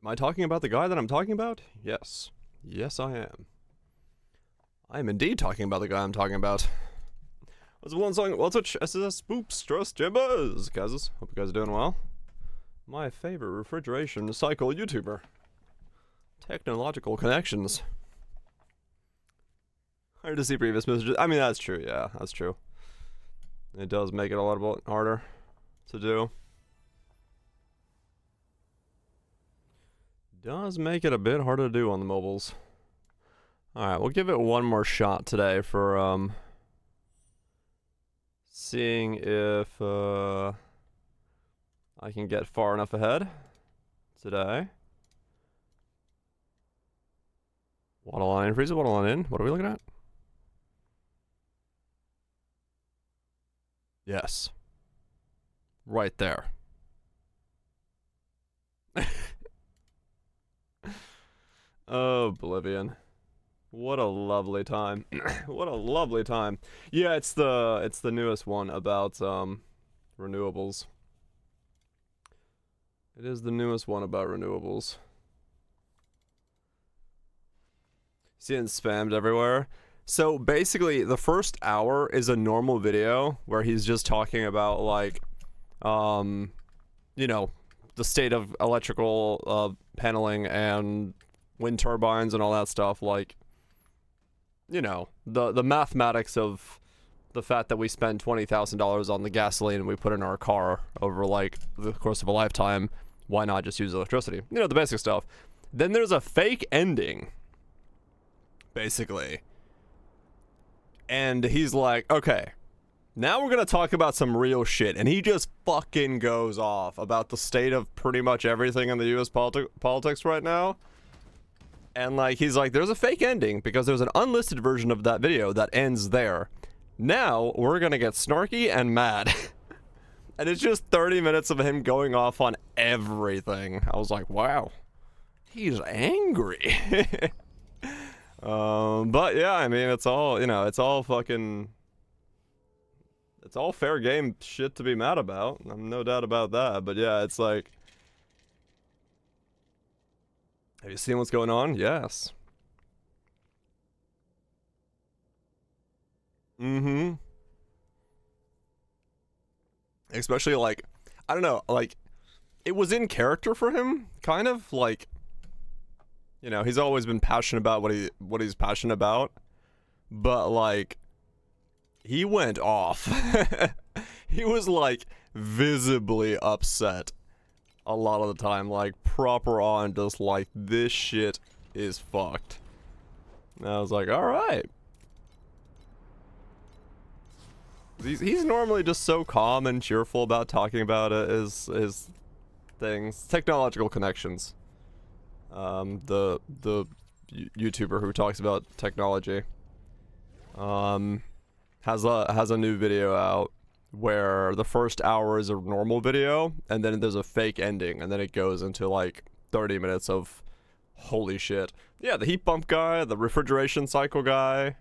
Am I talking about the guy that I'm talking about? Yes. Yes, I am. I am indeed talking about the guy I'm talking about. What's the one song? What's it? SS Boops, Trust Jimbas. Guys, hope you guys are doing well. My favorite refrigeration cycle YouTuber. Technological connections. Hard to see previous messages. I mean, that's true. Yeah, that's true. It does make it a lot harder to do. Does make it a bit harder to do on the mobiles. Alright, we'll give it one more shot today for, seeing if, I can get far enough ahead today. Waddle on in, freeze it, waddle on in. What are we looking at? Yes. Right there. Oh, Oblivion. What a lovely time. What a lovely time. Yeah, it's the newest one about renewables. It is the newest one about renewables. Seeing spammed everywhere. So basically the first hour is a normal video where he's just talking about like you know, the state of electrical paneling and wind turbines and all that stuff, like, you know, the mathematics of the fact that we spend $20,000 on the gasoline we put in our car over like the course of a lifetime. Why not just use electricity? You know, the basic stuff. Then there's a fake ending, basically. And he's like, okay, now we're gonna talk about some real shit. And he just fucking goes off about the state of pretty much everything in the US politics right now. And like, he's like, there's a fake ending because there's an unlisted version of that video that ends there. Now we're gonna get snarky and mad. And it's just 30 minutes of him going off on everything. I was like, wow, he's angry. But yeah, I mean, it's all, you know, it's all fucking, it's all fair game shit to be mad about. I'm no doubt about that. But yeah, it's like, have you seen what's going on? Yes. Mm-hmm. Especially like, I don't know, like, it was in character for him, kind of, like, you know, he's always been passionate about what he's passionate about, but like, he went off. He was like visibly upset a lot of the time, like proper on, just like, this shit is fucked. And I was like, all right. He's normally just so calm and cheerful about talking about it, his things, technological connections. The YouTuber who talks about technology, has a new video out where the first hour is a normal video and then there's a fake ending and then it goes into like 30 minutes of holy shit. Yeah, the heat pump guy, the refrigeration cycle guy,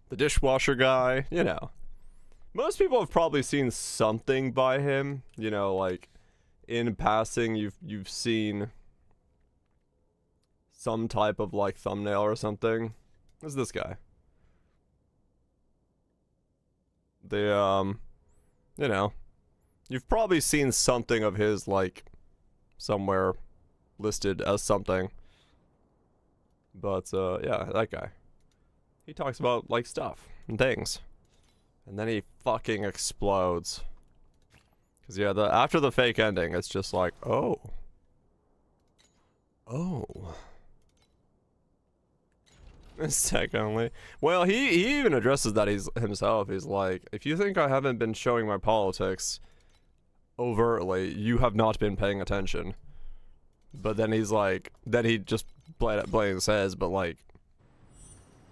the dishwasher guy, you know. Most people have probably seen something by him, you know, like in passing you've seen some type of like thumbnail or something. Who's this guy? You know, you've probably seen something of his like somewhere listed as something. But yeah, that guy. He talks about like stuff and things. And then he fucking explodes. Cause yeah, after the fake ending, it's just like, oh. Oh. It's tech only. Well, he even addresses that himself. He's like, if you think I haven't been showing my politics overtly, you have not been paying attention. But then he's like, then he just blatantly says, but like,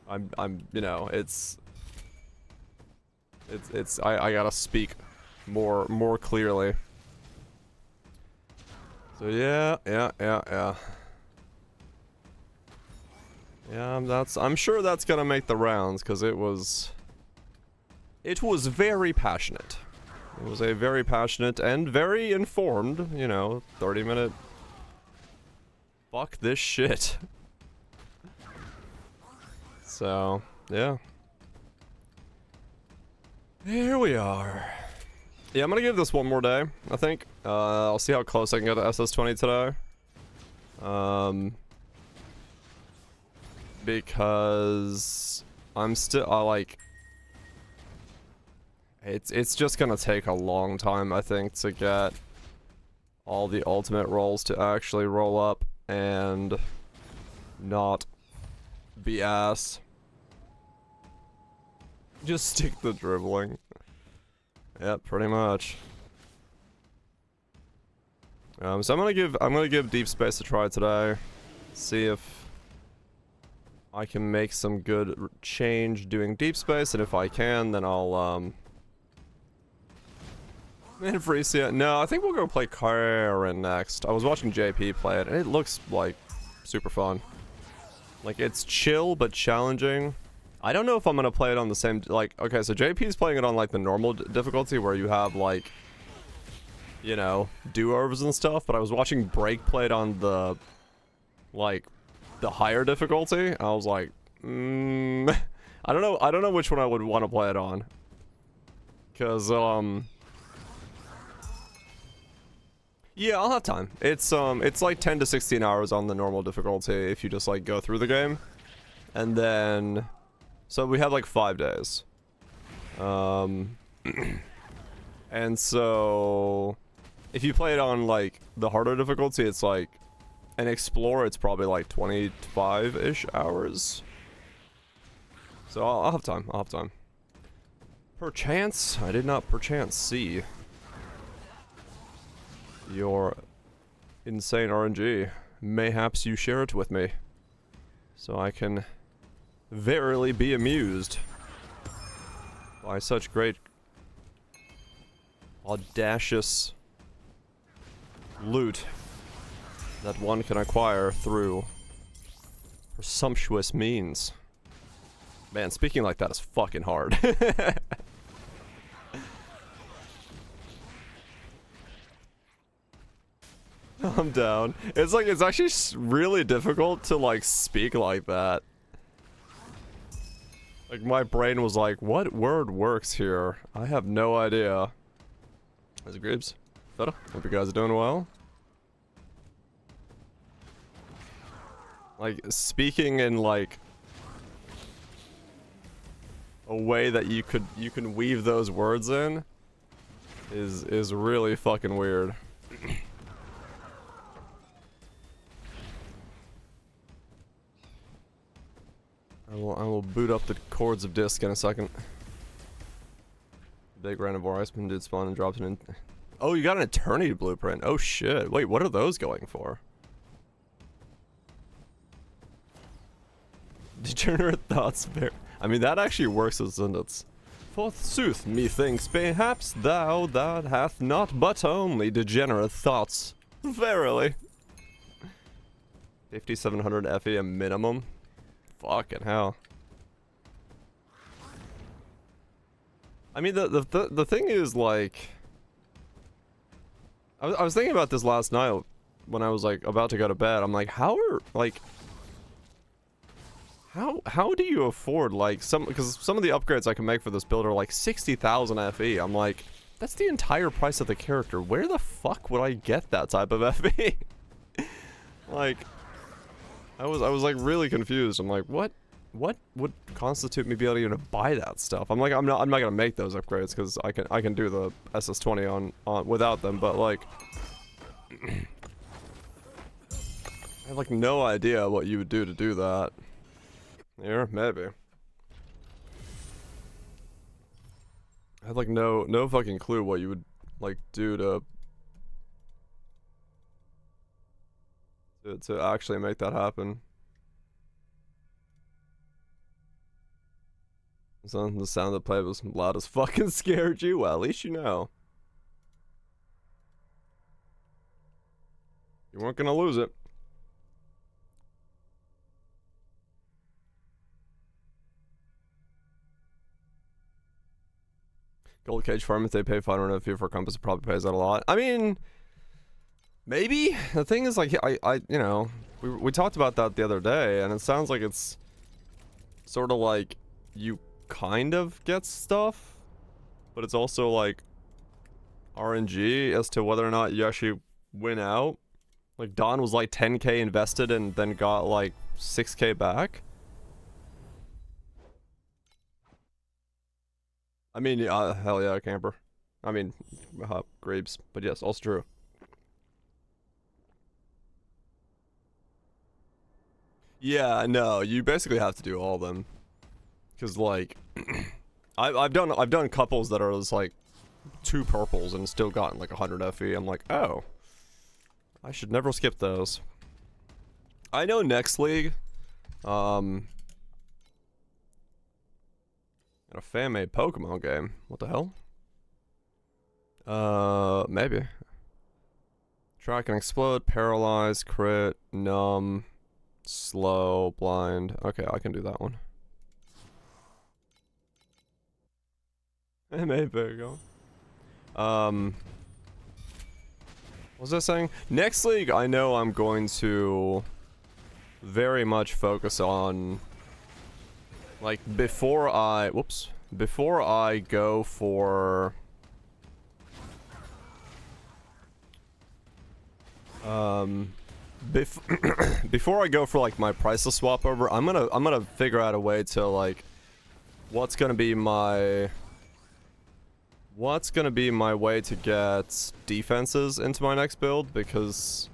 I'm, you know, I gotta speak more clearly. So yeah. Yeah, I'm sure that's gonna make the rounds, because it was very passionate. It was a very passionate and very informed, you know, 30-minute Fuck this shit. So, yeah. Here we are. Yeah, I'm gonna give this one more day, I think. I'll see how close I can get to SS20 today. Because I'm still, it's just gonna take a long time, I think, to get all the ultimate rolls to actually roll up and not be ass. Just stick the dribbling. Yep, pretty much. So I'm gonna give Deep Space a try today. See if I can make some good change doing Deep Space, and if I can, then I'll Man, Frisia. No, I think we'll go play Karen next. I was watching JP play it, and it looks like super fun. Like, it's chill but challenging. I don't know if I'm gonna play it on the same, like, okay, so JP's playing it on, like, the normal difficulty where you have, like, you know, do-overs and stuff, but I was watching Break play it on the, like, the higher difficulty. I was like, I don't know which one I would want to play it on. Cause, yeah, I'll have time. It's like 10 to 16 hours on the normal difficulty if you just, like, go through the game. And then, so we have, like, 5 days. And so, if you play it on, like, the harder difficulty, it's, like, an Explorer, it's probably, like, 25-ish hours. So I'll have time, I'll have time. Perchance, I did not perchance see your insane RNG. Mayhaps you share it with me, so I can verily be amused by such great audacious loot that one can acquire through presumptuous means. Man, speaking like that is fucking hard. I'm down. It's like, it's actually really difficult to, like, speak like that. Like, my brain was like, what word works here? I have no idea. How's it, Gribs? Better? Hope you guys are doing well. Like, speaking in, like, a way that you can weave those words in is really fucking weird. I will boot up the chords of disc in a second. Big random Iceman did spawn and dropped it in. Oh, you got an Eternity blueprint. Oh shit. Wait, what are those going for? Degenerate thoughts. I mean, that actually works as sentence. Forsooth, methinks, perhaps thou that hath not but only degenerate thoughts. Verily. 5700 FE a minimum. Fucking hell. I mean, the thing is, like, I was thinking about this last night when I was, like, about to go to bed. I'm like, how do you afford, like, because some of the upgrades I can make for this build are like 60,000 FE. I'm like, that's the entire price of the character. Where the fuck would I get that type of FE? Like, I was like really confused. I'm like, what would constitute me being able to even buy that stuff? I'm like, I'm not gonna make those upgrades because I can do the SS20 on without them, but like, I have like no idea what you would do to do that. Here, maybe. I have like no fucking clue what you would like do to actually make that happen. So the sound of the play was loud as fucking scared you. Well, at least you know. You weren't gonna lose it. Gold Cage Farm, if they pay 500 FE for a compass, it probably pays out a lot. I mean, maybe. The thing is, like, I you know, We talked about that the other day, and it sounds like it's sort of like you kind of get stuff, but it's also like RNG as to whether or not you actually win out. Like Don was like 10k invested and then got like 6k back. I mean, hell yeah, camper. I mean, Grapes, but yes, also true. Yeah, no, you basically have to do all of them, because like, I've done couples that are just like 2 purples and still gotten like 100 FE. I'm like, oh, I should never skip those. I know next league, in a fan-made Pokemon game. What the hell? Maybe. Track and explode, paralyze, crit, numb, slow, blind. Okay, I can do that one. Maybe, there you go. What was I saying? Next league, I know I'm going to very much focus on, like, before I go for before I go for like my priceless swap over, I'm gonna figure out a way to like what's gonna be my way to get defenses into my next build, because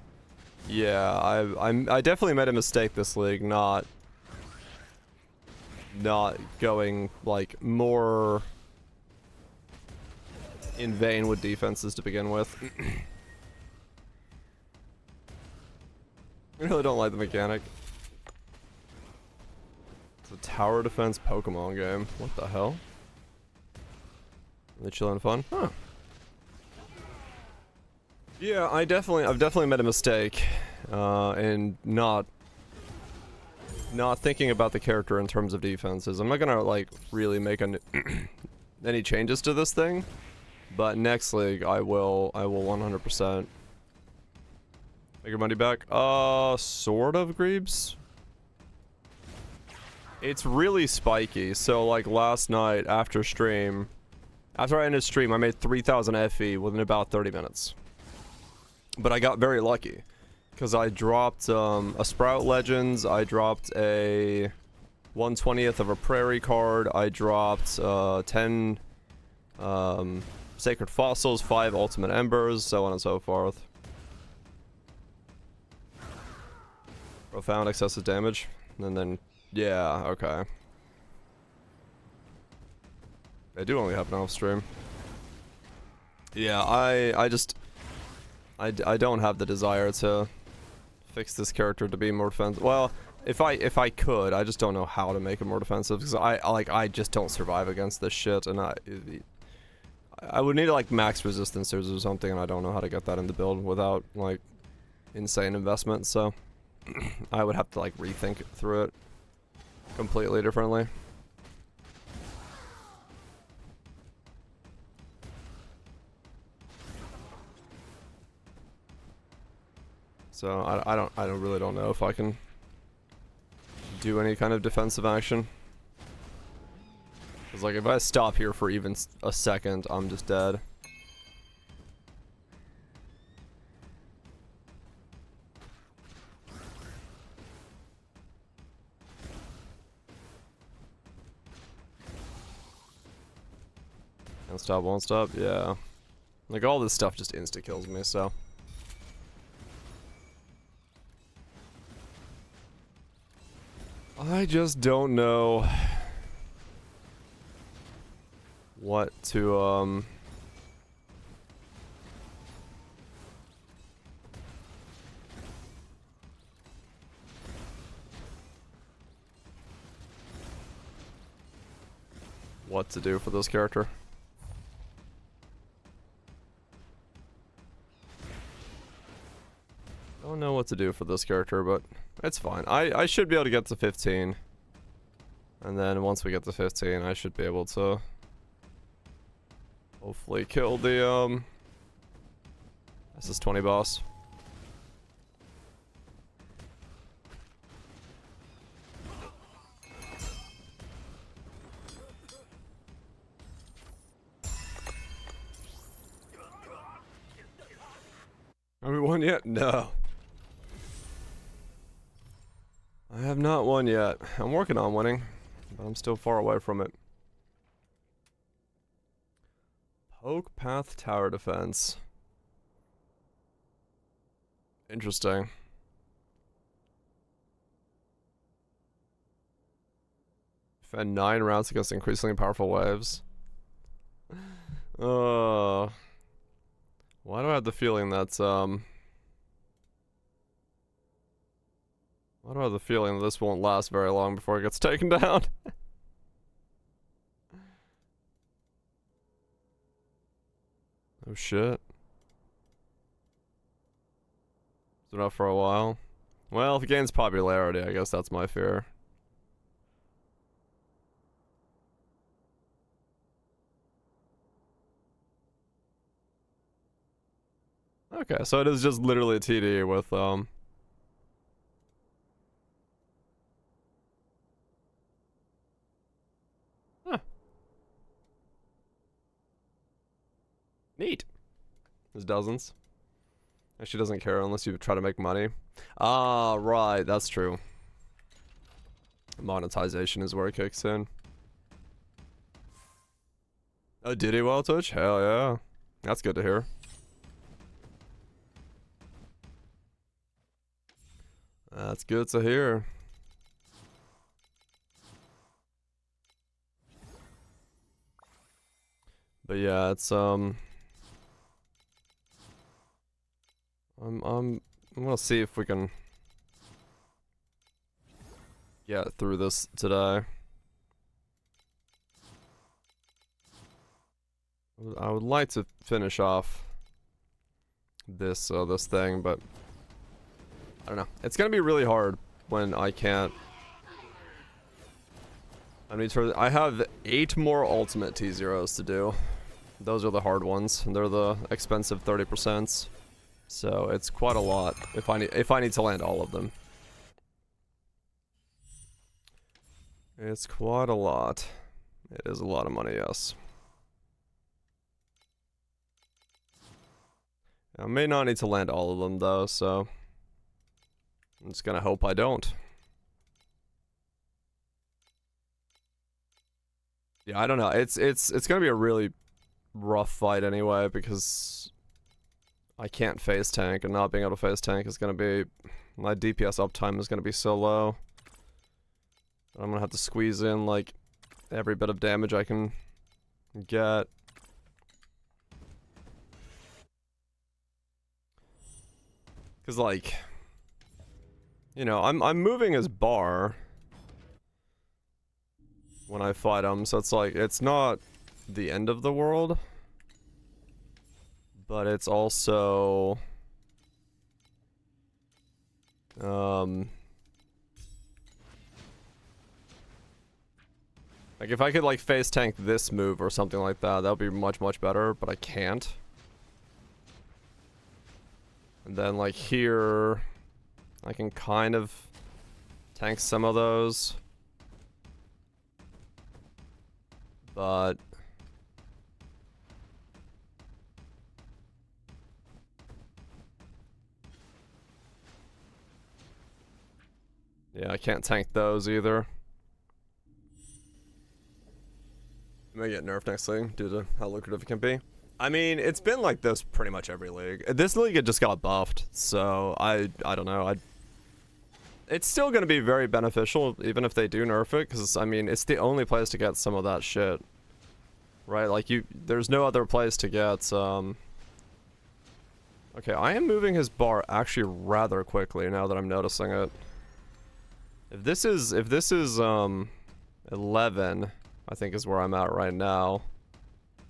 yeah, I definitely made a mistake this league not going like more in vain with defenses to begin with. I really don't like the mechanic. It's a tower defense Pokemon game. What the hell? Really chill and fun? Huh. Yeah, I've definitely made a mistake in not thinking about the character in terms of defenses. I'm not gonna like really make any changes to this thing, but next league I will 100% make your money back. Sort of, Greebs. It's really spiky. So like last night after I ended stream, I made 3,000 FE within about 30 minutes. But I got very lucky, because I dropped a Sprout Legends, I dropped a 1/20th of a Prairie card, I dropped 10 Sacred Fossils, 5 Ultimate Embers, so on and so forth. Profound excessive damage, and then yeah, okay. I do only have an off stream. Yeah, I don't have the desire to fix this character to be more defensive. Well, if I could, I just don't know how to make it more defensive, because I just don't survive against this shit, and I would need like max resistances or something, and I don't know how to get that in the build without like insane investment. So I would have to like rethink through it completely differently. So I really don't know if I can do any kind of defensive action. Cause like if I stop here for even a second, I'm just dead. Can't stop, won't stop, yeah. Like all this stuff just insta kills me, so. I just don't know what to do for this character. I don't know what to do for this character, but it's fine. I should be able to get to 15. And then once we get to 15, I should be able to hopefully kill the SS20 boss. one yet? No. I have not won yet. I'm working on winning, but I'm still far away from it. Poke Path Tower Defense. Interesting. Defend 9 rounds against increasingly powerful waves. Why do I have the feeling that's, why do I have the feeling that this won't last very long before it gets taken down? Oh shit. It's been up for a while. Well, if it gains popularity, I guess that's my fear. Okay, so it is just literally a TD with, Huh. Neat. There's dozens. She doesn't care unless you try to make money. Ah, right, that's true. Monetization is where it kicks in. Oh, did he well Twitch? Hell yeah. That's good to hear. That's good to hear. But yeah, it's I'm gonna see if we can get through this today. I would like to finish off this this thing, but I don't know. It's gonna be really hard when I can't. I have 8 more ultimate T0s to do. Those are the hard ones. They're the expensive 30%. So it's quite a lot if I need to land all of them. It's quite a lot. It is a lot of money, yes. I may not need to land all of them though, so I'm just gonna hope I don't. Yeah, I don't know. It's gonna be a really rough fight anyway because I can't face tank, and not being able to face tank is gonna be, my DPS uptime is gonna be so low. I'm gonna have to squeeze in like every bit of damage I can get. Cause like, you know, I'm moving his bar when I fight him, so it's like, it's not the end of the world, but it's also like if I could like face tank this move or something like that, that would be much better, but I can't. And then like here I can kind of tank some of those, but yeah, I can't tank those either. I may get nerfed next league due to how lucrative it can be. I mean, it's been like this pretty much every league. This league it just got buffed, so I don't know. It's still going to be very beneficial even if they do nerf it, because I mean, it's the only place to get some of that shit. Right? Like there's no other place to get Okay, I am moving his bar actually rather quickly now that I'm noticing it. If this is 11, I think is where I'm at right now,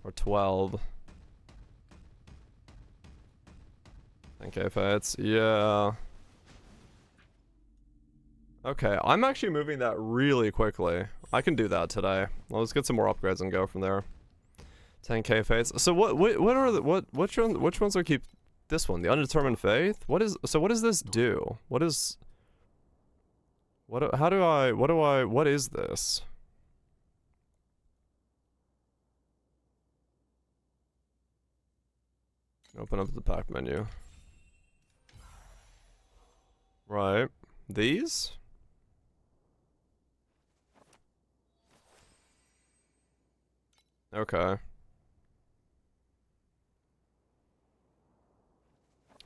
or 12. Okay, Fates, yeah. Okay, I'm actually moving that really quickly. I can do that today. Well, let's get some more upgrades and go from there. 10k Fates. So what are the which ones are keep this one? The Undetermined Faith? What is this do? What is what is this? Open up the pack menu. Right. These? Okay.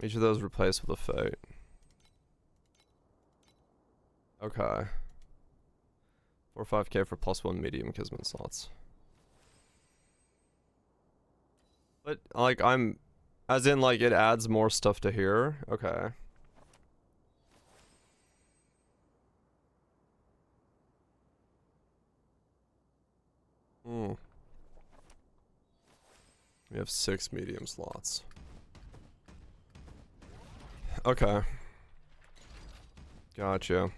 Each of those replaced with a fate. Okay. 4 5k for +1 medium Kismet slots. But, like, as in, like, it adds more stuff to here? Okay. Hmm. We have 6 medium slots. Okay. Gotcha.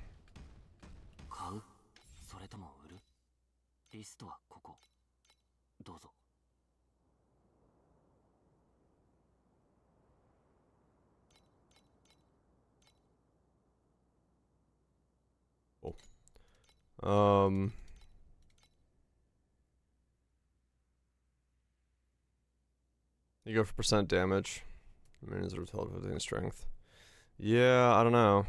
Cool. You go for percent damage. Minions are total 15 strength. Yeah, I don't know.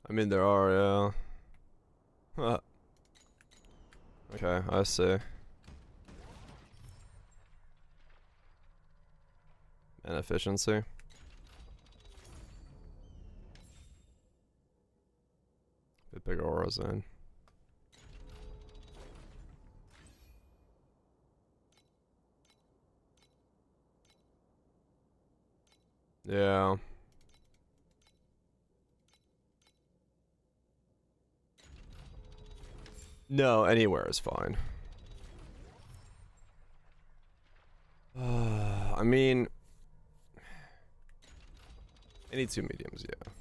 I mean, there are, yeah. Okay, I see. And efficiency. Bit bigger auras in. Yeah. No, anywhere is fine. I mean, I need 2 mediums, yeah.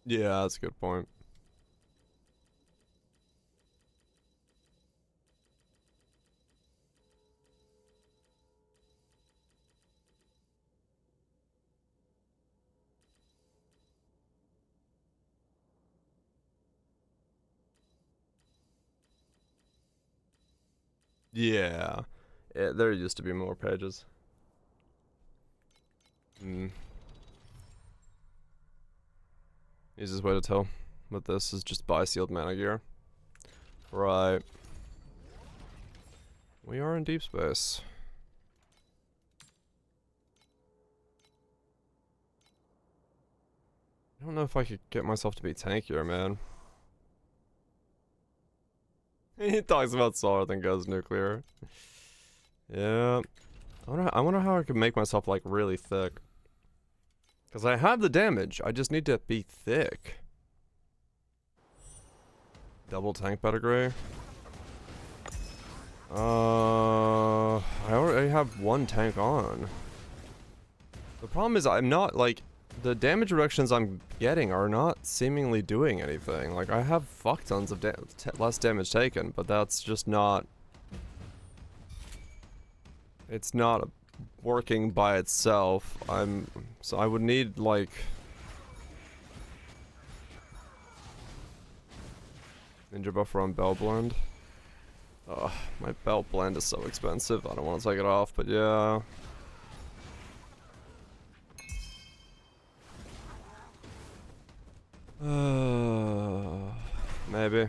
Yeah, that's a good point. Yeah. There used to be more pages. Easiest way to tell. But this is just buy sealed mana gear. Right. We are in deep space. I don't know if I could get myself to be tankier, man. He talks about solar, then goes nuclear. Yeah. I wonder how I could make myself, like, really thick. Because I have the damage, I just need to be thick. Double tank pedigree. I already have 1 tank on. The problem is I'm not, like, the damage reductions I'm getting are not seemingly doing anything. Like, I have fuck tons of less damage taken, but that's just not... It's not working by itself. So I would need, like... Ninja buffer on Bell Blend. Ugh, my Belt Blend is so expensive, I don't want to take it off, but yeah. Maybe.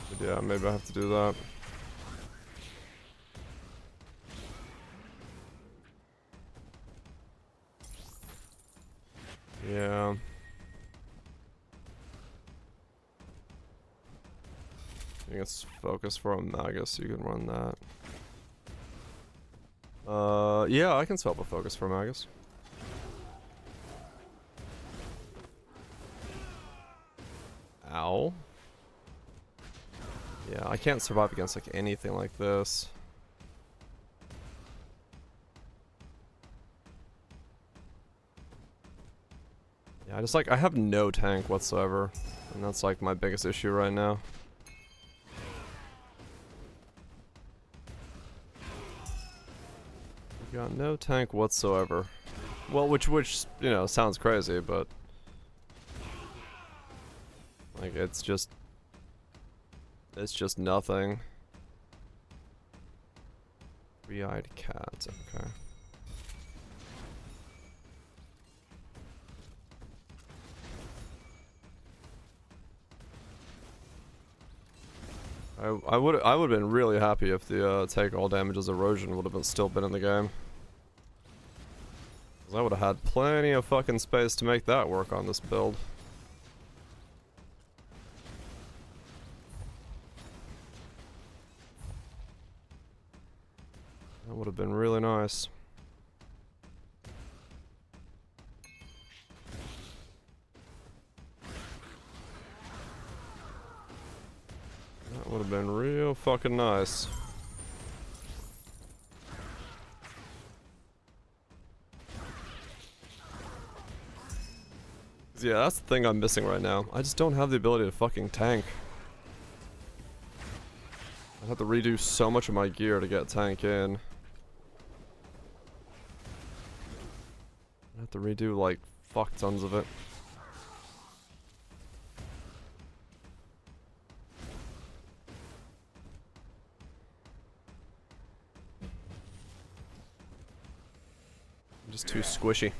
But yeah, maybe I have to do that. Yeah. I think it's focus for a Magus, you can run that. Yeah, I can swap a focus for Magus. Ow. Yeah, I can't survive against, like, anything like this. Yeah, I have no tank whatsoever. And that's like my biggest issue right now. We got no tank whatsoever. Well, which, you know, sounds crazy, but... like, it's just nothing. Three-eyed cat, okay. I would have been really happy if the take all damages erosion would have still been in the game. 'Cause I would have had plenty of fucking space to make that work on this build. That would have been really nice. That would have been real fucking nice. Yeah, that's the thing I'm missing right now. I just don't have the ability to fucking tank. I have to redo so much of my gear to get tank in. I have to redo like fuck tons of it. I'm just too squishy.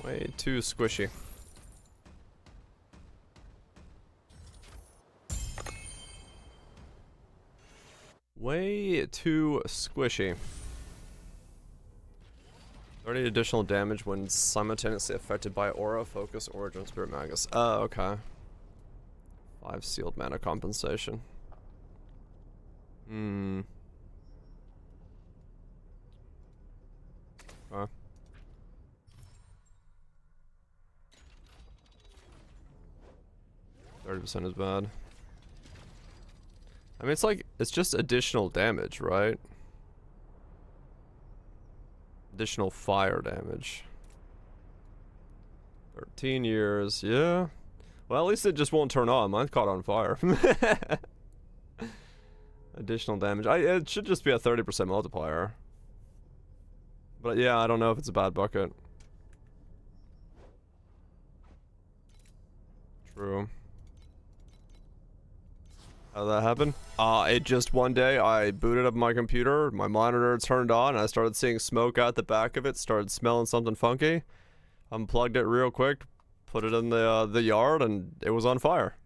Way too squishy. Way too squishy. 30 additional damage when simultaneously affected by aura, focus, origin, spirit, magus. Oh, okay. 5 sealed mana compensation. Hmm. Okay. 30% is bad. I mean, it's just additional damage, right? Additional fire damage. 13 years, yeah. Well, at least it just won't turn on. Mine's caught on fire. Additional damage. It should just be a 30% multiplier. But yeah, I don't know if it's a bad bucket. True. How did that happen? It just one day I booted up my computer, my monitor turned on, and I started seeing smoke out the back of it, started smelling something funky. Unplugged it real quick, put it in the yard, and it was on fire.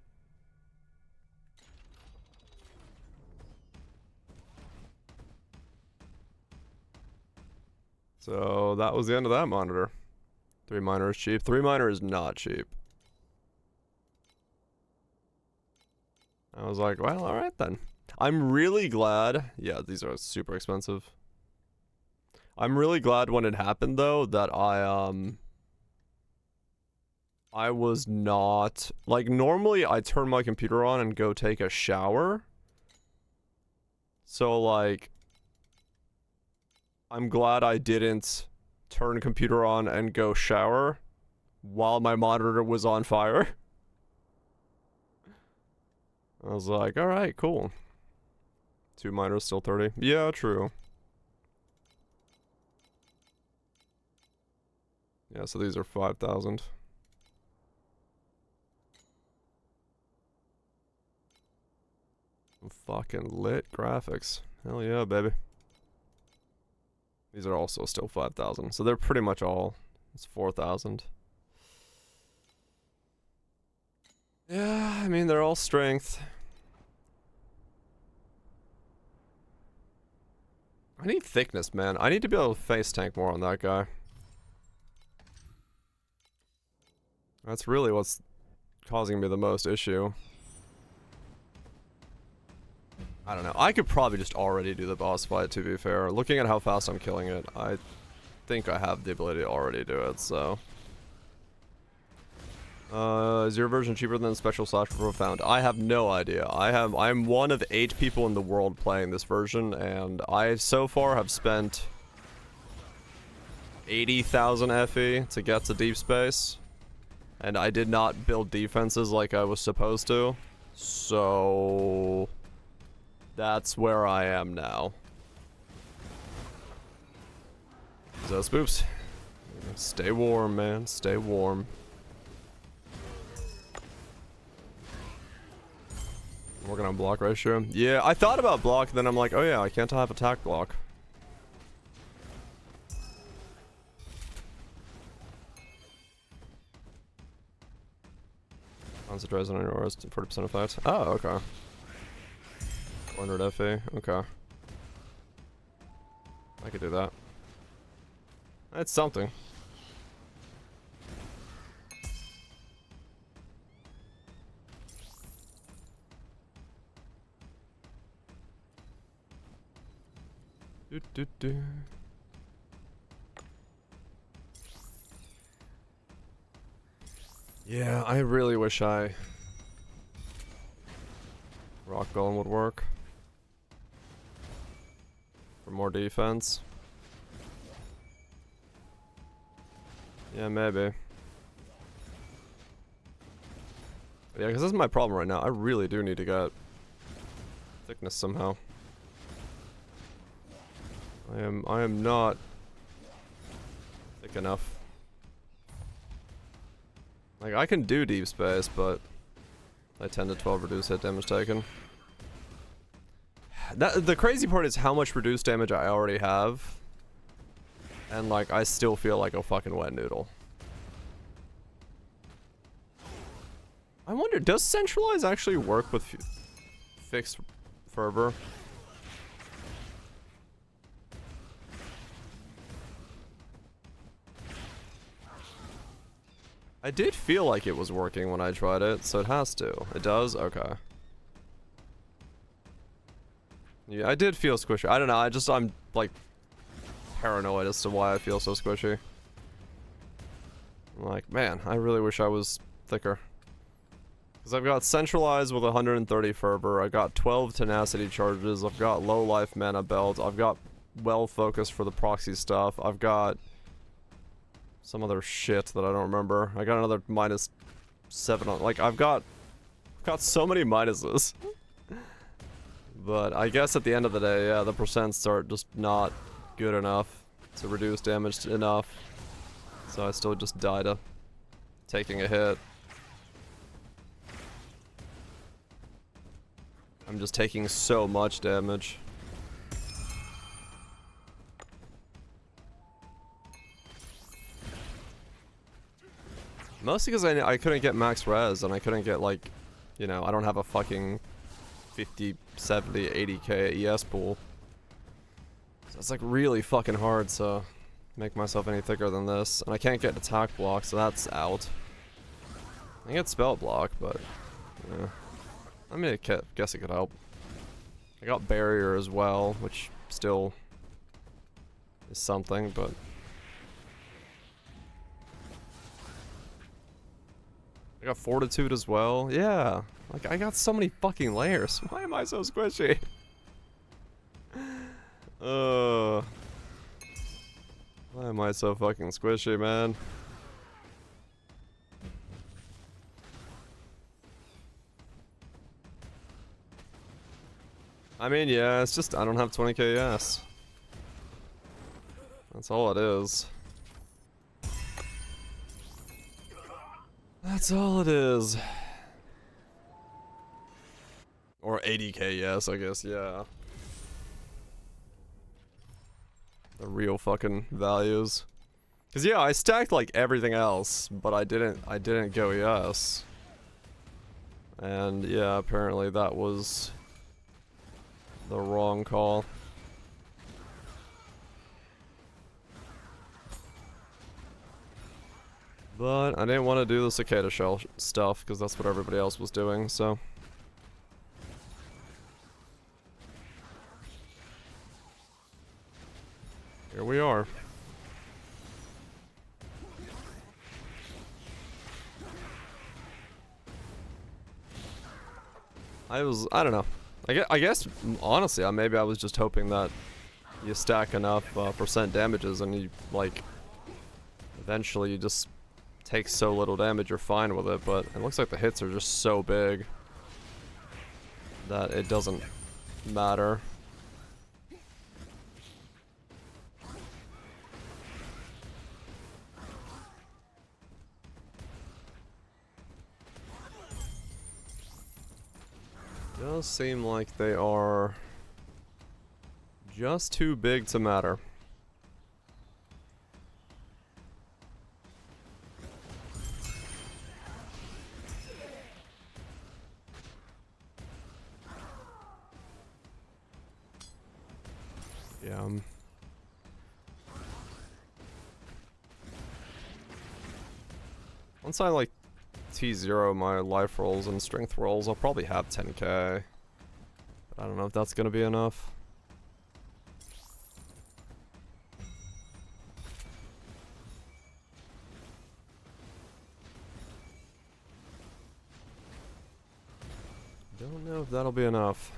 So that was the end of that monitor. 3 miner is cheap. 3 miner is not cheap. I was like, well, alright then. I'm really glad. Yeah, these are super expensive. I'm really glad when it happened though that I was not like normally I turn my computer on and go take a shower. So like I'm glad I didn't turn computer on and go shower while my monitor was on fire. I was like, alright, cool. 2 miners, still 30. Yeah, true. Yeah, so these are 5,000. Fucking lit graphics. Hell yeah, baby. These are also still 5,000. So they're pretty much all. It's 4,000. Yeah, I mean, they're all strength. I need thickness, man. I need to be able to face tank more on that guy. That's really what's causing me the most issue. I don't know. I could probably just already do the boss fight, to be fair. Looking at how fast I'm killing it, I think I have the ability to already do it, so... is your version cheaper than Special / Profound? I have no idea. I'm one of 8 people in the world playing this version, and I so far have spent 80,000 FE to get to deep space. And I did not build defenses like I was supposed to. So that's where I am now. So spoops. Stay warm, man. Stay warm. Working on block ratio. Yeah, I thought about block, then I'm like, oh yeah, I can't have attack block. Concentration on your auras, 40% effect. Oh, okay. 400 FE, okay. I could do that. That's something. Yeah, I really wish rock golem would work for more defense. Yeah, maybe. Yeah, because this is my problem right now. I really do need to get thickness somehow. I am not thick enough. Like, I can do deep space, but I 10 to 12 reduce hit damage taken. The crazy part is how much reduced damage I already have. And, like, I still feel like a fucking wet noodle. I wonder, does centralize actually work with fixed fervor? I did feel like it was working when I tried it, so it has to. It does? Okay. Yeah, I did feel squishy. I don't know, I'm, like, paranoid as to why I feel so squishy. I'm like, man, I really wish I was thicker. Because I've got centralized with 130 fervor, I got 12 tenacity charges, I've got low life mana belt, I've got well focused for the proxy stuff, I've got some other shit that I don't remember. I got another -7 on, like, I've got so many minuses. But I guess at the end of the day, yeah, the percents are just not good enough to reduce damage enough. So I still just die to taking a hit. I'm just taking so much damage. Mostly because I couldn't get max res, and I couldn't get, like, you know, I don't have a fucking 50, 70, 80k ES pool. So it's like really fucking hard to make myself any thicker than this. And I can't get attack block, so that's out. I can get spell block, but yeah. I mean, I guess it could help. I got barrier as well, which still is something, but I got fortitude as well. Yeah, like I got so many fucking layers. Why am I so squishy? Why am I so fucking squishy, man? I mean, yeah, it's just I don't have 20k ES. That's all it is. That's all it is. Or 80k ES, I guess, yeah. The real fucking values. Cause yeah, I stacked like everything else, but I didn't go ES. And yeah, apparently that was the wrong call. But I didn't want to do the cicada shell stuff because that's what everybody else was doing, so. Here we are. I don't know. I guess, honestly, maybe I was just hoping that you stack enough percent damages and you, like, Eventually you just take so little damage, you're fine with it, but it looks like the hits are just so big that it doesn't matter. Does seem like they are just too big to matter. Yeah. Once I like T0 my life rolls and strength rolls, I'll probably have 10k. But I don't know if that's gonna be enough. Don't know if that'll be enough.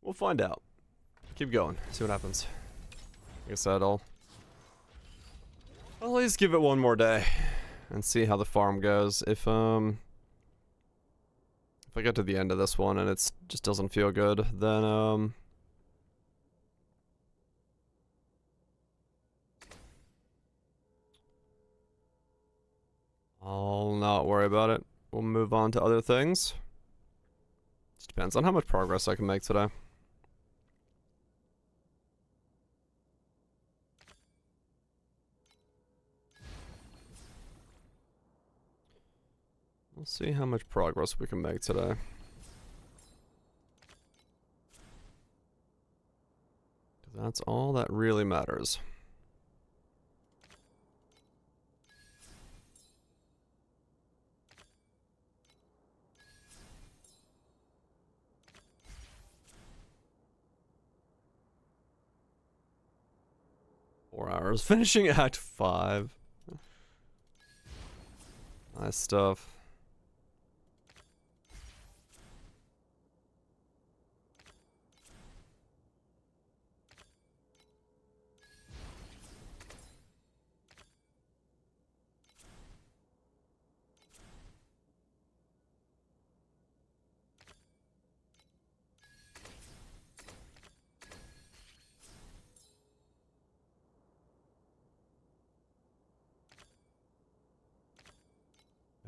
We'll find out. Keep going. See what happens. Like I said, I'll at least give it one more day and see how the farm goes. If I get to the end of this one and it just doesn't feel good, then I'll not worry about it. We'll move on to other things. Just depends on how much progress I can make today. We'll see how much progress we can make today. That's all that really matters. Hours. Finishing Act 5. Nice stuff.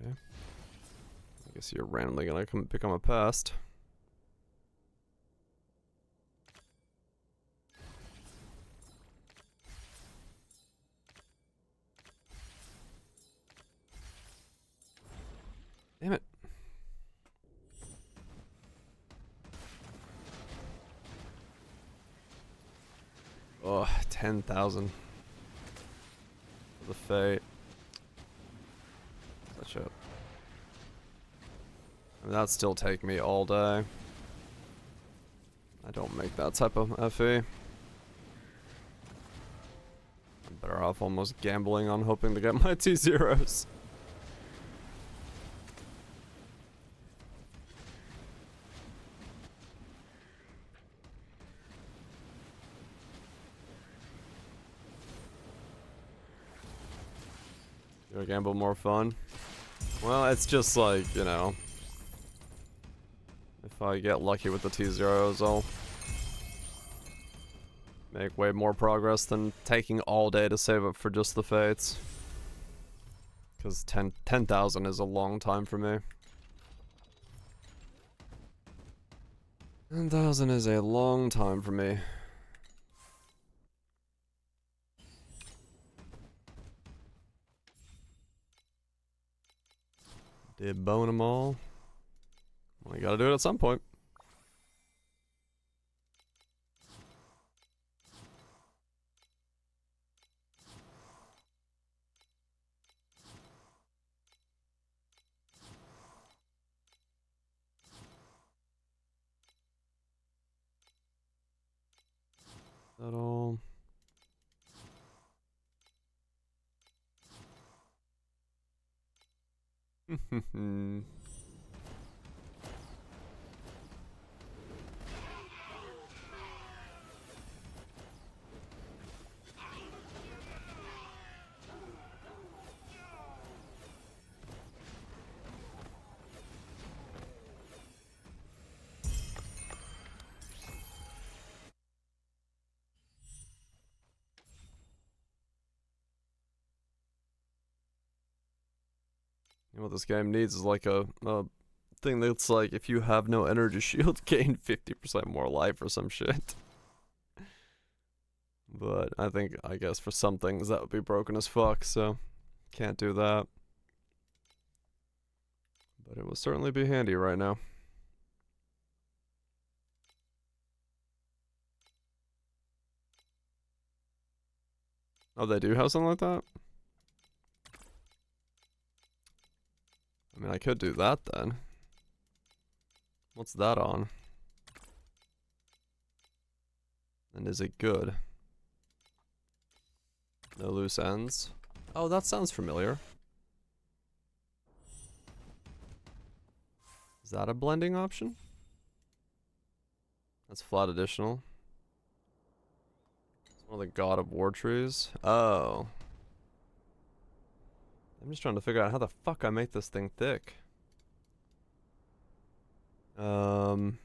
Okay. I guess you're randomly gonna become a pest. Damn it. Oh, 10,000 for the fate. Such a... I mean, that'd still take me all day. I don't make that type of FE. I'm better off almost gambling on hoping to get my T0s. Do a gamble more fun? Well, it's just like, you know, if I get lucky with the T0s, I'll make way more progress than taking all day to save up for just the fates. Because 10,000 is a long time for me. 10,000 is a long time for me. Did bone them all. Well, you gotta do it at some point. that all? What this game needs is like a thing that's like, if you have no energy shield, gain 50% more life or some shit. But I guess for some things that would be broken as fuck, so can't do that. But it will certainly be handy right now. Oh, they do have something like that? I mean, I could do that then. What's that on? And is it good? No loose ends? Oh, that sounds familiar. Is that a blending option? That's flat additional. It's one of the God of War trees. Oh. I'm just trying to figure out how the fuck I make this thing thick. Talent.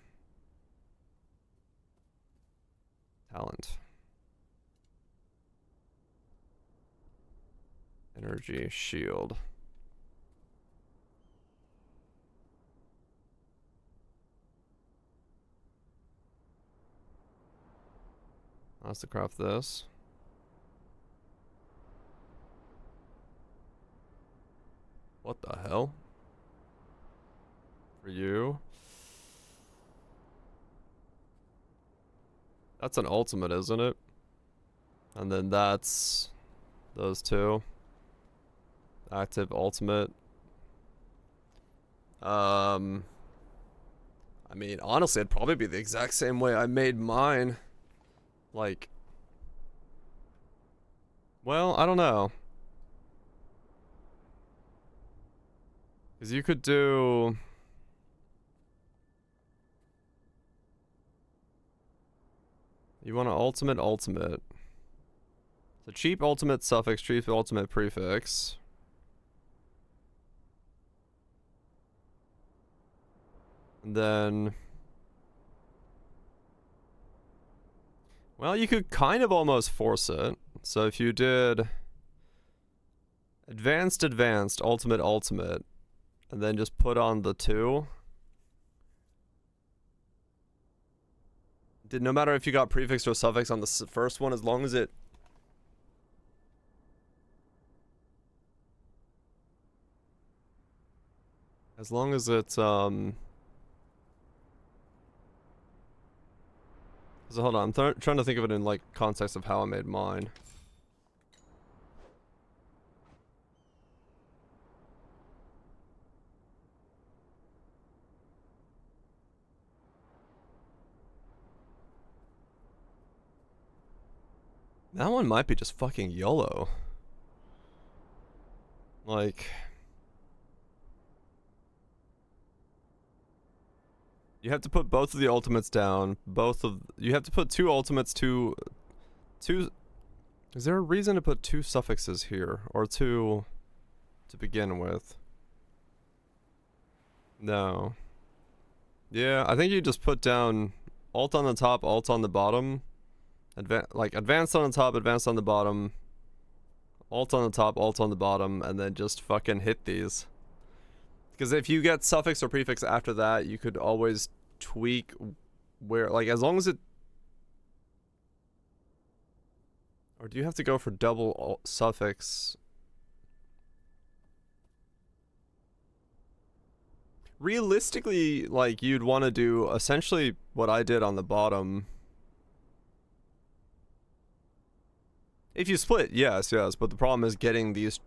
Energy shield. Let's craft this. What the hell? For you? That's an ultimate, isn't it? And then that's those two. Active ultimate. I mean, honestly, it'd probably be the exact same way I made mine. Like, well, I don't know. Because you could do... You want an ultimate. So cheap ultimate suffix, cheap ultimate prefix. And then... Well, you could kind of almost force it. So if you did... Advanced, ultimate, and then just put on the 2. No matter if you got prefix or suffix on the first one, as long as it... As long as it's, So hold on, I'm trying to think of it in, like, context of how I made mine. That one might be just fucking YOLO. Like... You have to put both of the ultimates down. You have to put 2 ultimates, two... Is there a reason to put 2 suffixes here? Or 2 to begin with? No. Yeah, I think you just put down alt on the top, alt on the bottom. Advanced on the top, advanced on the bottom. Alt on the top, alt on the bottom, and then just fucking hit these. Because if you get suffix or prefix after that, you could always tweak where, like, as long as it... Or do you have to go for double suffix? Realistically, like, you'd want to do essentially what I did on the bottom. If you split, yes, but the problem is getting these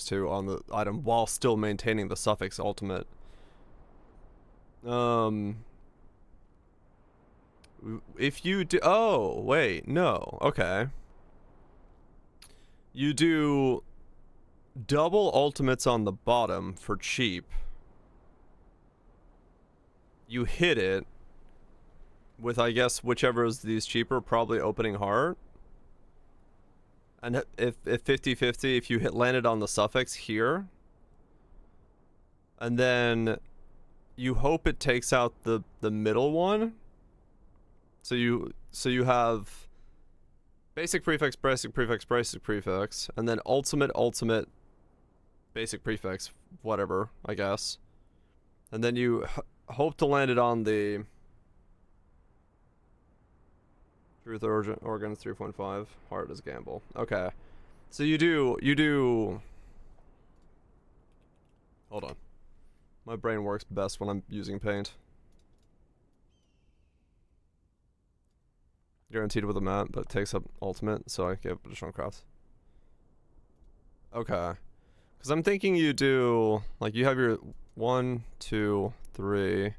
2 on the item while still maintaining the suffix ultimate. If you do, oh wait, no, okay. You do double ultimates on the bottom for cheap. You hit it with, I guess, whichever is these cheaper, probably opening heart. And if 50-50, if you landed on the suffix here, and then you hope it takes out the middle one. So you have basic prefix, basic prefix, basic prefix, and then ultimate, basic prefix, whatever, I guess. And then you hope to land it on the truth organ 3.5. Heart is gamble. Okay. So you do. Hold on. My brain works best when I'm using paint. Guaranteed with a map, but it takes up ultimate, so I give additional crafts. Okay. Because I'm thinking you do, like, you have your 1, 2, 3,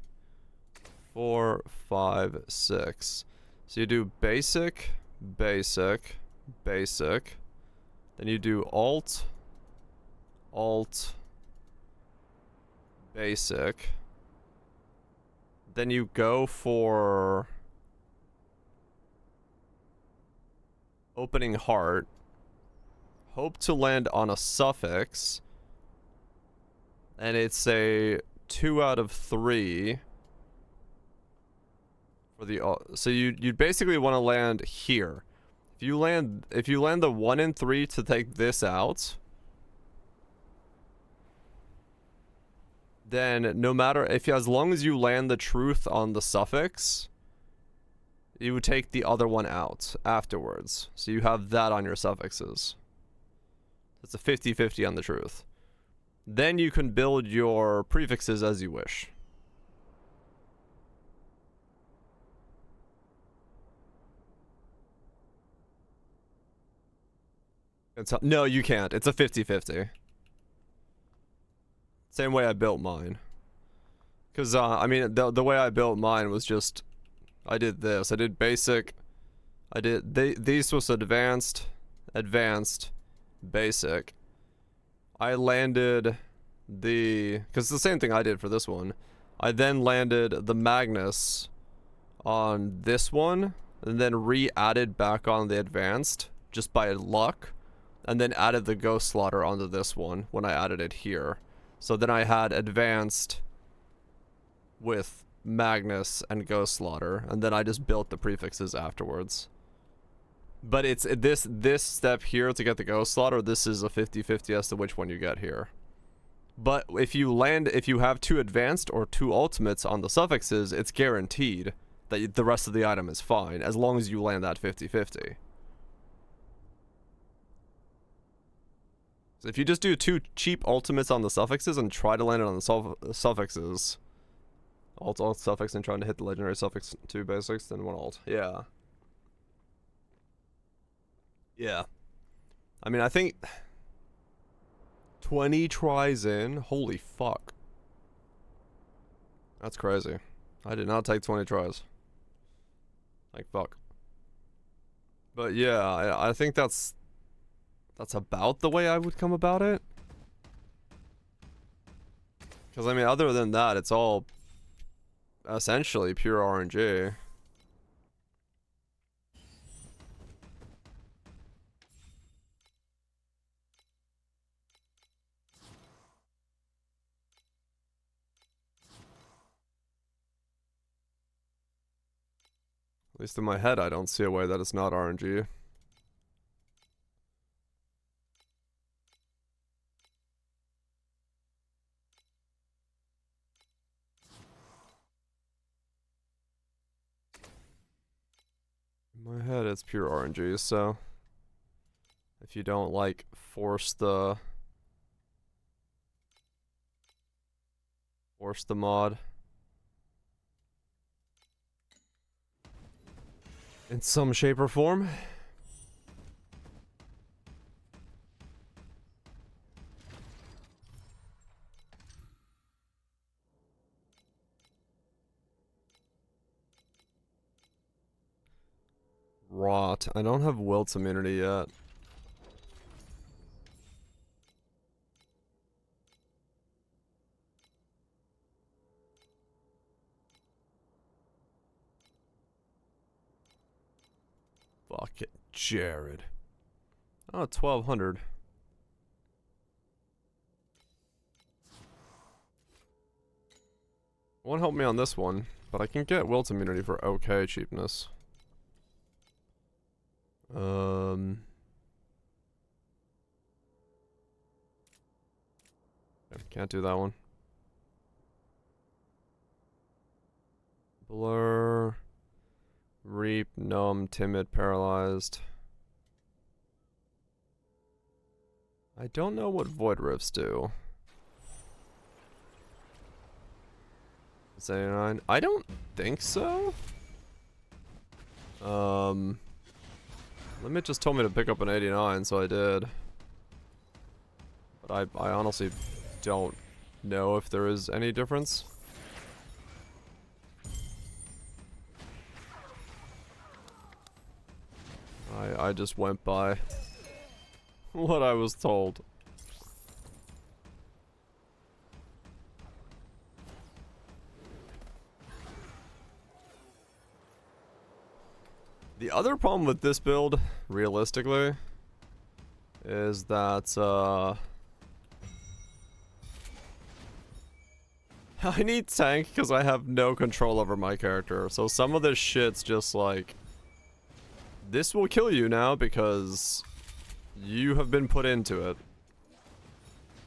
4, 5, 6. So you do basic, basic, basic. Then you do alt, basic. Then you go for opening heart. Hope to land on a suffix. And it's a 2 out of 3 for the so you basically want to land here. If you land the 1 and 3 to take this out, then no matter as long as you land the truth on the suffix, you would take the other one out afterwards. So you have that on your suffixes. It's a 50-50 on the truth. Then you can build your prefixes as you wish. No, you can't. It's a 50-50. Same way I built mine. Because, I mean, the way I built mine was just... I did this. I did basic. These was advanced, basic. I landed because it's the same thing I did for this one. I then landed the Magnus on this one, and then re-added back on the advanced, just by luck, and then added the Ghost Slaughter onto this one when I added it here. So then I had advanced with Magnus and Ghost Slaughter, and then I just built the prefixes afterwards. But it's this step here to get the Ghost Slaughter, this is a 50-50 as to which one you get here. But if you have 2 advanced or 2 ultimates on the suffixes, it's guaranteed that the rest of the item is fine, as long as you land that 50-50. So if you just do 2 cheap ultimates on the suffixes and try to land it on the suffixes, alt suffix and trying to hit the legendary suffix 2 basics, then 1 alt. Yeah. Yeah. I mean, I think 20 tries in. Holy fuck. That's crazy. I did not take 20 tries. Like, fuck. But yeah, I think that's about the way I would come about it. Because, I mean, other than that, it's all essentially pure RNG. At least in my head, I don't see a way that it's not RNG. In my head, it's pure RNG, so... If you don't, like, force the mod. In some shape or form. rot. I don't have wilt's immunity yet. Fuck it, Jared. Oh, 1200. Won't help me on this one, but I can get wilt's immunity for okay cheapness. Can't do that one. Blur. Reap, numb, timid, paralyzed. I don't know what void rifts do. It's 89. I don't think so. Limit just told me to pick up an 89, so I did. But I honestly don't know if there is any difference. I just went by what I was told. The other problem with this build, realistically, is that, I need tank because I have no control over my character. So some of this shit's just like, this will kill you now because you have been put into it.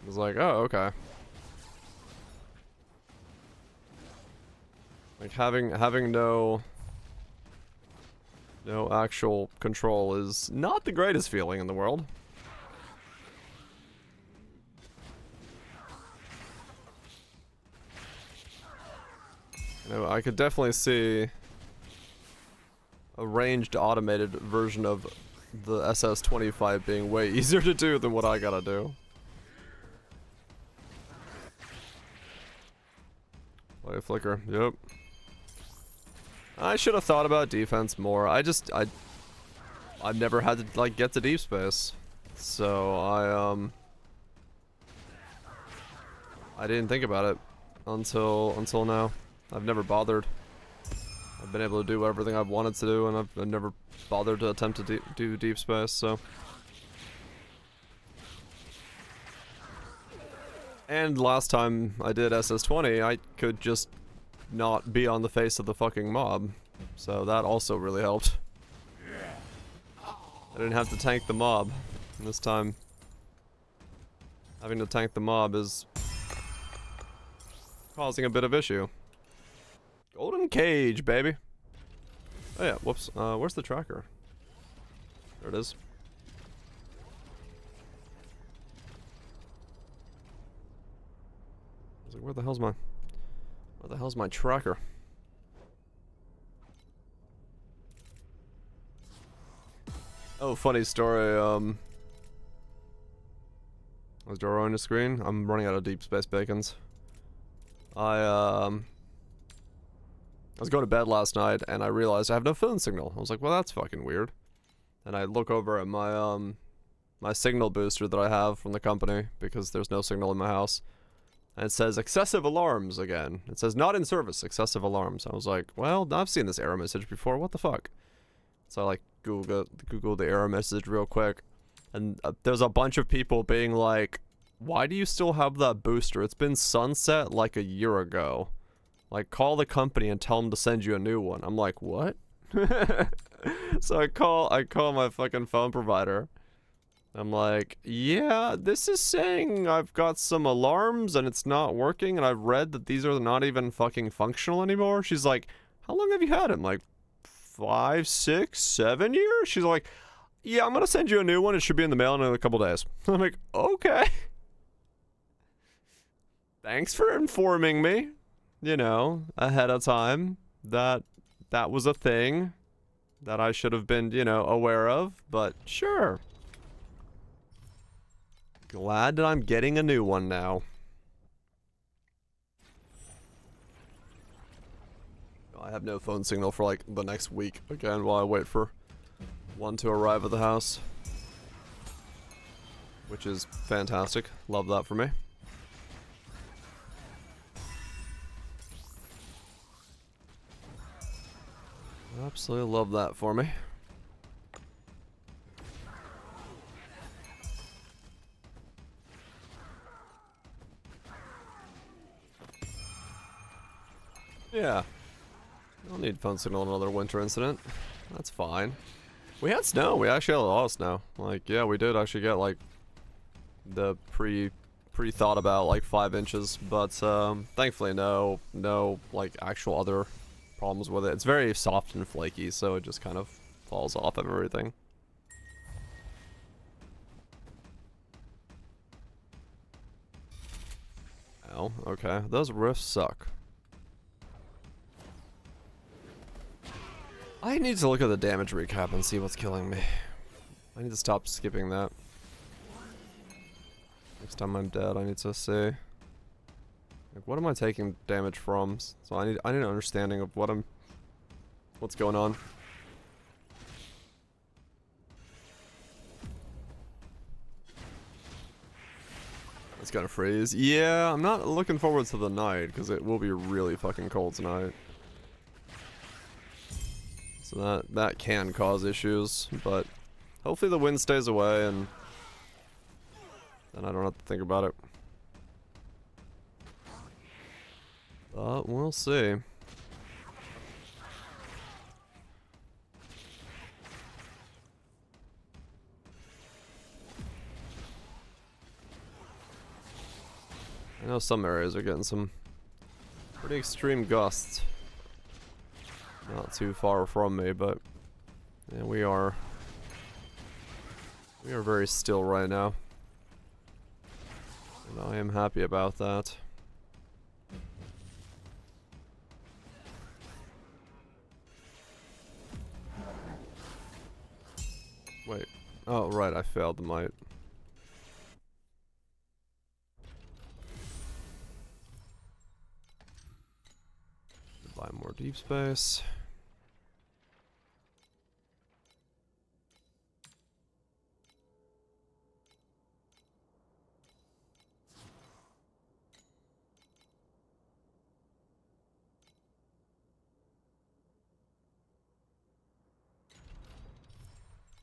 It's like, oh, okay. Like having no actual control is not the greatest feeling in the world. You know, I could definitely see a ranged automated version of the SS20 fight being way easier to do than what I gotta do. Play a flicker, yep. I should have thought about defense more. I've never had to like get to deep space. So I didn't think about it until now. I've never bothered. I've been able to do everything I've wanted to do, and I've never bothered to attempt to do deep space, so. And last time I did SS20, I could just not be on the face of the fucking mob. So that also really helped. I didn't have to tank the mob. And this time, having to tank the mob is causing a bit of issue. Golden cage, baby. Oh yeah, whoops. Where's the tracker? There it is. I was like, where the hell's my tracker? Oh, funny story. Was Doro on the screen? I'm running out of deep space bacons. I was going to bed last night and I realized I have no phone signal. I was like, well, that's fucking weird. And I look over at my my signal booster that I have from the company because there's no signal in my house. And it says excessive alarms again. It says not in service, excessive alarms. I was like, well, I've seen this error message before. What the fuck? So I like Google the error message real quick. And there's a bunch of people being like, why do you still have that booster? It's been sunset like a year ago. Like, call the company and tell them to send you a new one. I'm like, what? So I call my fucking phone provider. I'm like, yeah, this is saying I've got some alarms and it's not working, and I've read that these are not even fucking functional anymore. She's like, how long have you had it? I'm like, 5, 6, 7 years? She's like, yeah, I'm gonna send you a new one. It should be in the mail in a couple days. I'm like, okay. Thanks for informing me, you know, ahead of time that that was a thing that I should have been, you know, aware of, but sure. Glad that I'm getting a new one now. I have no phone signal for like the next week again while I wait for one to arrive at the house, which is fantastic. Love that for me. Absolutely love that for me. Yeah. Don't need phone signal in another winter incident. That's fine. We had snow. We actually had a lot of snow. Like, yeah, we did actually get, like, the pre-thought about, like, 5 inches. But, thankfully, no, like, actual other problems with it. It's very soft and flaky, so it just kind of falls off of everything. Oh, okay. Those rifts suck. I need to look at the damage recap and see what's killing me. I need to stop skipping that. Next time I'm dead, I need to see. Like, what am I taking damage from? So I need an understanding of what's going on. It's gonna freeze. Yeah, I'm not looking forward to the night because it will be really fucking cold tonight. So that can cause issues, but hopefully the wind stays away and then I don't have to think about it. But we'll see. I know some areas are getting some pretty extreme gusts. Not too far from me, but yeah, we are very still right now. And I am happy about that. Wait. Oh, right, I failed the might. Buy more deep space.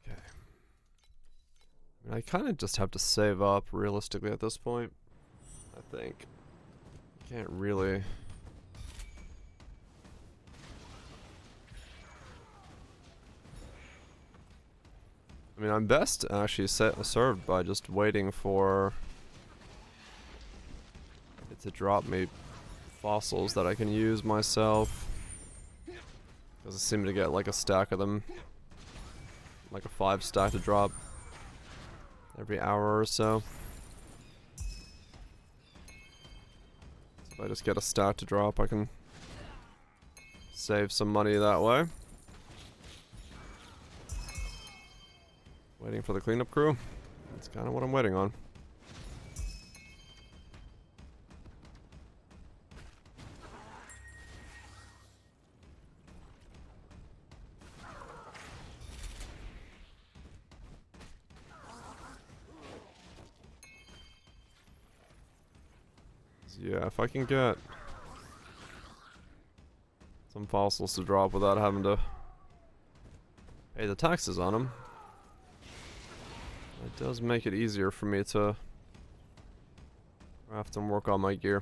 Okay. I kind of just have to save up realistically at this point. I think. Can't really. I mean, I'm best actually served by just waiting for it to drop me fossils that I can use myself. Because I seem to get like a stack of them. Like a 5 stack to drop every hour or so. So if I just get a stack to drop, I can save some money that way. Waiting for the cleanup crew. That's kind of what I'm waiting on. So yeah, if I can get some fossils to drop without having to pay the taxes on them, it does make it easier for me to craft and work on my gear.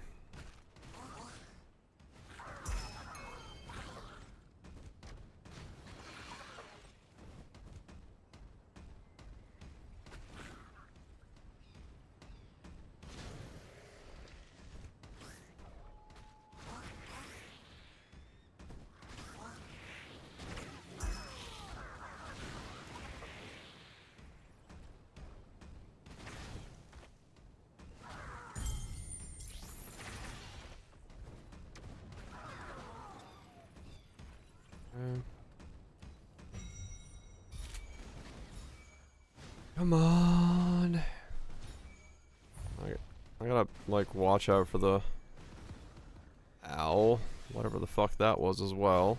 Come on. I gotta, like, watch out for the owl. Whatever the fuck that was as well.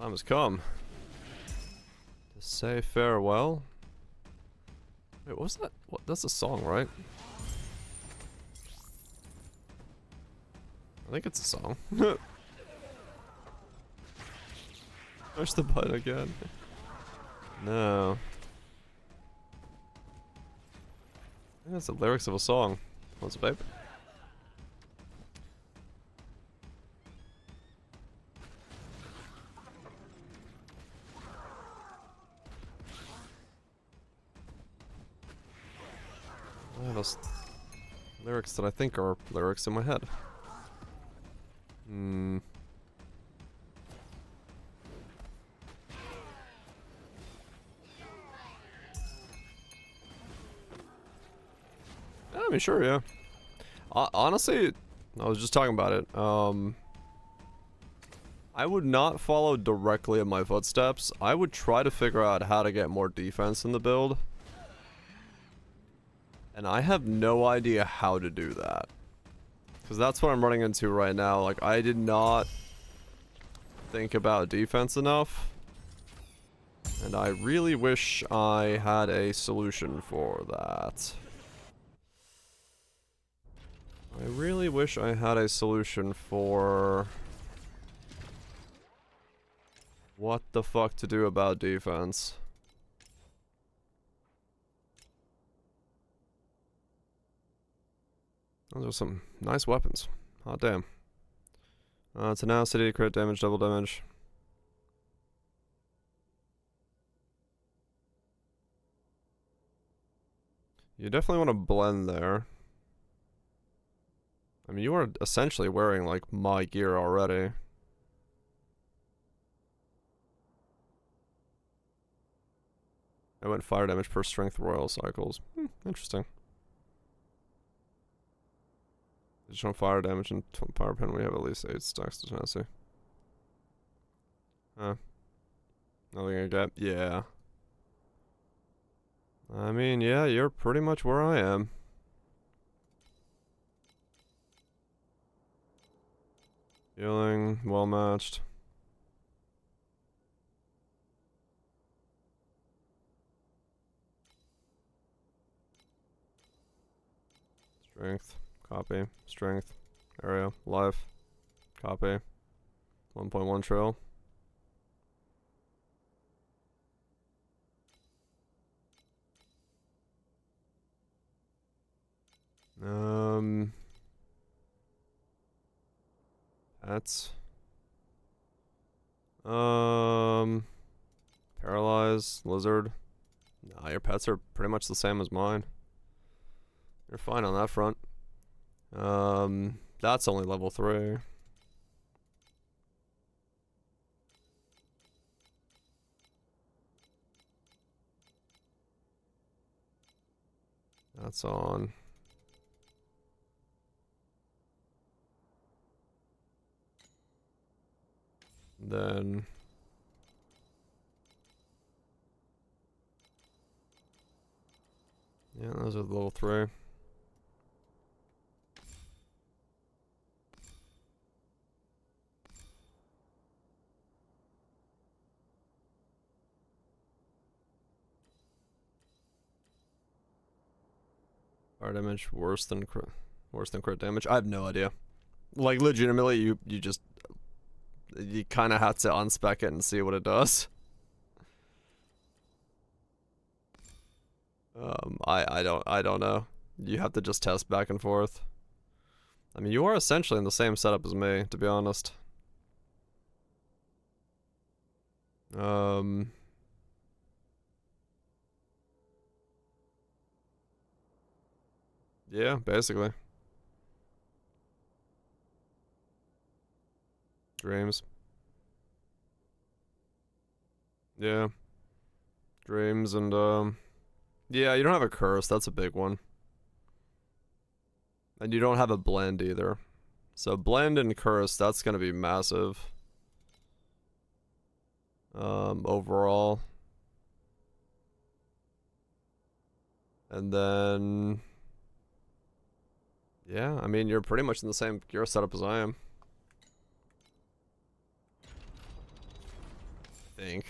Time has come to say farewell. Wait, what's that? What? That's a song, right? I think it's a song. Push the button again. No. I think that's the lyrics of a song. What's it, babe? I have those lyrics that I think are lyrics in my head. Hmm. I mean, sure, yeah. Honestly, I was just talking about it. I would not follow directly in my footsteps. I would try to figure out how to get more defense in the build. And I have no idea how to do that. Because that's what I'm running into right now. Like, I did not think about defense enough. And I really wish I had a solution for that. I really wish I had a solution for what the fuck to do about defense. Those are some nice weapons. Hot damn. Tenacity, crit damage, double damage. You definitely want to blend there. I mean, you are essentially wearing, like, my gear already. I went fire damage per strength royal cycles. Interesting. Additional fire damage and power pen, we have at least 8 stacks to tenacity. Huh. Nothing I get? Yeah. I mean, yeah, you're pretty much where I am. Healing, well matched. Strength, copy, strength, area, life, copy. 1.1 trill. Pets. Paralyzed, lizard. Nah, your pets are pretty much the same as mine. You're fine on that front. That's only level 3. That's on. Then yeah, those are level 3. Fire damage worse than crit damage. I have no idea. Like, legitimately, you just you kind of have to unspec it and see what it does. I don't know. You have to just test back and forth. I mean, you are essentially in the same setup as me, to be honest. Yeah, basically. Dreams. Yeah. Dreams and, yeah, you don't have a curse, that's a big one. And you don't have a blend either. So blend and curse, that's gonna be massive. Overall. And then... yeah, I mean, you're pretty much in the same gear setup as I am. think.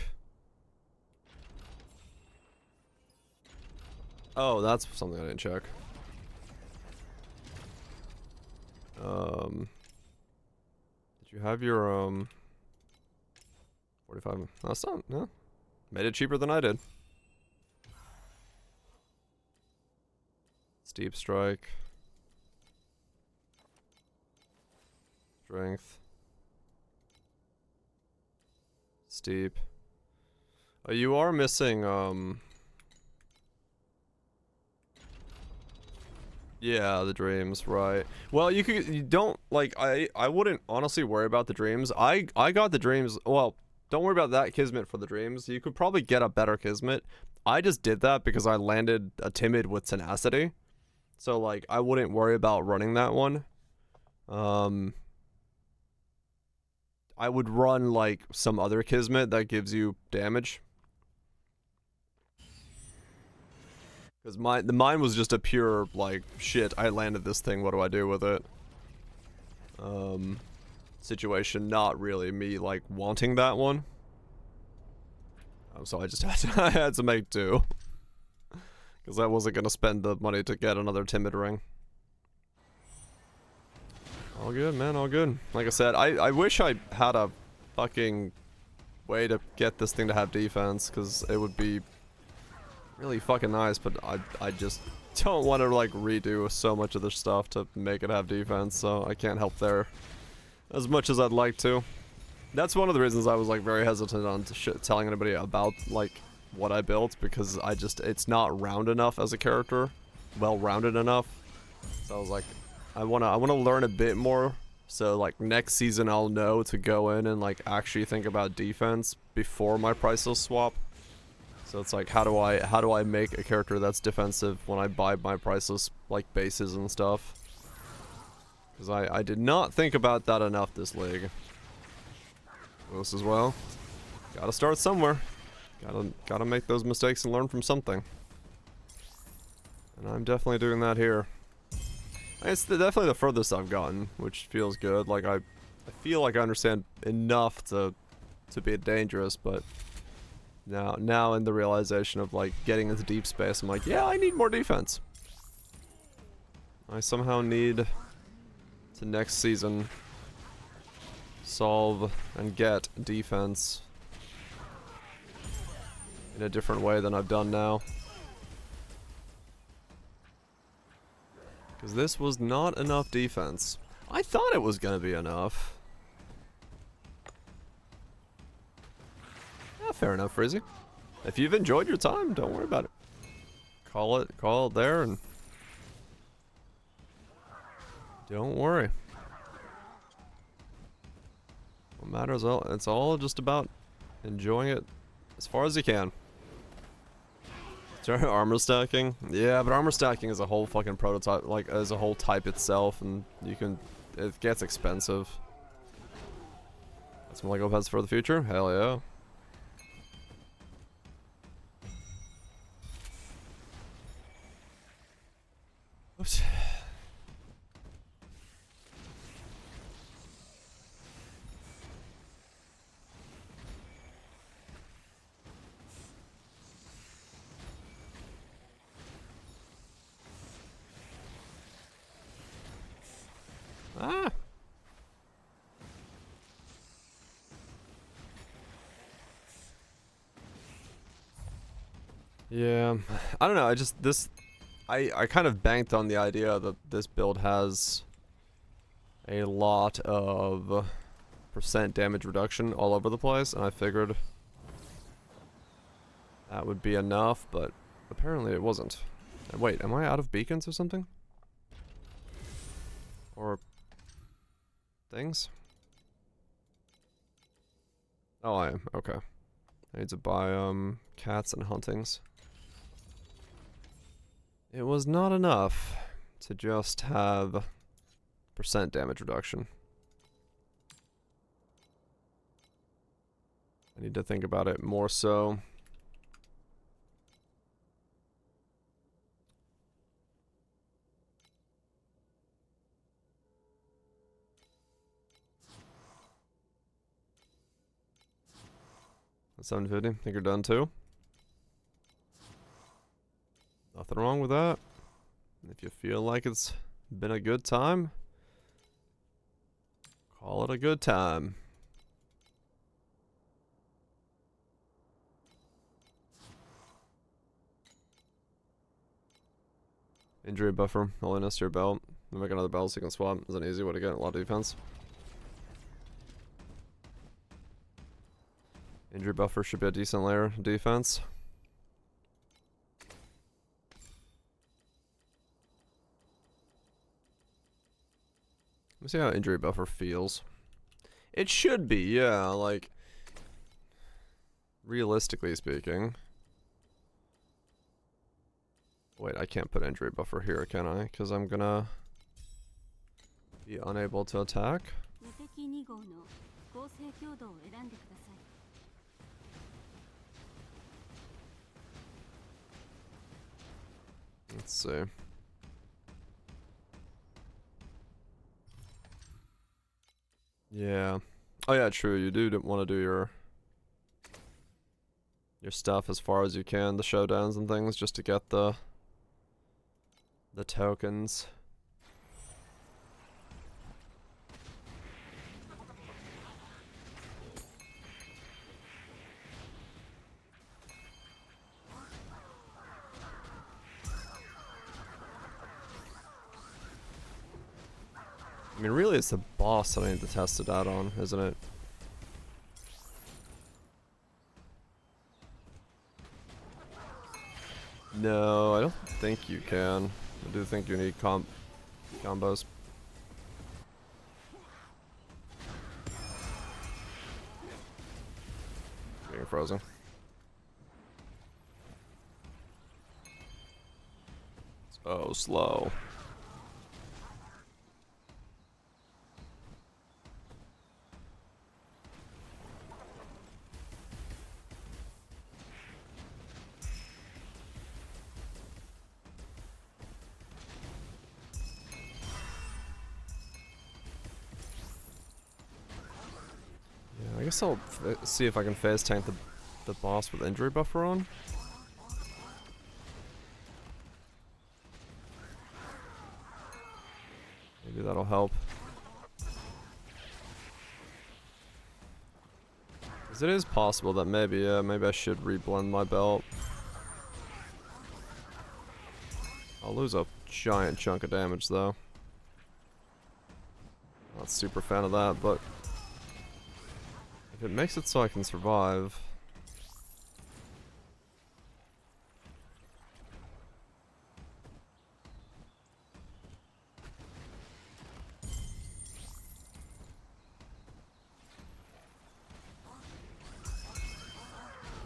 Oh, that's something I didn't check. Did you have your 45? That's not, no. Made it cheaper than I did. Steep strike. Strength. Steep. Oh, you are missing, yeah, the dreams, right. Well, you don't, like, I wouldn't honestly worry about the dreams. I got the dreams, well, don't worry about that Kismet for the dreams. You could probably get a better Kismet. I just did that because I landed a Timid with Tenacity. So, like, I wouldn't worry about running that one. I would run, like, some other Kismet that gives you damage. Because mine was just a pure, like, shit, I landed this thing, what do I do with it? Situation, not really me, like, wanting that one. So I just had to, I had to make two. Because I wasn't going to spend the money to get another Timid ring. All good, man, all good. Like I said, I wish I had a fucking way to get this thing to have defense, because it would be really fucking nice, but I just don't want to, like, redo so much of this stuff to make it have defense, so I can't help there as much as I'd like to. That's one of the reasons I was, like, very hesitant on telling anybody about, like, what I built, because it's not round enough as a character, well-rounded enough. So I was like, I wanna learn a bit more, so, like, next season I'll know to go in and, like, actually think about defense before my priceless swap. So it's like, how do I make a character that's defensive when I buy my priceless, like, bases and stuff? Because I did not think about that enough this league. This as well. Gotta start somewhere. Gotta make those mistakes and learn from something. And I'm definitely doing that here. It's definitely the furthest I've gotten, which feels good. Like, I feel like I understand enough to be dangerous, but now in the realization of, like, getting into deep space, I'm like, yeah, I need more defense. I somehow need to next season solve and get defense in a different way than I've done now. Because this was not enough defense. I thought it was gonna be enough. Yeah, fair enough, Frizzy. If you've enjoyed your time, don't worry about it. Call it there, and don't worry. What matters, it's all just about enjoying it as far as you can. Sorry, armor stacking? Yeah, but armor stacking is a whole fucking prototype, like, as a whole type itself, and it gets expensive. Some Lego pets for the future? Hell yeah. Oops. Ah. Yeah, I don't know, I kind of banked on the idea that this build has a lot of percent damage reduction all over the place, and I figured that would be enough, but apparently it wasn't. Wait, am I out of beacons or something? Or things? Oh, I am. Okay. I need to buy, cats and huntings. It was not enough to just have percent damage reduction. I need to think about it more so. 750. Think you're done too? Nothing wrong with that. If you feel like it's been a good time, call it a good time. Injury buffer, holiness to your belt. Make another belt so you can swap. Is an easy way to get a lot of defense. Injury buffer should be a decent layer of defense. Let me see how injury buffer feels. It should be, yeah, like, realistically speaking. Wait, I can't put injury buffer here, can I? Because I'm gonna be unable to attack. Let's see. Yeah. Oh yeah, true. You do want to do your stuff as far as you can, the showdowns and things, just to get the tokens. I mean, really, it's the boss that I need to test it out on, isn't it? No, I don't think you can. I do think you need combos. Being frozen. So slow. I guess I'll see if I can phase tank the boss with injury buffer on. Maybe that'll help. Because it is possible that maybe I should reblend my belt. I'll lose a giant chunk of damage though. Not super fan of that, but if it makes it so I can survive.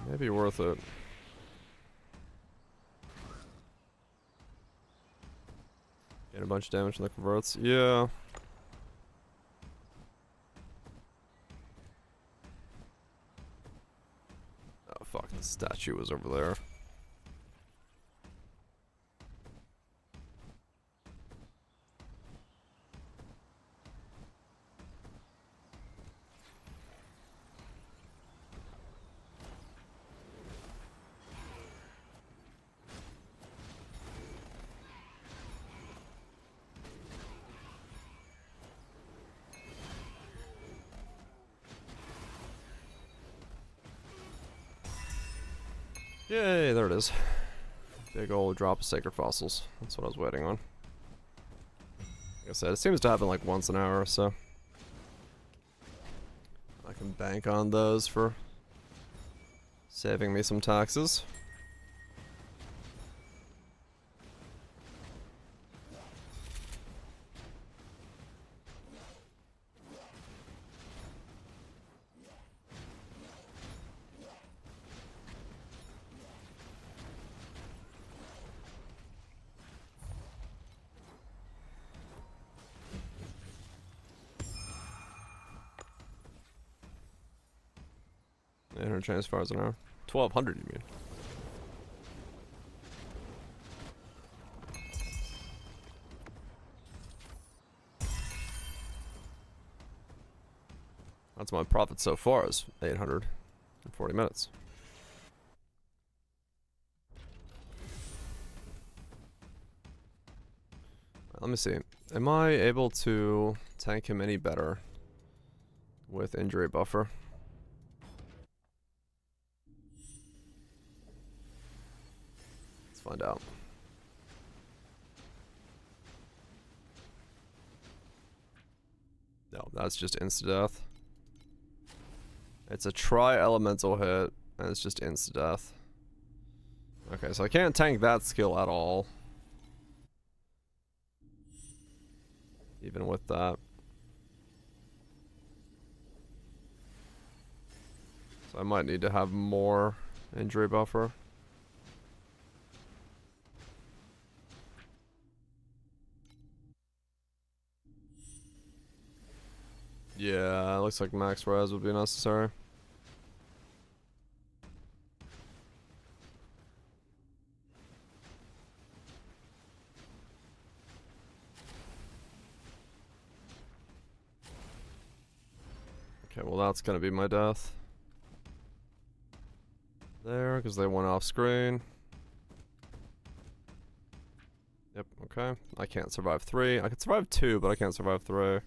Maybe worth it. Get a bunch of damage in the converts. Yeah. Oh fuck, the statue was over there. Yay, there it is. Big old drop of sacred fossils. That's what I was waiting on. Like I said, it seems to happen like once an hour or so. I can bank on those for saving me some taxes. Interchange as far as an hour. 1200, you mean? That's my profit so far is 850 40 minutes. Let me see. Am I able to tank him any better with injury buffer? Let's find out. No, that's just insta-death. It's a tri-elemental hit, and it's just insta-death. Okay, so I can't tank that skill at all. Even with that. So I might need to have more injury buffer. Yeah, it looks like max res would be necessary. Okay, well that's gonna be my death. There, because they went off screen. Yep, okay. I can't survive 3. I can survive 2, but I can't survive 3.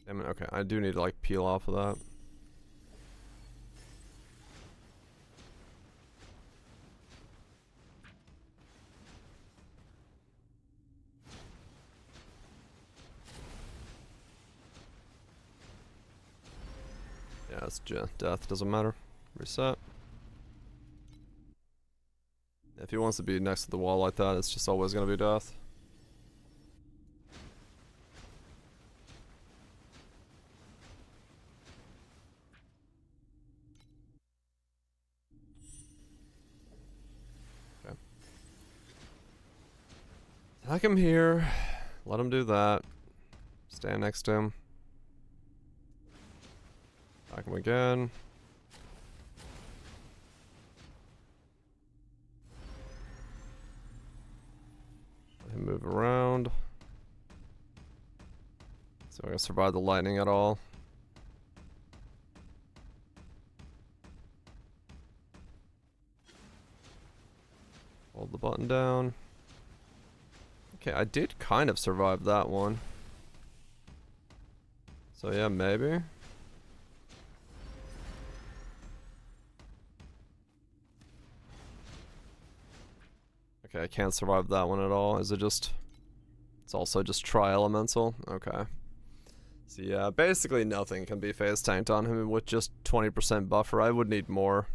Damn it, okay. I do need to like peel off of that. Yeah, it's death, doesn't matter. Reset. If he wants to be next to the wall like that, it's just always gonna be death. Okay. Attack him here. Let him do that. Stand next to him. Attack him again. Let him move around. So I'm gonna survive the lightning at all. Hold the button down. Okay, I did kind of survive that one. So yeah, maybe. Okay, I can't survive that one at all. Is it just... It's also just tri-elemental? Okay. So yeah, basically nothing can be phase tanked on him with just 20% buffer. I would need more.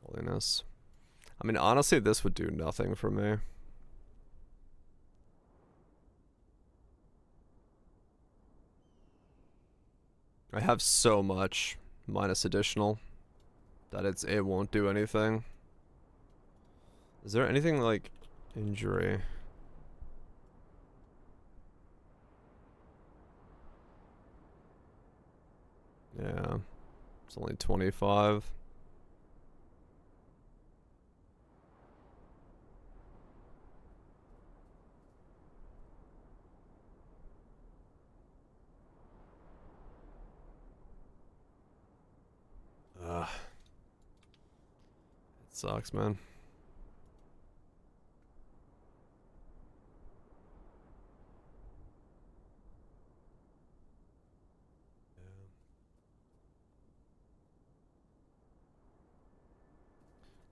Holiness. I mean, honestly, this would do nothing for me. I have so much minus additional that it won't do anything. Is there anything like injury? Yeah, it's only 25. Ugh. It sucks, man.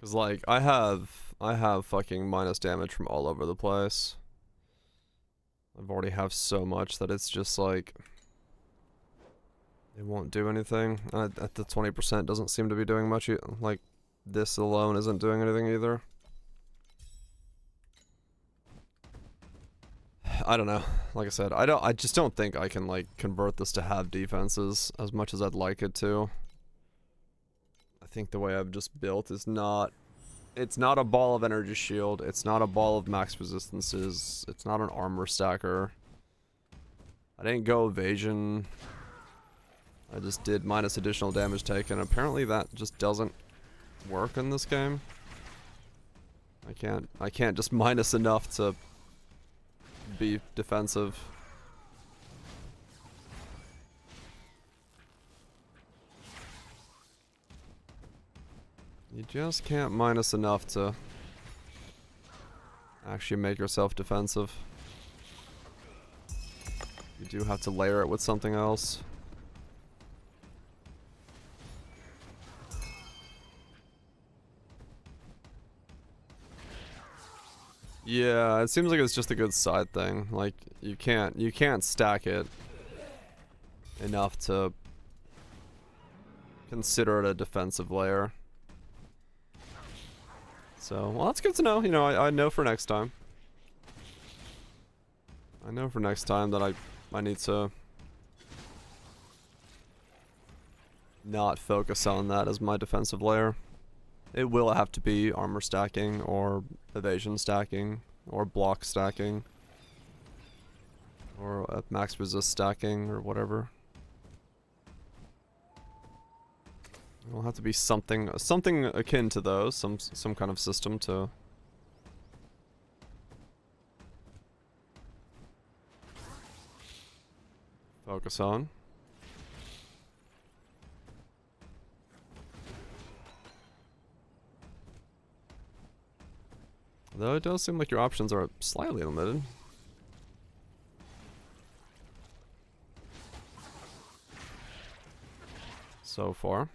Cause like I have fucking minus damage from all over the place. I've already have so much that it's just like it won't do anything. At the 20% doesn't seem to be doing much. Like this alone isn't doing anything either. I don't know. Like I said, I just don't think I can like convert this to have defenses as much as I'd like it to. I think the way I've just built is not, it's not a ball of energy shield, it's not a ball of max resistances, it's not an armor stacker. I didn't go evasion. I just did minus additional damage taken. Apparently that just doesn't work in this game. I can't just minus enough to be defensive. You just can't minus enough to actually make yourself defensive. You do have to layer it with something else. Yeah, it seems like it's just a good side thing. Like you can't stack it enough to consider it a defensive layer. So, well, that's good to know. You know, I know for next time. I know for next time that I need to not focus on that as my defensive layer. It will have to be armor stacking or evasion stacking or block stacking or max resist stacking or whatever. It'll have to be something akin to those, some kind of system to focus on. Though it does seem like your options are slightly limited. So far.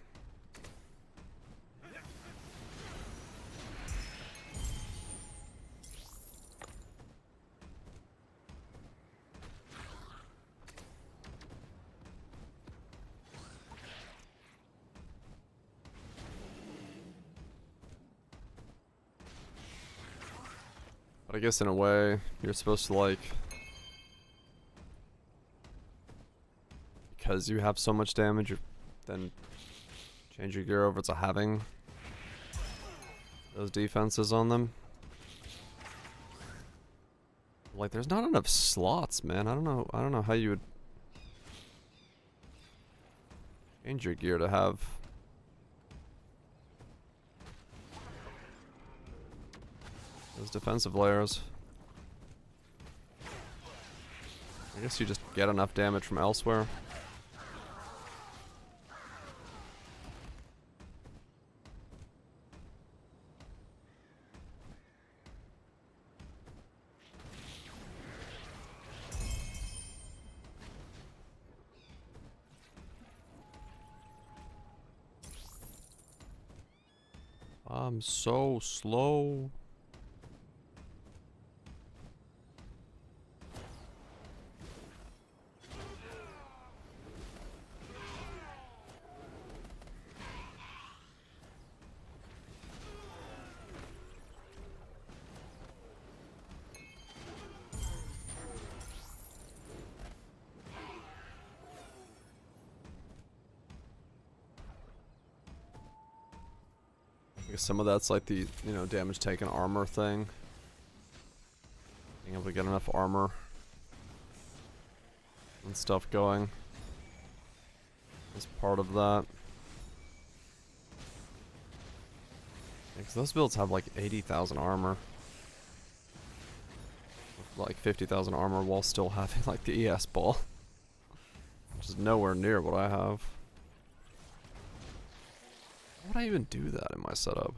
But I guess in a way, you're supposed to like, because you have so much damage, then change your gear over to having those defenses on them. Like, there's not enough slots, man. I don't know how you would change your gear to have those defensive layers. I guess you just get enough damage from elsewhere. I'm so slow. I guess some of that's like the, you know, damage taken armor thing. Being able to get enough armor and stuff going is part of that. Because those builds have like 80,000 armor. With like 50,000 armor while still having like the ES ball. Which is nowhere near what I have. Why would I even do that in my setup?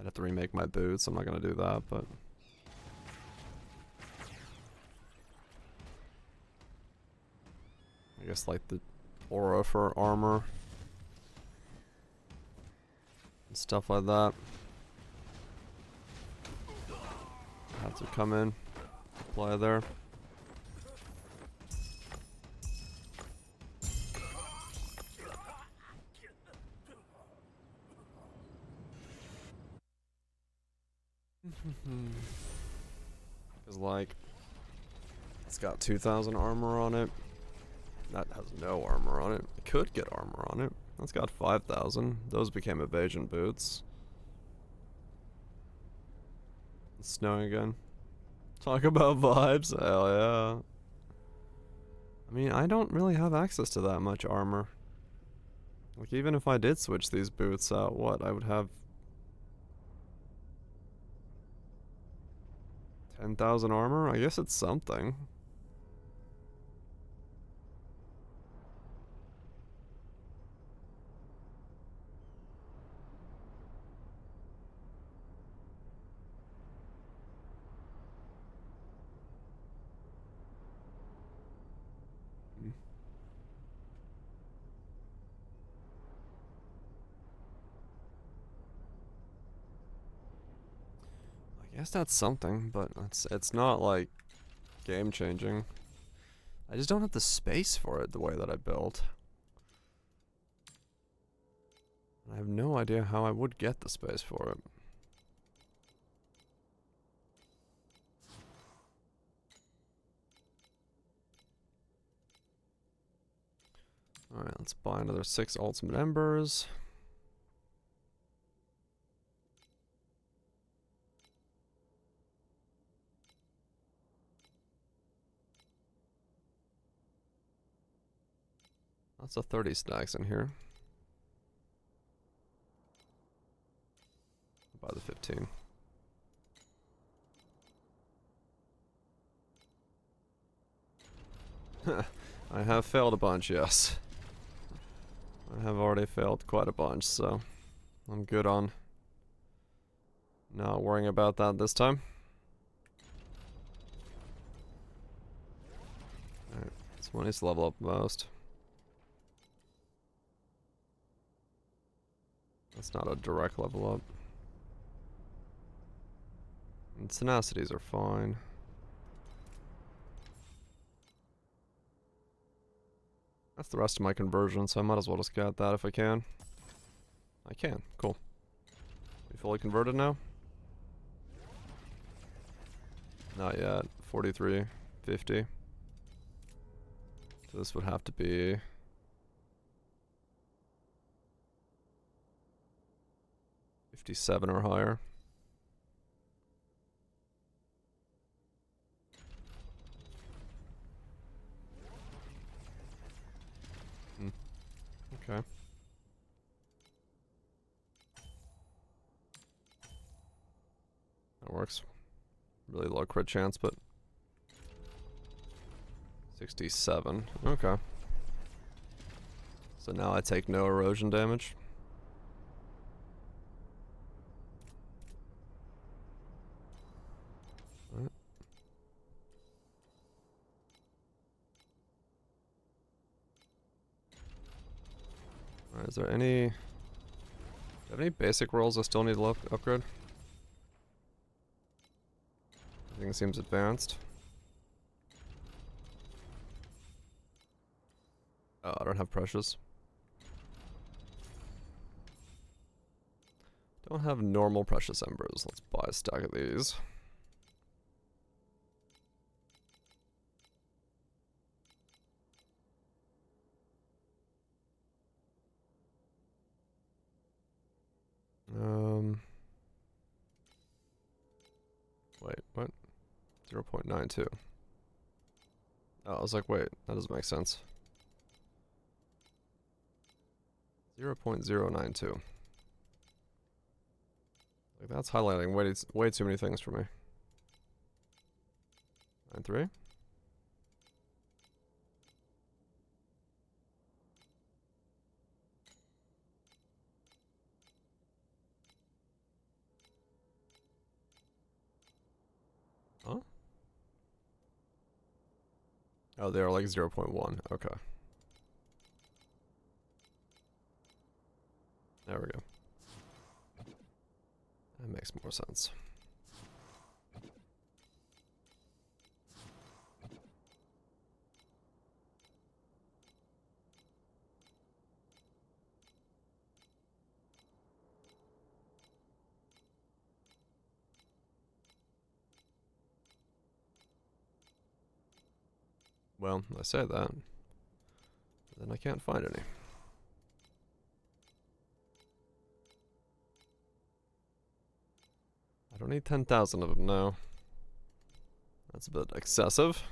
I'd have to remake my boots, I'm not gonna do that, but... I guess like the aura for armor. And stuff like that. Have to come in, apply there. Because, like, it's got 2,000 armor on it. That has no armor on it. It could get armor on it. That's got 5,000. Those became evasion boots. It's snowing again. Talk about vibes. Hell yeah. I mean, I don't really have access to that much armor. Like, even if I did switch these boots out, what? I would have 10,000 armor? I guess it's something. I guess that's something, but it's not like game changing. I just don't have the space for it the way that I built. I have no idea how I would get the space for it. Alright, let's buy another 6 ultimate embers. Lots of 30 stacks in here. Buy the 15. I have failed a bunch, yes. I have already failed quite a bunch, so I'm good on not worrying about that this time. Alright, this one needs to level up most. That's not a direct level up. And tenacities are fine. That's the rest of my conversion, so I might as well just get that if I can. I can, cool. We fully converted now? Not yet. 43, 50. So this would have to be 57 or higher. Okay. That works. Really low crit chance, but 67. Okay. So now I take no erosion damage. Alright. Alright, is there any... Do you have any basic rolls I still need to upgrade? Everything seems advanced. Oh, I don't have precious. Don't have normal precious embers. Let's buy a stack of these. Wait, what? 0.92. Oh, I was like, wait, that doesn't make sense. 0.092. Like, that's highlighting way too many things for me. 93? Huh? Oh, they are like 0.1. Okay. There we go. That makes more sense. Well, I say that. Then I can't find any. I don't need 10,000 of them now. That's a bit excessive.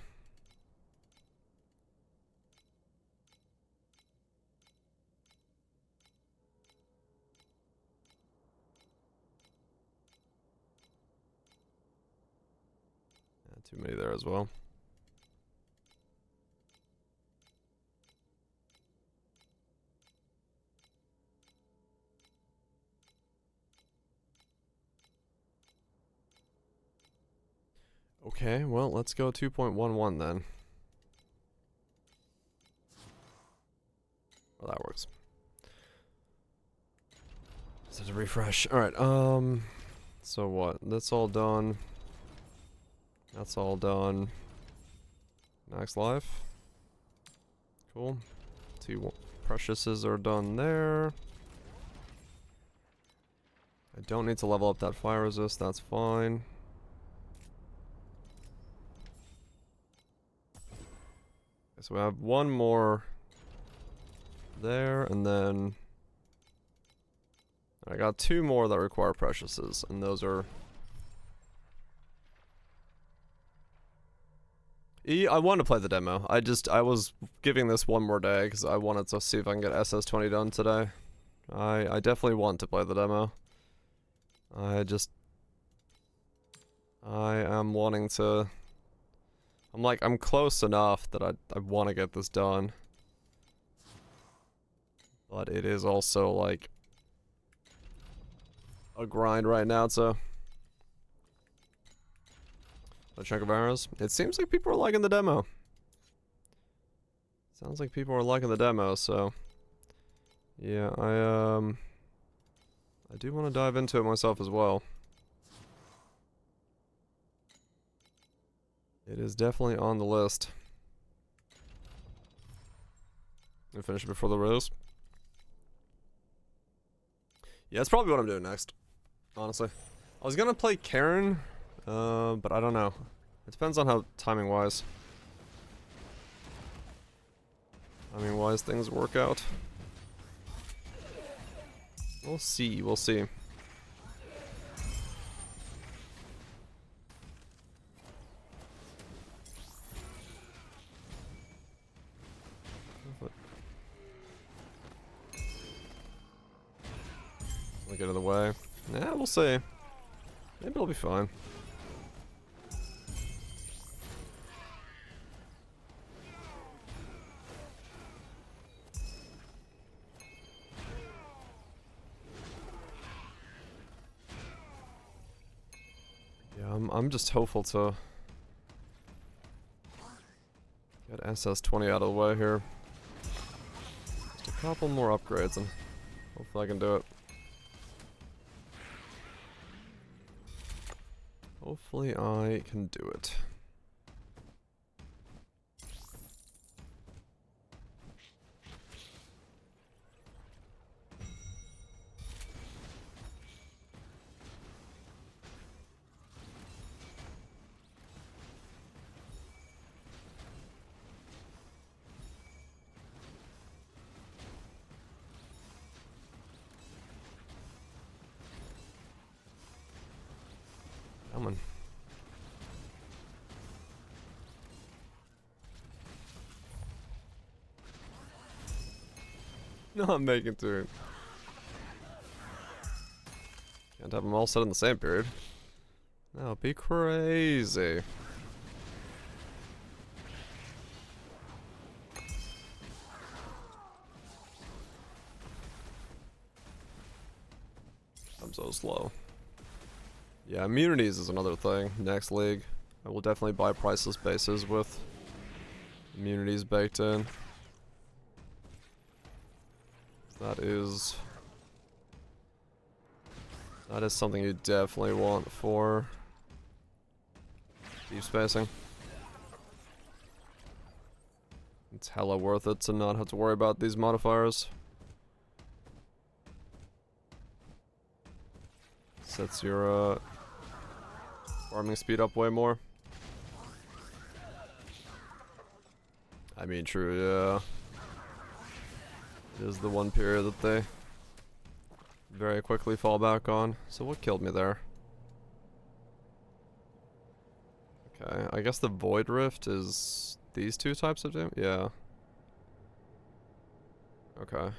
Yeah, too many there as well. Okay, well, let's go 2.11 then. Well, that works. So to refresh. Alright, so what? That's all done. That's all done. Max life. Cool. 2 preciouses are done there. I don't need to level up that fire resist, that's fine. Okay, so we have one more there, and then I got 2 more that require preciouses, and those are I wanted to play the demo. I was giving this one more day because I wanted to see if I can get SS20 done today. I definitely want to play the demo. I am wanting to. I'm close enough that I want to get this done. But it is also like a grind right now, so. A chunk of arrows. It seems like people are liking the demo. Sounds like people are liking the demo, so. Yeah, I do want to dive into it myself as well. It is definitely on the list. And finish it before the rose. Yeah, that's probably what I'm doing next. Honestly. I was gonna play Karen, but I don't know. It depends on how timing-wise. Timing-wise things work out. We'll see, we'll see. I'll get in the way. Yeah, we'll see. Maybe it'll be fine. Yeah, I'm just hopeful to get SS20 out of the way here. Just a couple more upgrades and hopefully I can do it. Hopefully I can do it. Come on. No, I'm making through. Can't have them all set in the same period. That would be crazy. I'm so slow. Yeah, immunities is another thing. Next league, I will definitely buy priceless bases with immunities baked in. That is something you definitely want for deep spacing. It's hella worth it to not have to worry about these modifiers. Sets your farming speed up way more. I mean, true, yeah. It is the one period that they very quickly fall back on. So what killed me there? Okay, I guess the Void Rift is these two types of damage? Yeah. Okay.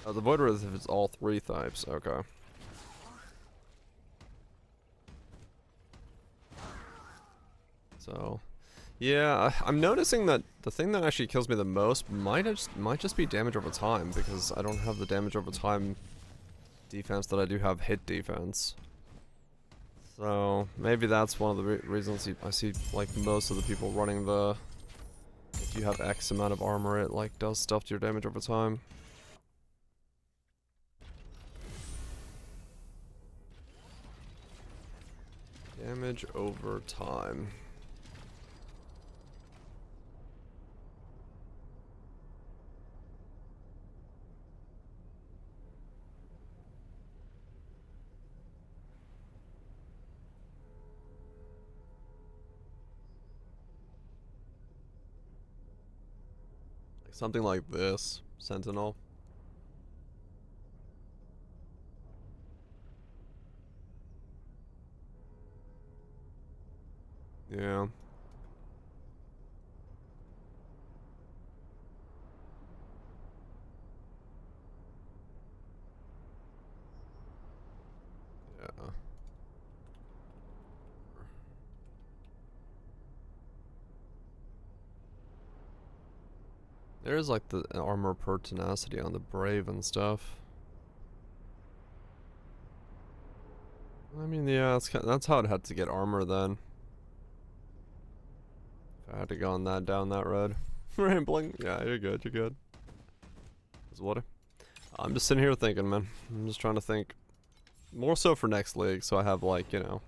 Oh, the Void Rift is all three types. Okay. So, yeah, I'm noticing that the thing that actually kills me the most might just be damage over time, because I don't have the damage over time defense that I do have hit defense. So maybe that's one of the reasons I see like most of the people running the, if you have X amount of armor, it like does stuff to your damage over time. Damage over time. Something like this, Sentinel. Yeah. Yeah. There's like the armor per tenacity on the Brave and stuff. I mean, yeah, that's how it had to get armor then. If I had to go on that down that road. Rambling. Yeah, you're good, you're good. Is what? I'm just sitting here thinking, man. I'm just trying to think. More so for next league, so I have like, you know,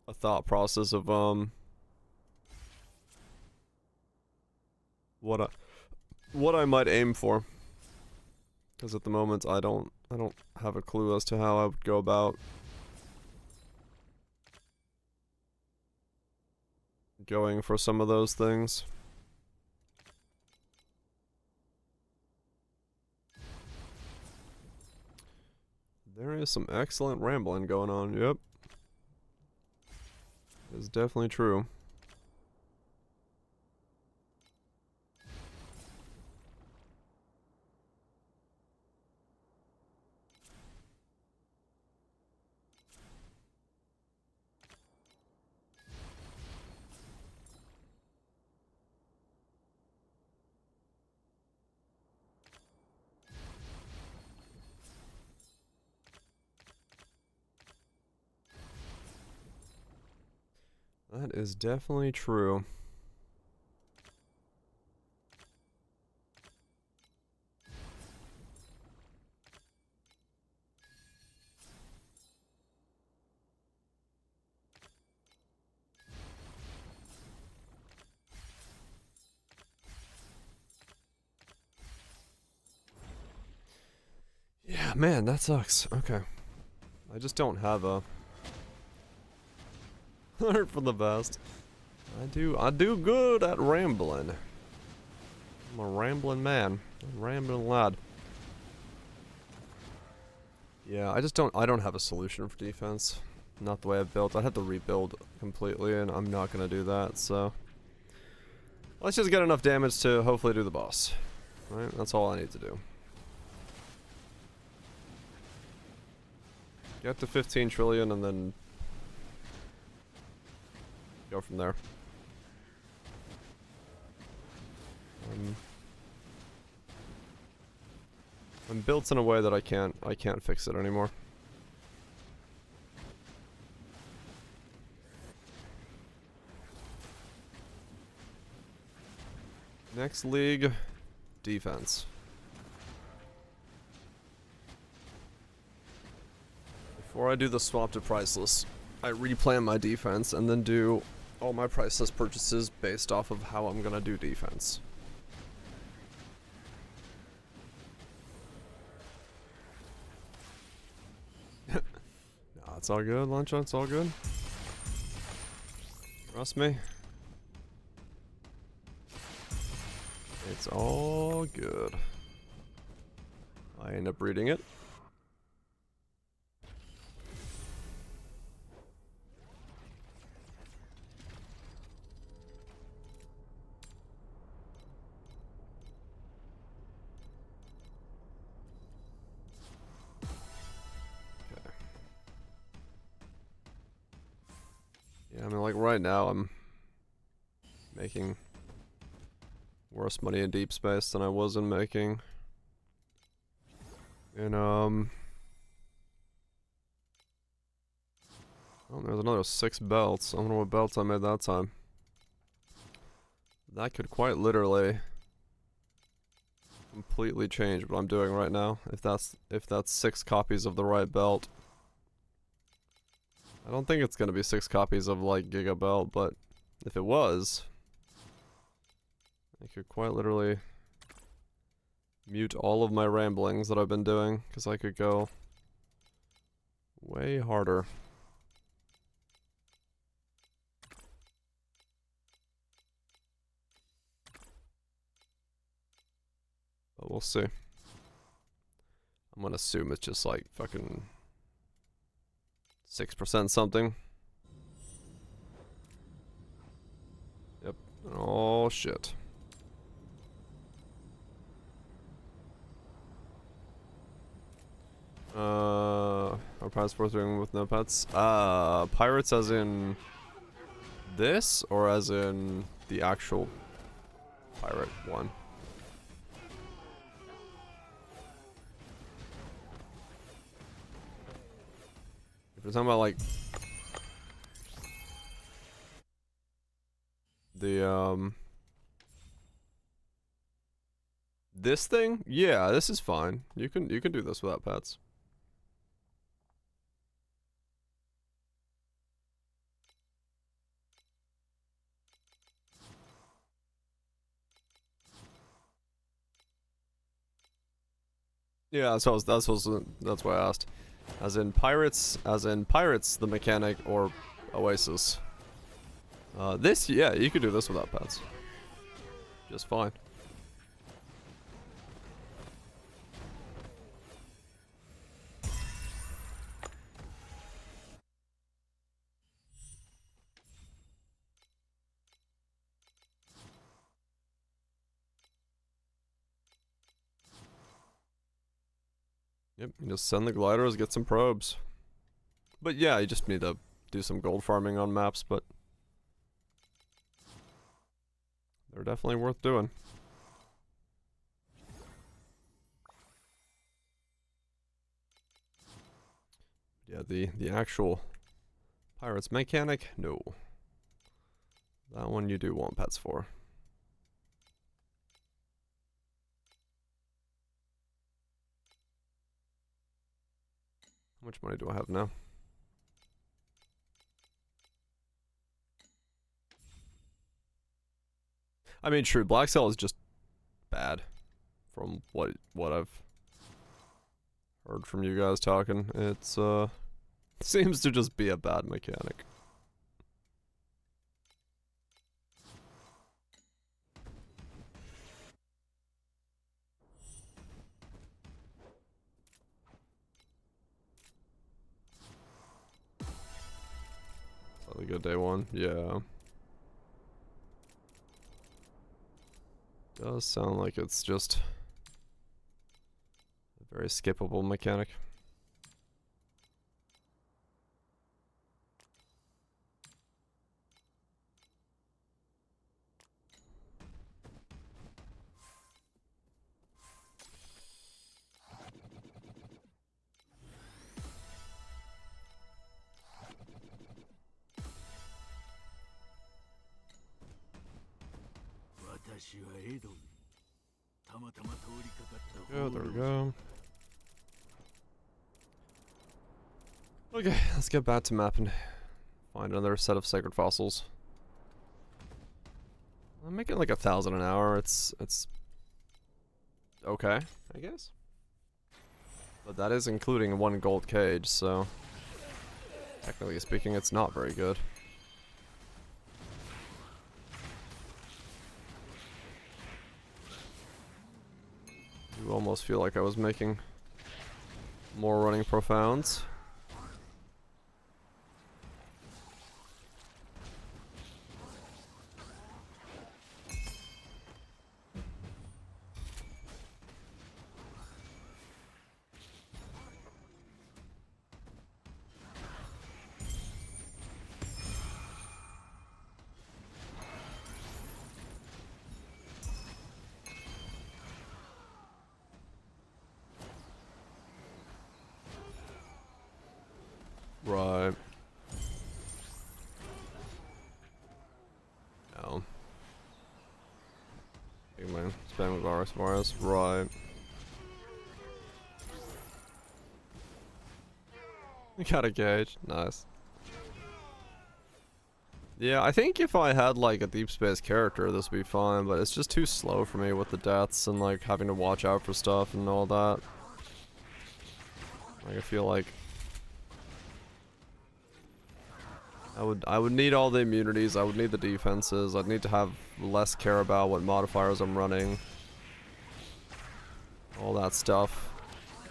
a thought process of what I might aim for. Because at the moment I don't have a clue as to how I would go about going for some of those things. There is some excellent rambling going on, yep. It's definitely true. That is definitely true. Yeah, man, that sucks. Okay. I just don't have a heart for the best. I do good at rambling. I'm a rambling man. A rambling lad. Yeah, I don't have a solution for defense. Not the way I've built. I'd have to rebuild completely, and I'm not gonna do that, so let's just get enough damage to hopefully do the boss. Right? That's all I need to do. Get to 15 trillion and then go from there. I'm built in a way that I can't fix it anymore. Next league, defense. Before I do the swap to priceless, I replan my defense and then do all my priceless purchases based off of how I'm gonna do defense. No, it's all good, Lunch, it's all good. Trust me. It's all good. I end up reading it. Yeah, I mean, like right now I'm making worse money in deep space than I was in making in oh, there's another 6 belts. I don't know what belts I made that time. That could quite literally completely change what I'm doing right now. If that's 6 copies of the right belt. I don't think it's gonna be 6 copies of like Giga Belt, but if it was, I could quite literally mute all of my ramblings that I've been doing, because I could go way harder. But we'll see. I'm gonna assume it's just like fucking 6% something. Yep. Oh shit. Are pirates worth doing with no pets? Pirates as in this, or as in the actual pirate one? If we're talking about like the this thing, yeah, this is fine. You can do this without pets. Yeah, that's why I asked. As in pirates, the mechanic, or Oasis. This, yeah, you could do this without pets. Just fine. Yep, you just send the gliders, get some probes. But yeah, you just need to do some gold farming on maps, but they're definitely worth doing. Yeah, the actual pirates mechanic, no. That one you do want pets for. How much money do I have now? I mean, true, Black Cell is just bad from what I've heard from you guys talking. It's seems to just be a bad mechanic. Probably good day one, yeah. Does sound like it's just a very skippable mechanic. There we go. Okay, let's get back to map and find another set of sacred fossils. I'm making like 1,000 an hour. It's okay, I guess. But that is including 1 gold cage, so technically speaking, it's not very good. almost feel like I was making more running profounds. Right. No. Big man. Spam with Mars. Right. You got a gauge. Nice. Yeah, I think if I had like a deep space character, this would be fine, but it's just too slow for me with the deaths and like having to watch out for stuff and all that. Like I feel like I would need all the immunities, I would need the defenses, I'd need to have less care about what modifiers I'm running. All that stuff,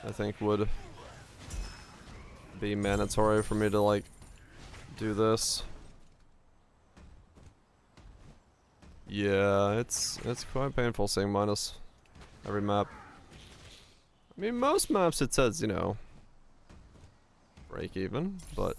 I think would be mandatory for me to like do this. Yeah, it's quite painful seeing minus every map. I mean, most maps it says, you know, break even, but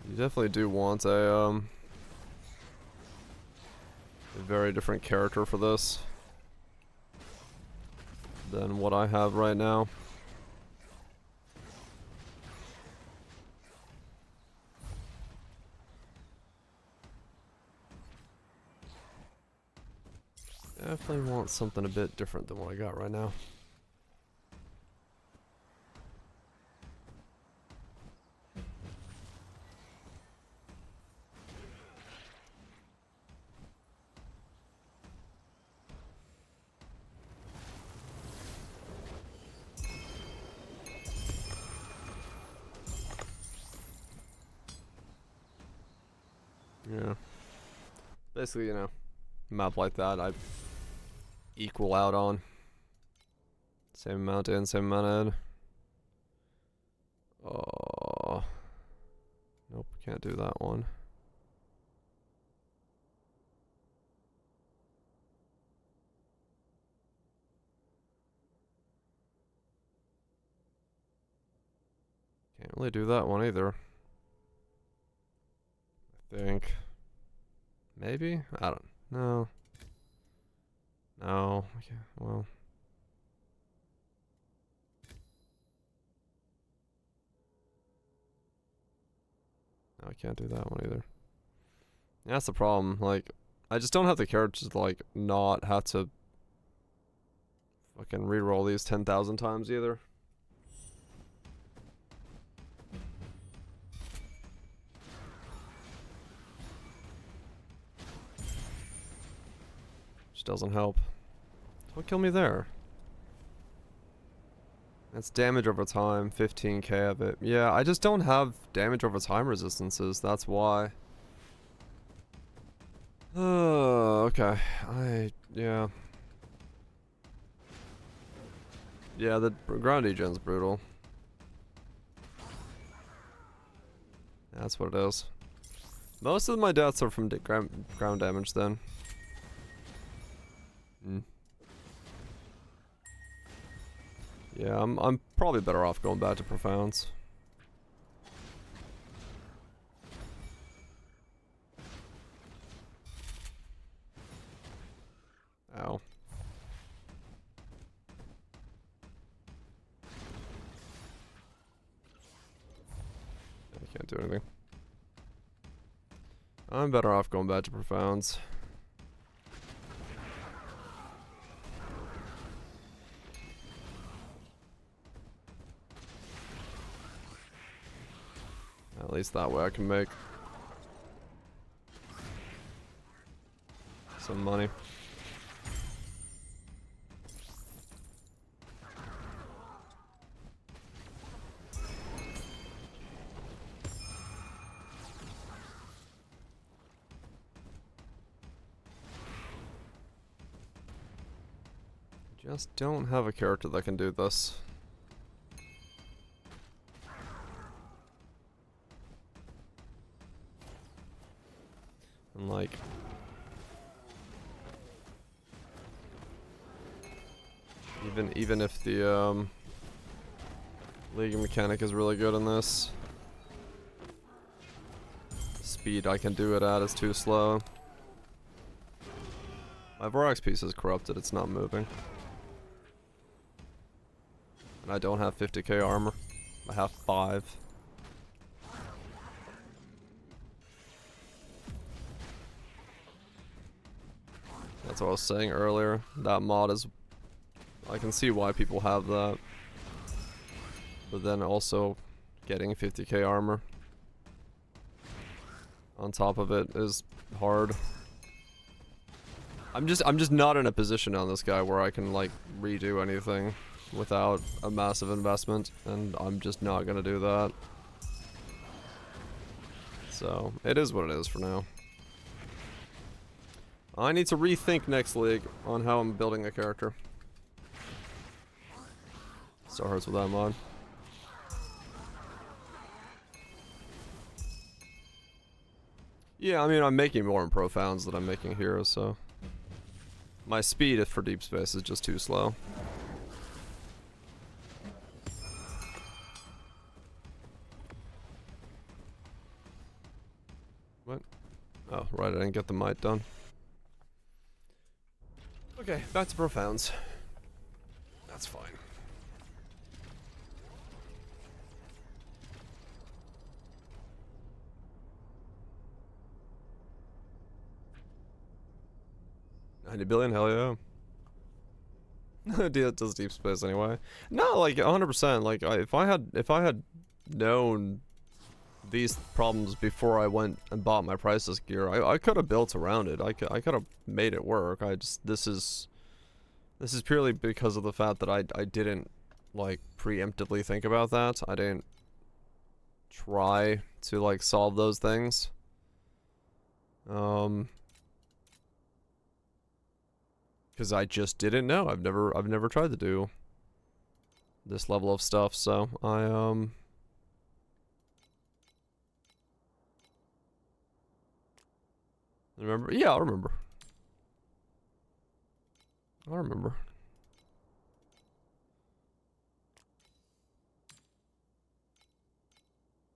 you definitely do want a very different character for this than what I have right now. Definitely want something a bit different than what I got right now. Yeah. Basically, you know, map like that, I equal out on. Same amount in, same amount in. Oh. Nope, can't do that one. Can't really do that one either. I think. Maybe? I don't know. No. Okay, well. No, I can't do that one either. Yeah, that's the problem. Like, I just don't have the characters to, like, not have to fucking reroll these 10,000 times either. Which doesn't help. Don't kill me there. That's damage over time, 15k of it. Yeah, I just don't have damage over time resistances, that's why. Oh, okay. Yeah. Yeah, the ground degen's brutal. That's what it is. Most of my deaths are from ground damage then. Yeah, I'm probably better off going back to profounds. Ow. I can't do anything. I'm better off going back to profounds. At least that way I can make some money. Just don't have a character that can do this. And like... Even if the league mechanic is really good in this, the speed I can do it at is too slow. My Vorax piece is corrupted, it's not moving. And I don't have 50k armor. I have 5. That's what I was saying earlier. That mod is... I can see why people have that. But then also getting 50k armor on top of it is hard. I'm just not in a position on this guy where I can like redo anything without a massive investment, and I'm just not gonna do that. So it is what it is for now. I need to rethink next league on how I'm building a character. Still hurts with that mod. Yeah, I mean, I'm making more in profounds than I'm making heroes, so... My speed for deep space is just too slow. What? Oh, right, I didn't get the might done. Okay, back to profounds. That's fine. $90 billion, hell yeah. It does deep space anyway. No, like 100%. Like if I had known these problems before I went and bought my priceless gear, I could have built around it. I could have made it work. This is purely because of the fact that I didn't like preemptively think about that. I didn't try to like solve those things. Because I just didn't know. I've never tried to do this level of stuff, so I remember. Yeah, I'll remember. I'll remember.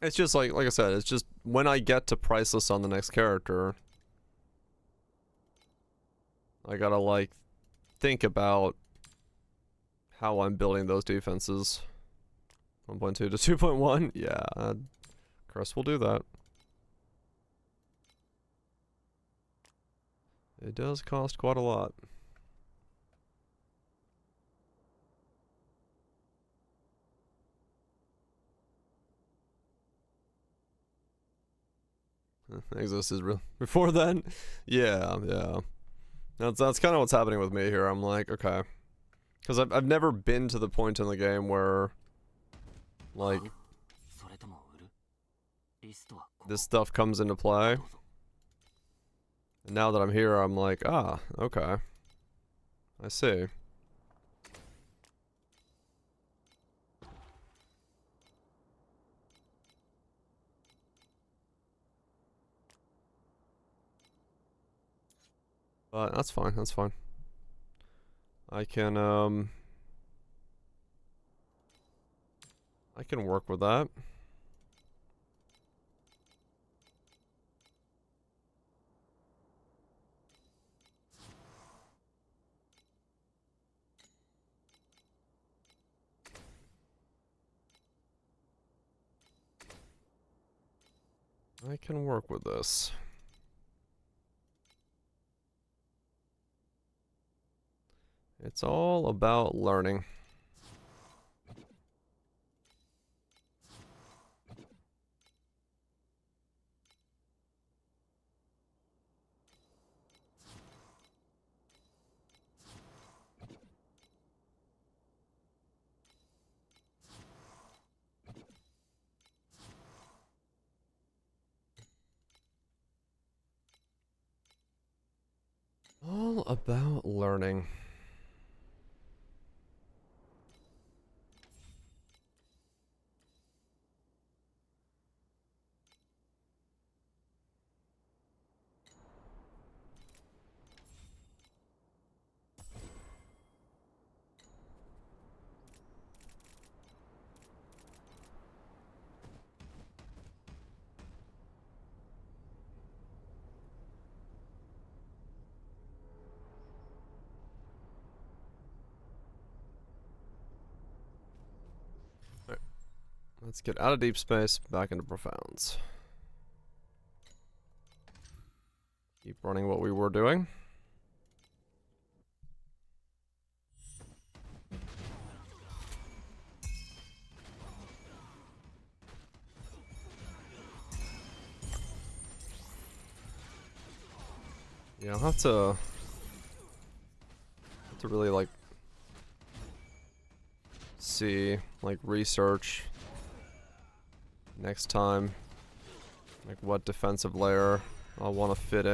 It's just like I said, it's just when I get to priceless on the next character, I gotta like think about how I'm building those defenses. 1.2 to 2.1? Yeah, Chris will do that. It does cost quite a lot. Exist is real. Before then? Yeah. That's kind of what's happening with me here. I'm like, okay. Because I've never been to the point in the game where, like, this stuff comes into play. And now that I'm here, I'm like, ah, okay. I see. But that's fine, that's fine. I can work with that. I can work with this. It's all about learning. All about learning. Let's get out of deep space, back into profounds. Keep running what we were doing. Yeah, I'll have to really like see, like research next time, like what defensive layer I'll want to fit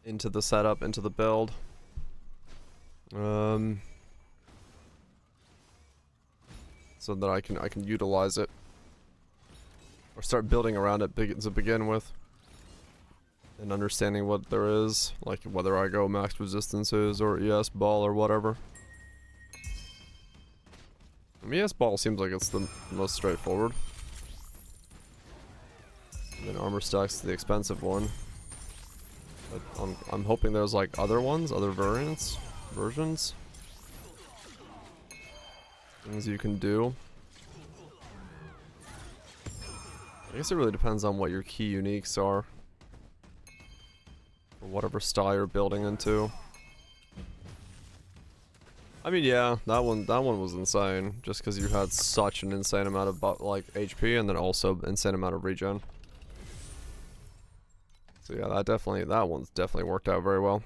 into the setup, into the build. So that I can utilize it or start building around it to begin with. And understanding what there is, like whether I go max resistances or ES ball or whatever. I mean, ES ball seems like it's the most straightforward. And then armor stack's the expensive one. But I'm hoping there's like other ones, other versions. Things you can do. I guess it really depends on what your key uniques are. Or whatever style you're building into. I mean, yeah, that one was insane. Just because you had such an insane amount of like HP and then also insane amount of regen. So yeah, that one's definitely worked out very well.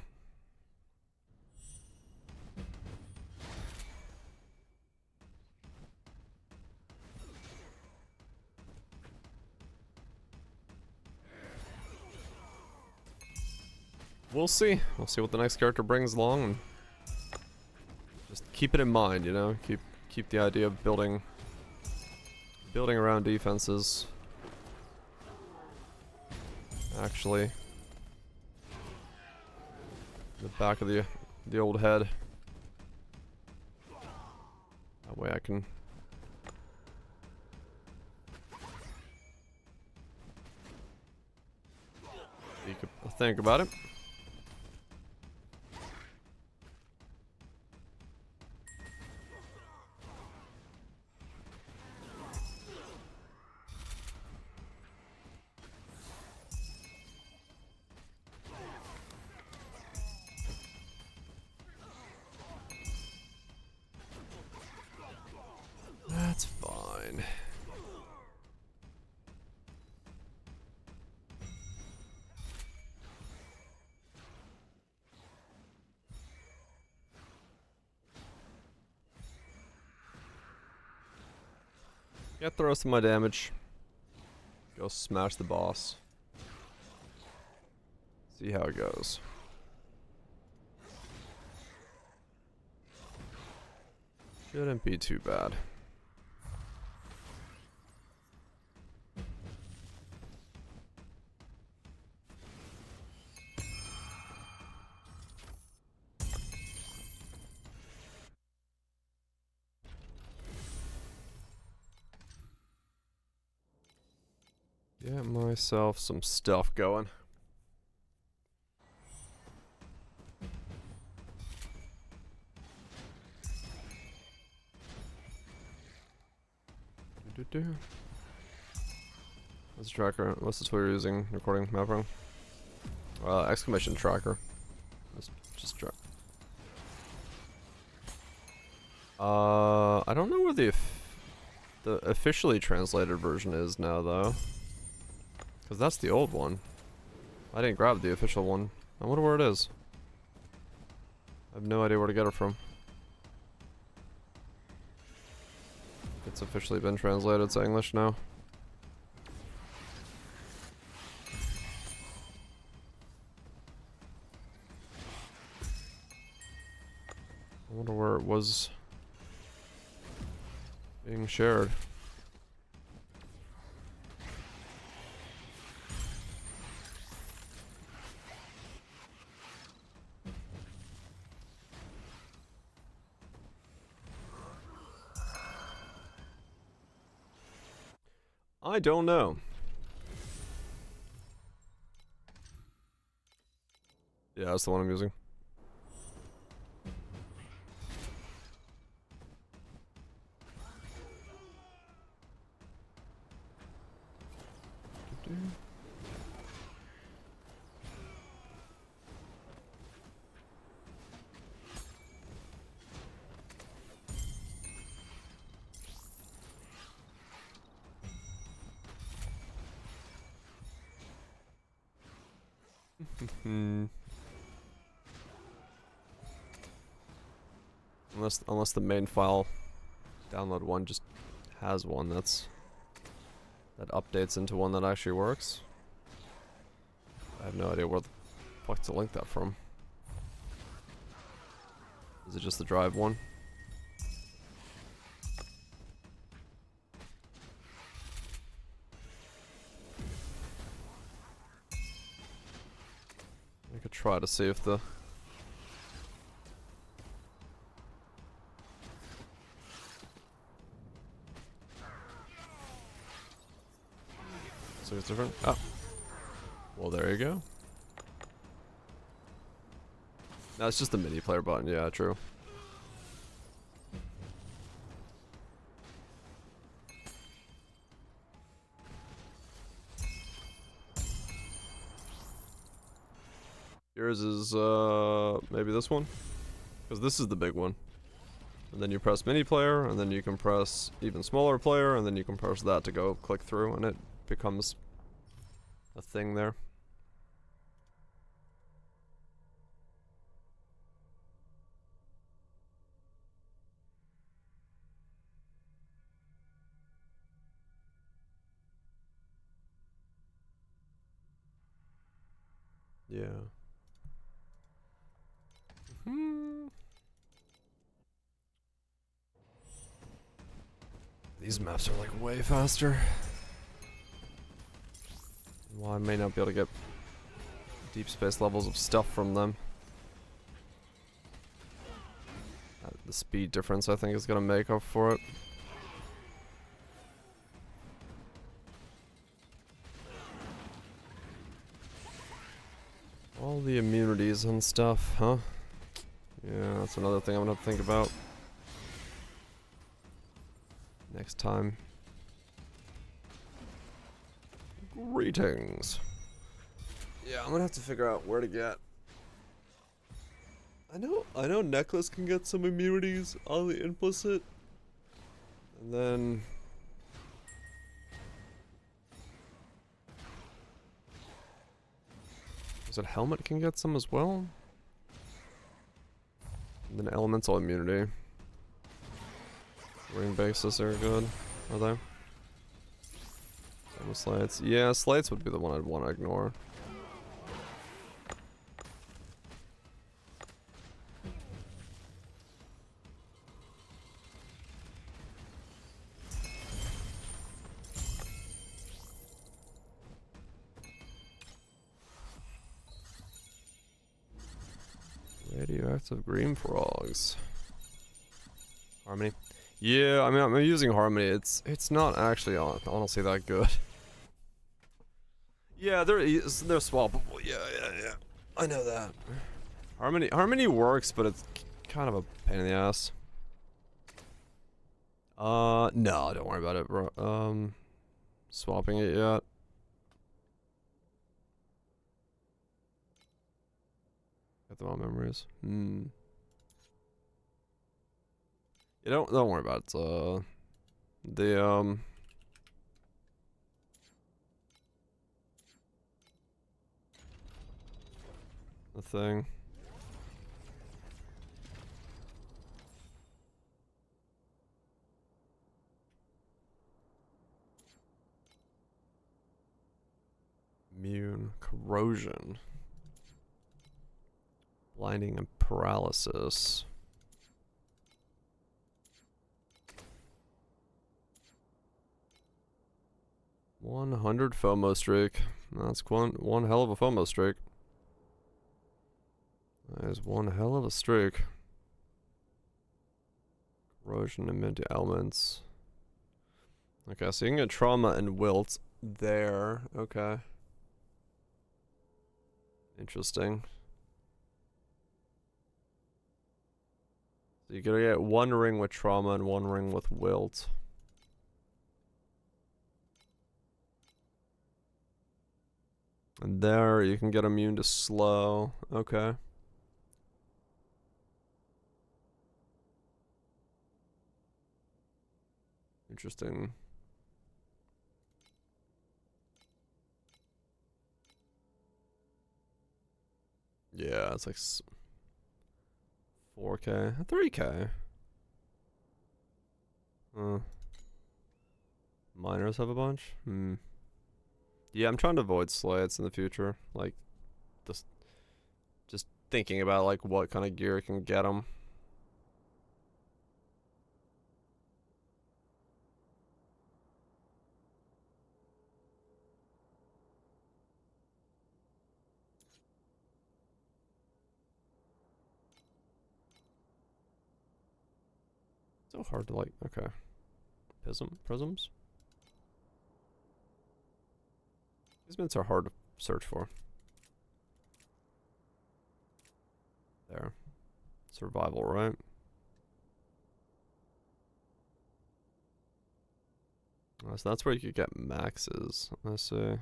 We'll see. We'll see what the next character brings along, and just keep it in mind, you know. Keep the idea of building around defenses. Actually, in the back of the old head. That way I can think about it. That's fine. Get the rest of my damage. Go smash the boss. See how it goes. Shouldn't be too bad. Get myself some stuff going. What's the tracker? What's the tool you're using? Recording mapping? Exclamation tracker. Just track. I don't know where the officially translated version is now though. Because that's the old one. I didn't grab the official one. I wonder where it is. I have no idea where to get it from. It's officially been translated to English now. I wonder where it was being shared. I don't know. Yeah, that's the one I'm using. Unless the main file download one just has one that updates into one that actually works. I have no idea where the fuck to link that from. Is it just the drive one? I could try to see if the so it's different. Oh. Well, there you go. No, it's just the mini player button. Yeah, true. Yours is, maybe this one? Because this is the big one. And then you press mini player, and then you can press even smaller player, and then you can press that to go click through, and it becomes a thing there. Yeah. These maps are like way faster. Well, I may not be able to get deep space levels of stuff from them. The speed difference I think is gonna make up for it. All the immunities and stuff, huh? Yeah, that's another thing I'm gonna have to think about next time. Greetings. Yeah, I'm gonna have to figure out where to get. I know Necklace can get some immunities on the implicit. And then is it Helmet can get some as well? And then Elemental immunity. Ring bases are good, are they? Same with Slates. Yeah, Slates would be the one I'd want to ignore. Radioactive green frogs. Harmony. Yeah, I mean I'm using Harmony. It's not actually honestly that good. Yeah, they're swappable. Yeah. I know that. Harmony works, but it's kind of a pain in the ass. No, don't worry about it, bro. Swapping it yet. Got them all memories. Yeah, don't worry about it. The thing. Immune corrosion. Blinding and paralysis. 100 FOMO streak. That's one hell of a FOMO streak. That is one hell of a streak. Corrosion and elements. Okay, so you can get trauma and wilt there. Okay. Interesting. So you gotta get one ring with trauma and one ring with wilt. And there you can get immune to slow. Okay. Interesting. Yeah, it's like 4K, 3K. Miners have a bunch. Yeah, I'm trying to avoid slates in the future. Like, just thinking about like what kind of gear can get them. So hard to like. Okay, prisms. These mints are hard to search for. There, survival, right? Oh, so that's where you could get maxes. Let's see.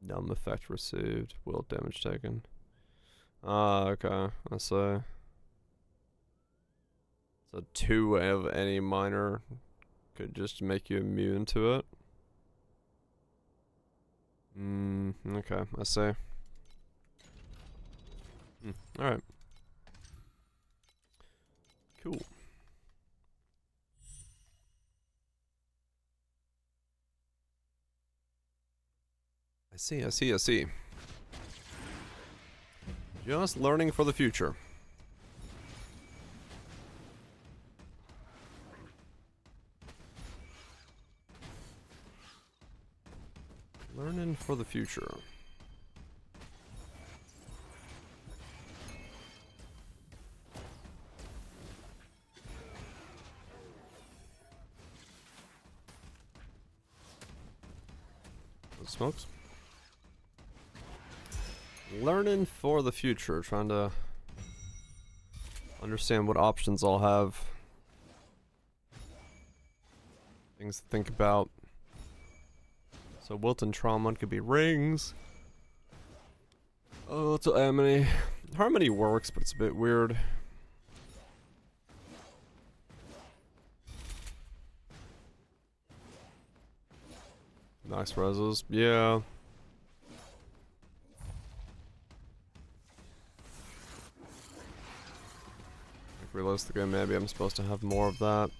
Numb effect received. Will damage taken. Ah, okay. I see. So 2 of any miner could just make you immune to it. Okay. I see. Alright. Cool. I see. Just learning for the future. Learning for the future. Smokes. Learning for the future. Trying to understand what options I'll have. Things to think about. So Wilton Trauma could be rings. Oh, it's Harmony. Harmony works, but it's a bit weird. Nice reses. Yeah. Like realistically, maybe I'm supposed to have more of that.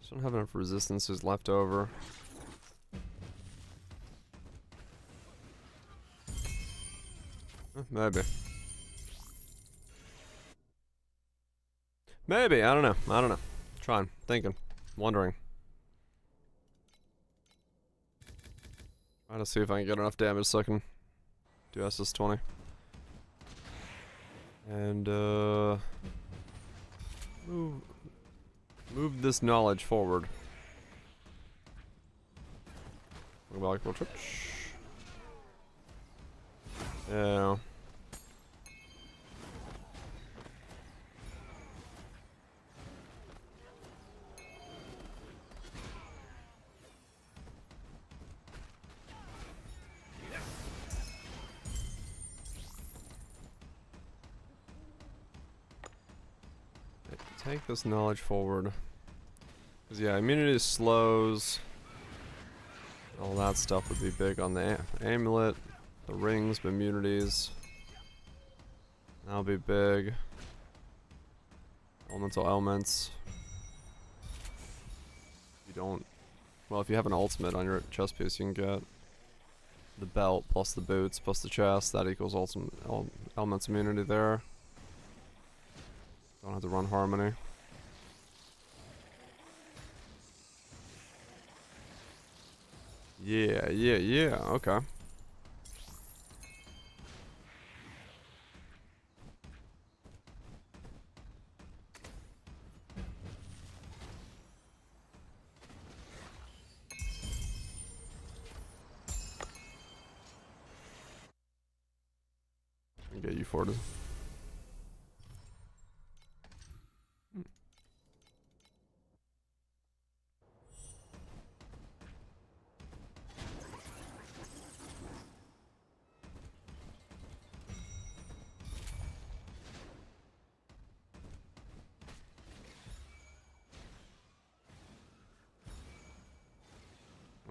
Just don't have enough resistances left over. Maybe. Maybe, I don't know. Trying, thinking, wondering. Trying to see if I can get enough damage so I can do SS20. And, move this knowledge forward. What about like yeah. Take this knowledge forward. Because, yeah, immunity slows. All that stuff would be big on the amulet. The rings, immunities. That'll be big. Elemental elements. You don't. Well, if you have an ultimate on your chest piece, you can get the belt plus the boots plus the chest. That equals ultimate elements immunity there. Don't have to run Harmony. Yeah, okay. I'll get you forward.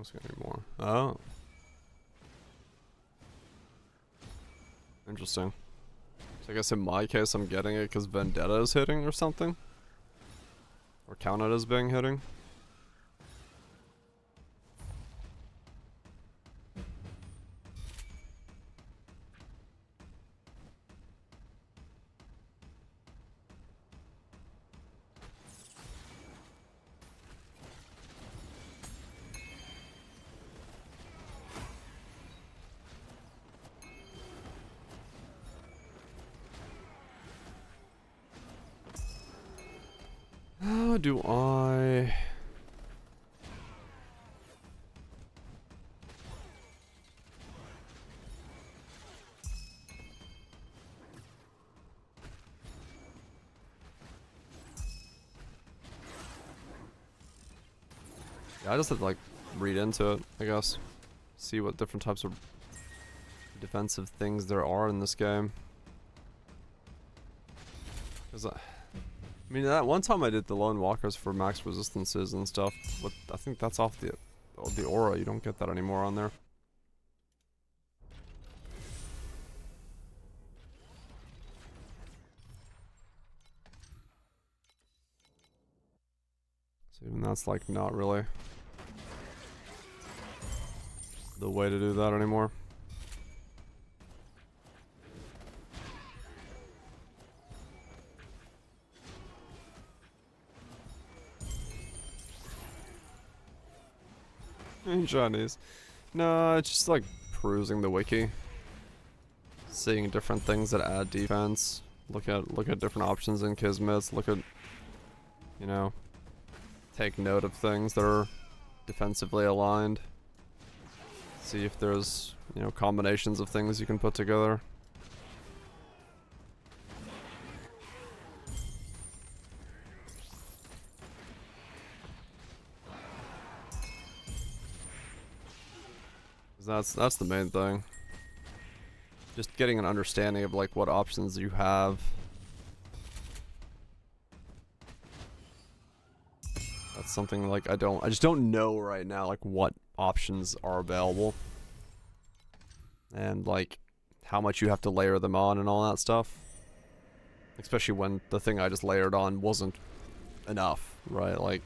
Let's get any more. Oh. Interesting. So I guess in my case I'm getting it because Vendetta is hitting or something? Or counted as being hitting? How do I... Yeah, I just have to like read into it, I guess. See what different types of defensive things there are in this game. Cause I mean, that one time I did the Lone Walkers for max resistances and stuff. But I think that's off the aura. You don't get that anymore on there. So even that's like not really the way to do that anymore. In Chinese. No, it's just like perusing the wiki. Seeing different things that add defense. Look at different options in Kismets. Look at, you know, take note of things that are defensively aligned. See if there's, you know, combinations of things you can put together. That's the main thing. Just getting an understanding of like what options you have. That's something like I just don't know right now like what options are available. And like how much you have to layer them on and all that stuff. Especially when the thing I just layered on wasn't enough, right? Like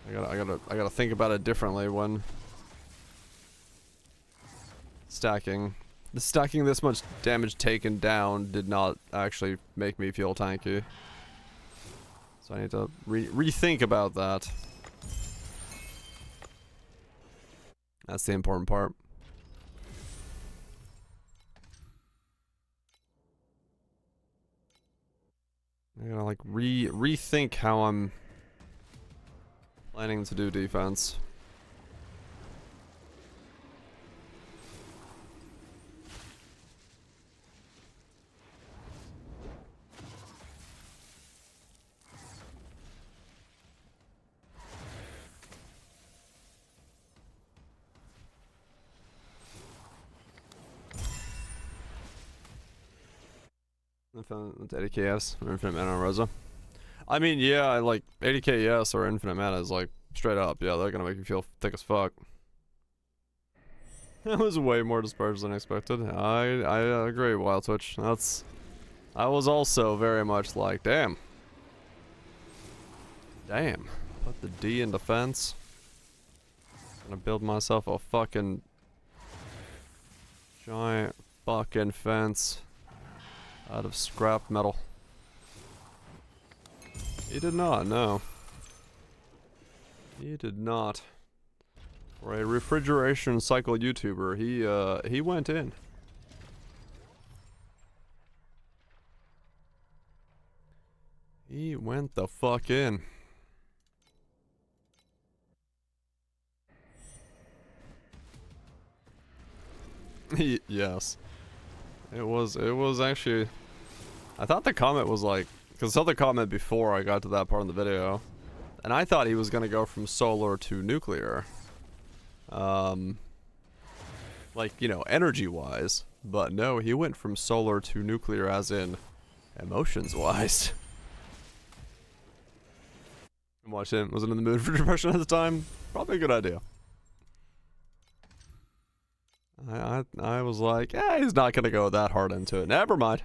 I gotta think about it differently when stacking this much damage taken down did not actually make me feel tanky. So I need to rethink about that. That's the important part. I gotta like rethink how I'm planning to do defense. Infinite 80k yes or infinite mana Rosa. I mean, yeah, I like 80k yes or infinite mana is like straight up. Yeah, they're gonna make you feel thick as fuck. That was way more dispersed than expected. I agree, Wild Twitch. I was also very much like, damn. Put the D in defense. Gonna build myself a fucking giant fucking fence out of scrap metal. He did not, no. He did not. For a refrigeration cycle YouTuber, he went in. He went the fuck in. Yes. It was actually... I thought the comment was like... Because I saw the comment before I got to that part of the video. And I thought he was gonna go from solar to nuclear. Like, you know, energy-wise. But no, he went from solar to nuclear as in... emotions-wise. Wasn't in the mood for depression at the time. Probably a good idea. I was like, yeah, he's not gonna go that hard into it. Never mind.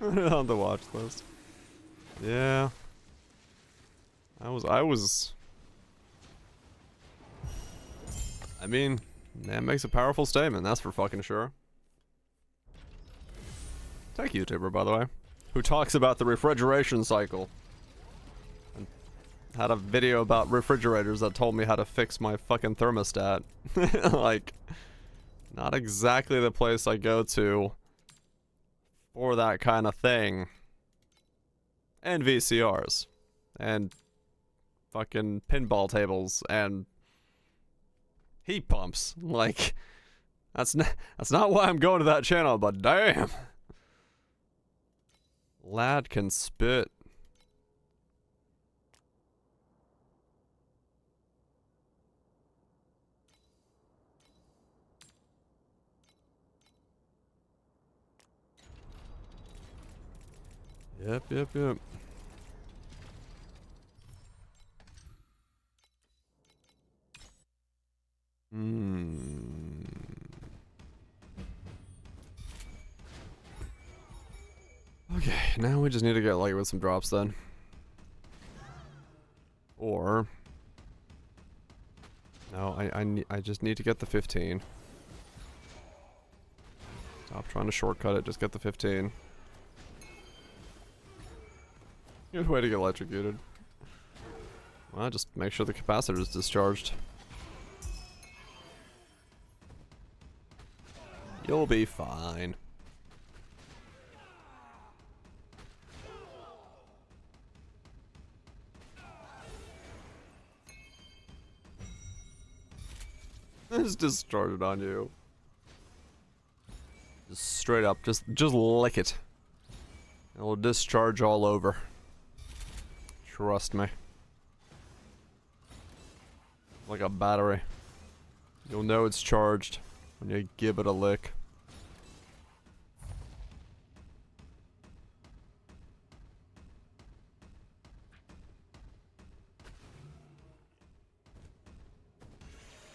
On the watch list. Yeah. I mean, that makes a powerful statement, that's for fucking sure. Tech YouTuber, by the way, who talks about the refrigeration cycle. And had a video about refrigerators that told me how to fix my fucking thermostat. Like, not exactly the place I go to for that kind of thing. And VCRs. And fucking pinball tables and heat pumps. Like, that's not why I'm going to that channel, but damn. Lad can spit. Yep. Okay, now we just need to get lucky with some drops then. Or... no, I just need to get the 15. Stop trying to shortcut it, just get the 15. Good way to get electrocuted. Well, just make sure the capacitor is discharged. You'll be fine. It's discharged on you. Just straight up, just lick it. It'll discharge all over. Trust me. Like a battery. You'll know it's charged when you give it a lick.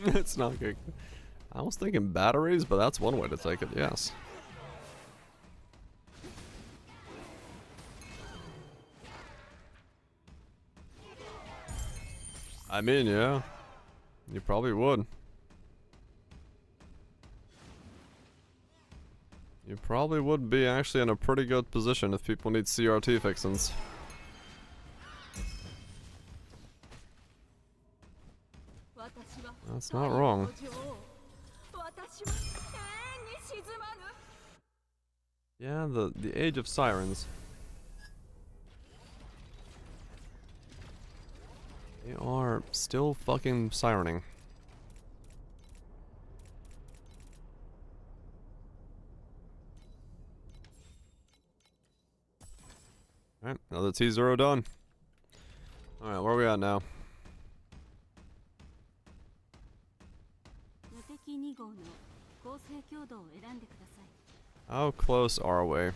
It's not good. I was thinking batteries, but that's one way to take it, yes. I mean, yeah. You probably would. You probably would be actually in a pretty good position if people need CRT fixins. That's not wrong. Yeah, the age of sirens. They are still fucking sirening. Alright, another T0 done. Alright, where are we at now? How close are we?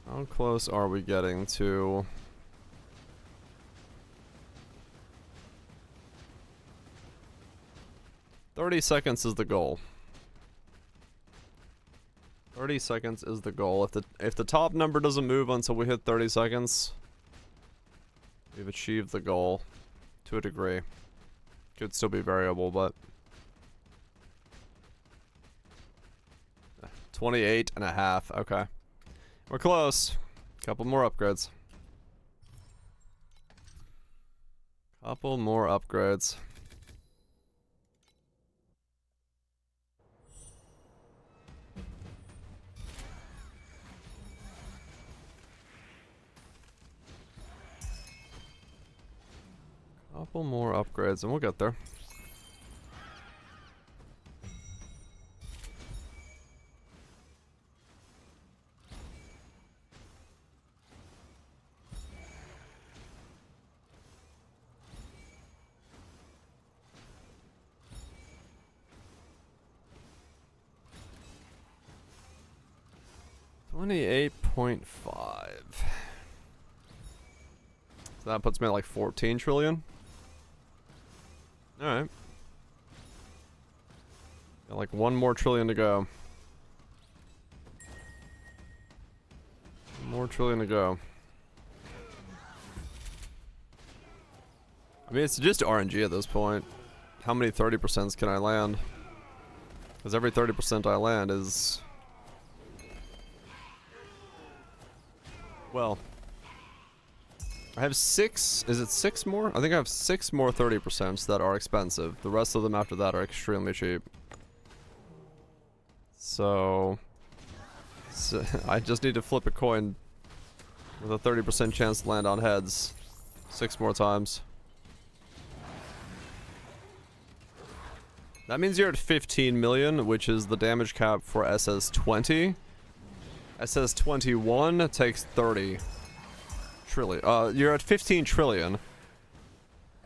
How close are we getting to... 30 seconds is the goal. 30 seconds is the goal. If the top number doesn't move until we hit 30 seconds, we've achieved the goal to a degree. Could still be variable, but 28.5. Okay. We're close. Couple more upgrades. Couple more upgrades. Couple more upgrades and we'll get there. 28.5. So that puts me at like 14 trillion. Alright. Got like 1 more trillion to go. 1 more trillion to go. I mean, it's just RNG at this point. How many 30% can I land? Because every 30% I land is... Well... I have 6... Is it 6 more? I think I have 6 more 30% that are expensive. The rest of them after that are extremely cheap. So I just need to flip a coin with a 30% chance to land on heads 6 more times. That means you're at 15 million, which is the damage cap for SS20. SS21 takes 30 trillion. You're at 15 trillion.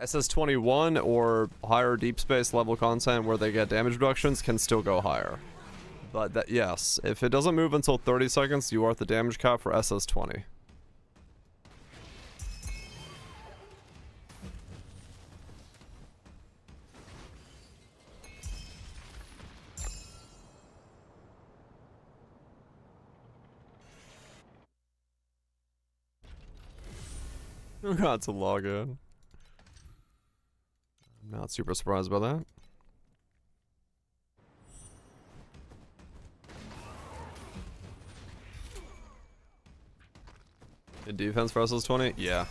SS21 or higher deep space level content where they get damage reductions can still go higher. But that, yes, if it doesn't move until 30 seconds, you are at the damage cap for SS20. Got to log in. I'm not super surprised by that. In defense for SS20? Yeah.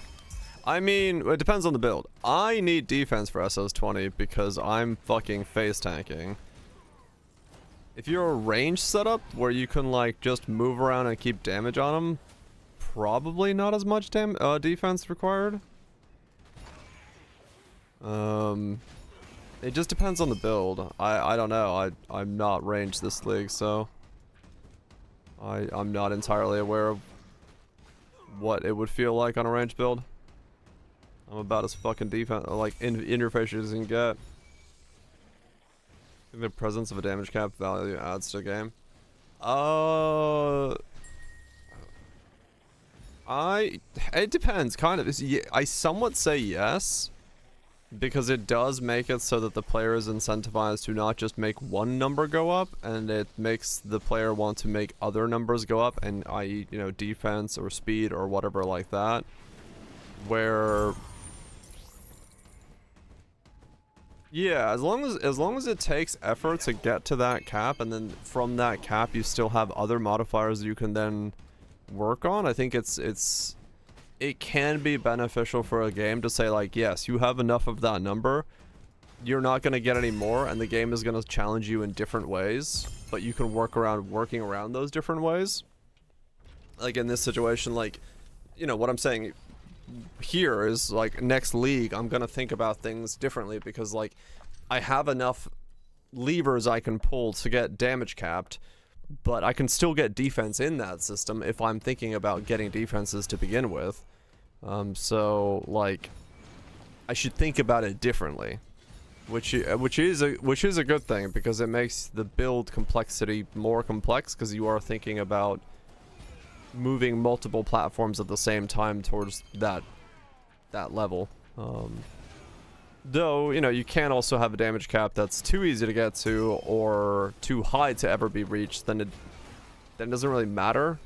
I mean, it depends on the build. I need defense for SS20 because I'm fucking face tanking. If you're a range setup where you can like just move around and keep damage on them, probably not as much defense required. It just depends on the build. I don't know. I'm not ranged this league, so I'm not entirely aware of what it would feel like on a range build. I'm about as fucking defense like interface as you can get. I think the presence of a damage cap value adds to the game. It depends, kind of. I somewhat say yes, because it does make it so that the player is incentivized to not just make one number go up, and it makes the player want to make other numbers go up, and i.e., you know, defense or speed or whatever like that, where... Yeah, as long as it takes effort to get to that cap, and then from that cap you still have other modifiers you can then work on, I think it can be beneficial for a game to say like, yes, you have enough of that number, you're not going to get any more, and the game is going to challenge you in different ways, but you can working around those different ways. Like in this situation, like, you know, what I'm saying here is like next league I'm gonna think about things differently, because like I have enough levers I can pull to get damage capped, but I can still get defense in that system if I'm thinking about getting defenses to begin with. So like I should think about it differently, which is a good thing, because it makes the build complexity more complex, because you are thinking about moving multiple platforms at the same time towards that level. Though, you know, you can also have a damage cap that's too easy to get to or too high to ever be reached, then it doesn't really matter.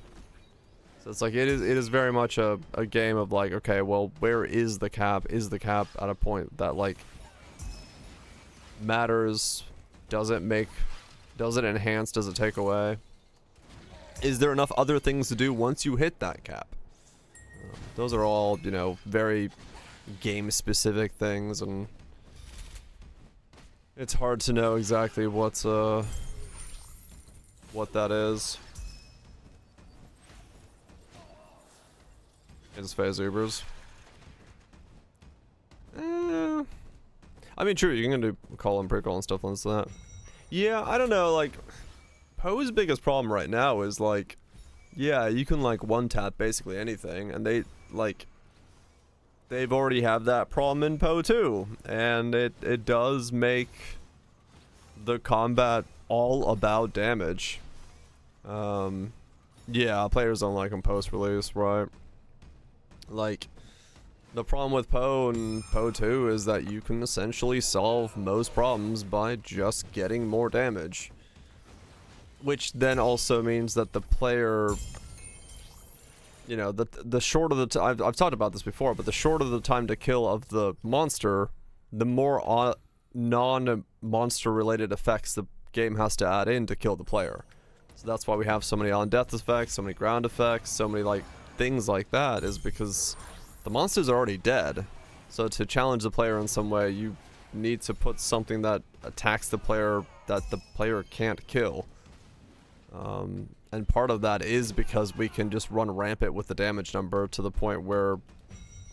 So it's like it is very much a game of like, okay, well, where is the cap? Is the cap at a point that like matters? Does it enhance? Does it take away? Is there enough other things to do once you hit that cap? Those are all, you know, very game-specific things, and it's hard to know exactly what that is. It's phase Ubers. I mean, true, you can do call and pre-call and stuff like that. Yeah, I don't know, like... Poe's biggest problem right now is like, yeah, you can like one-tap basically anything, and they've already have that problem in Poe too, and it does make the combat all about damage. Yeah, players don't like them post-release, right? Like, the problem with Poe and Poe 2 is that you can essentially solve most problems by just getting more damage. Which then also means that the player, you know, the shorter the I've talked about this before, but the shorter the time to kill of the monster, the more non-monster related effects the game has to add in to kill the player. So that's why we have so many on-death effects, so many ground effects, so many like things like that, is because the monster's already dead. So to challenge the player in some way, you need to put something that attacks the player that the player can't kill. And part of that is because we can just run rampant with the damage number to the point where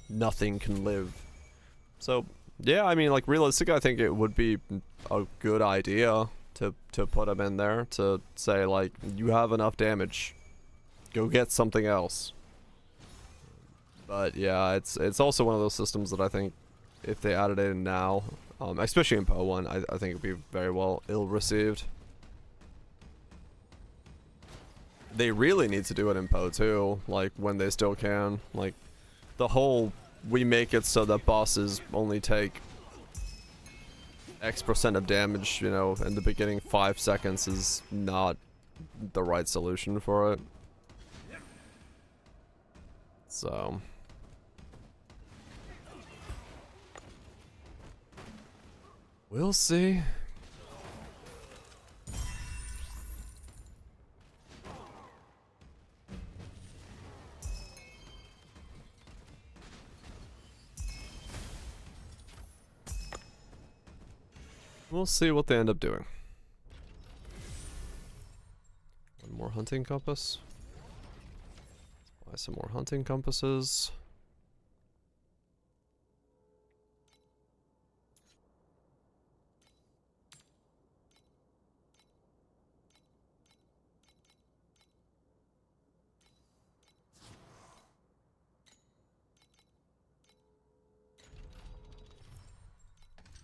nothing can live. So, yeah, I mean, like, realistically, I think it would be a good idea to put them in there, to say, like, you have enough damage, go get something else. But, yeah, it's also one of those systems that I think if they added it in now, especially in Poe 1, I think it would be very well ill-received. They really need to do it in Poe 2, like, when they still can. Like, the whole, we make it so that bosses only take X% of damage, you know, in the beginning 5 seconds is not the right solution for it. So... we'll see. We'll see what they end up doing. One more hunting compass. Let's buy some more hunting compasses.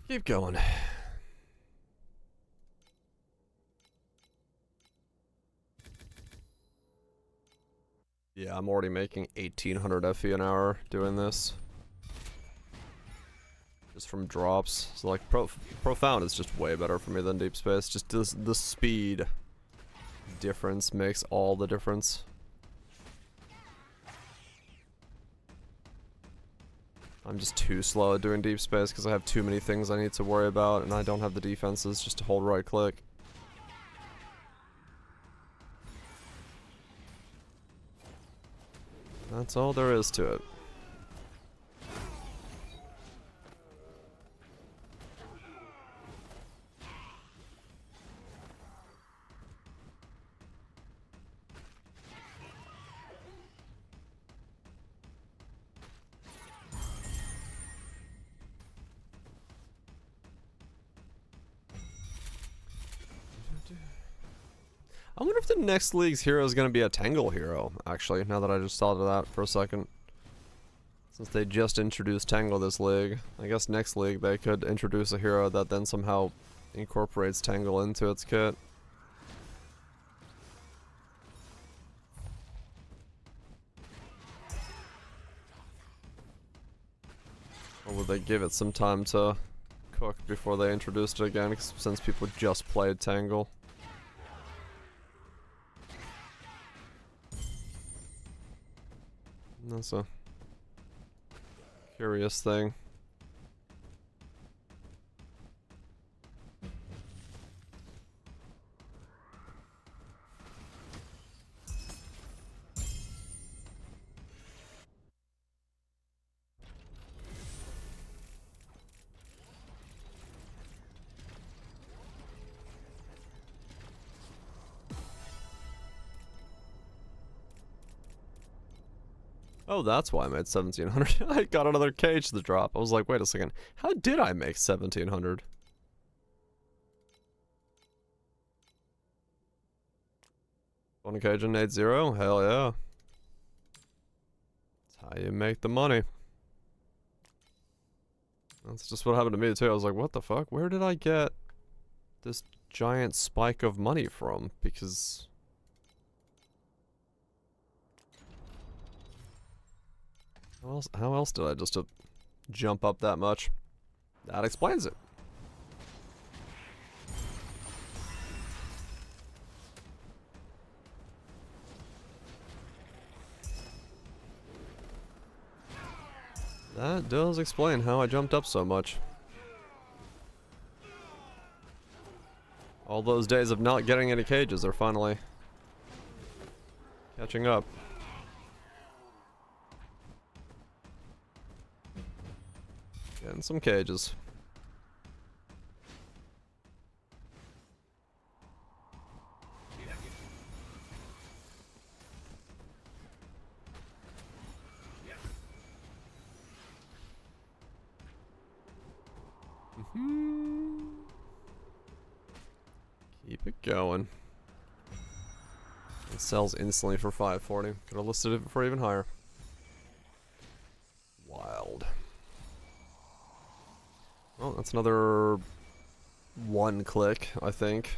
Keep going. Yeah, I'm already making 1800 FE an hour doing this. Just from drops. So like Profound is just way better for me than Deep Space. Just the speed difference makes all the difference. I'm just too slow at doing Deep Space because I have too many things I need to worry about and I don't have the defenses just to hold right click. That's all there is to it. I wonder if the next league's hero is going to be a Tangle hero, actually, now that I just thought of that for a second. Since they just introduced Tangle this league, I guess next league they could introduce a hero that then somehow incorporates Tangle into its kit. Or would they give it some time to cook before they introduced it again, since people just played Tangle? That's a curious thing. Oh, that's why I made 1700. I got another cage to drop. I was like, wait a second. How did I make 1700? One cage and 8-0? Hell yeah. That's how you make the money. That's just what happened to me too. I was like, what the fuck? Where did I get this giant spike of money from? Because How else did I just jump up that much? That explains it. That does explain how I jumped up so much. All those days of not getting any cages are finally catching up. Getting some cages. Keep it going. It sells instantly for 540. Could have listed it for even higher. Wild. Well, that's another 1 click, I think.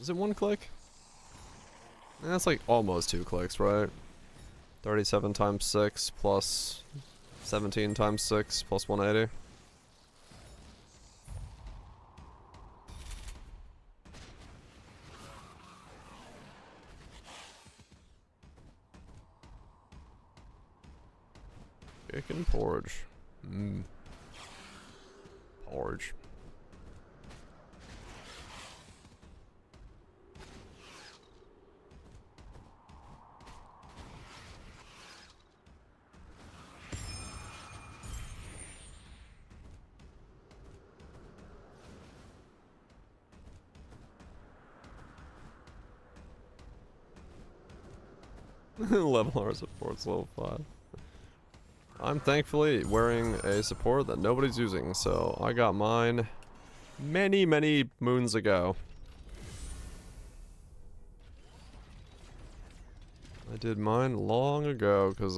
Is it 1 click? That's like almost 2 clicks, right? 37 times 6 plus 17 times 6 plus 180. Chicken porridge. Porridge. Level R support's level 5. I'm thankfully wearing a support that nobody's using, so I got mine many, many moons ago. I did mine long ago, because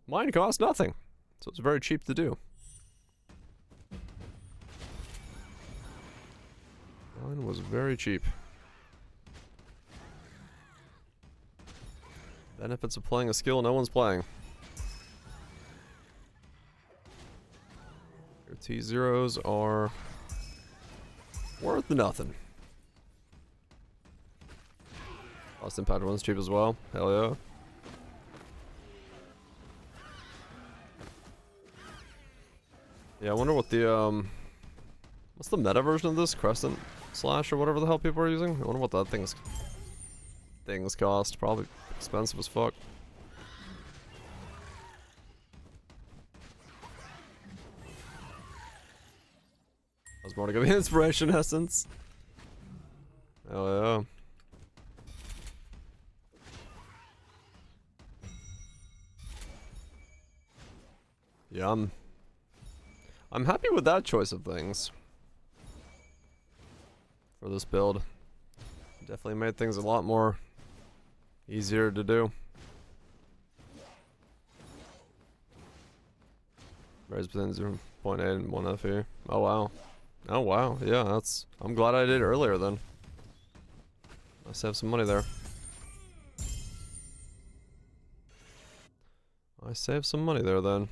mine cost nothing, so it's very cheap to do. Mine was very cheap. Benefits of playing a skill no one's playing. Your T0s are worth nothing. Lost Impact one's cheap as well. Hell yeah. Yeah, I wonder what the what's the meta version of this? Crescent Slash or whatever the hell people are using? I wonder what that thing's cost. Probably expensive as fuck. I was born to give me inspiration essence. Hell yeah. Yeah, I'm happy with that choice of things for this build. Definitely made things a lot more easier to do. Raise between 0.8 and 1 FE. Oh wow. Oh wow. Yeah, I'm glad I did earlier then. I saved some money there. I saved some money there then.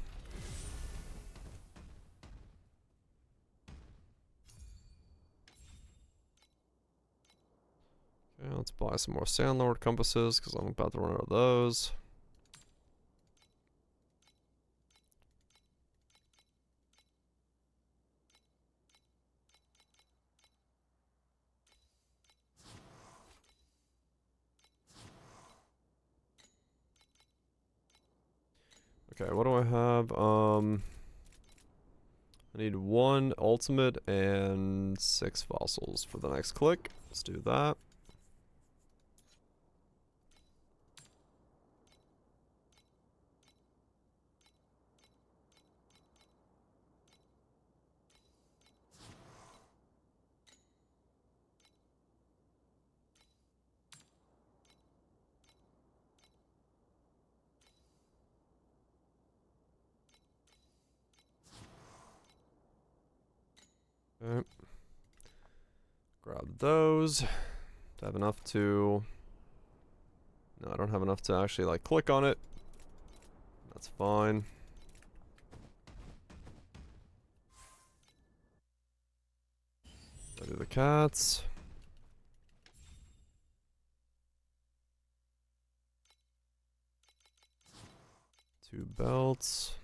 Okay, let's buy some more Sandlord compasses because I'm about to run out of those. Okay, what do I have? I need 1 ultimate and 6 fossils for the next click. Let's do that. Okay. Grab those. I have enough to No, I don't have enough to actually, like, click on it. That's fine. Go to the cats. Two belts.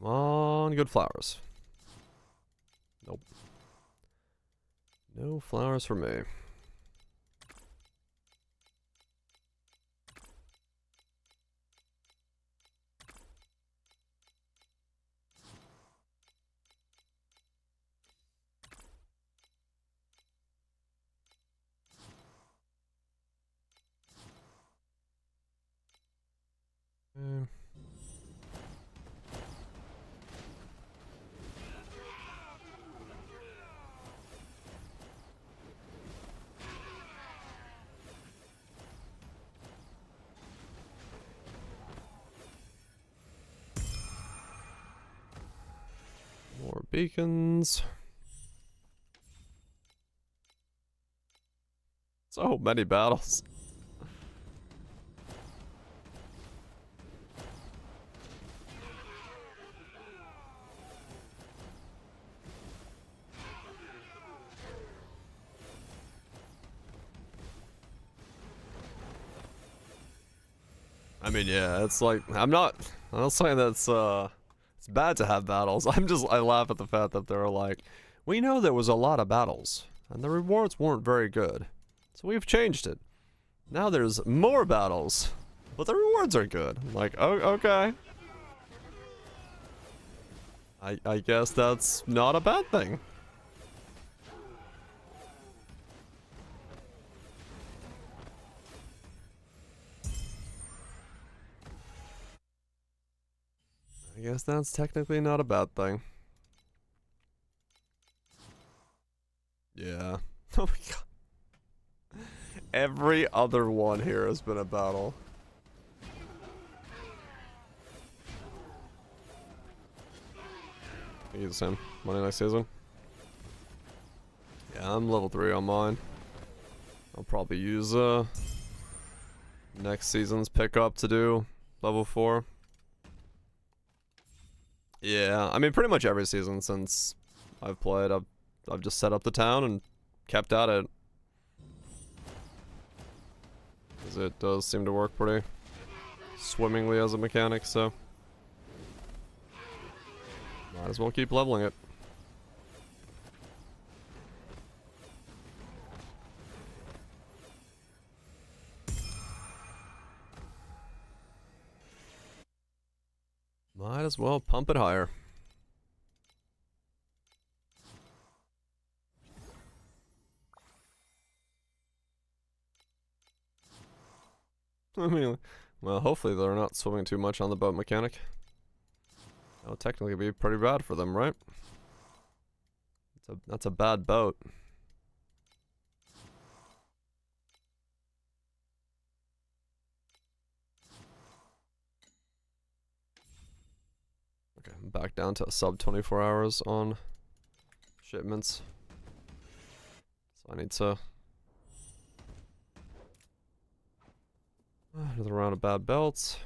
Come on, good flowers. Nope. No flowers for me. Okay. More beacons. So many battles. I mean, yeah, it's like, I'm not saying that's, it's bad to have battles. I laugh at the fact that they're like, we know there was a lot of battles, and the rewards weren't very good, so we've changed it. Now there's more battles, but the rewards are good. I'm like, oh, okay. I guess that's not a bad thing. I guess that's technically not a bad thing. Yeah. Oh my god. Every other one here has been a battle. Use him. Money next season. Yeah, I'm level 3 on mine. I'll probably use next season's pickup to do level 4. Yeah, I mean pretty much every season since I've played, I've just set up the town and kept at it. Because it does seem to work pretty swimmingly as a mechanic, so might as well keep leveling it. Might as well pump it higher. I mean, well, hopefully they're not swimming too much on the boat mechanic. That would technically be pretty bad for them, right? That's a bad boat. Okay, I'm back down to sub 24 hours on shipments. So I need to... Another round of bad belts.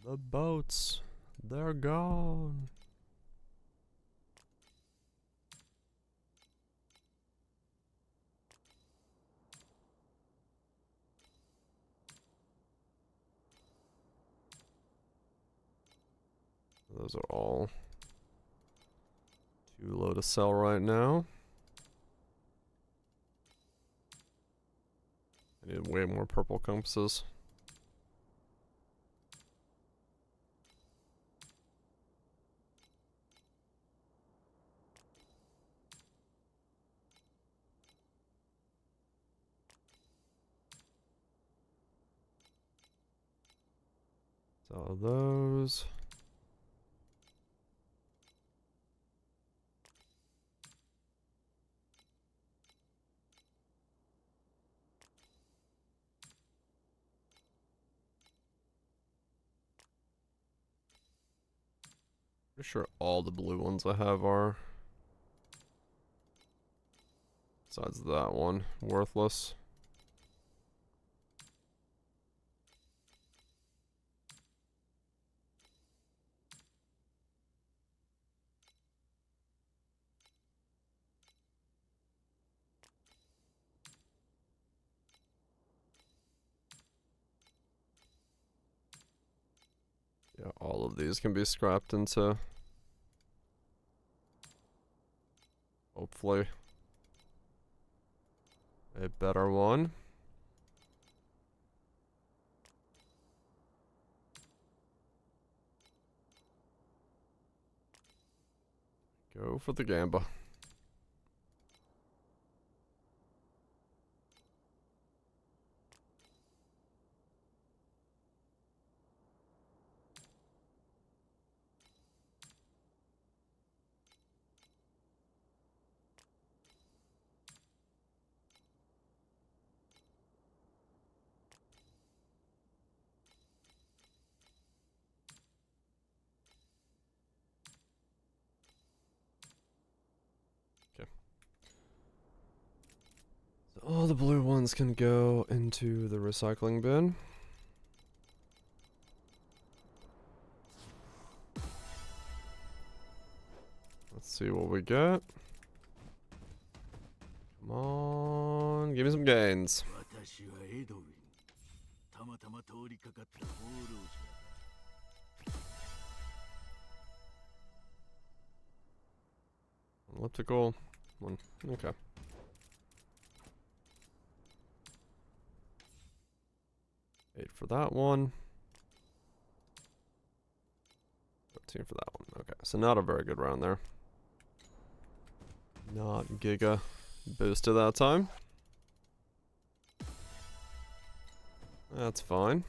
The boats, they're gone. Those are all too low to sell right now. I need way more purple compasses. So those. Pretty sure all the blue ones I have are, besides that one, worthless. Yeah, all of these can be scrapped into, hopefully, a better one. Go for the gamba. All the blue ones can go into the recycling bin. Let's see what we get. Come on, give me some gains. Elliptical. One. Okay. 8 for that one. 13 for that one. Okay, so not a very good round there. Not giga boosted that time. That's fine.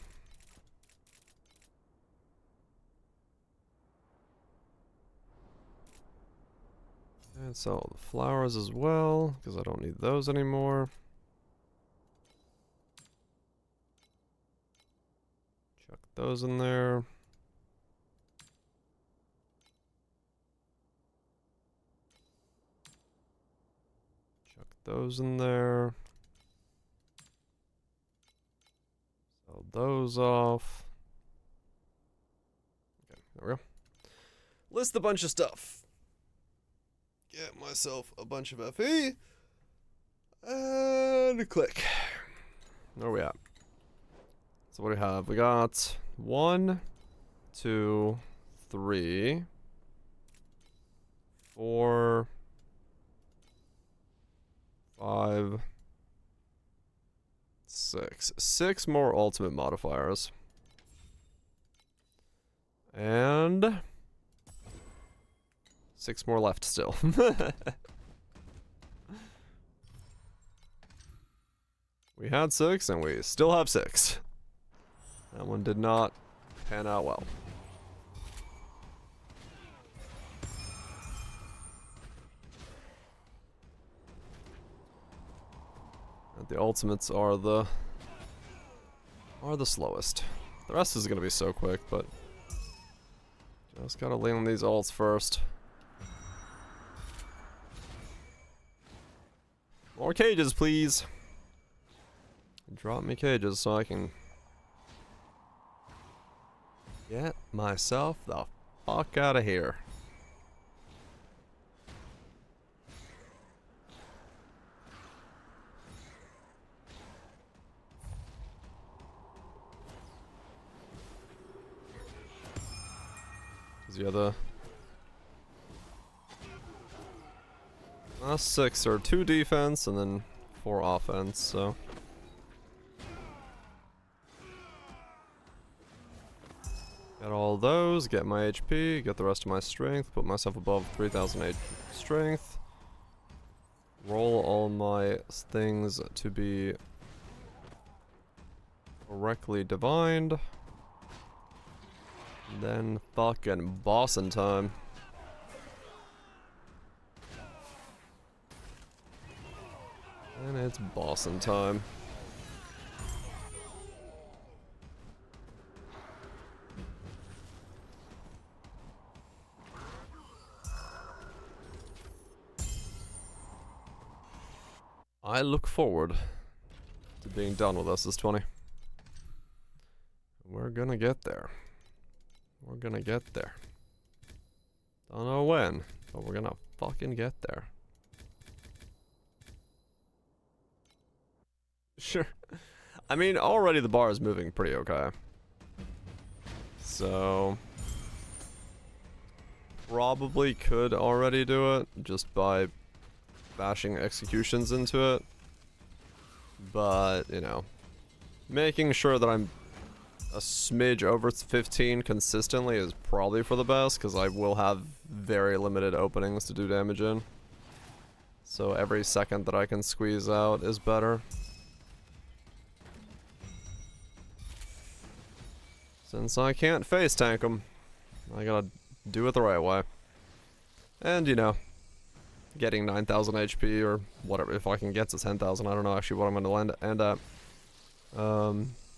And sell the flowers as well, because I don't need those anymore. Chuck those in there. Chuck those in there. Sell those off. Okay, there we go. List a bunch of stuff. Get myself a bunch of FE. And click. Where are we at? So what do we have? We got 1, 2, 3, 4, 5, 6. 6 more ultimate modifiers. And 6 more left still. We had 6 and we still have 6. That one did not pan out well. And the ultimates are the slowest. The rest is gonna be so quick, but just gotta lean on these ults first. More cages, please. Drop me cages so I can get myself the fuck out of here. Yeah, the last 6 are 2 defense and then 4 offense, so get all those, get my HP, get the rest of my strength, put myself above 3000 strength, roll all my things to be correctly divined. And then fucking bossing time. And it's bossing time. I look forward to being done with SS20. We're gonna get there. We're gonna get there. Don't know when, but we're gonna fucking get there. Sure. I mean, already the bar is moving pretty okay. So... probably could already do it, just by bashing executions into it. But, you know, making sure that I'm a smidge over 15 consistently is probably for the best, because I will have very limited openings to do damage in. So every second that I can squeeze out is better. Since I can't face tank them, I gotta do it the right way. And, you know, getting 9,000 HP or whatever, if I can get to 10,000, I don't know actually what I'm gonna end at.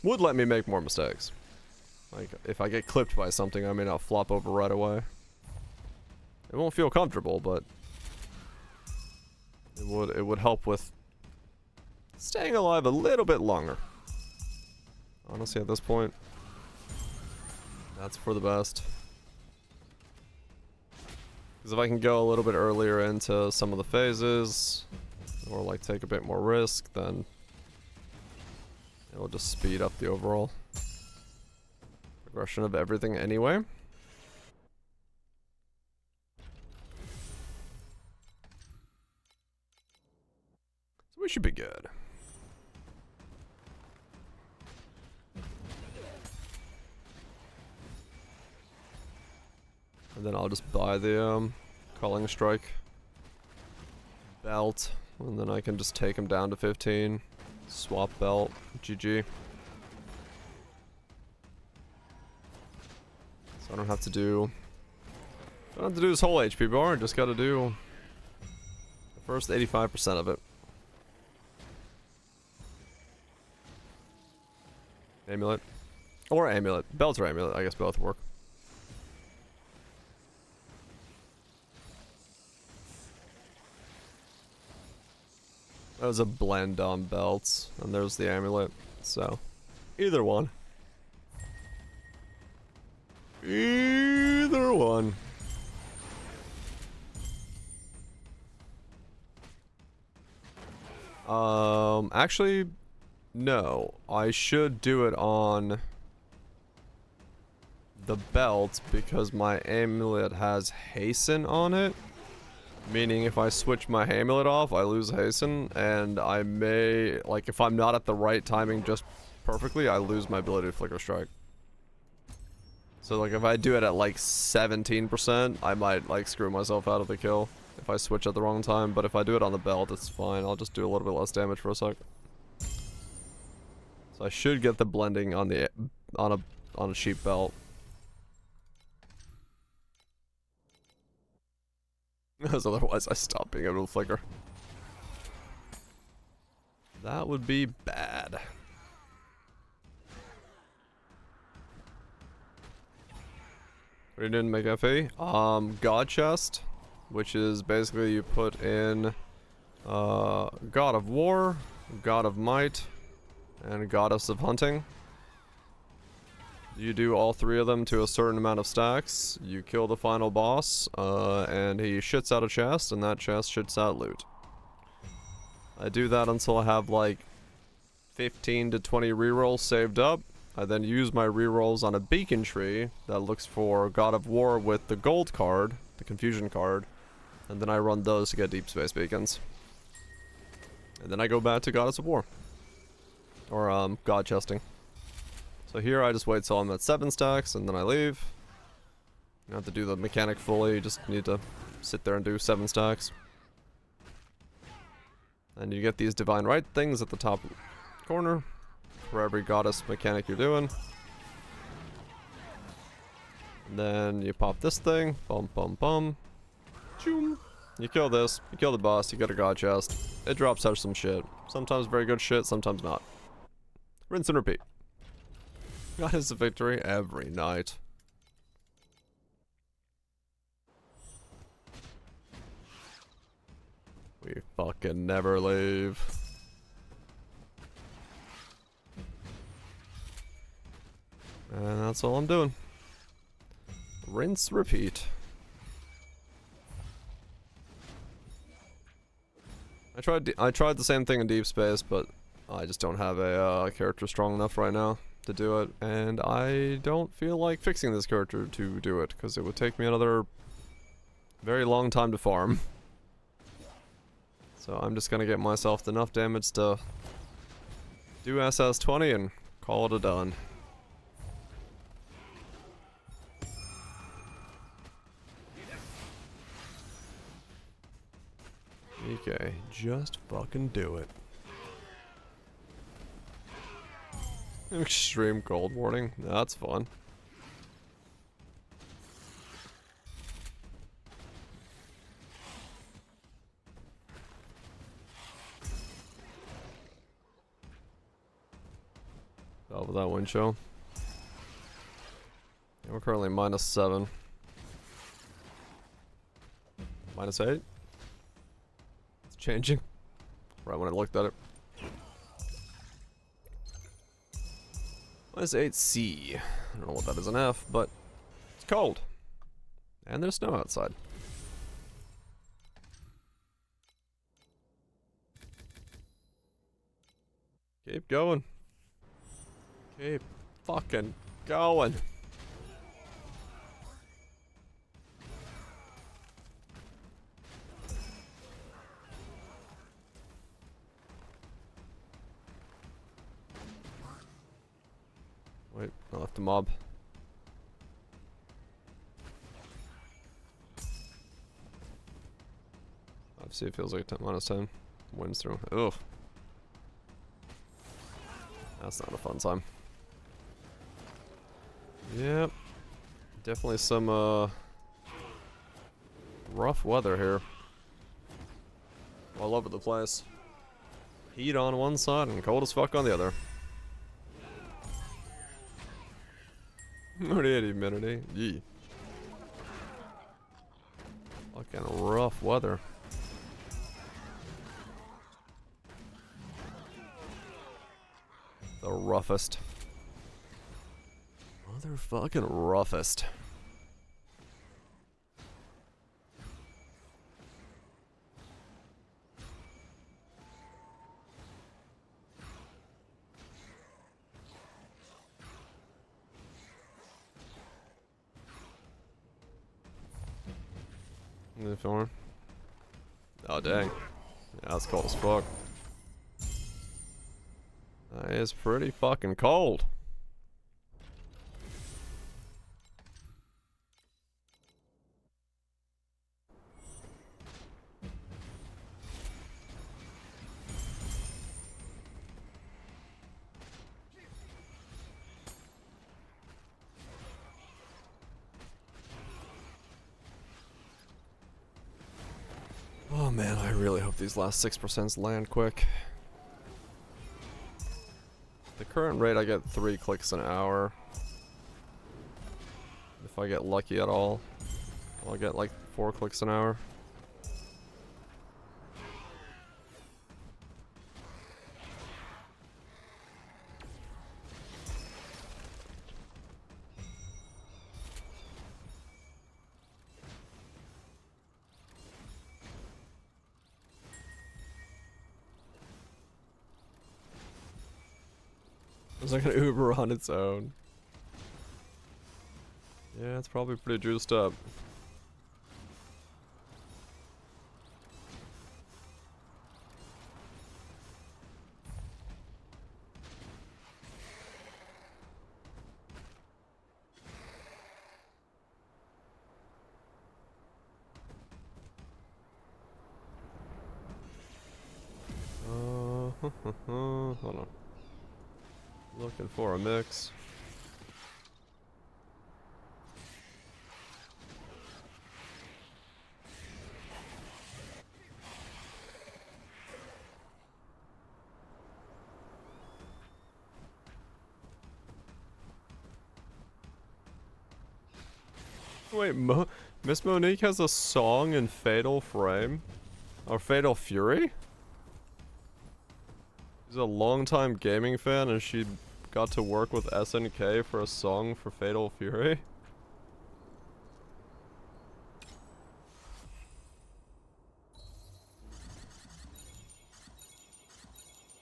Would let me make more mistakes. Like, if I get clipped by something, I may not flop over right away. It won't feel comfortable, but it would help with staying alive a little bit longer. Honestly, at this point, that's for the best. Because if I can go a little bit earlier into some of the phases, or like take a bit more risk, then it'll just speed up the overall progression of everything anyway. So we should be good. And then I'll just buy the calling strike belt, and then I can just take him down to 15. Swap belt, GG. So I don't have to do this whole HP bar, I just gotta do the first 85% of it. Amulet. Or amulet. Belt or amulet, I guess both work. There's a blend on belts, and there's the amulet, so either one. Either one. Actually, no. I should do it on the belt because my amulet has hasten on it. Meaning if I switch my amulet off, I lose hasten, and I may, like, if I'm not at the right timing just perfectly, I lose my ability to flicker strike. So, like, if I do it at, like, 17%, I might, like, screw myself out of the kill if I switch at the wrong time, but if I do it on the belt, it's fine. I'll just do a little bit less damage for a sec. So I should get the blending on the, on a sheep belt. Because otherwise I stop being able to flicker. That would be bad. What are you doing to make FE? God Chest, which is basically you put in God of War, God of Might, and Goddess of Hunting. You do all three of them to a certain amount of stacks, you kill the final boss, and he shits out a chest, and that chest shits out loot. I do that until I have like 15 to 20 rerolls saved up. I then use my rerolls on a beacon tree that looks for God of War with the gold card, the confusion card, and then I run those to get deep space beacons. And then I go back to Goddess of War. Or, God chesting. So here I just wait till I'm at 7 stacks, and then I leave. You don't have to do the mechanic fully, you just need to sit there and do 7 stacks. And you get these divine right things at the top corner for every goddess mechanic you're doing. Then you pop this thing. Bum, bum, bum. Choom. You kill this. You kill the boss. You get a god chest. It drops out some shit. Sometimes very good shit, sometimes not. Rinse and repeat. God is a victory every night. We fucking never leave. And that's all I'm doing. Rinse, repeat. I tried the same thing in Deep Space, but I just don't have a character strong enough right now to do it, and I don't feel like fixing this character to do it, because it would take me another very long time to farm. So I'm just gonna get myself enough damage to do SS20 and call it a done. Okay, just fucking do it. Extreme cold warning. That's fun. Over that wind chill. Yeah, we're currently -7. -8? It's changing. Right when I looked at it. -8C. I don't know what that is in F, but it's cold. And there's snow outside. Keep going. Keep fucking going. Wait, I left the mob. Obviously it feels like -10. Winds through. Ugh. That's not a fun time. Yep. Definitely some, rough weather here. All over the place. Heat on one side and cold as fuck on the other. Humidity. Yee. Fucking rough weather. The roughest. Motherfucking roughest. Oh dang. Yeah, that's cold as fuck. That is pretty fucking cold. Oh man, I really hope these last 6% land quick. The current rate, I get 3 clicks an hour. If I get lucky at all, I'll get like 4 clicks an hour. It's like an Uber on its own. Yeah, it's probably pretty juiced up. Hold on. Looking for a mix. Wait, Miss Monique has a song in Fatal Frame? Or Fatal Fury? She's a longtime gaming fan and she got to work with SNK for a song for Fatal Fury?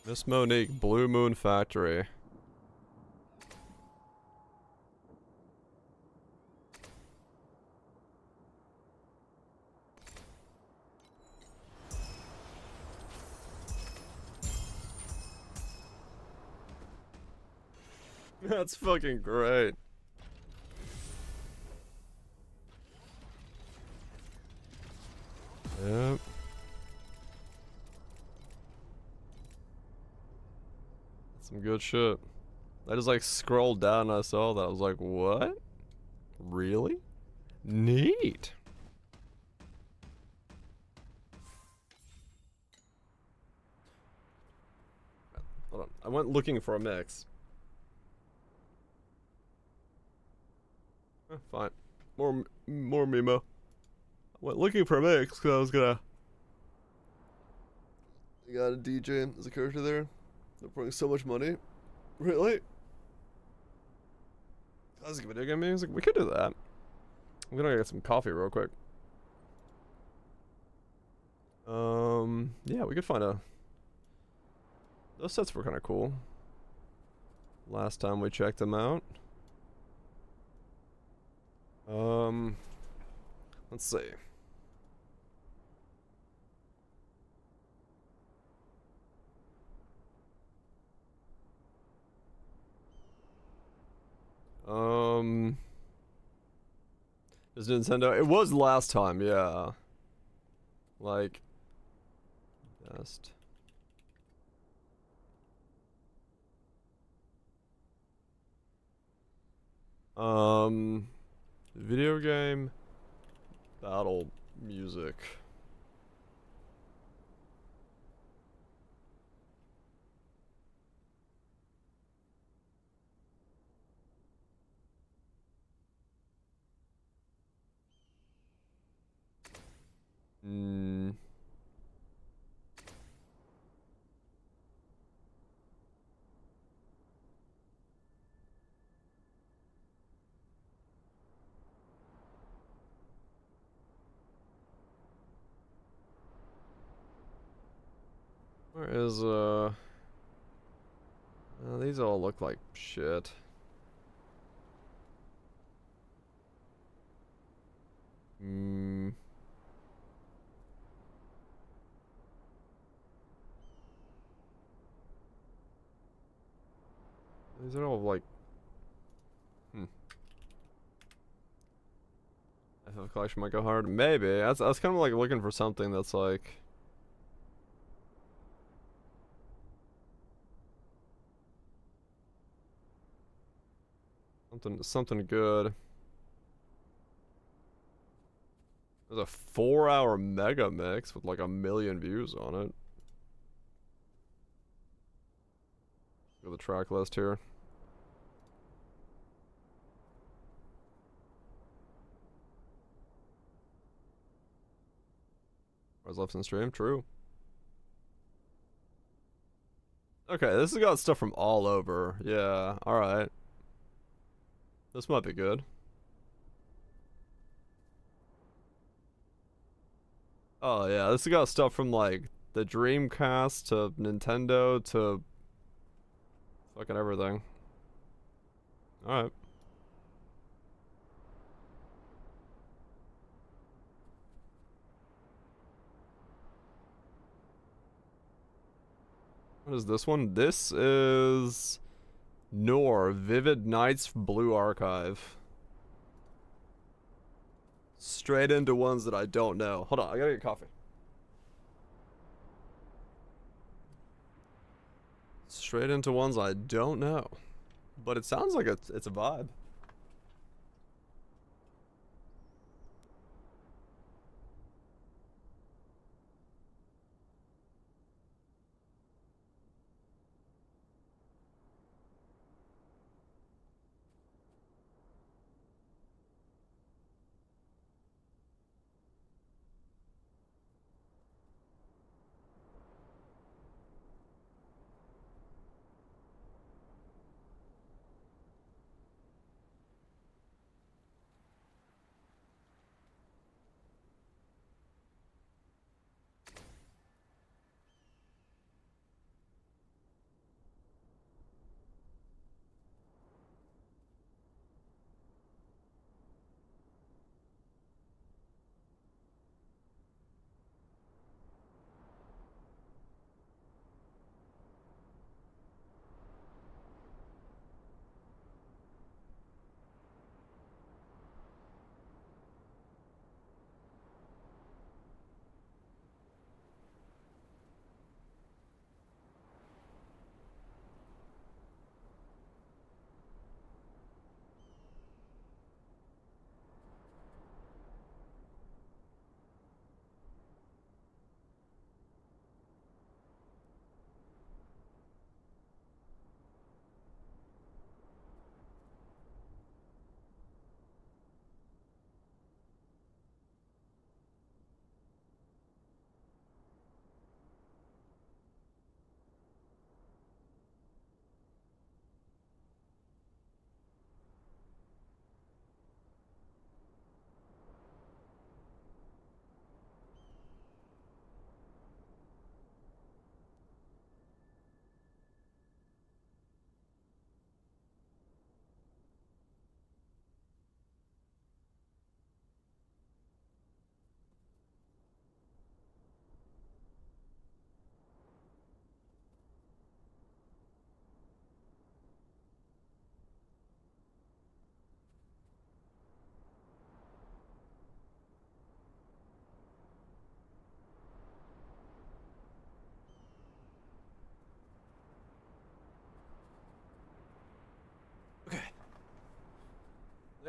Miss Monique, Blue Moon Factory. That's fucking great. Yep. That's some good shit. I just like scrolled down and I saw that. I was like, what? Really? Neat. Hold on. I went looking for a mix. Fine. More Mimo. I went looking for a mix because I was gonna. You got a DJ as a character there. They're putting so much money. Really? Classic video game music? We could do that. I'm gonna get some coffee real quick. Yeah, we could find a. Those sets were kind of cool. Last time we checked them out. Let's see. Is Nintendo? It was last time, yeah. Like, best. Video game battle music. Where is, these all look like shit. These are all like, FF collection might go hard. Maybe. I was kind of like looking for something that's like. Something good. There's a 4-hour mega mix with like 1 million views on it. Go to the track list here. Hours left in stream, true. Okay, this has got stuff from all over. Yeah, alright. This might be good. Oh yeah, this has got stuff from like the Dreamcast to Nintendo to fucking everything. Alright. What is this one? This is Nor Vivid Nights Blue Archive. Straight into ones that I don't know. Hold on, I gotta get coffee. Straight into ones I don't know. But it sounds like it's a vibe.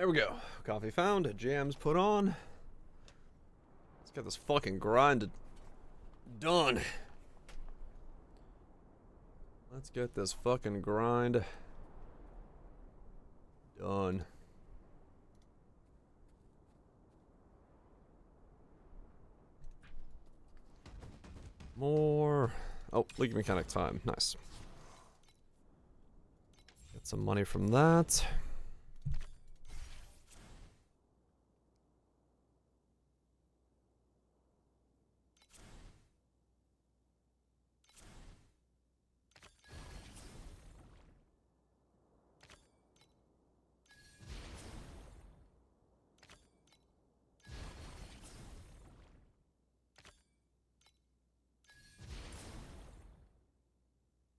There we go. Coffee found, jams put on. Let's get this fucking grind done. Let's get this fucking grind done. More. Oh, league mechanic time. Nice. Get some money from that.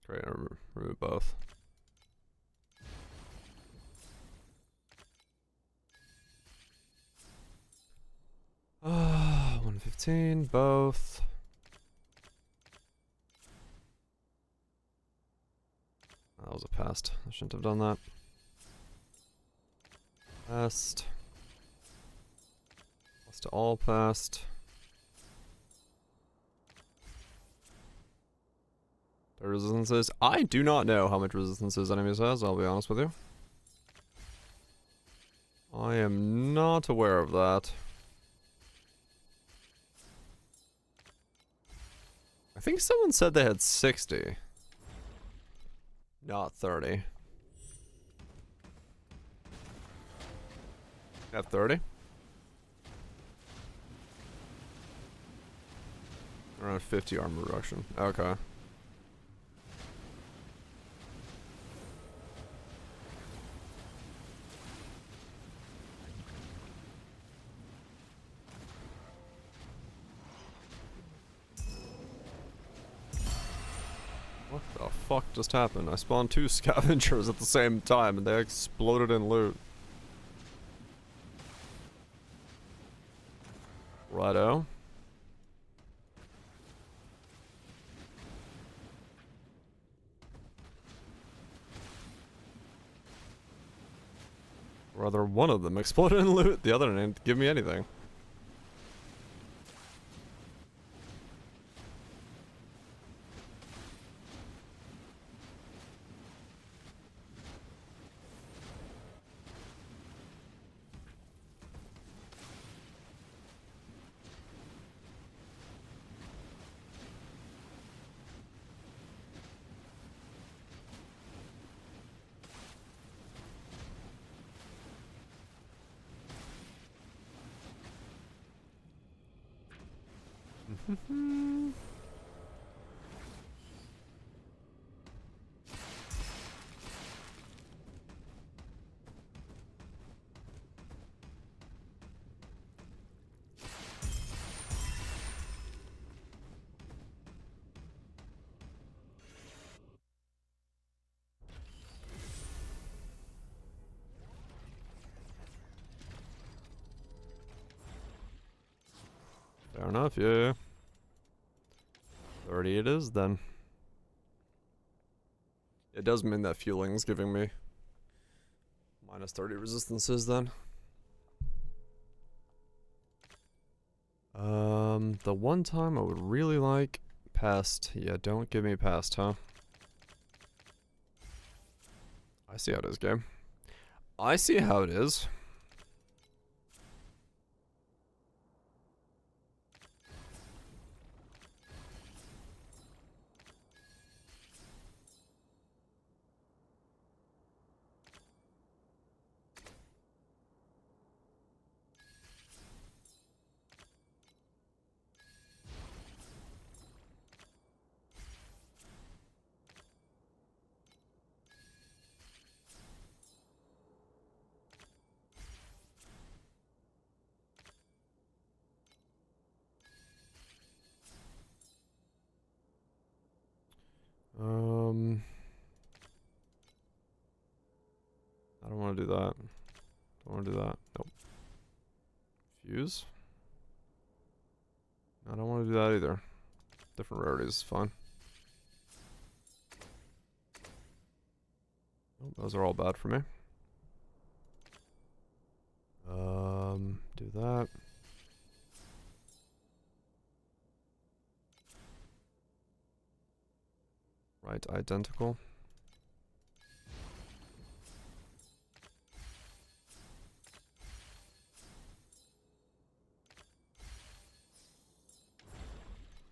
Great, I'll remove both. Ah, 115, both. That was a pest. I shouldn't have done that. Pest. Plus to all pest. The resistances. I do not know how much resistances enemies has, I'll be honest with you. I am not aware of that. I think someone said they had 60. Not 30. Have 30? Around 50 armor reduction. Okay. What the fuck just happened? I spawned 2 scavengers at the same time and they exploded in loot. Righto. Rather, one of them exploded in loot, the other didn't give me anything. Fair enough, yeah. 30 it is, then. It does mean that fueling's giving me minus 30 resistances, then. The one time I would really like pest. Yeah, don't give me pest, huh? I see how it is, game. I see how it is. I don't want to do that. Don't want to do that. Nope. Fuse? I don't want to do that either. Different rarities is fine. Oh, those are all bad for me. that. Right, identical.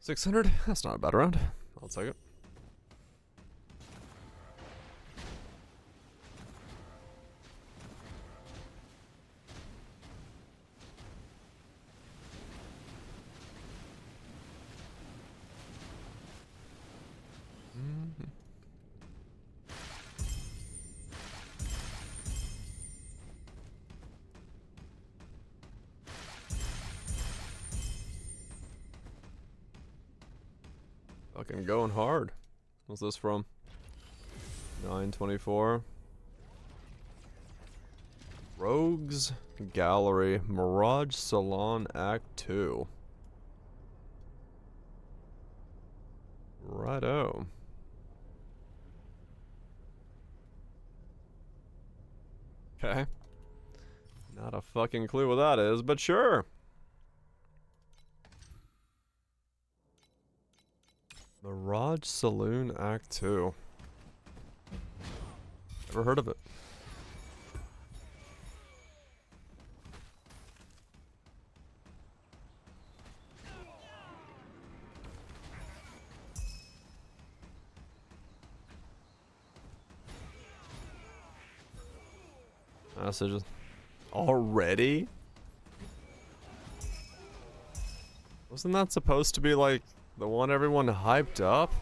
$600? That's not a bad round. I'll take it. Fucking going hard. What's this from? 924. Rogues Gallery, Mirage Salon Act 2. Righto. Okay. Not a fucking clue what that is, but sure. Mirage Saloon Act 2. Never heard of it. Messages. Already? Wasn't that supposed to be like the one everyone hyped up?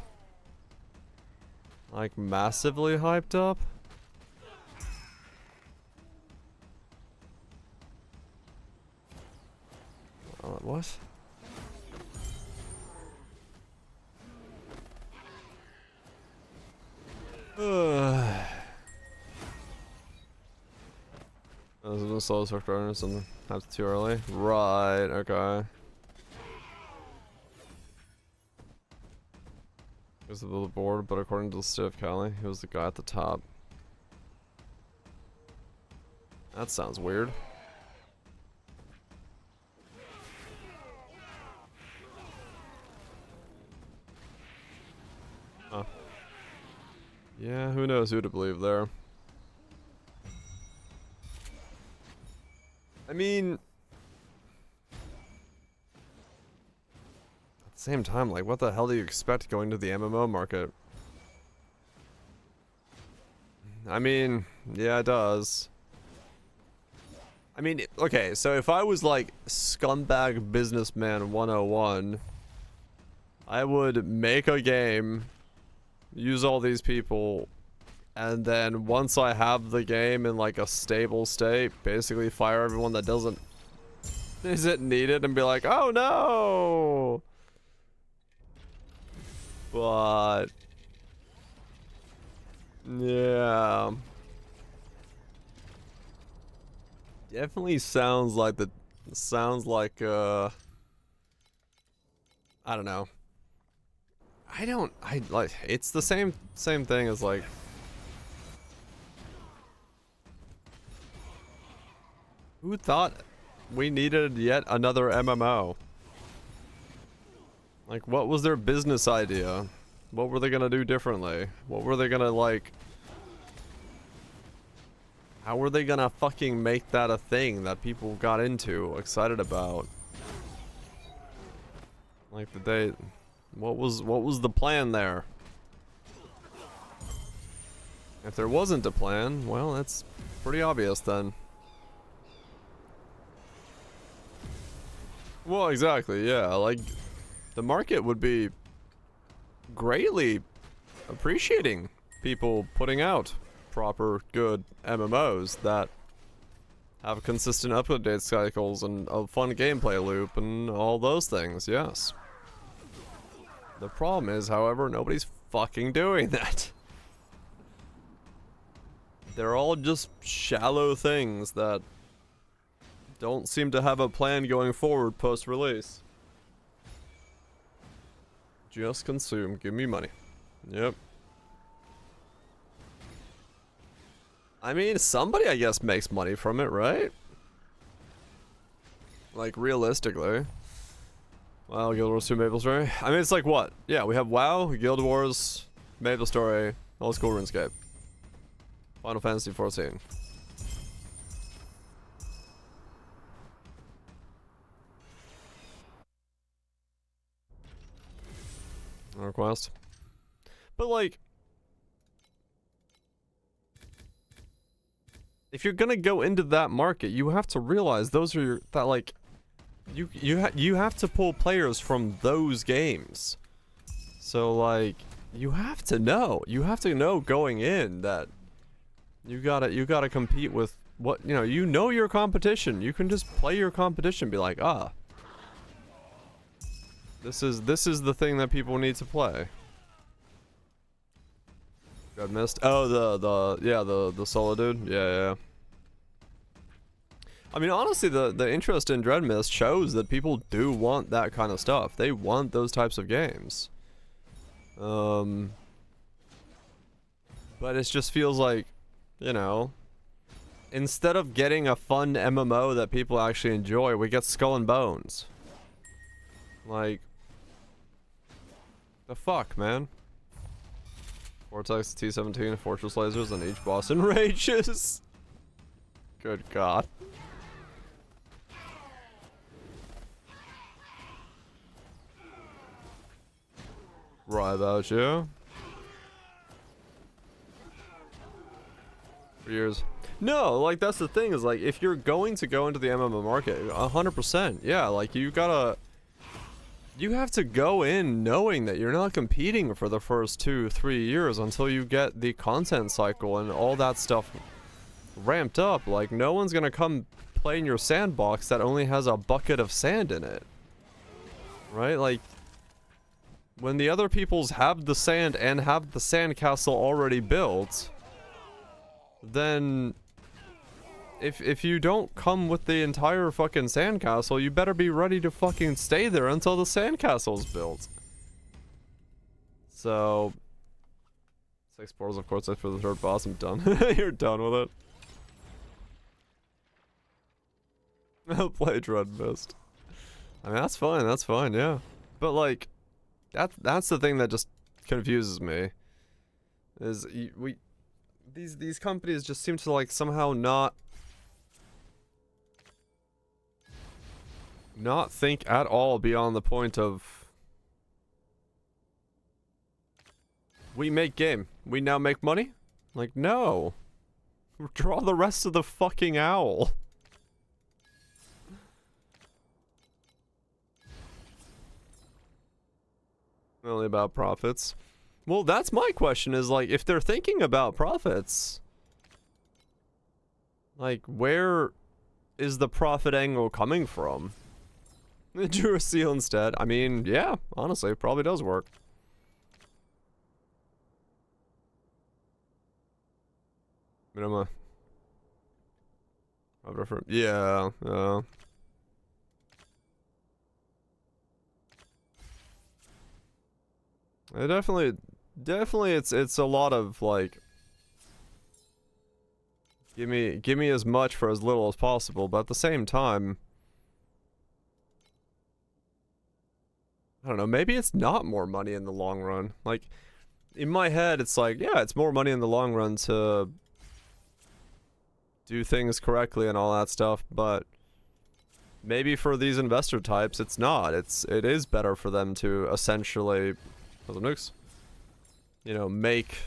Like massively hyped up? What? This is a solo structure or something. That's too early. Right, okay. Because of the board, but according to the state of Cali, he was the guy at the top. That sounds weird. Huh. Yeah, who knows who to believe there. I mean, at the same time, like, what the hell do you expect going to the MMO market? I mean, yeah, it does. I mean, okay, so if I was like scumbag businessman 101, I would make a game, use all these people, and then once I have the game in like a stable state, basically fire everyone that isn't needed and be like, oh no! But yeah, definitely sounds like I don't know. I like, it's the same thing as like, who thought we needed yet another MMO? Like, what was their business idea? What were they gonna do differently? What were they gonna, like... How were they gonna fucking make that a thing that people got into, excited about? Like, what was the plan there? If there wasn't a plan, well, that's pretty obvious then. Well, exactly, yeah, like... The market would be greatly appreciating people putting out proper, good MMOs that have consistent update cycles and a fun gameplay loop and all those things, yes. The problem is, however, nobody's fucking doing that. They're all just shallow things that don't seem to have a plan going forward post-release. Just consume. Give me money. Yep. I mean, somebody, I guess, makes money from it, right? Like, realistically. WoW, Guild Wars 2, MapleStory. I mean, it's like what? Yeah, we have WoW, Guild Wars, MapleStory, Old School RuneScape. Final Fantasy 14. Request. But like, if you're gonna go into that market, you have to realize those are your, that like, you have to pull players from those games. So like, you have to know going in that you gotta compete with what, you know your competition. You can just play your competition, be like, ah, this is the thing that people need to play. Got missed. Oh, the solo dude. Yeah. I mean, honestly, the interest in Dread Mist shows that people do want that kind of stuff. They want those types of games. But it just feels like, instead of getting a fun MMO that people actually enjoy, we get Skull and Bones. Like, the fuck, man? Vortex, T17, Fortress Lasers, and each boss enrages. Good God. Right about you. For years. No, like, that's the thing, is like, if you're going to go into the MMO market, 100%, yeah, like, you have to go in knowing that you're not competing for the first 2-3 years until you get the content cycle and all that stuff ramped up. Like, no one's gonna come play in your sandbox that only has a bucket of sand in it. Right? Like, when the other peoples have the sand and have the sandcastle already built, then if you don't come with the entire fucking sandcastle, you better be ready to fucking stay there until the sandcastle's built. So, 6 portals of course for the third boss. I'm done. You're done with it. I'll play Dread Mist. I mean, that's fine, yeah. But like, that's the thing that just confuses me. Is these companies just seem to like somehow not think at all beyond the point of, we make game, we now make money? Like, no. Draw the rest of the fucking owl. Only about profits. Well, that's my question, is like, if they're thinking about profits, like, where is the profit angle coming from? Duracell instead. I mean, yeah, honestly, it probably does work. Minima. Yeah, it definitely it's a lot of like, give me as much for as little as possible, but at the same time, I don't know, maybe it's not more money in the long run. Like, in my head, it's like, yeah, it's more money in the long run to do things correctly and all that stuff, but maybe for these investor types, it's not. It is better for them to essentially, nukes, make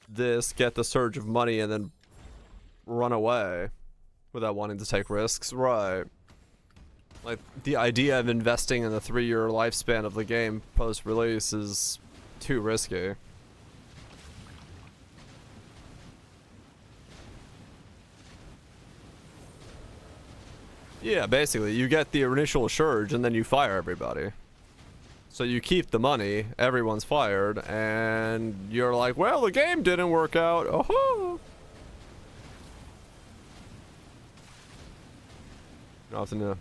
this, get the surge of money, and then run away without wanting to take risks. Right. Like, the idea of investing in the 3-year lifespan of the game post-release is too risky. Yeah, basically, you get the initial surge and then you fire everybody. So you keep the money, everyone's fired, and you're like, well, the game didn't work out. Oh-ho!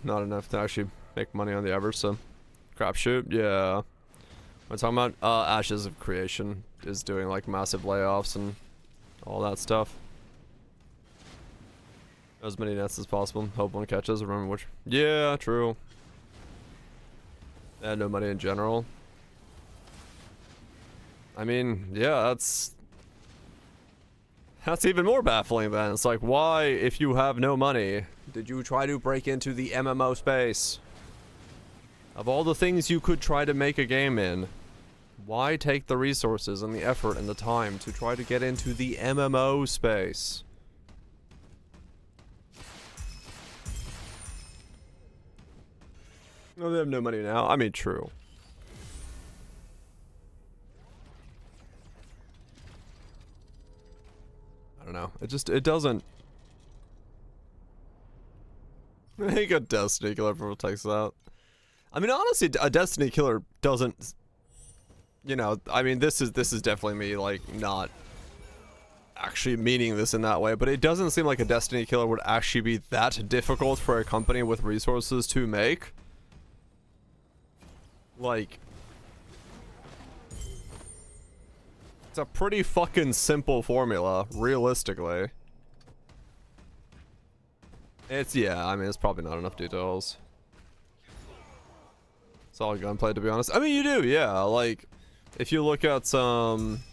Not enough to actually make money on the average, so crapshoot, yeah. We're talking about Ashes of Creation is doing like massive layoffs and all that stuff. As many nets as possible. Hope one catches. Remember which. Yeah, true. And no money in general. I mean, yeah, that's even more baffling then. It's like, why, if you have no money, did you try to break into the MMO space? Of all the things you could try to make a game in, why take the resources and the effort and the time to try to get into the MMO space? No, they have no money now. I mean, true. I don't know. It doesn't. I think a Destiny killer probably takes that. I mean, honestly, a Destiny killer doesn't. You know, I mean, this is definitely me, like, not actually meaning this in that way, but it doesn't seem like a Destiny killer would actually be that difficult for a company with resources to make. Like, it's a pretty fucking simple formula, realistically. Yeah, I mean, it's probably not enough details. It's all gunplay, to be honest. I mean, you do, yeah, like, if you look at some...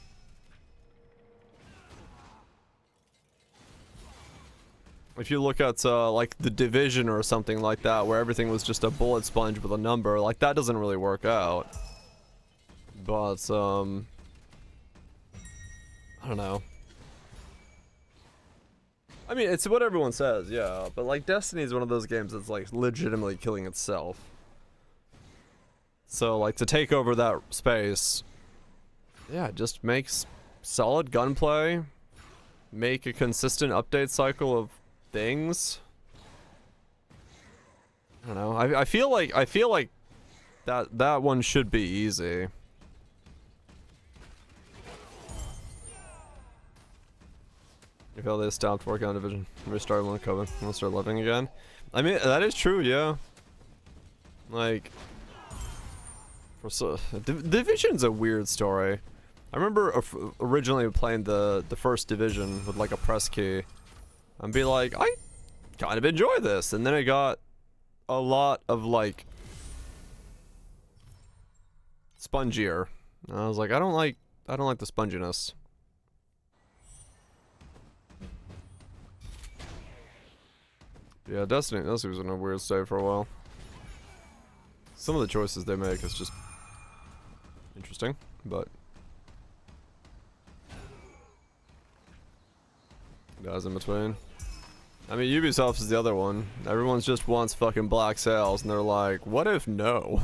If you look at, like, The Division or something like that, where everything was just a bullet sponge with a number, like, that doesn't really work out. But, I don't know. I mean, it's what everyone says, yeah, but, like, Destiny is one of those games that's, like, legitimately killing itself. So, like, to take over that space, yeah, it just makes solid gunplay, make a consistent update cycle of things. I don't know. I feel like that one should be easy. If all they stopped working on Division, restart when COVID, we'll start living again. I mean, that is true, yeah. Like, Division's a weird story. I remember originally playing the first Division with like a press key and be like, I kind of enjoy this, and then it got a lot of like spongier. And I was like, I don't like the sponginess. Yeah, Destiny was in a weird state for a while. Some of the choices they make is just interesting, but guys in between. I mean, Ubisoft is the other one. Everyone's just wants fucking black sails, and they're like, what if no?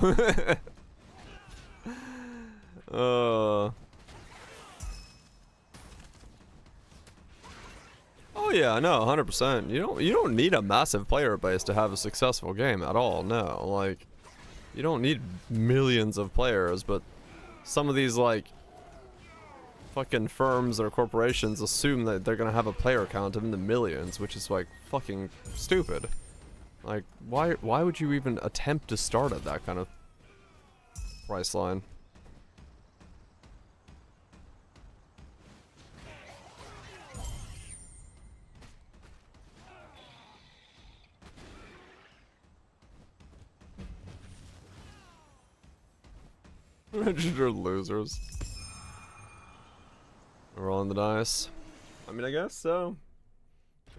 Oh yeah, no, 100%. You don't need a massive player base to have a successful game at all. No, like, you don't need millions of players, but some of these like fucking firms or corporations assume that they're gonna have a player count in the millions, which is like fucking stupid. Like, why would you even attempt to start at that kind of price line? Registered losers. Rolling the dice. I mean, I guess so.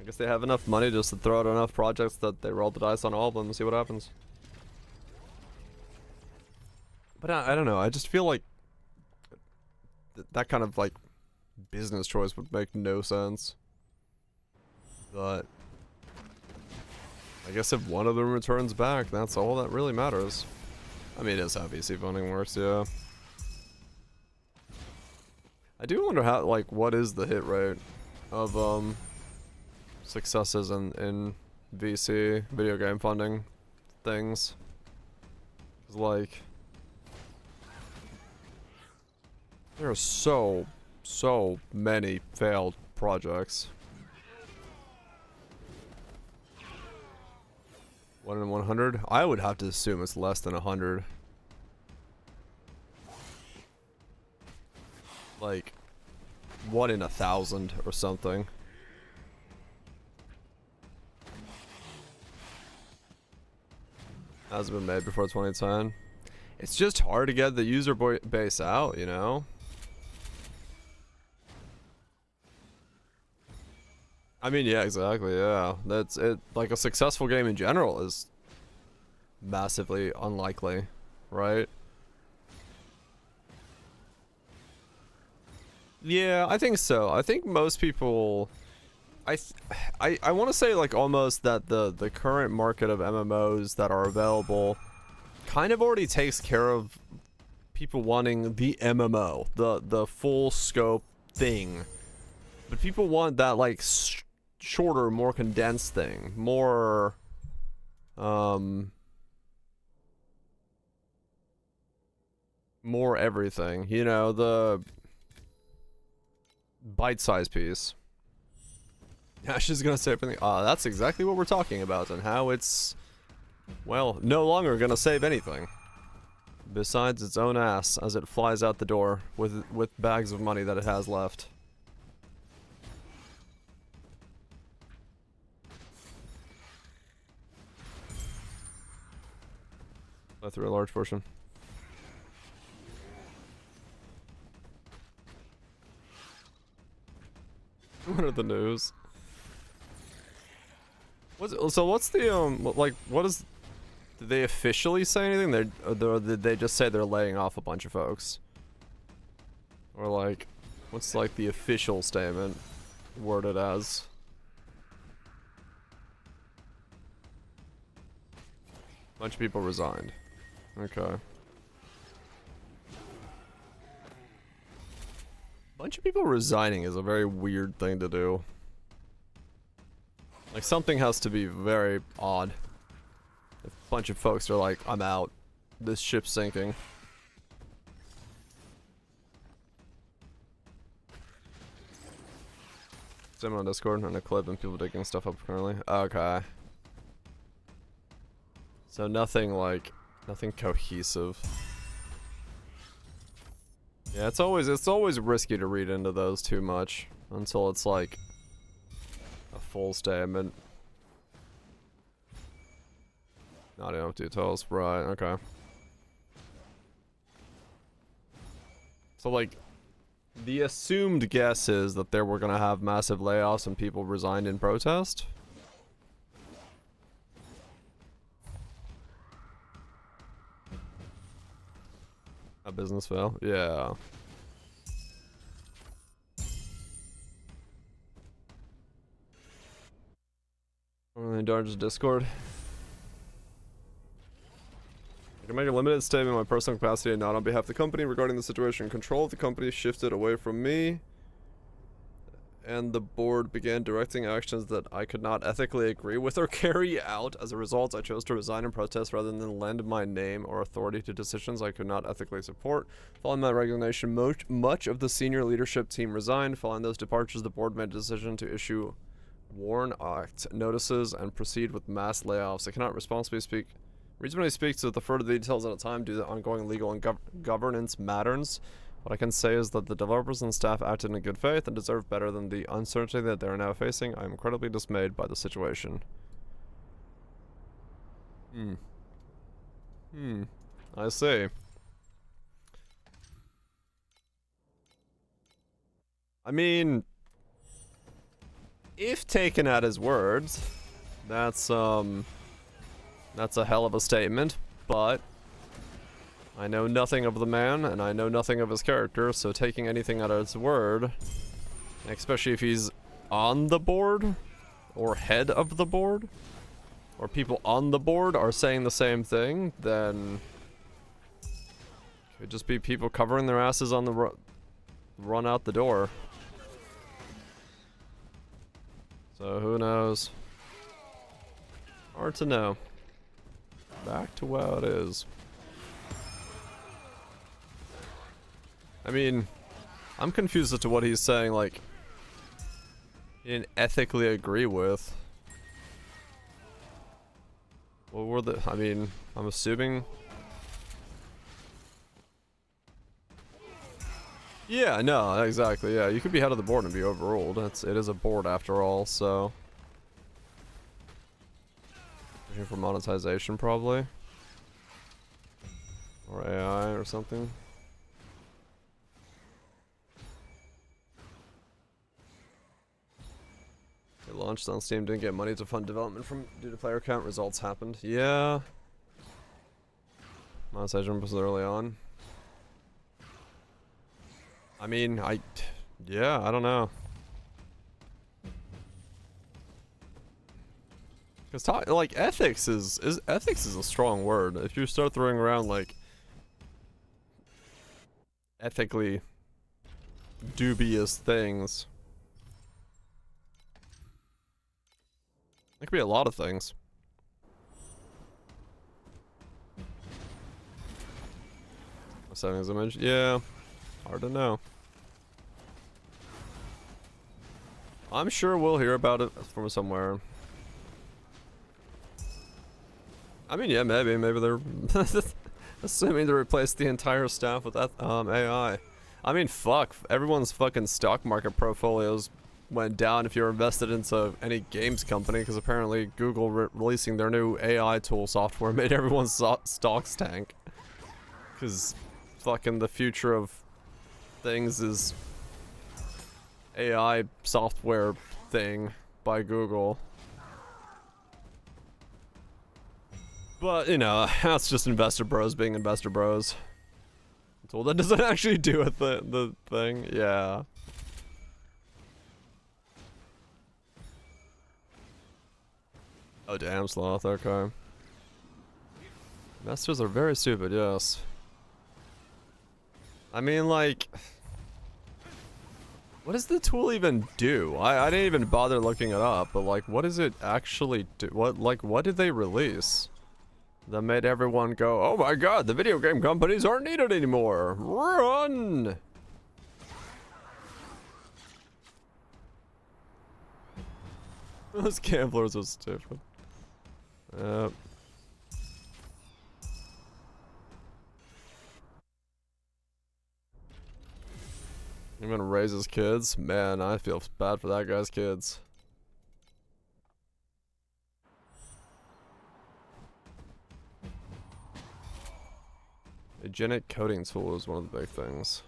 I guess they have enough money just to throw out enough projects that they roll the dice on all of them and see what happens. But I don't know. I just feel like that kind of like business choice would make no sense. But I guess if one of them returns back, that's all that really matters. I mean, it's how VC funding works, yeah. I do wonder how, like, what is the hit rate of, successes in VC, video game funding things. 'Cause, like, there are so many failed projects. 1 in 100? I would have to assume it's less than 100. Like 1 in 1,000 or something. Hasn't been made before 2010. It's just hard to get the user base out, you know? I mean, yeah, exactly, yeah. That's it. Like, a successful game in general is massively unlikely, right? Yeah, I think so. I think most people... I want to say, like, almost that the current market of MMOs that are available kind of already takes care of people wanting the MMO, the full scope thing. But people want that, like, shorter, more condensed thing, more more everything, you know, the bite-sized piece. Yeah, she's gonna say everything. That's exactly what we're talking about, and how it's, well, no longer gonna save anything besides its own ass as it flies out the door with bags of money that it has left. I threw a large portion. What are the news? What's the like, what is, did they officially say anything? Or did they just say they're laying off a bunch of folks? Or like, what's like the official statement worded as? Bunch of people resigned. Okay. Bunch of people resigning is a very weird thing to do. Like, something has to be very odd. If a bunch of folks are like, I'm out. This ship's sinking. Send on Discord and a clip and people digging stuff up currently. Okay. So nothing like, nothing cohesive. Yeah, it's always risky to read into those too much until it's like a full statement. Not enough details, right? Okay. So like, the assumed guess is that they were gonna have massive layoffs and people resigned in protest. A business fail? Yeah. Only Darge's Discord. I can make a limited statement in my personal capacity and not on behalf of the company regarding the situation. Control of the company shifted away from me, and the board began directing actions that I could not ethically agree with or carry out. As a result, I chose to resign in protest rather than lend my name or authority to decisions I could not ethically support. Following that resignation, much of the senior leadership team resigned. Following those departures, the board made a decision to issue WARN Act notices and proceed with mass layoffs. I cannot reasonably speak to the further details at a time due to ongoing legal and governance matters. What I can say is that the developers and staff acted in good faith and deserve better than the uncertainty that they are now facing. I am incredibly dismayed by the situation. I see. I mean, if taken at his words, that's a hell of a statement, but I know nothing of the man, and I know nothing of his character, so taking anything at his word, especially if he's on the board, or head of the board, or people on the board are saying the same thing, then it could just be people covering their asses on the run out the door. So who knows? Hard to know. Back to how it is. I mean, I'm confused as to what he's saying, like, he didn't ethically agree with. What were the, I mean, I'm assuming. Yeah, no, exactly, yeah, you could be head of the board and be overruled. It is a board after all, so. Pushing for monetization, probably. Or AI or something. It launched on Steam, didn't get money to fund development from due to player count. Results happened. Yeah. Monetization was early on. I mean, yeah, I don't know. Cause like ethics is a strong word. If you start throwing around like ethically dubious things, it could be a lot of things. Settings image, yeah, hard to know. I'm sure we'll hear about it from somewhere. I mean, yeah, maybe they're assuming to replace the entire staff with that AI. I mean, fuck, everyone's fucking stock market portfolios went down if you're invested into any games company, because apparently Google releasing their new AI tool software made everyone's stocks tank. Because fucking the future of things is AI software thing by Google. But, you know, that's just investor bros being investor bros. Well, that doesn't actually do with the thing. Yeah. Oh, damn, Sloth. Okay. Investors are very stupid, yes. I mean, like... What does the tool even do? I didn't even bother looking it up, but, like, what does it actually do? What did they release that made everyone go, oh my god, the video game companies aren't needed anymore. Run! Those gamblers are stupid. Yep. I'm gonna raise his kids? Man, I feel bad for that guy's kids. A genetic coding tool is one of the big things.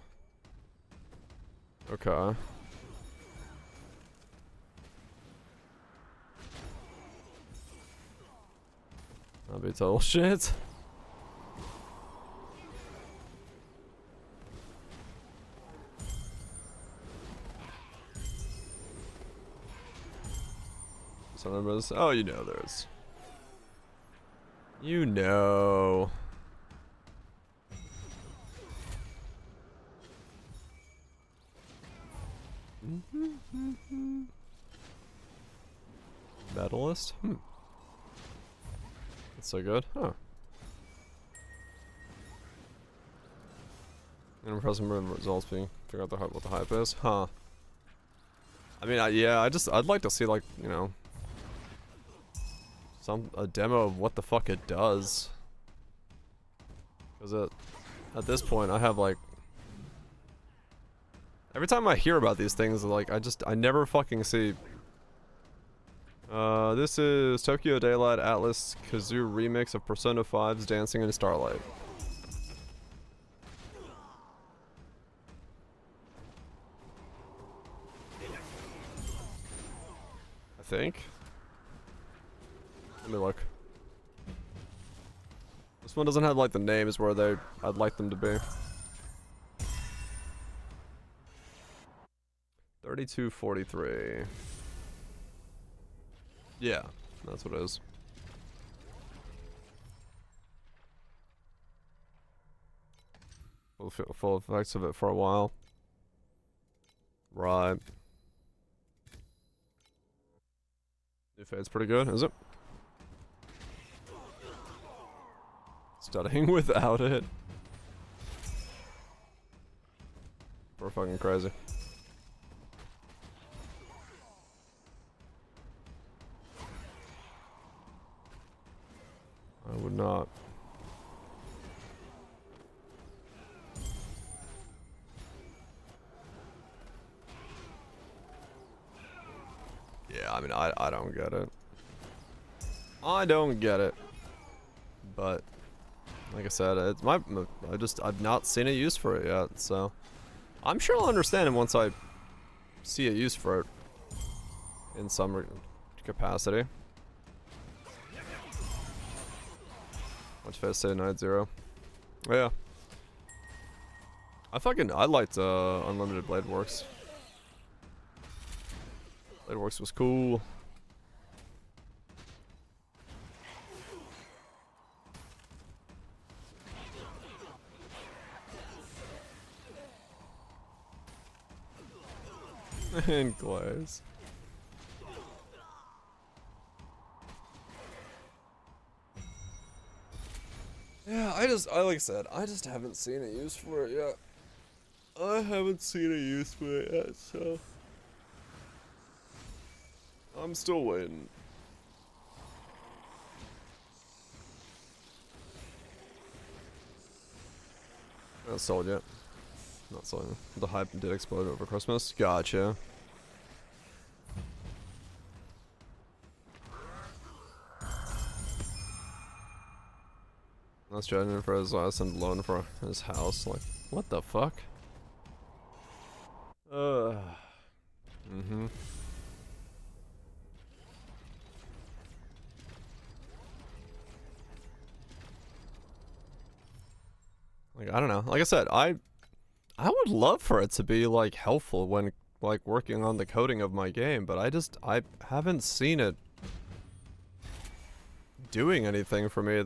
Okay. That'd be total shit. Oh, you know there's. You know. Medalist? That's so good, huh? Impressive results being figure out what the hype is, huh? I mean, yeah, I'd like to see, like, you know, a demo of what the fuck it does. Cause at this point, I have like, every time I hear about these things, like, I never fucking see. This is Tokyo Daylight Atlas Kazoo remix of Persona 5's Dancing in Starlight. I think. Let me look. This one doesn't have like the names where I'd like them to be. 3243. Yeah, that's what it is. Full effects of it for a while. Right. New fade's pretty good, is it? Studying without it. We're fucking crazy. I would not. Yeah, I mean, I don't get it. I don't get it. But, like I said, it's I've not seen a use for it yet, so I'm sure I'll understand it once I see a use for it in some capacity. Watch fast say 9-0. Yeah. I liked Unlimited Blade Works. Blade Works was cool. And glaze. Yeah, like I said, I just haven't seen a use for it yet. I haven't seen a use for it yet, so I'm still waiting. Not sold yet. Not sold. The hype did explode over Christmas. Gotcha. That's driving for his last and loan for his house. Like, what the fuck? Mm-hmm. Like, I don't know. Like I said, I would love for it to be, like, helpful when, like, working on the coding of my game, but I haven't seen it doing anything for me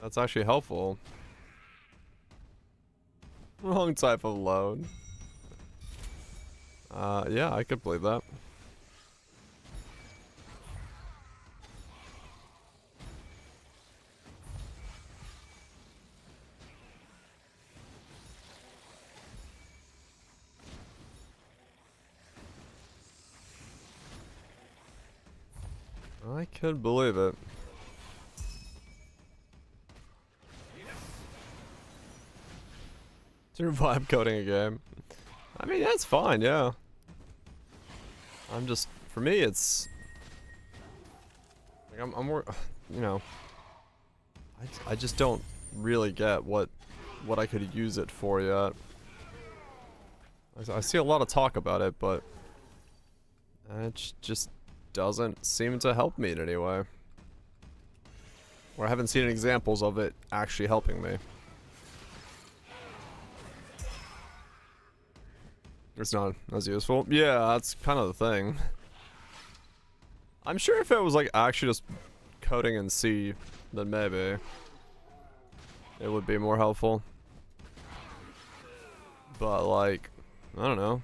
that's actually helpful. Wrong type of loan. Yeah, I could believe that. I could believe it. To vibe coding a game. I mean, that's fine, yeah. For me, it's like I'm more, you know, I just don't really get what I could use it for yet. I see a lot of talk about it, but it just doesn't seem to help me in any way. Or I haven't seen examples of it actually helping me. It's not as useful. Yeah, that's kind of the thing. I'm sure if it was like actually just coding in C, then maybe it would be more helpful. But like, I don't know.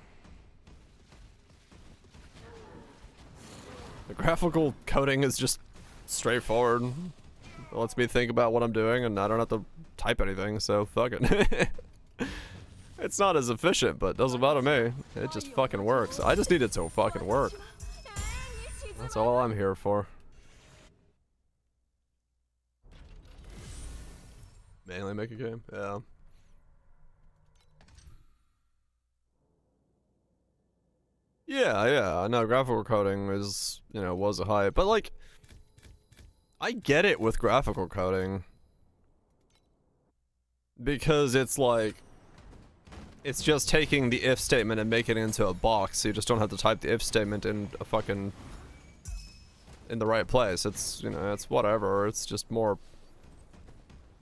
The graphical coding is just straightforward. It lets me think about what I'm doing and I don't have to type anything, so fuck it. It's not as efficient, but it doesn't bother me. It just fucking works. I just need it to fucking work. That's all I'm here for. Mainly make a game, yeah. Yeah, I know graphical coding is, you know, was a hype, but like, I get it with graphical coding. Because it's like, it's just taking the if statement and making it into a box, so you just don't have to type the if statement in a fucking in the right place. It's, you know, it's whatever. It's just more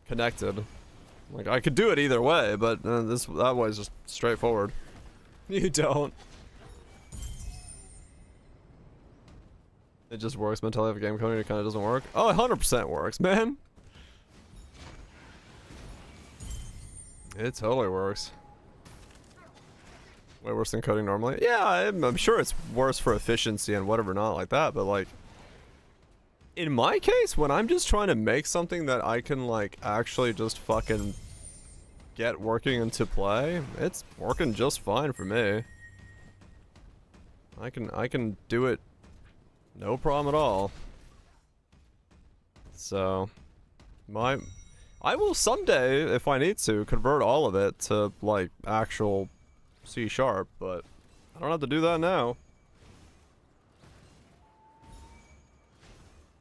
connected. Like, I could do it either way, but that way is just straightforward. You don't. It just works mentally if a game coding it kind of doesn't work. Oh, 100% works, man. It totally works. Way worse than coding normally. Yeah, I'm sure it's worse for efficiency and whatever not like that, but like, in my case, when I'm just trying to make something that I can like actually just fucking get working into play, it's working just fine for me. I can do it no problem at all. So, I will someday, if I need to, convert all of it to like actual C#, but I don't have to do that now.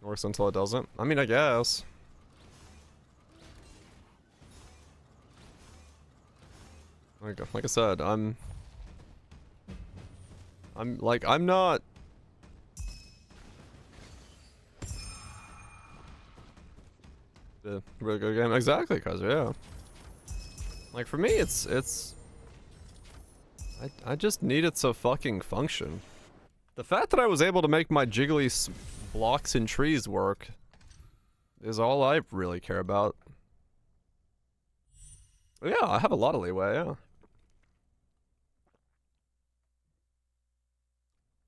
Works until it doesn't. I mean, I guess. Like I said, I'm not. A really good game, exactly, cause yeah. Like for me, I just need it to fucking function. The fact that I was able to make my jiggly blocks and trees work is all I really care about. Yeah, I have a lot of leeway, yeah.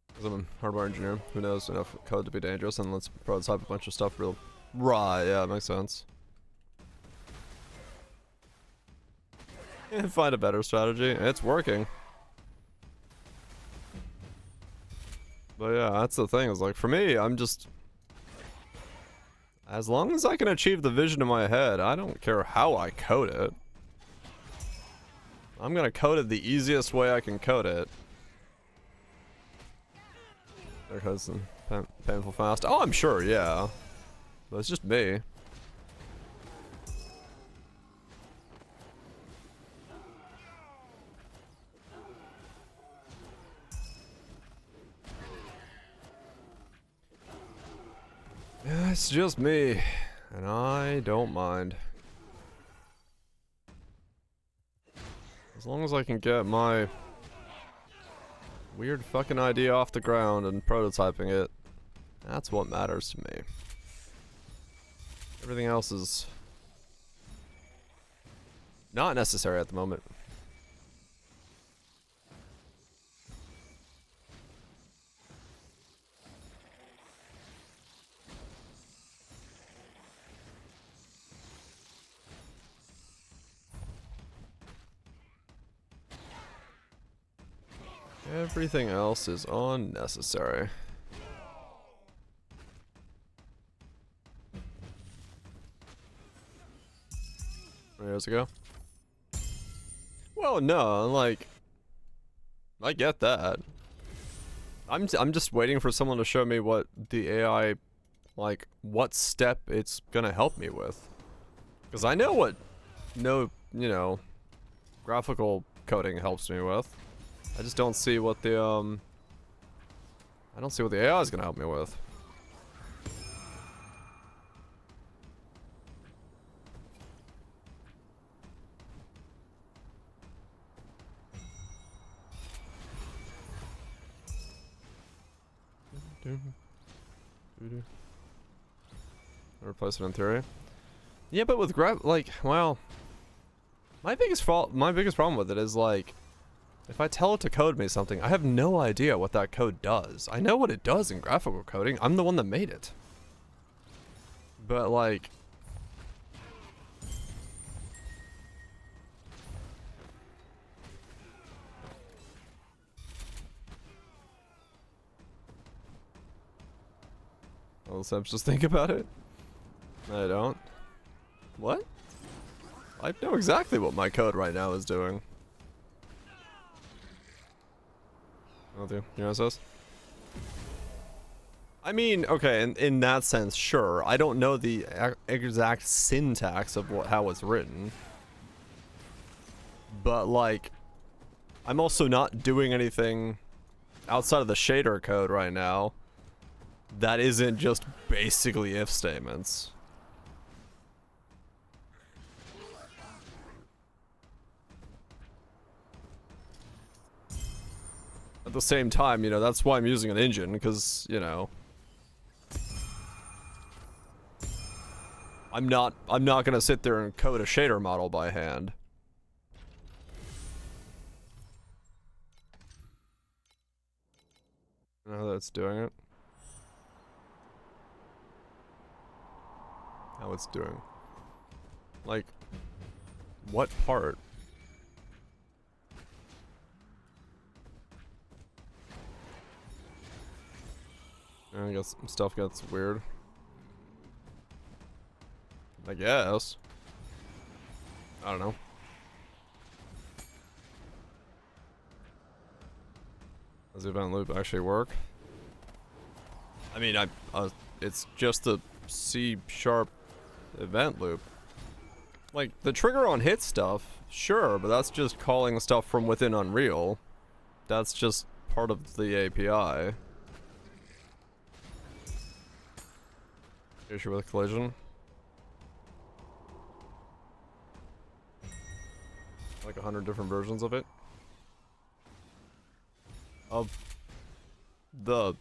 Because I'm a hardware engineer who knows enough code to be dangerous and let's prototype a bunch of stuff real. Right, yeah, it makes sense. Yeah, find a better strategy. It's working. But yeah, that's the thing, is like, for me, I'm just... As long as I can achieve the vision in my head, I don't care how I code it. I'm gonna code it the easiest way I can code it. Because painful fast. Oh, I'm sure, yeah. But it's just me. Yeah, it's just me. And I don't mind. As long as I can get my weird fucking idea off the ground and prototyping it, that's what matters to me. Everything else is not necessary at the moment. Everything else is unnecessary. Years ago? Well, no, like, I get that. I'm just waiting for someone to show me what the AI, like, what step it's gonna help me with. Because I know what, you know, graphical coding helps me with. I just don't see what the, I don't see what the AI is gonna help me with. Replace it in theory. Yeah, but with well, my biggest problem with it is like, if I tell it to code me something, I have no idea what that code does. I know what it does in graphical coding. I'm the one that made it. But like, well, let's just think about it. I don't. What? I know exactly what my code right now is doing. I'll do. You know what it says? I mean, okay, in that sense, sure. I don't know the exact syntax of how it's written. But, like, I'm also not doing anything outside of the shader code right now that isn't just basically if statements. At the same time, you know, that's why I'm using an engine, because, you know, I'm not gonna sit there and code a shader model by hand. I know how that's doing it. How it's doing. Like, what part? I guess stuff gets weird. I guess. I don't know. Does the event loop actually work? I mean, it's just the C# event loop. Like, the trigger on hit stuff Sure, but that's just calling stuff from within Unreal. That's just part of the API. Issue with collision. Like 100 different versions of it. Of the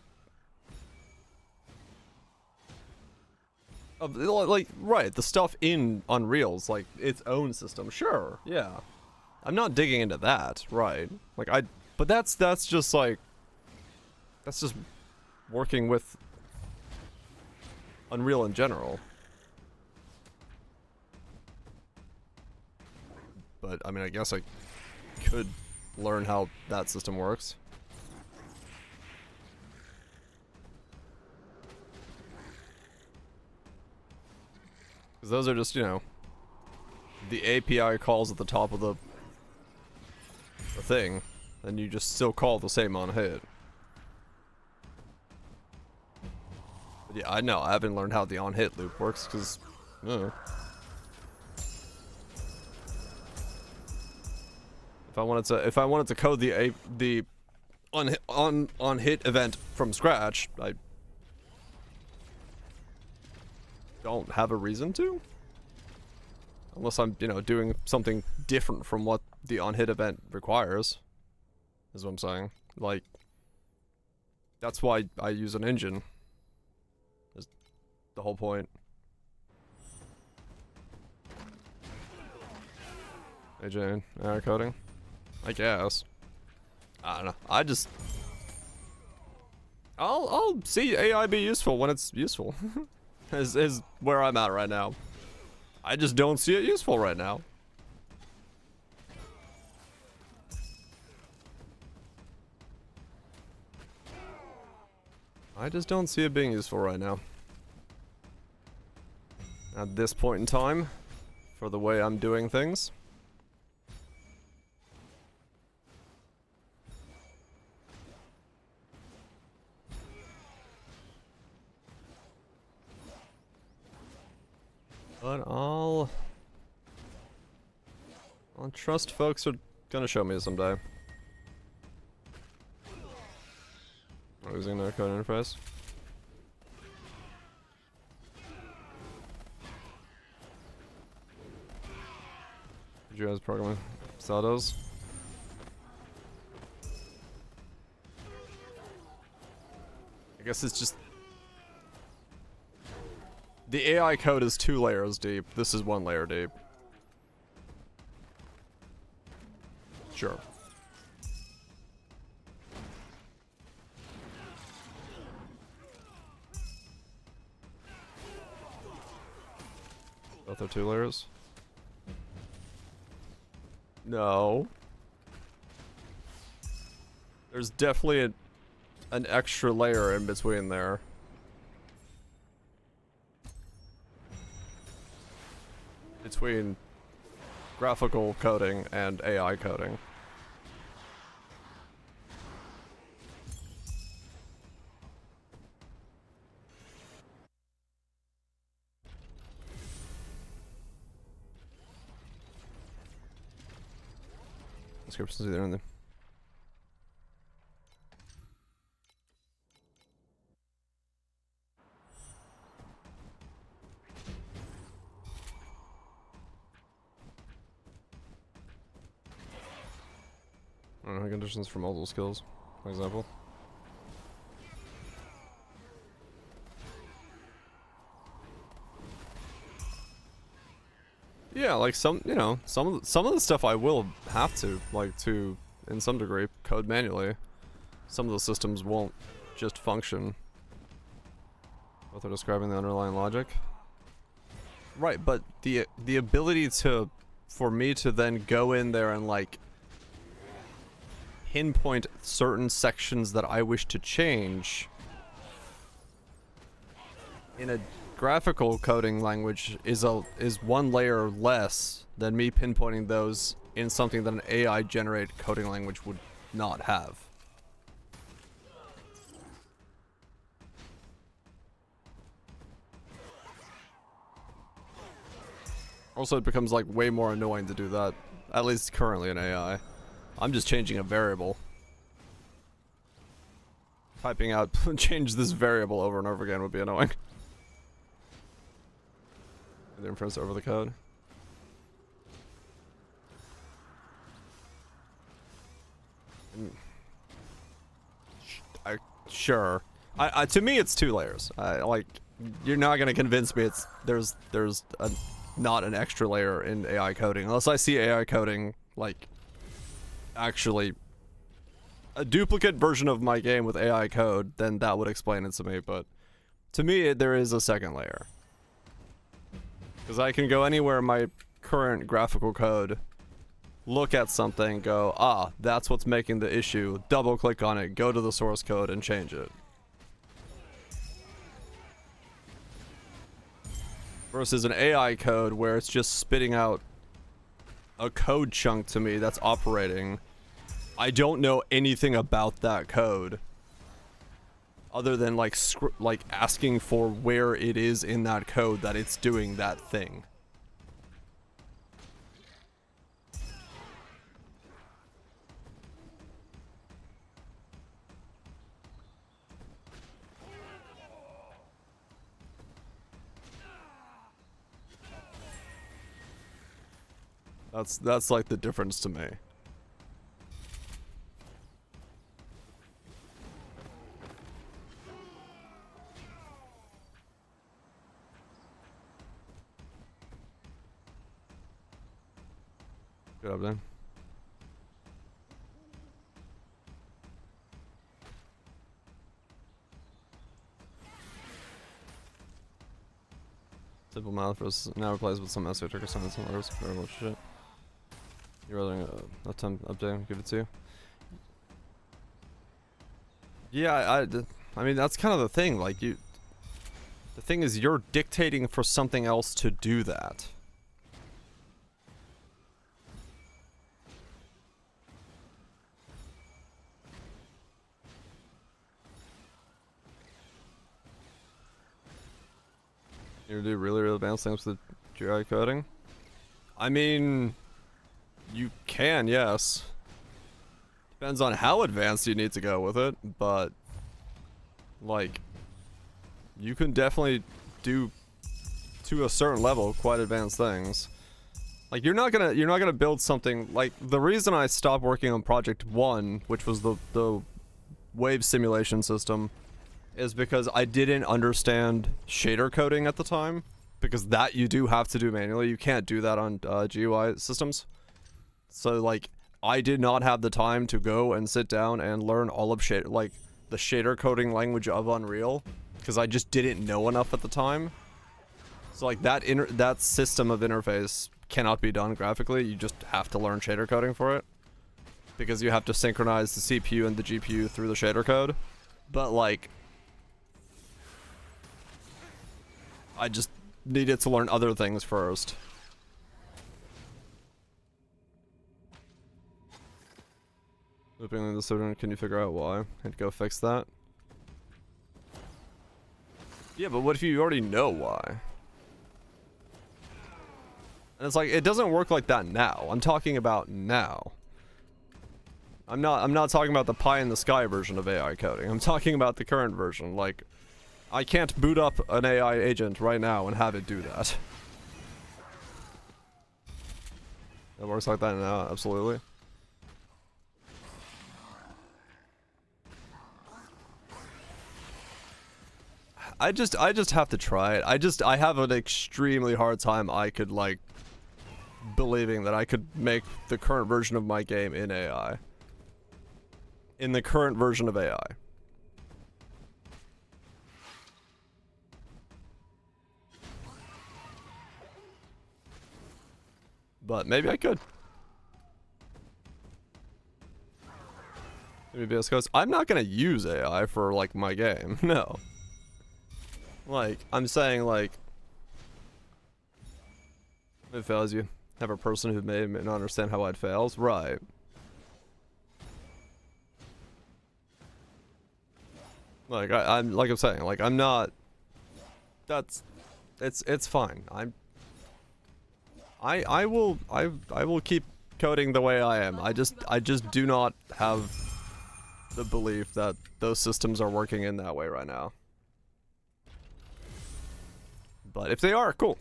like, right, the stuff in Unreal's like its own system. Sure, yeah. I'm not digging into that, right? Like but that's just like, that's just working with Unreal in general. But I mean, I guess I could learn how that system works. Because those are just, you know, the API calls at the top of the thing, and you just still call the same on hit. But yeah, I know, I haven't learned how the on hit loop works, because, if I wanted to code the on hit event from scratch, I don't have a reason to. Unless I'm, you know, doing something different from what the on hit event requires. Is what I'm saying. Like, that's why I use an engine. Is the whole point. Hey Jane, error coding? I guess. I don't know. I'll see AI be useful when it's useful. is where I'm at right now. I just don't see it useful right now. I just don't see it being useful right now. At this point in time, for the way I'm doing things. But I'll trust folks are gonna show me someday. Using their code interface. Did you guys program Saldos? I guess it's just the AI code is 2 layers deep. This is 1 layer deep. Sure. Both are 2 layers? No. There's definitely an extra layer in between there. Between graphical coding and AI coding. Descriptions either in there. I don't know, conditions for multiple skills, for example. Yeah, like some, you know, some of the stuff I will have to, like, to, in some degree, code manually. Some of the systems won't just function without describing the underlying logic. Right, but the ability to, for me to then go in there and, like, pinpoint certain sections that I wish to change in a graphical coding language is 1 layer less than me pinpointing those in something that an AI generated coding language would not have. Also, it becomes like way more annoying to do that At least currently in AI. I'm just changing a variable. Typing out change this variable over and over again would be annoying. The inference over the code. Sure. To me, it's 2 layers. Like, you're not gonna convince me there's not an extra layer in AI coding unless I see AI coding like actually a duplicate version of my game with AI code. Then that would explain it to me. But to me, there is a second layer because I can go anywhere in my current graphical code, look at something, go, ah, that's what's making the issue, double click on it, go to the source code and change it. Versus an AI code where it's just spitting out a code chunk to me that's operating. I don't know anything about that code other than like asking for where it is in that code that it's doing that thing. That's like the difference to me. Good up then. Simple math was now replaced with some esoteric or something similar. Very much shit. You're rather a time update, give it to you. Yeah, I mean that's kind of the thing. Like the thing is you're dictating for something else to do that. You do really advanced things with GI coding? I mean, you can, yes. Depends on how advanced you need to go with it, but like you can definitely do to a certain level quite advanced things. Like you're not gonna build something like the reason I stopped working on Project 1, which was the wave simulation system, is because I didn't understand shader coding at the time, because that you do have to do manually. You can't do that on GUI systems. So like I did not have the time to go and sit down and learn all of the shader coding language of Unreal, because I just didn't know enough at the time. So like that system of interface cannot be done graphically. You just have to learn shader coding for it, because you have to synchronize the CPU and the GPU through the shader code. But like I just needed to learn other things first. Looping the student, can you figure out why? And go fix that? Yeah, but what if you already know why? And it's like, it doesn't work like that now. I'm talking about now. I'm not talking about the pie in the sky version of AI coding. I'm talking about the current version. Like, I can't boot up an AI agent right now and have it do that. It works like that now, absolutely. I just have to try it. I have an extremely hard time believing that I could make the current version of my game in AI. In the current version of AI. But maybe I could. Maybe VS Codes. I'm not gonna use AI for like my game. No. Like, I'm saying like, if it fails, you have a person who may not understand how it fails, right? Like I'm like I'm saying, like I'm not. That's, it's fine. I will keep coding the way I am. I just do not have the belief that those systems are working in that way right now. But if they are, cool.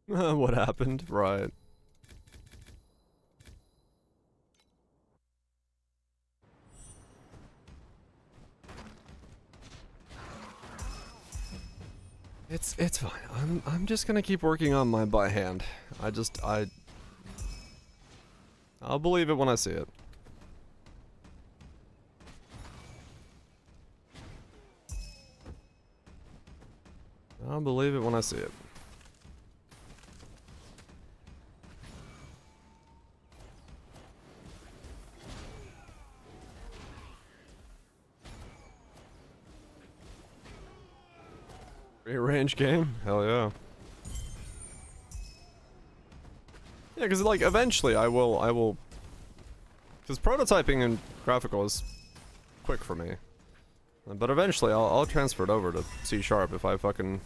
What happened? Right. It's fine. I'm just gonna keep working on mine by hand. I'll believe it when I see it. I'll believe it when I see it. Rearrange game? Hell yeah. Yeah, because like eventually I will because prototyping and graphical is quick for me. But eventually I'll transfer it over to C# if I fucking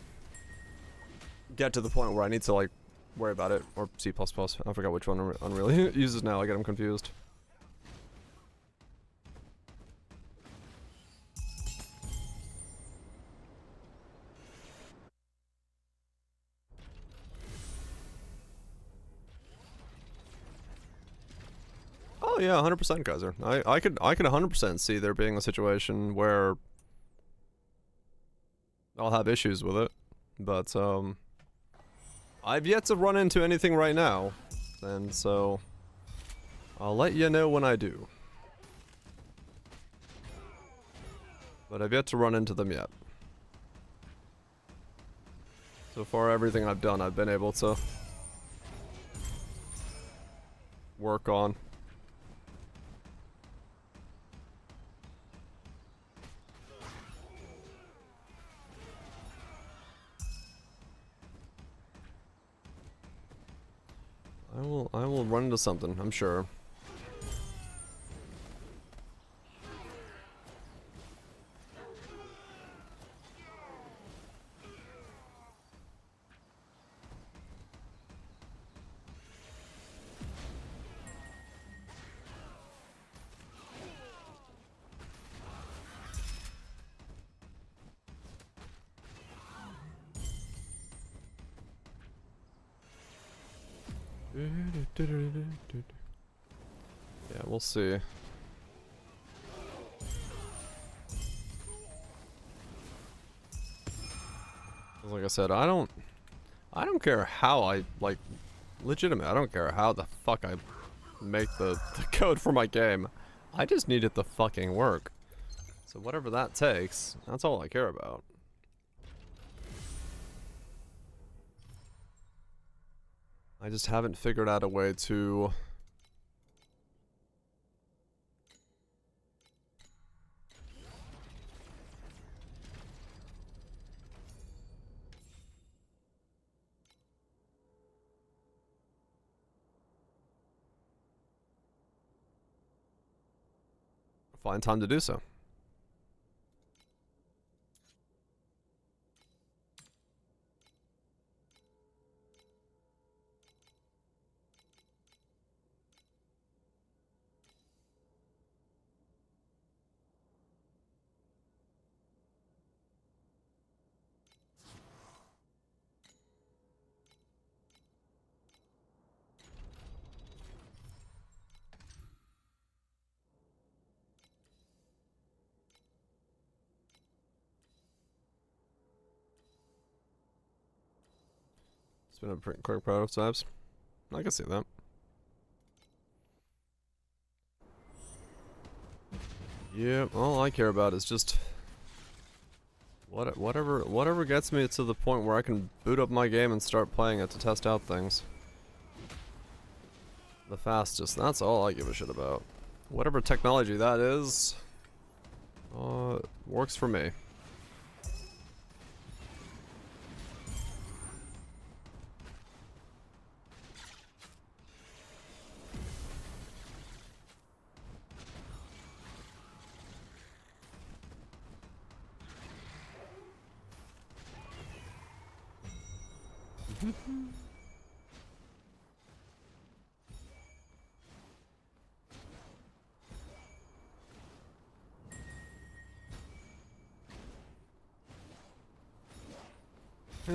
get to the point where I need to like worry about it, or C++. I forgot which one Unreal uses now. I get them confused. Oh yeah, 100% Kaiser. I could 100% see there being a situation where I'll have issues with it, but I've yet to run into anything right now, and so I'll let you know when I do. But I've yet to run into them yet. So far, everything I've done, I've been able to work on. I will run into something, I'm sure. Yeah, we'll see. Like I said, I don't care how I, like, legitimate, I don't care how the fuck I make the code for my game. I just need it to fucking work. So whatever that takes, that's all I care about. I just haven't figured out a way to find time to do so. It's been a pretty quick prototypes. I can see that. Yeah, all I care about is just whatever gets me to the point where I can boot up my game and start playing it to test out things. The fastest, that's all I give a shit about. Whatever technology that is, works for me. And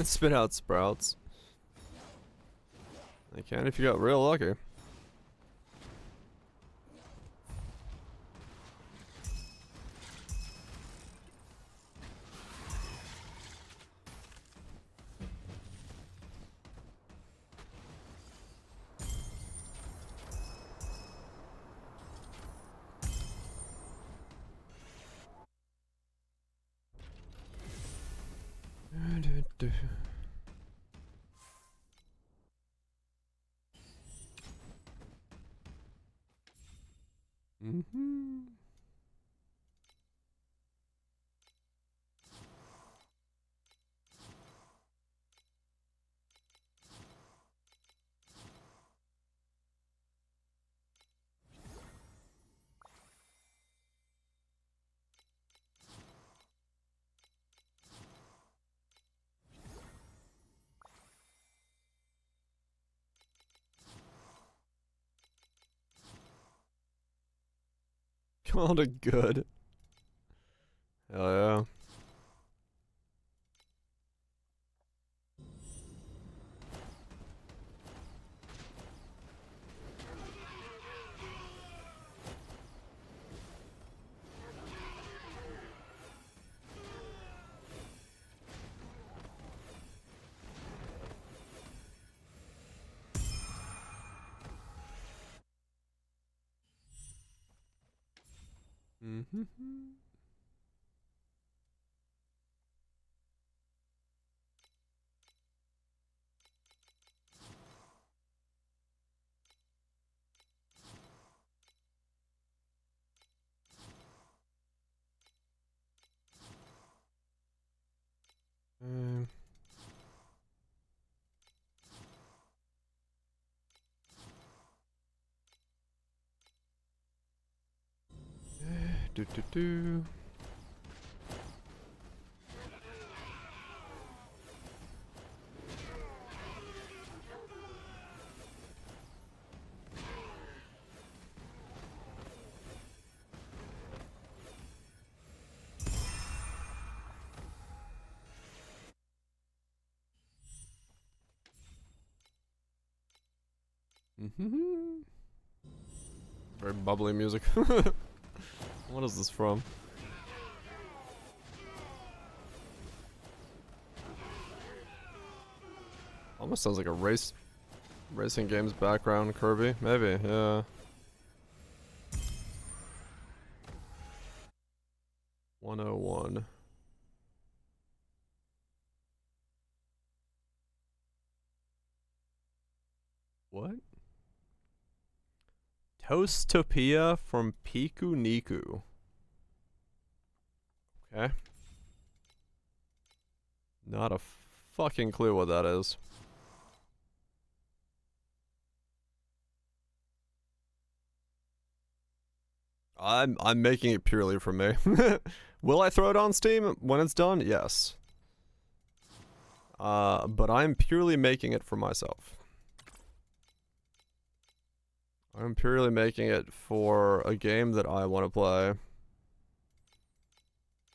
spit out sprouts. They can if you got real lucky. Mm-hmm. Called it good. Hell yeah. Mm-hmm. Do do do. Mm-hmm. Very bubbly music. What is this from? Almost sounds like a racing games background, Kirby. Maybe, yeah. "101. What? Toastopia from Piku Niku. Okay. Not a fucking clue what that is. I'm making it purely for me. Will I throw it on Steam when it's done? Yes. But I'm purely making it for myself. I'm purely making it for a game that I want to play.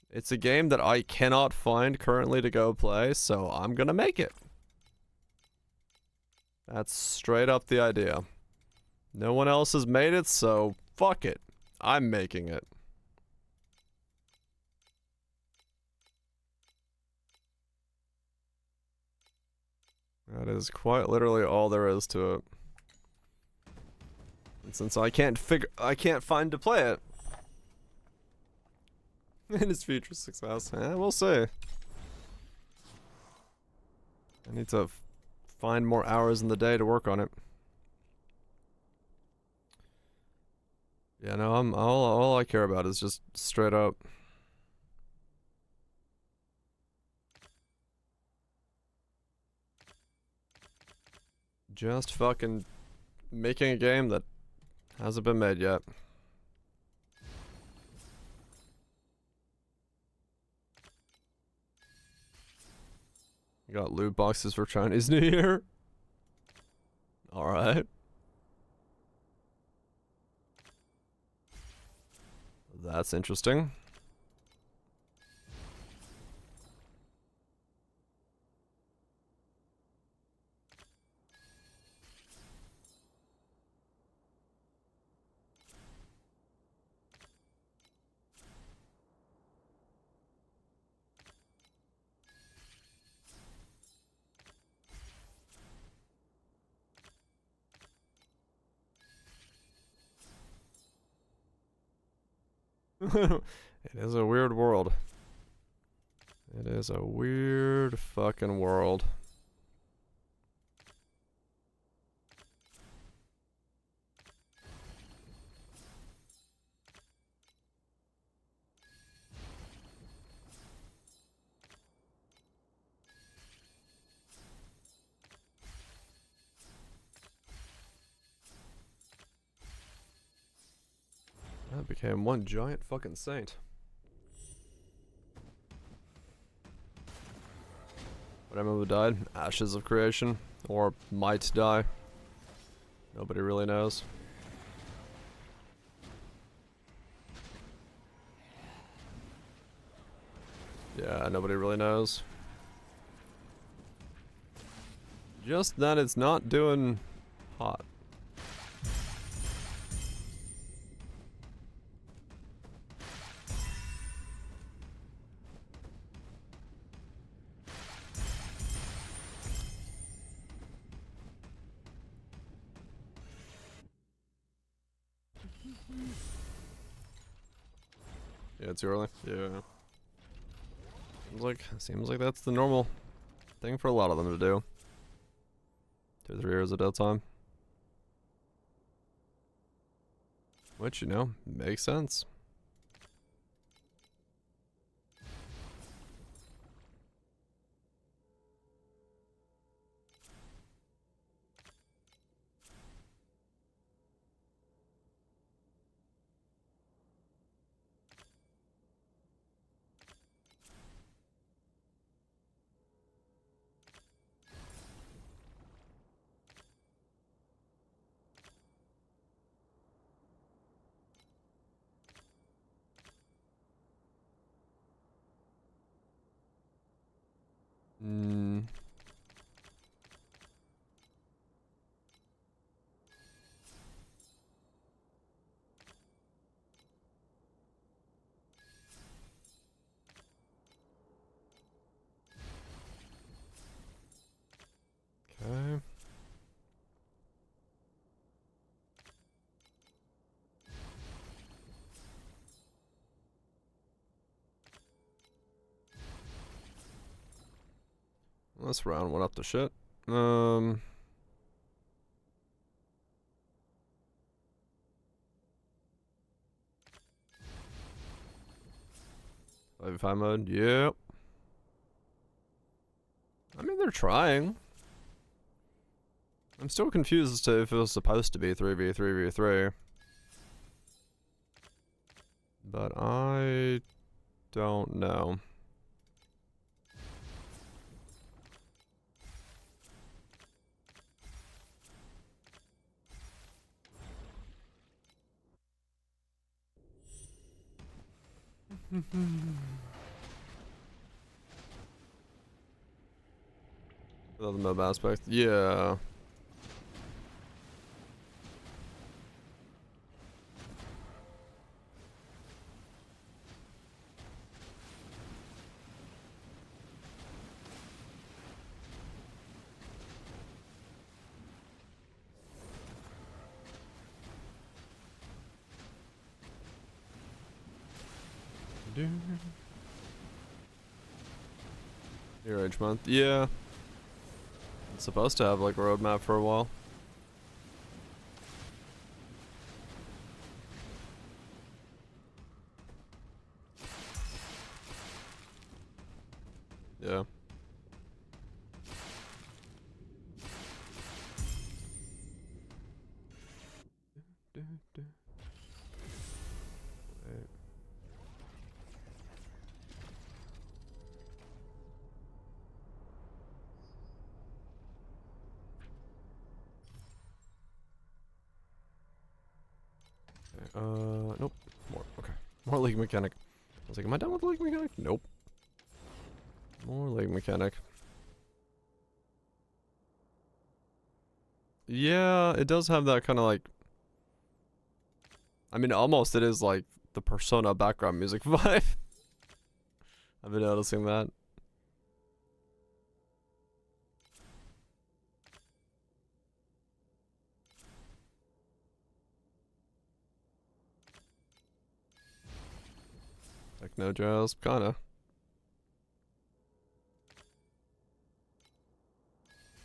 It's a game that I cannot find currently to go play, so I'm gonna make it. That's straight up the idea. No one else has made it, so fuck it. I'm making it. That is quite literally all there is to it. And since I can't find to play it. And its future success. We'll see. I need to find more hours in the day to work on it. Yeah, no, all I care about is just straight up. Just fucking making a game that hasn't been made yet. You got loot boxes for Chinese New Year. Alright. That's interesting. It is a weird world. It is a weird fucking world. That became one giant fucking saint. Whatever who died, ashes of creation, or might die. Nobody really knows. Yeah, nobody really knows. Just that it's not doing hot. Yeah, too early. Yeah. Seems like that's the normal thing for a lot of them to do. 2 or 3 years at a time. Which, you know, makes sense. Hmm. Okay. Let's round one up the shit. 5v5 mode, yep. I mean, they're trying. I'm still confused as to if it was supposed to be 3v3v3. But I don't know. Without the mob aspect, yeah. Your age month, yeah. It's supposed to have like a roadmap for a while. Yeah. Wait. Nope. More. Okay. More league mechanic. I was like, am I done with league mechanic? Nope. More league mechanic. Yeah, it does have that kind of like. I mean, almost it is like the Persona background music vibe. I've been noticing that. Techno jazz, kinda.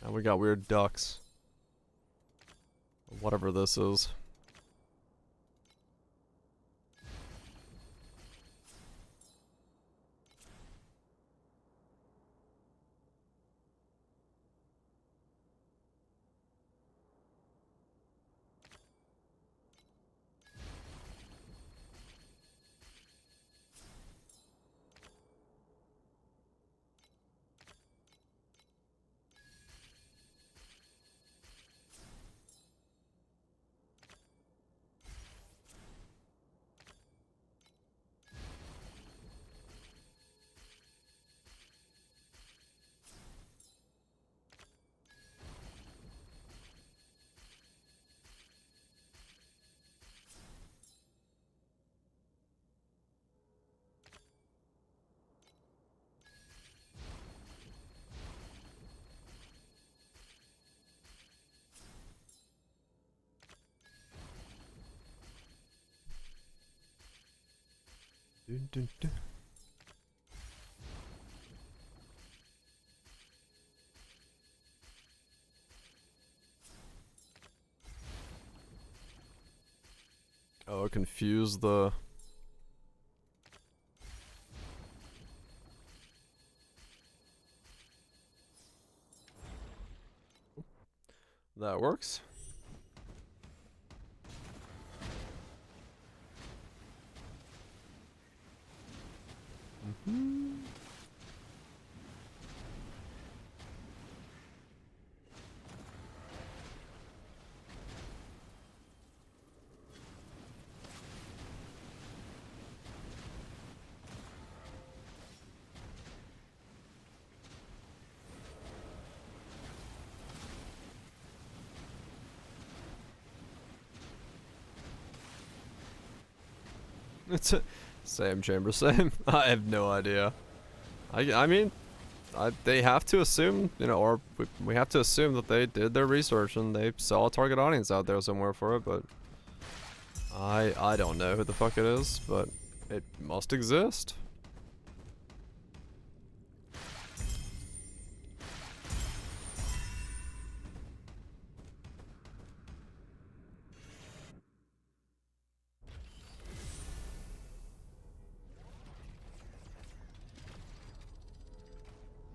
And we got weird ducks. Whatever this is. Dun, dun, dun. Oh, confuse the. That works. Mm-hmm. It's a same chamber, same. I have no idea. I mean, they have to assume, you know, or we have to assume that they did their research and they saw a target audience out there somewhere for it, but I don't know who the fuck it is, but it must exist.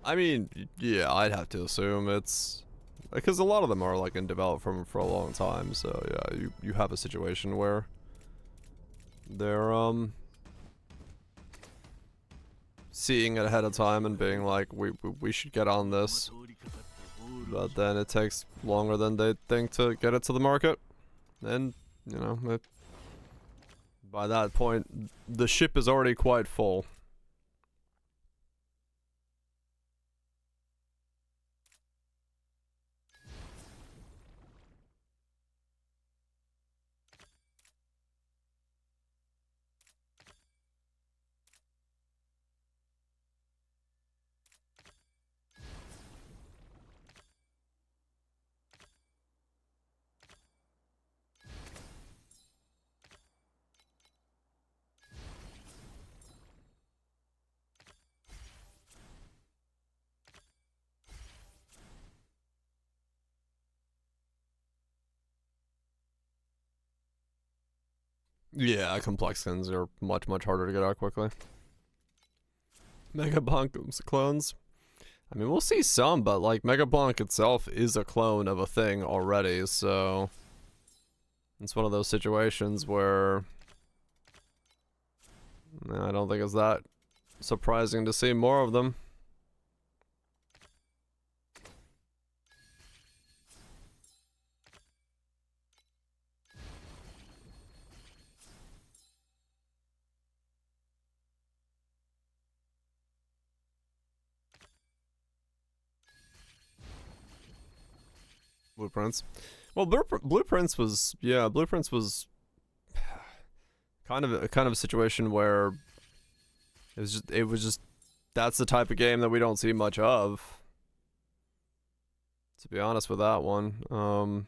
I mean, yeah, I'd have to assume it's because a lot of them are like in development for a long time. So yeah, you have a situation where they're seeing it ahead of time and being like, we should get on this, but then it takes longer than they think to get it to the market, and you know, by that point, the ship is already quite full. Yeah, complex skins are much harder to get out quickly. Mega Bonk clones. I mean, we'll see some, but like Mega Bonk itself is a clone of a thing already, so it's one of those situations where I don't think it's that surprising to see more of them. Blueprints. Well, Blueprints was, yeah, Blueprints was kind of a situation where it was just that's the type of game that we don't see much of. To be honest with that one,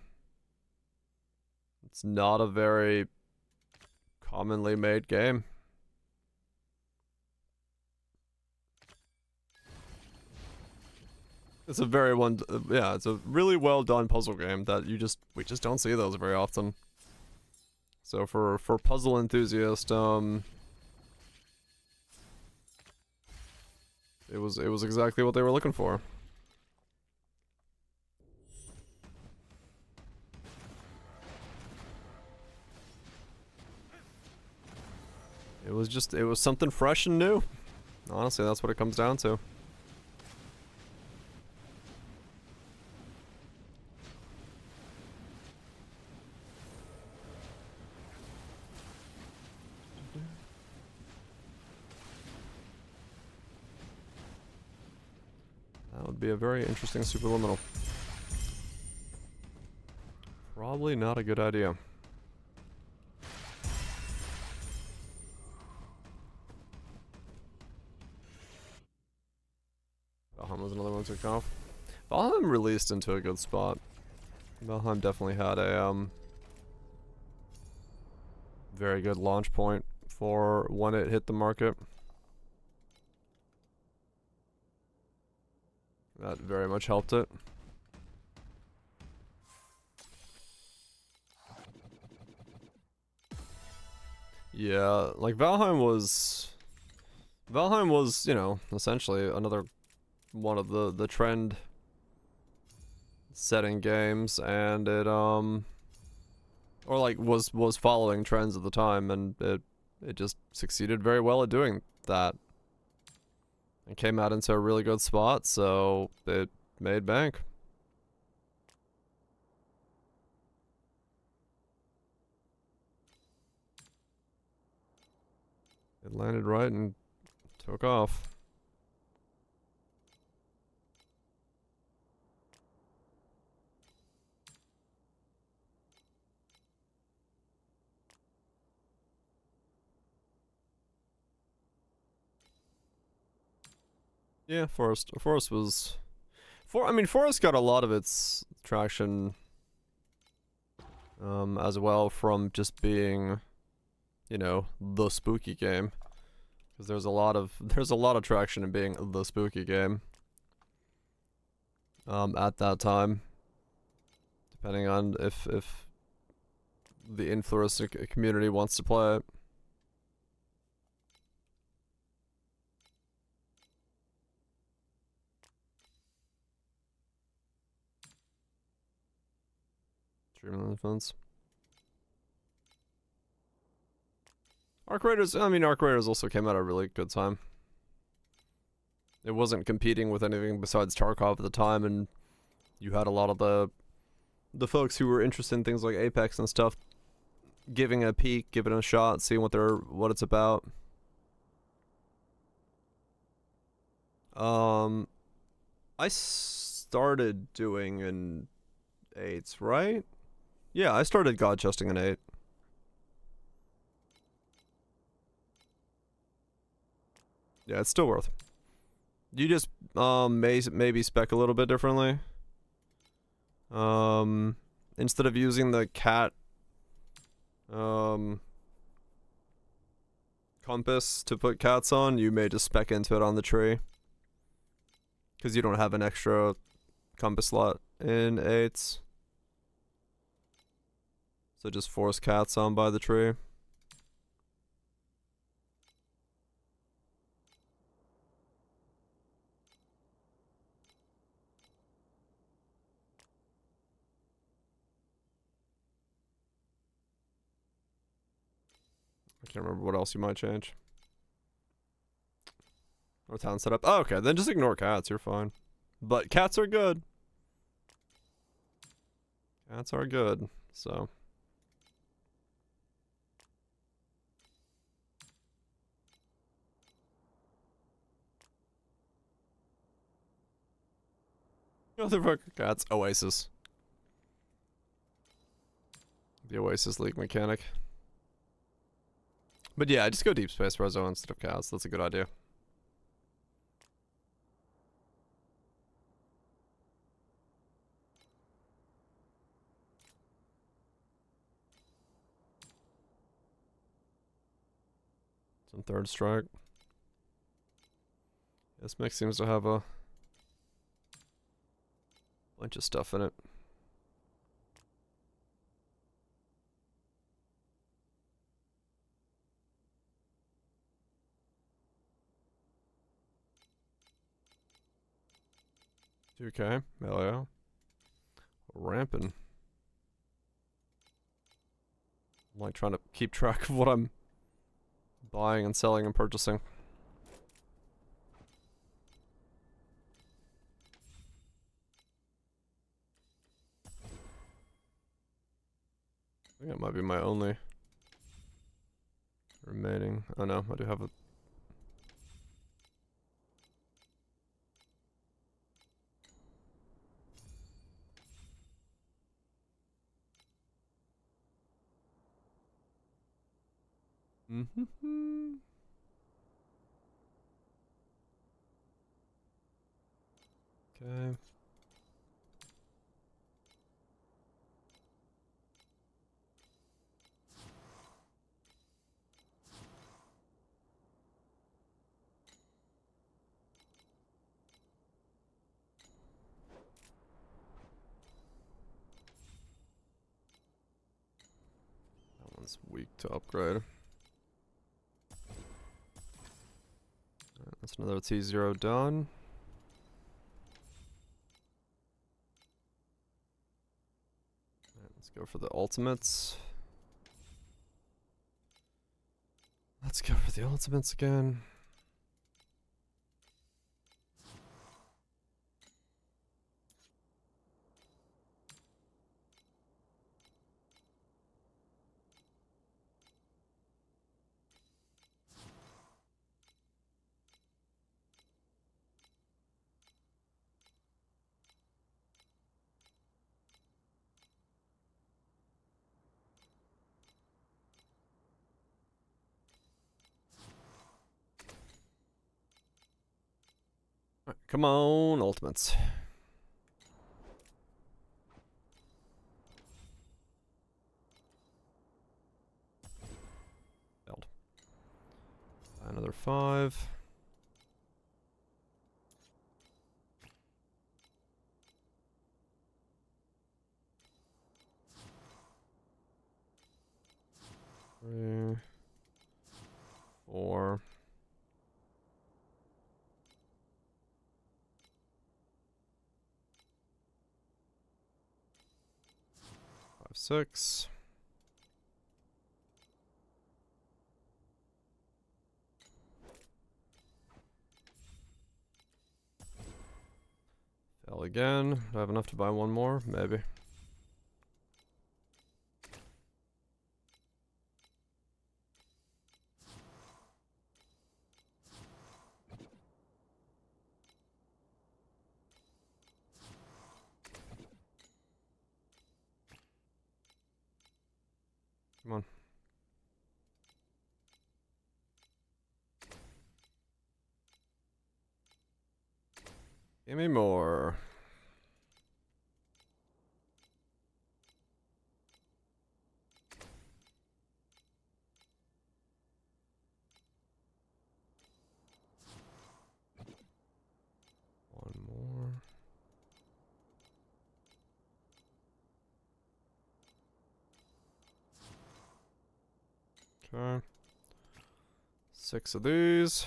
it's not a very commonly made game. It's a very yeah, it's a really well done puzzle game that we just don't see those very often. So for puzzle enthusiast, it was exactly what they were looking for. It was something fresh and new. Honestly, that's what it comes down to. That would be a very interesting superliminal. Probably not a good idea. Valheim was another one to kick off. Valheim released into a good spot. Valheim definitely had a very good launch point for when it hit the market. That very much helped it. Yeah, like Valheim was, you know, essentially another one of the trend setting games, and it or like was following trends at the time, and it just succeeded very well at doing that. It came out into a really good spot, so it made bank. It landed right and took off. Yeah, Forest was I mean, Forest got a lot of its traction as well from just being, you know, the spooky game. Because there's a lot of traction in being the spooky game. At that time, depending on if the influencer community wants to play it. Dreamland Defense. Arc Raiders also came out at a really good time. It wasn't competing with anything besides Tarkov at the time, and you had a lot of the folks who were interested in things like Apex and stuff giving it a peek, giving it a shot, seeing what it's about. I started doing an 8s, right? Yeah, I started god chesting an 8. Yeah, it's still worth. You just maybe spec a little bit differently. Instead of using the cat compass to put cats on, you may just spec into it on the tree. Because you don't have an extra compass slot in 8s. So just force cats on by the tree. I can't remember what else you might change. Or town setup. Oh, okay, then just ignore cats, you're fine. But cats are good. Cats are good, so. Motherfucker cats. Oasis. The Oasis League mechanic. But yeah, just go deep space reso instead of cows. That's a good idea. Some third strike. This mech seems to have a bunch of stuff in it. Okay, hell yeah. Ramping. I'm like trying to keep track of what I'm buying and selling and purchasing. I think that might be my only remaining. Oh no, I do have a. Mm-hmm. Okay. That one's weak to upgrade. Alright, that's another T0 done. Alright, let's go for the ultimates. Let's go for the ultimates again. Alright, come on, ultimates. Failed. Another 5. Three, 4. 5, 6. Fail again. Do I have enough to buy one more? Maybe. Come on. Give me more. One more. Okay. 6 of these.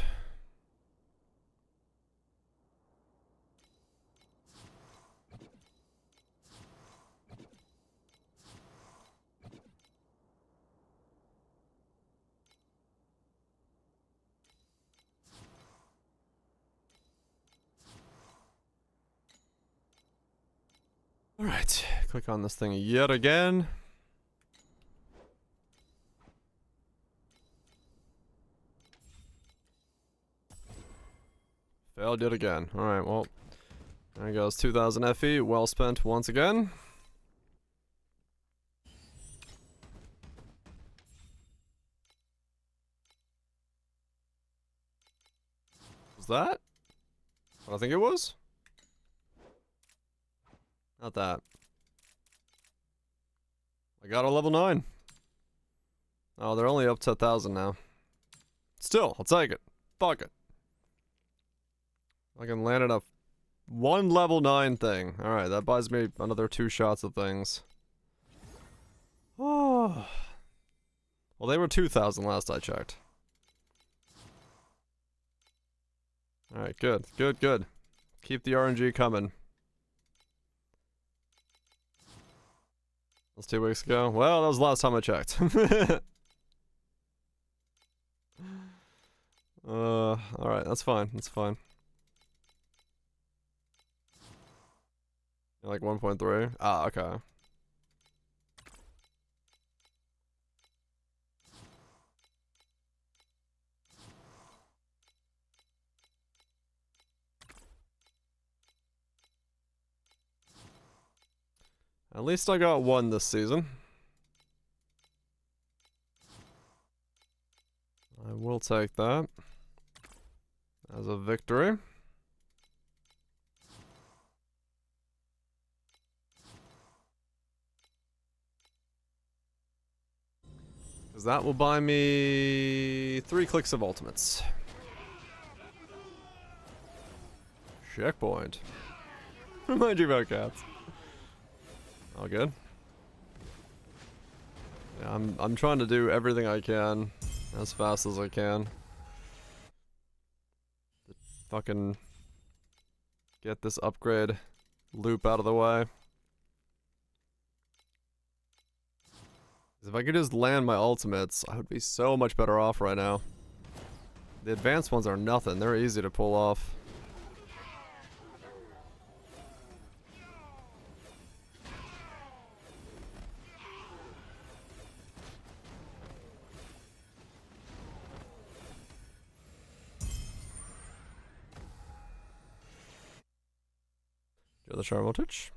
Alright, click on this thing yet again. Failed yet again. Alright, well, there goes 2000 FE, well spent once again. Was that what I think it was? Not that. I got a level 9. Oh, they're only up to 1,000 now. Still, I'll take it. Fuck it. I can land enough. One level 9 thing. Alright, that buys me another 2 shots of things. Oh. Well, they were 2,000 last I checked. Alright, good. Good, good. Keep the RNG coming. That was 2 weeks ago. Well, that was the last time I checked. Alright, that's fine. That's fine. Like 1.3? Ah, okay. At least I got 1 this season. I will take that as a victory. Because that will buy me 3 clicks of ultimates. Checkpoint. Remind you about cats. All good. Yeah, I'm trying to do everything I can as fast as I can. To fucking get this upgrade loop out of the way. If I could just land my ultimates, I would be so much better off right now. The advanced ones are nothing. They're easy to pull off. Do the charm voltage.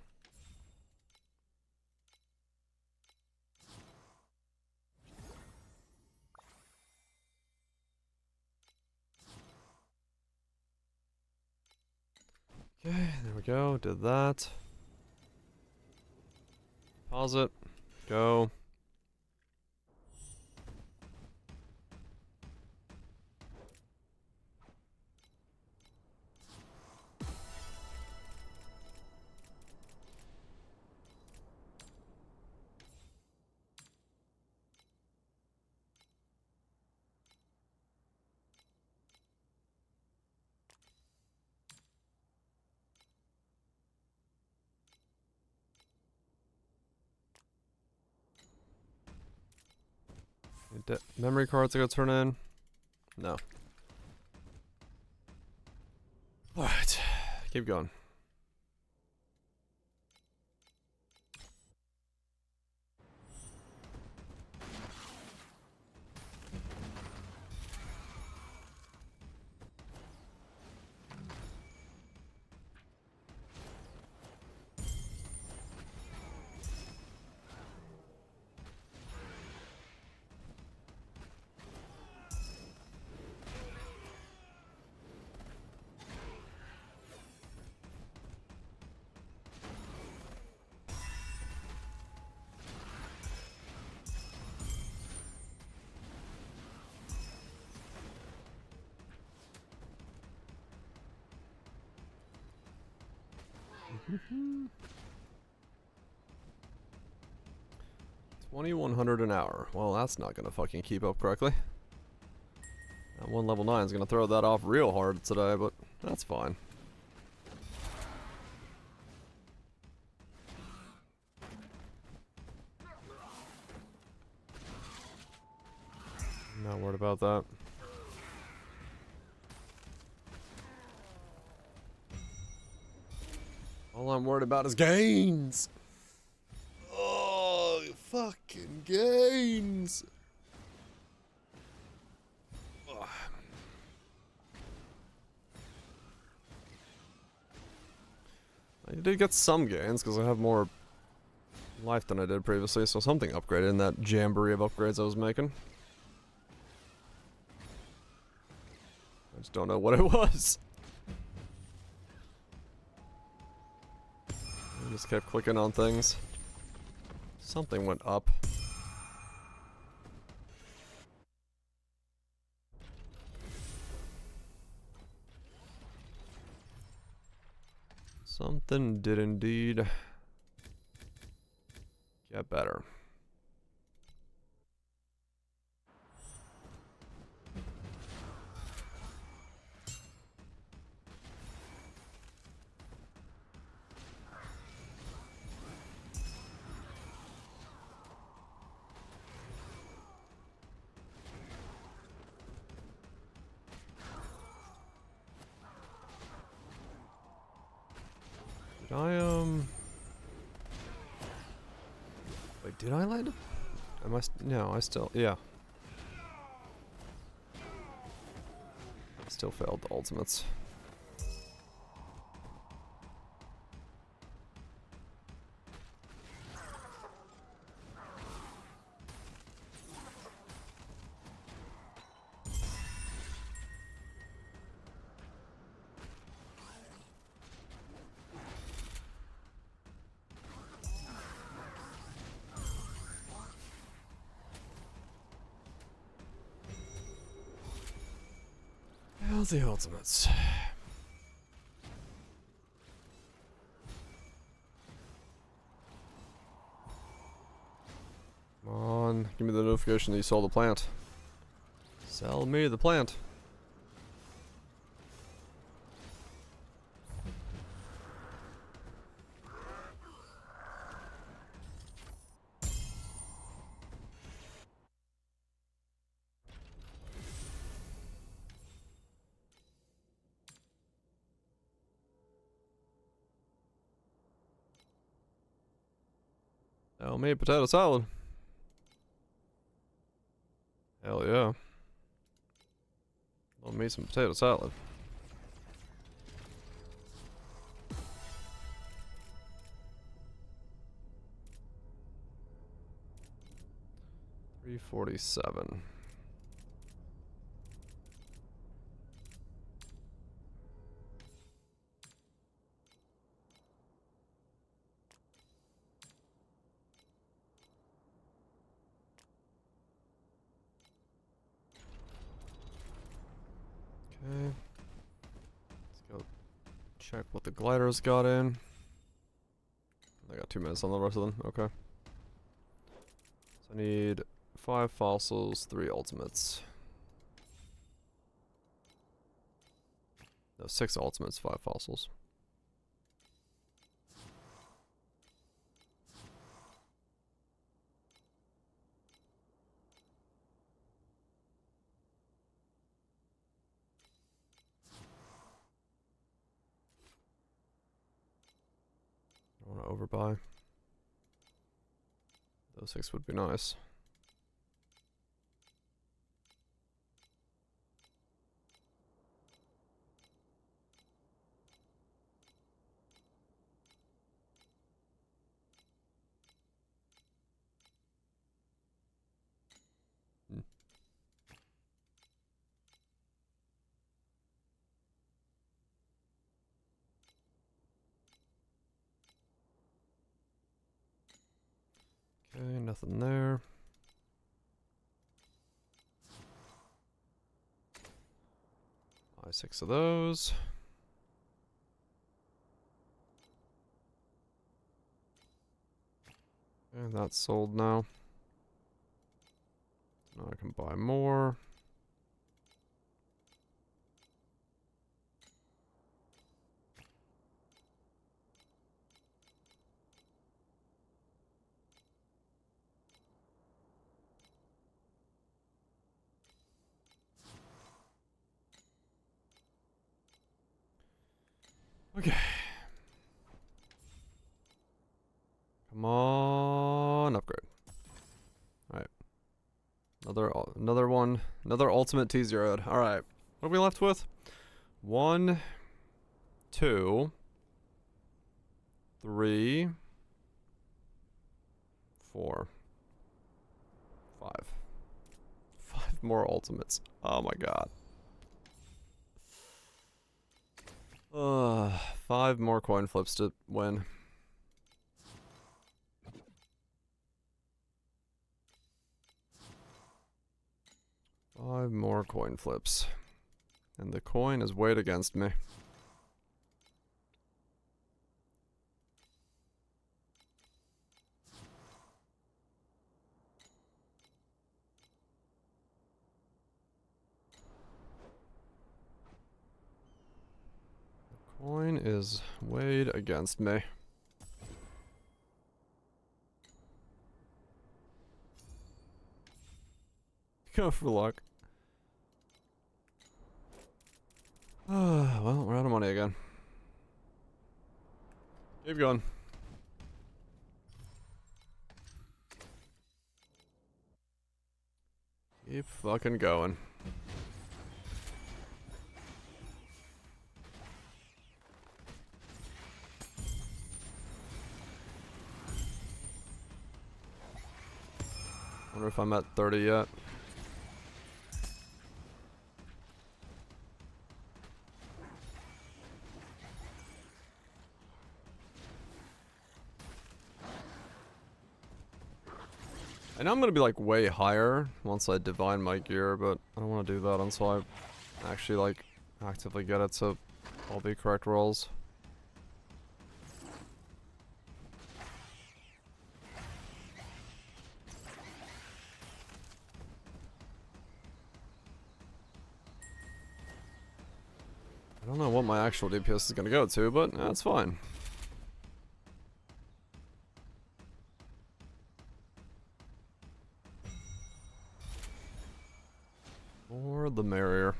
Okay, there we go. Did that. Pause it. Go. Memory cards I gotta turn in? No. Alright. Keep going. $2,100 an hour. Well, that's not gonna fucking keep up correctly. That one level 9 is gonna throw that off real hard today, but that's fine. I'm not worried about that. All I'm worried about is gains. Oh, fucking gains. Ugh. I did get some gains because I have more life than I did previously, so something upgraded in that jamboree of upgrades I was making. I just don't know what it was. I just kept clicking on things. Something went up. Something did indeed get better. Did I, wait, did I land? Am I, no, I still, yeah. Still failed the ultimates. How's the ultimates? Come on, give me the notification that you sold the plant. Sell me the plant. Sell me a potato salad. Hell yeah. Love me some potato salad. $347. Okay. Let's go check what the gliders got in. I got 2 minutes on the rest of them. Okay. So I need 5 fossils, 3 ultimates. No, 6 ultimates, 5 fossils. I want to overbuy. Those 6 would be nice. Okay, nothing there. Buy 6 of those. And that's sold now. Now I can buy more. Okay. Come on, upgrade. All right. Another one, another ultimate T0'd. All right. What are we left with? 1, 2, 3, 4, 5. 5 more ultimates. Oh my god. 5 more coin flips to win. Five more coin flips. And the coin is weighed against me. The coin is weighed against me. Go for luck. Well, we're out of money again. Keep going. Keep fucking going. Wonder if I'm at 30 yet. I know I'm gonna be like way higher once I divine my gear, but I don't want to do that until I actually like actively get it to all be correct rolls. I don't know what my actual DPS is gonna go to, but that's fine. More the merrier.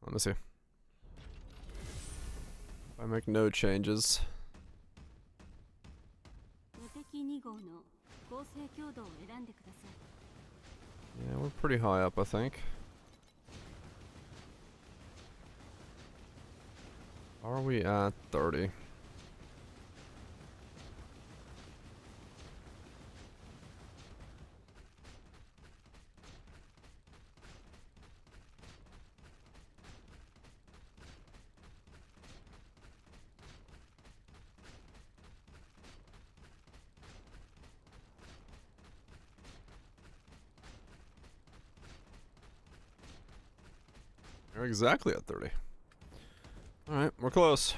Let me see. If I make no changes. Yeah, we're pretty high up, I think. Are we at 30? You're exactly at 30. Alright, we're close.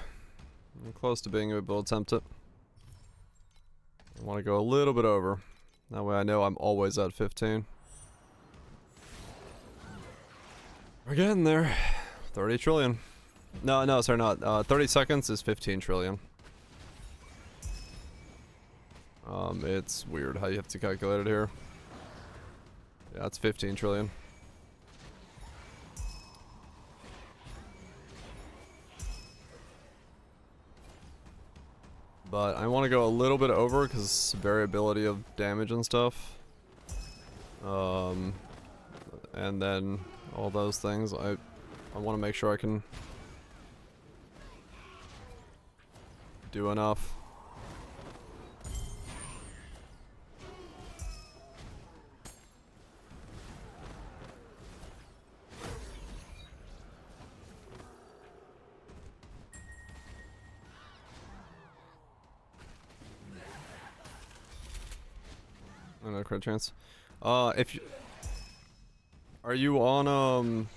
We're close to being able to attempt it. I want to go a little bit over. That way I know I'm always at 15. We're getting there. 30 trillion. No, sorry, not. 30 seconds is 15 trillion. It's weird how you have to calculate it here. Yeah, it's 15 trillion. But I want to go a little bit over because variability of damage and stuff. And then all those things. I want to make sure I can do enough. No crit chance. If you are you on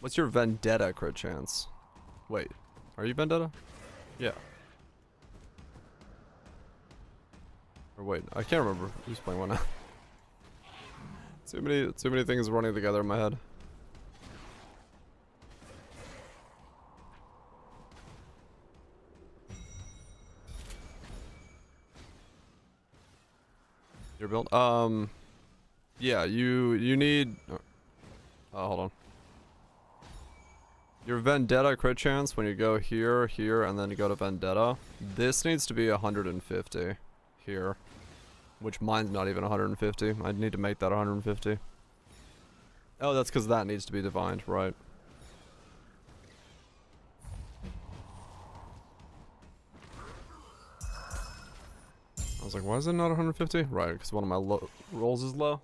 what's your Vendetta crit chance? Wait, are you Vendetta? Yeah. Or wait, I can't remember who's playing what now. Too many things running together in my head. Your build? Yeah, you need... hold on. Your Vendetta crit chance when you go here, here, and then you go to Vendetta. This needs to be 150 here. Which mine's not even 150. I need to make that 150. Oh, that's because that needs to be divined, right. I was like, why is it not 150? Right, because one of my rolls is low.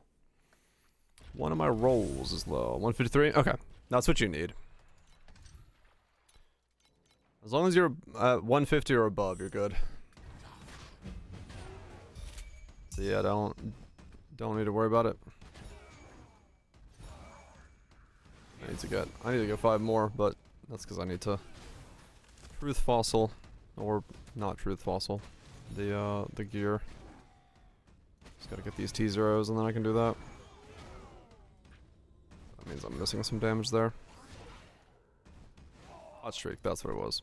One of my rolls is low. 153? Okay, that's what you need. As long as you're at 150 or above, you're good. So yeah, don't need to worry about it. I need to get 5 more, but that's because I need to truth fossil, or not truth fossil, the gear. Just gotta get these T0s and then I can do that. That means I'm missing some damage there. Hot streak, that's what it was.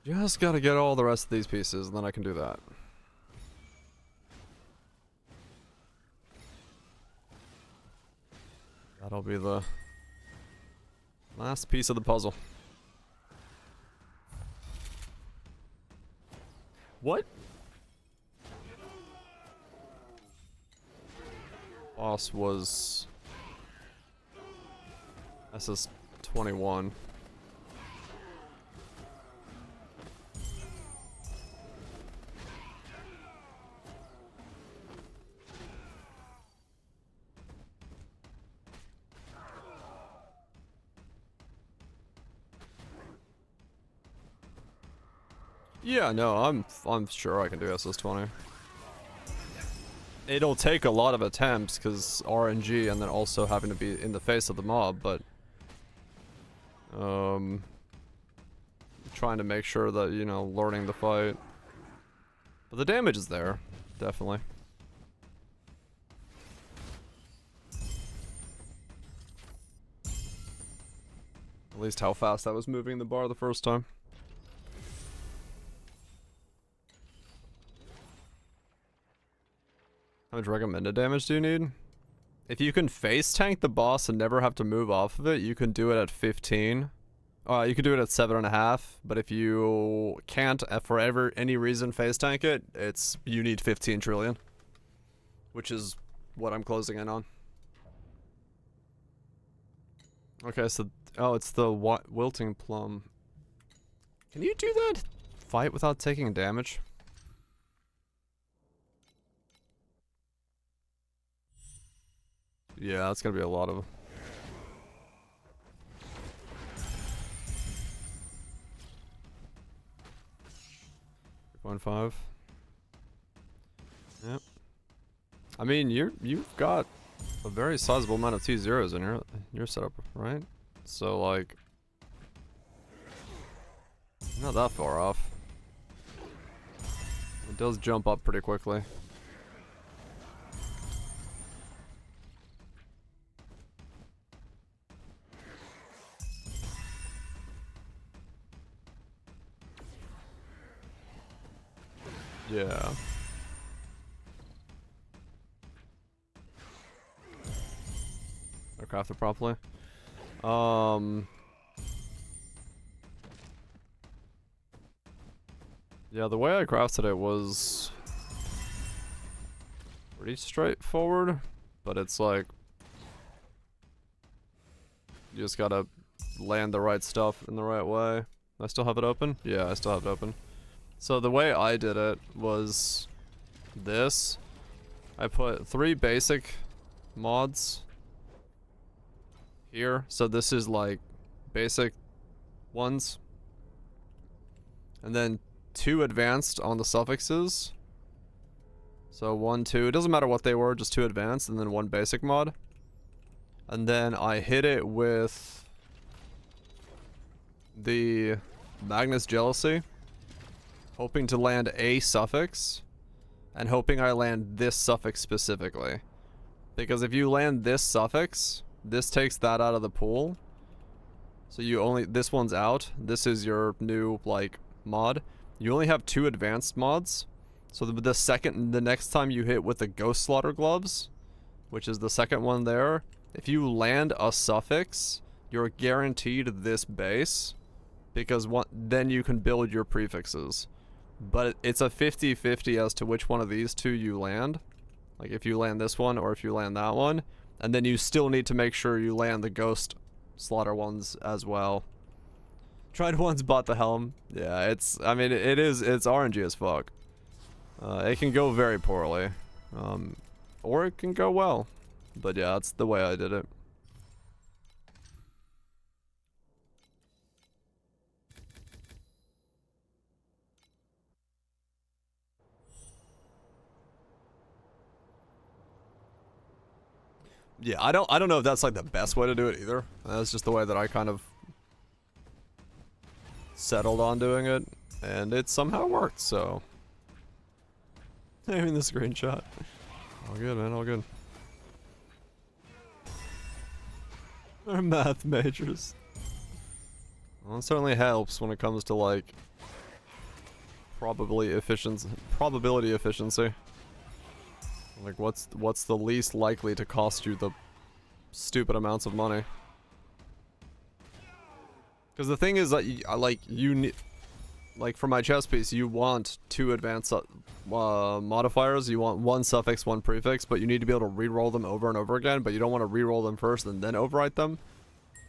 Just gotta get all the rest of these pieces, and then I can do that. That'll be the last piece of the puzzle. What? Boss was SS20. Yeah, no, I'm sure I can do SS20. It'll take a lot of attempts because RNG and then also having to be in the face of the mob, but trying to make sure that, you know, learning the fight. But the damage is there, definitely. At least how fast I was moving the bar the first time. How much recommended damage do you need? If you can face tank the boss and never have to move off of it, you can do it at 15. You can do it at 7.5, but if you can't, for any reason, face tank it, you need 15 trillion. Which is what I'm closing in on. Okay, so, it's the wilting plum. Can you do that fight without taking damage? Yeah, that's gonna be a lot of... 3.5. Yep. I mean, you've got a very sizable amount of T0s in your setup, right? So like, not that far off. It does jump up pretty quickly. Yeah. Or craft it properly. Yeah, the way I crafted it was pretty straightforward, but it's like you just gotta land the right stuff in the right way. I still have it open? Yeah, I still have it open. So the way I did it was this. I put 3 basic mods here. So this is like basic ones. And then 2 advanced on the suffixes. So 1, 2, it doesn't matter what they were, just 2 advanced and then 1 basic mod. And then I hit it with the Magnus Jealousy, hoping to land a suffix, and hoping I land this suffix specifically. Because if you land this suffix, this takes that out of the pool. So you only, this one's out. This is your new, like, mod. You only have 2 advanced mods. So the next time you hit with the Ghost Slaughter gloves, which is the second one there, if you land a suffix, you're guaranteed this base, because then you can build your prefixes. But it's a 50-50 as to which one of these 2 you land. Like if you land this one or if you land that one. And then you still need to make sure you land the Ghost Slaughter ones as well. Tried once, bought the helm. Yeah, it's RNG as fuck. It can go very poorly. Or it can go well. But yeah, that's the way I did it. Yeah, I don't know if that's like the best way to do it either. That's just the way that I kind of settled on doing it, and it somehow worked, so. I mean, the screenshot. All good, man, all good. Our math majors. Well, it certainly helps when it comes to, like, probability efficiency. Like, what's the least likely to cost you the stupid amounts of money? Because the thing is that you need, like for my chess piece, you want 2 advanced modifiers. You want 1 suffix, 1 prefix, but you need to be able to re-roll them over and over again. But you don't want to re-roll them first and then overwrite them.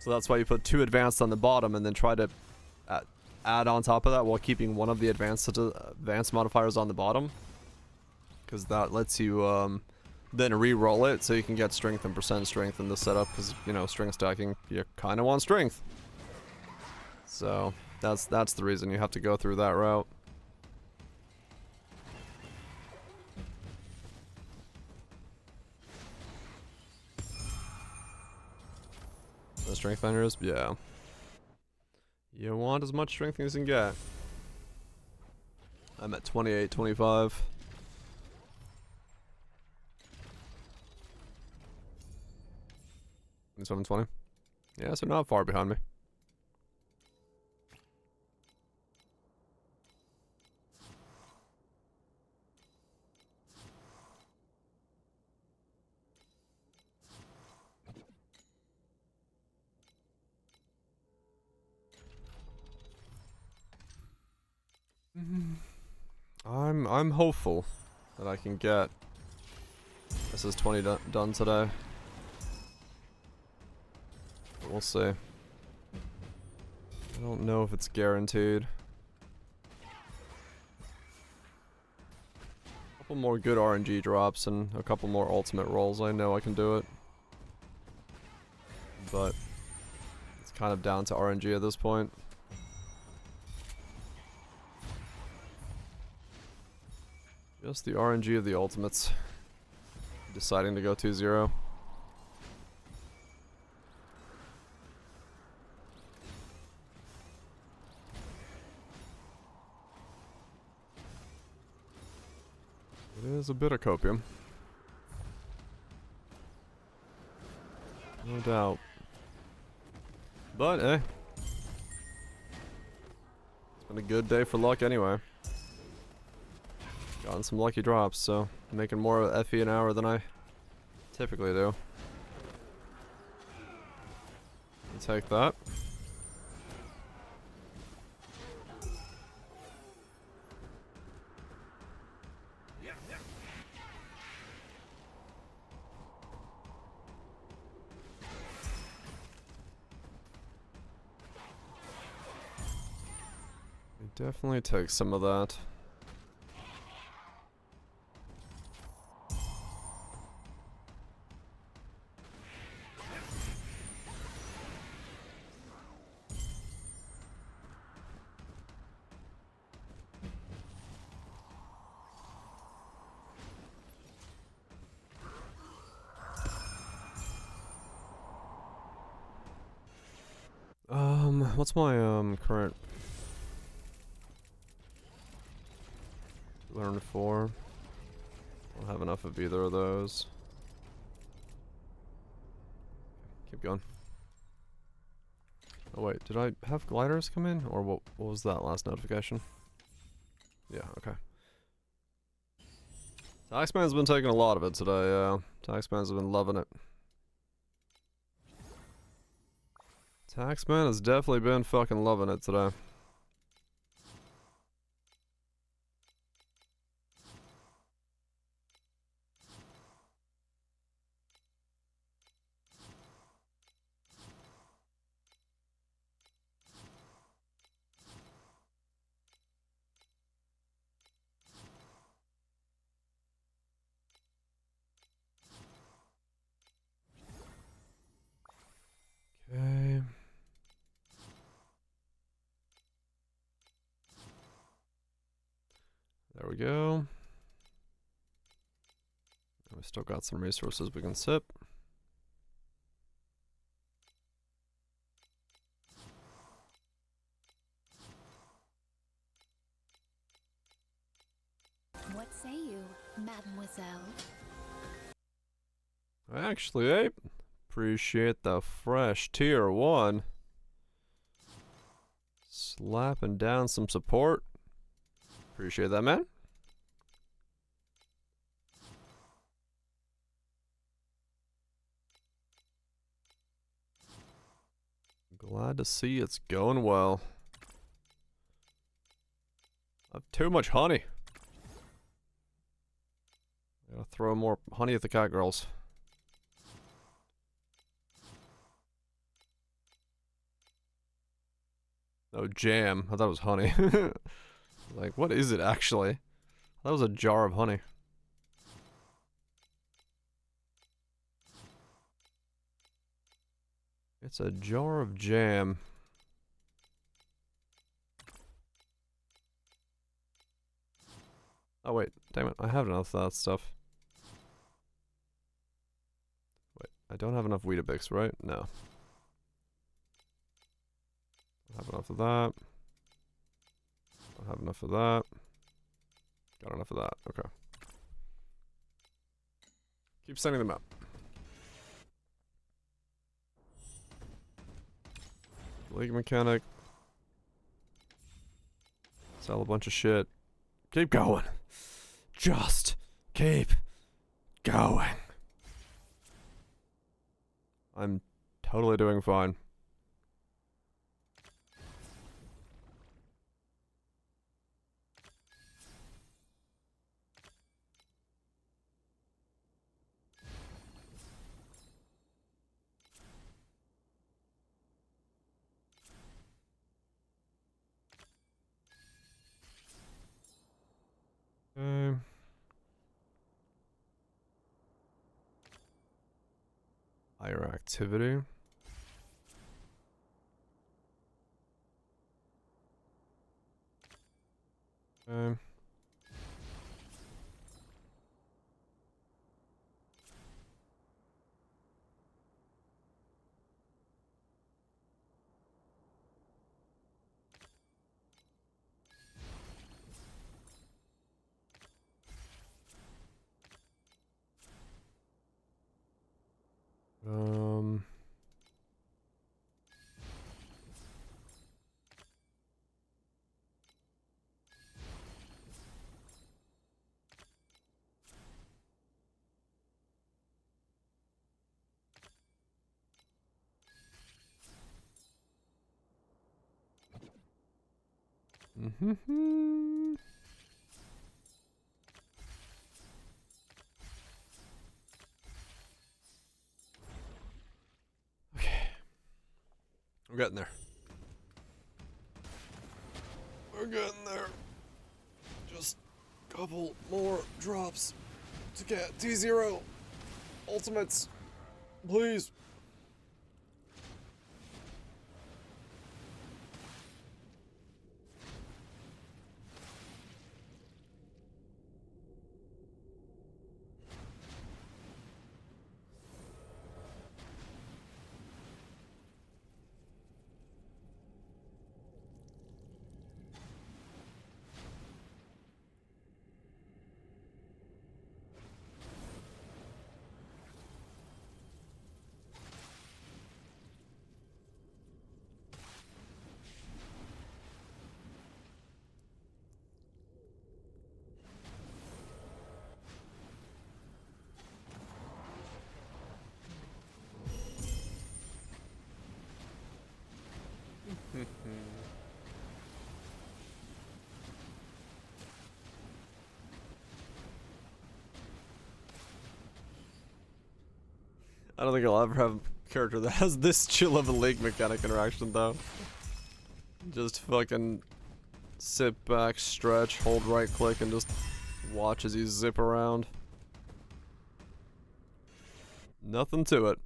So that's why you put 2 advanced on the bottom and then try to add on top of that while keeping one of the advanced modifiers on the bottom. Because that lets you then re-roll it so you can get strength and percent strength in the setup. Because, you know, string stacking, you kind of want strength. So that's the reason you have to go through that route. The strength finders, yeah. You want as much strength as you can get. I'm at 28, 25. 720. Yeah, so not far behind me. I'm hopeful that I can get SS20 done today. But we'll see. I don't know if it's guaranteed. A couple more good RNG drops and a couple more ultimate rolls. I know I can do it. But it's kind of down to RNG at this point. Just the RNG of the ultimates. Deciding to go 2-0. It is a bit of copium. No doubt. But, it's been a good day for luck anyway. Gotten some lucky drops, so making more FE an hour than I typically do. I'll take that. Definitely take some of that. What's my current 204? I don't have enough of either of those. Keep going. Oh wait, did I have gliders come in? Or what was that last notification? Yeah, okay. Taxman's been taking a lot of it today, yeah. Taxman's been loving it. Taxman has definitely been fucking loving it today. Okay. There we go. We still got some resources we can sip. What say you, mademoiselle? Actually, appreciate the fresh tier 1. Slapping down some support. Appreciate that, man. Glad to see it's going well. I have too much honey. I gotta throw more honey at the cat girls. Oh, jam. I thought it was honey. Like, what is it actually? That was a jar of honey. It's a jar of jam. Oh wait, damn it, I have enough of that stuff. Wait, I don't have enough Weetabix, right? No. I have enough of that. I have enough of that. Got enough of that, okay. Keep sending them out. League mechanic. Sell a bunch of shit. Keep going. Just keep going. I'm totally doing fine. Okay. Higher activity. Okay. Um. Mm-hmm. Okay. We're getting there. We're getting there. Just a couple more drops to get T0 ultimates. Please. I don't think I'll ever have a character that has this chill of a league mechanic interaction though. Just fucking sit back, stretch, hold right click, and just watch as you zip around. Nothing to it.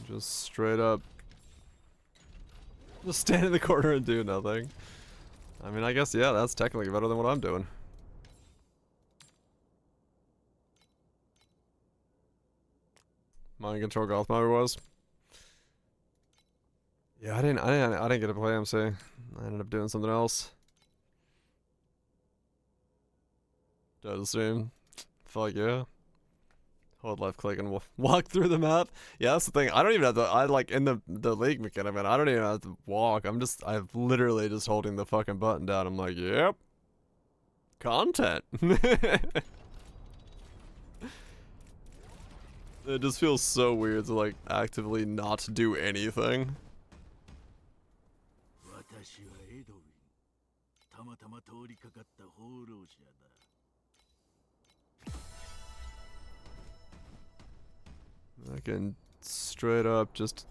Just straight up. Just stand in the corner and do nothing. I mean, I guess, yeah, that's technically better than what I'm doing. Mind control Gothmother was. Yeah, I didn't get to play MC. I ended up doing something else. Does seem. Fuck yeah. Hold left click and walk through the map. Yeah, that's the thing. I don't even have to. I like in the league mechanic, man. I don't even have to walk. I'm literally just holding the fucking button down. I'm like, yep. Content. It just feels so weird to like actively not do anything. I can straight up just,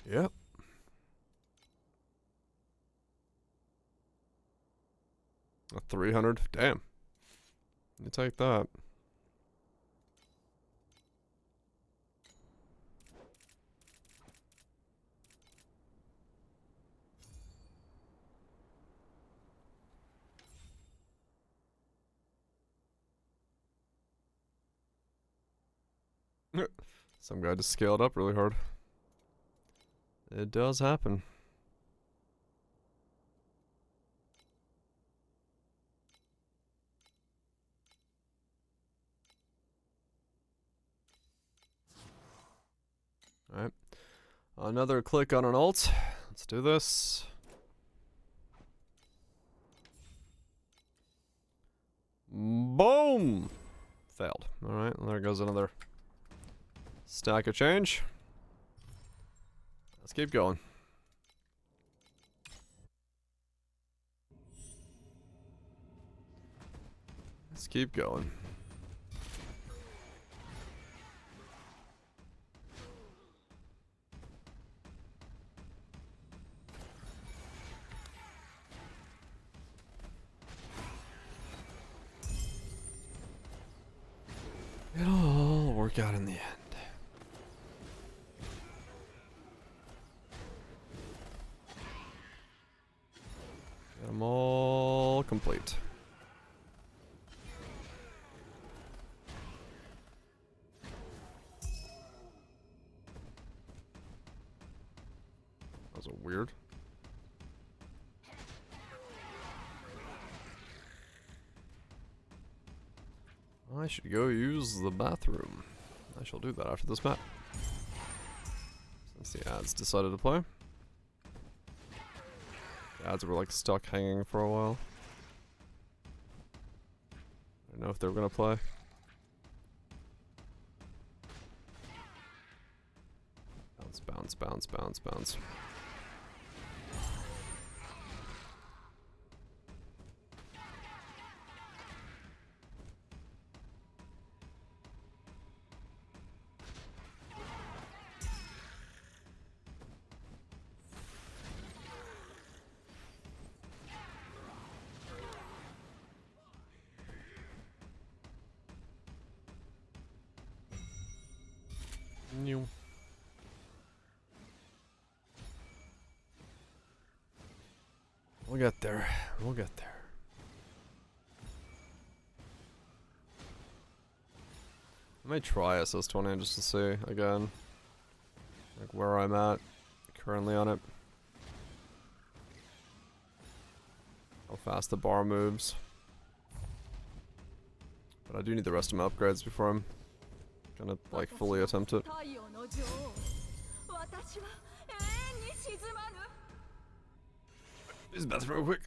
yep. A 300, damn. You take that. Some guy just scaled up really hard. It does happen. Alright. Another click on an ult. Let's do this. Boom! Failed. Alright, there goes another stack of change. Let's keep going. Let's keep going. It'll all work out in the end. Get them all complete. That was a weird. I should go use the bathroom. I shall do that after this map. Since the ads decided to play. The ads were like stuck hanging for a while. I don't know if they were gonna play. Bounce, bounce, bounce, bounce, bounce. New. We'll get there. We'll get there. I might try SS20 just to see again, like where I'm at currently on it. How fast the bar moves. But I do need the rest of my upgrades before I'm gonna like fully attempt it. Use the bathroom real quick.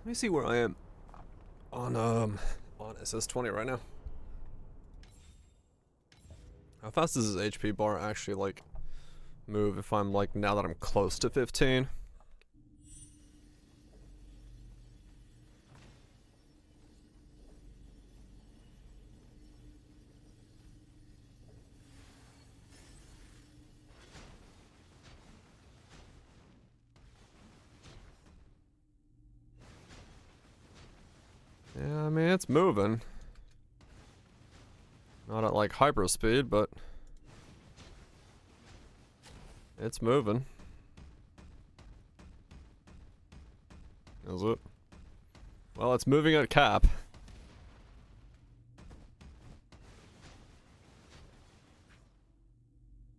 Let me see where I am on SS20 right now. How fast does this HP bar actually like move if I'm like now that I'm close to 15? Yeah, I mean it's moving. Not at like hyper speed, but it's moving. Is it? Well, it's moving at cap.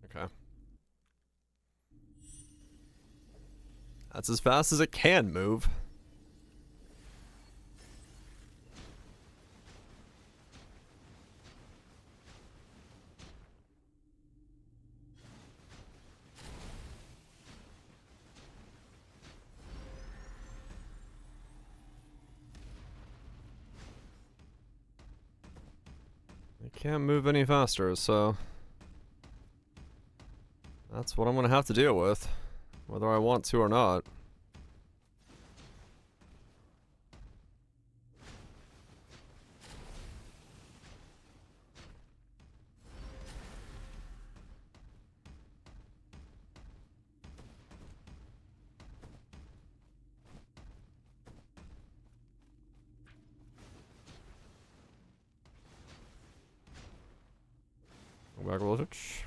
Okay. That's as fast as it can move. It can't move any faster, so that's what I'm gonna have to deal with, whether I want to or not. Go back voltage.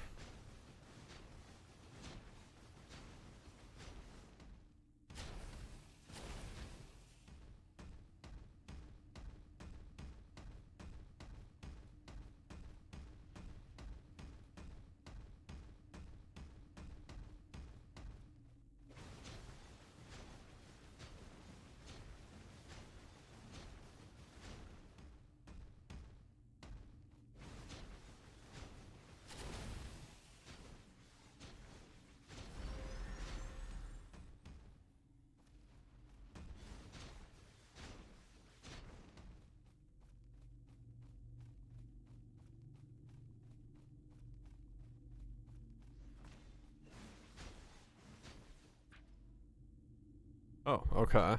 Oh, okay.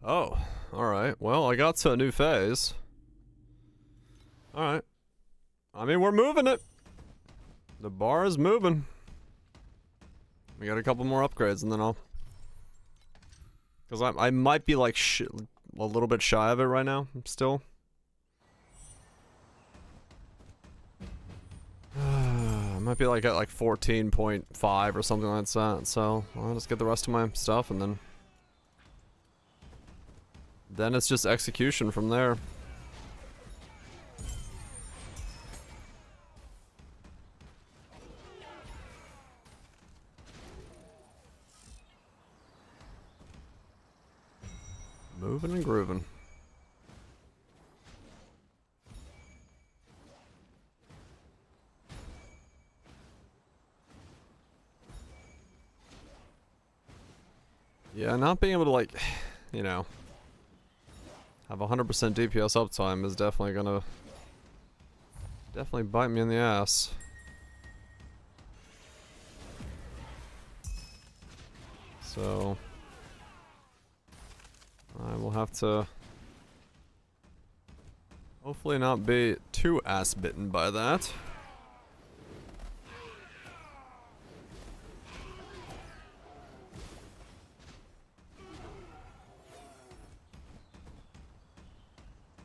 Oh, alright. Well, I got to a new phase. Alright. I mean, we're moving it. The bar is moving. We got a couple more upgrades and then I'll... Because I might be like a little bit shy of it right now, still. I might be like at like 14.5 or something like that, so I'll just get the rest of my stuff and then it's just execution from there. Moving and grooving. Yeah, not being able to like, you know, have 100% DPS uptime is definitely gonna bite me in the ass. So I will have to hopefully not be too ass bitten by that.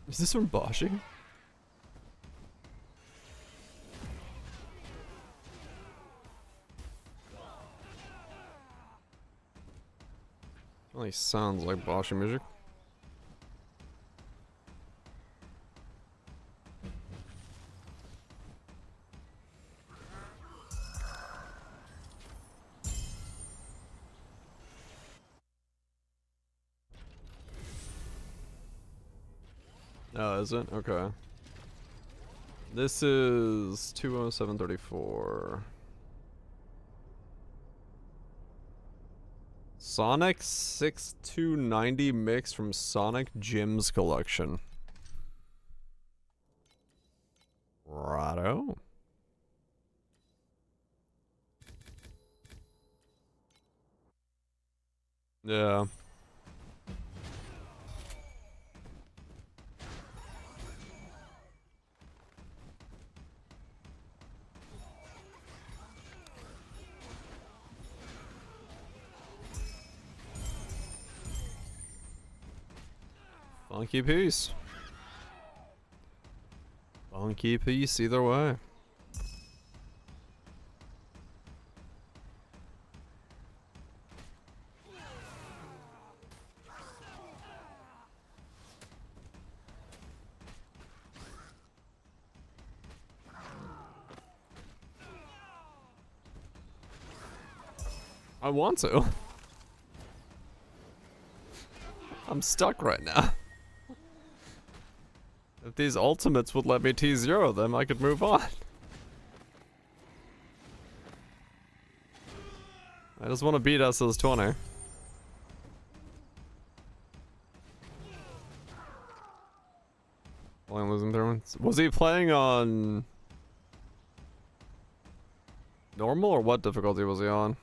Is this from Boshi? Really sounds like Boshi music. Oh, is it? Okay. This is 20734. Sonic 6290 mix from Sonic Gems collection. Righto. Yeah. Funky piece. Funky piece either way. I want to. I'm stuck right now. If these ultimates would let me T0 them, I could move on. I just want to beat SS20. Playing losing tournaments. Was he playing on normal or what difficulty was he on?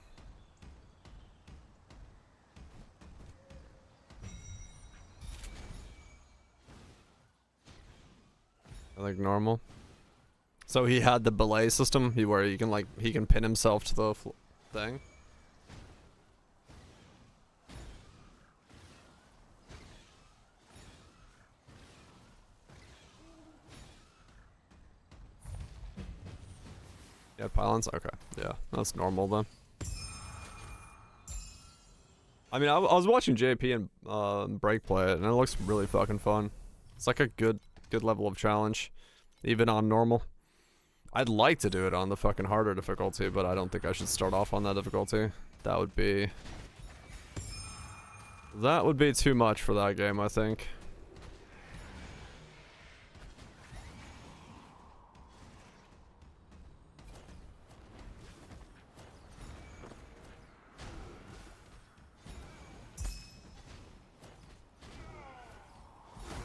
I think normal. So he had the belay system, where you can he can pin himself to the thing. Yeah, pylons? Okay. Yeah, that's normal then. I mean, I was watching JP and Break play it, and it looks really fucking fun. It's like a good level of challenge, even on normal. I'd like to do it on the fucking harder difficulty, but I don't think I should start off on that difficulty. That would be too much for that game, I think.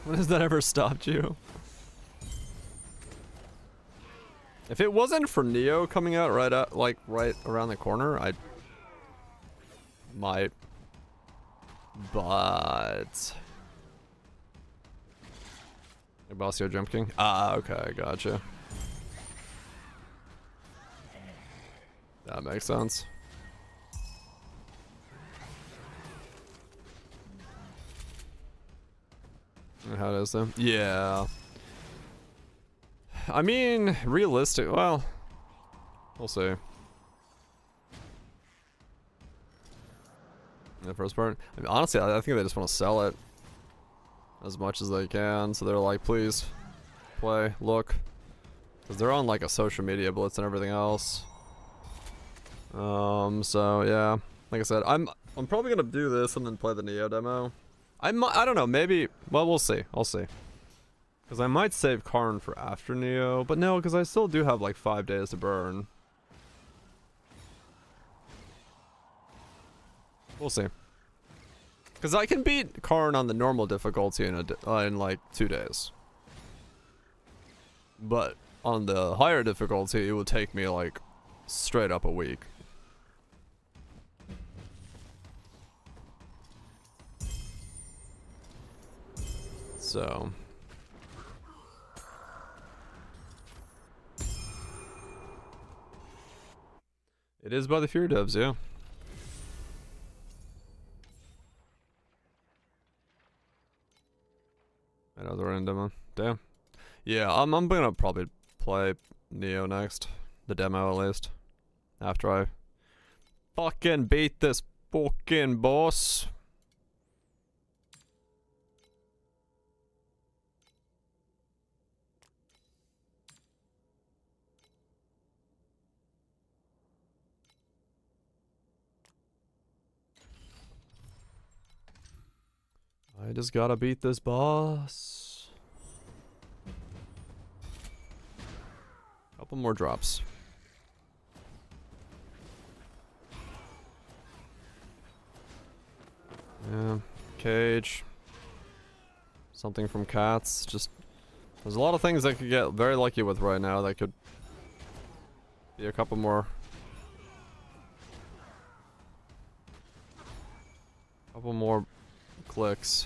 When has that ever stopped you? If it wasn't for Neo coming out right around the corner, I might. But hey, boss, you're Jump King. Ah, okay, gotcha. That makes sense. How does that? Yeah. I mean, realistic. Well, we'll see. The first part. I mean, honestly, I think they just want to sell it as much as they can. So they're like, please, play, look, because they're on like a social media blitz and everything else. So yeah, like I said, I'm probably gonna do this and then play the Neo demo. I don't know, maybe. Well, we'll see. I'll see. Because I might save Karn for after Neo, but no, because I still do have like 5 days to burn. We'll see. Because I can beat Karn on the normal difficulty in like 2 days. But on the higher difficulty, it would take me like straight up a week. So it is by the Fear devs, yeah. Another random. Damn. Yeah, I'm gonna probably play Neo next. The demo at least. After I fucking beat this fucking boss. I just gotta beat this boss. Couple more drops. Yeah. Cage. Something from cats. Just there's a lot of things I could get very lucky with right now that could be a couple more. Couple more clicks.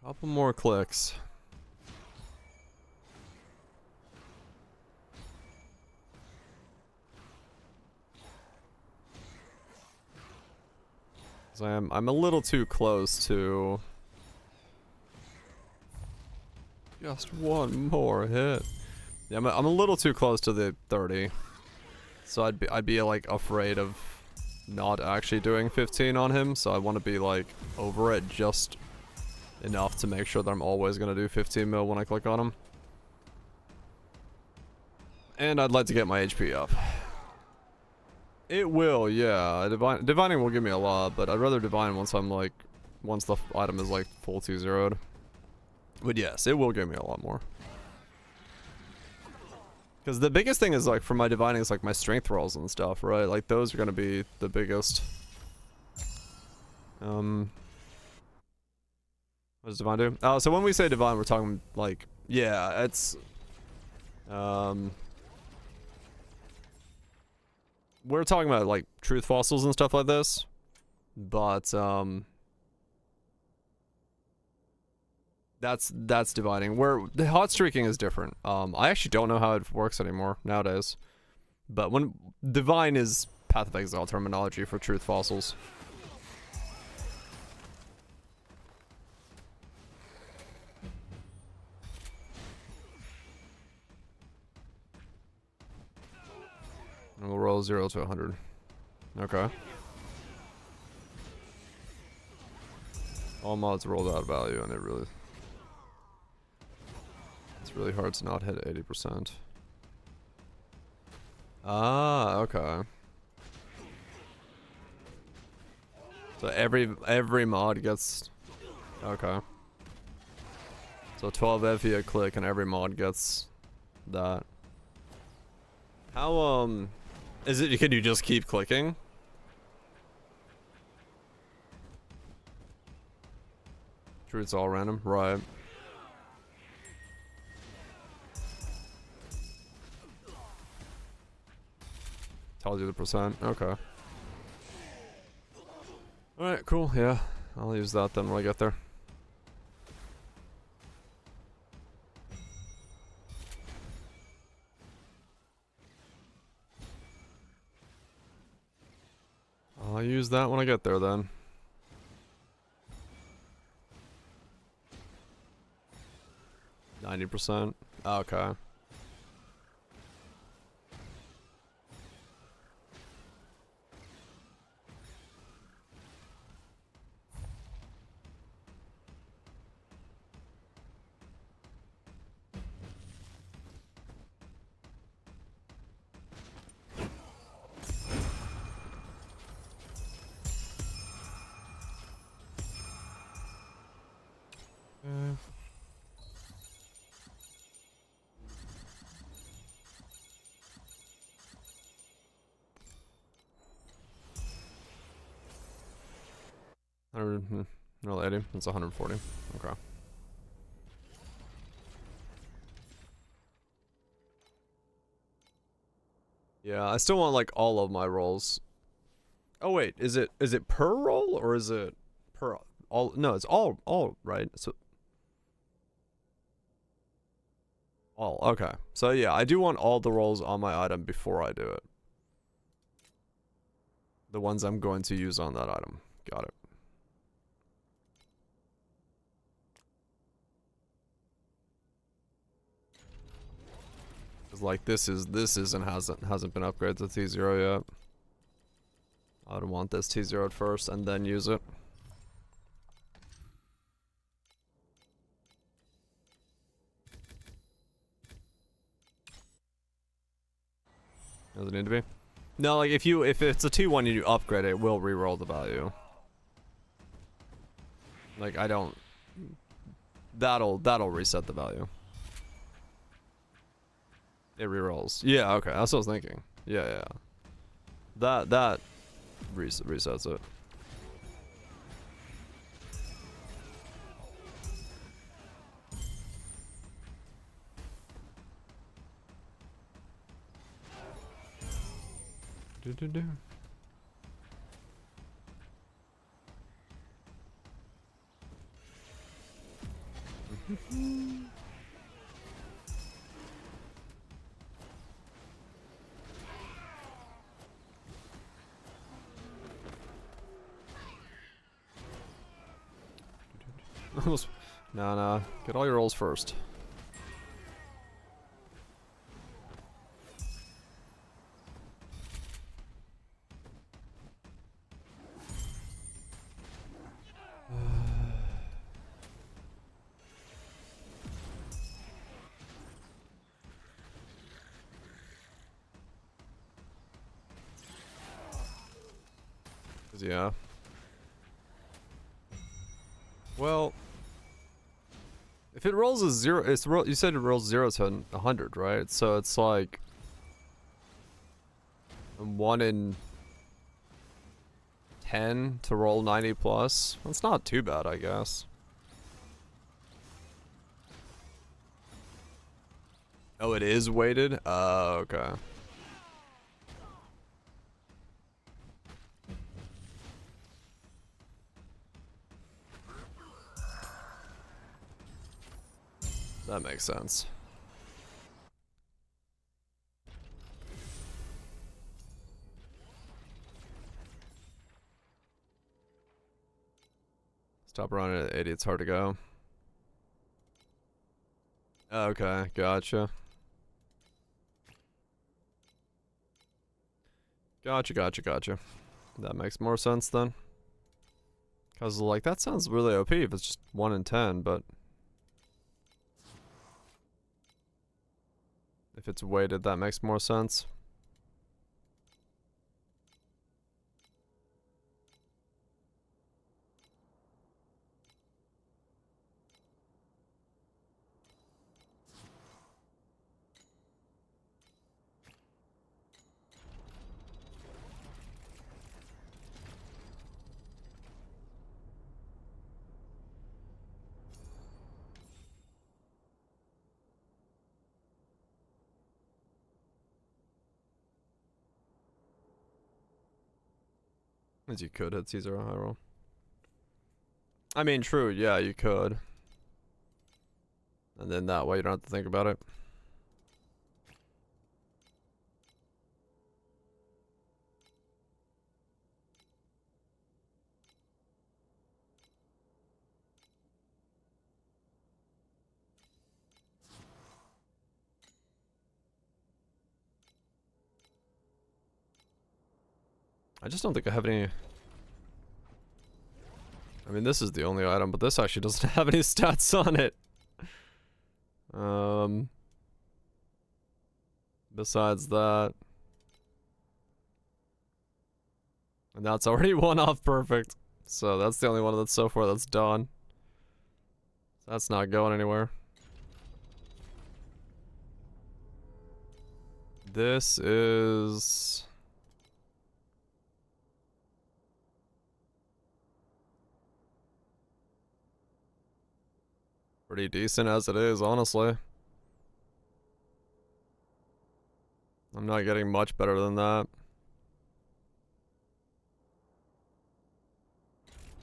Couple more clicks. I'm a little too close to just one more hit. Yeah, I'm a little too close to the 30. So I'd be like afraid of not actually doing 15 on him, so I want to be like over it just enough to make sure that I'm always going to do 15 mil when I click on him. And I'd like to get my HP up. It will, yeah. Divining will give me a lot, but I'd rather divine once I'm like, once the item is like full 2-0'd. But yes, it will give me a lot more. Because the biggest thing is like for my divining is like my strength rolls and stuff, right? Like those are gonna be the biggest. What does divine do? Oh, so when we say divine, we're talking like, yeah, it's we're talking about like truth fossils and stuff like this, but that's dividing. Where the hot streaking is different. I actually don't know how it works anymore nowadays, but when divine is Path of Exile terminology for truth fossils. And we'll roll 0 to 100. Okay. All mods rolled out value, and it's really hard to not hit 80%. Ah, okay. So every mod gets, okay. So 12 FE a click, and every mod gets that. How is it? Can you just keep clicking? True, it's all random, right? Tells you the percent. Okay. Alright, cool. Yeah. I'll use that then when I get there. I'll use that when I get there then. %. Okay. No, 80. It's 140. Okay. Yeah, I still want like all of my rolls. Oh wait, is it per roll or is it per all? No, it's all right. So all. Okay. So yeah, I do want all the rolls on my item before I do it. The ones I'm going to use on that item. Got it. Cause like this hasn't been upgraded to T0 yet. I would want this T0'd first and then use it. Does it need to be? No, like if it's a T1 and you upgrade it, it will re-roll the value. Like I don't. That'll reset the value. It rerolls. Yeah, okay, that's what I was thinking. Yeah, yeah. That resets it. Do. Nah. Get all your rolls first. Yeah. Well, if it rolls a 0, you said it rolls 0 to 100, right? So it's like 1 in 10 to roll 90 plus. That's not too bad, I guess. Oh, it is weighted? Okay. That makes sense. Stop running at 80, it's hard to go. Okay, gotcha. Gotcha. That makes more sense then. Cause like, that sounds really OP if it's just 1 in 10, but if it's weighted, that makes more sense. As you could hit C0 high roll. I mean, true, yeah, you could. And then that way you don't have to think about it. I just don't think I have any... I mean, this is the only item, but this actually doesn't have any stats on it. Besides that. And that's already one off perfect. So that's the only one that's so far that's done. That's not going anywhere. This is... pretty decent as it is, honestly. I'm not getting much better than that.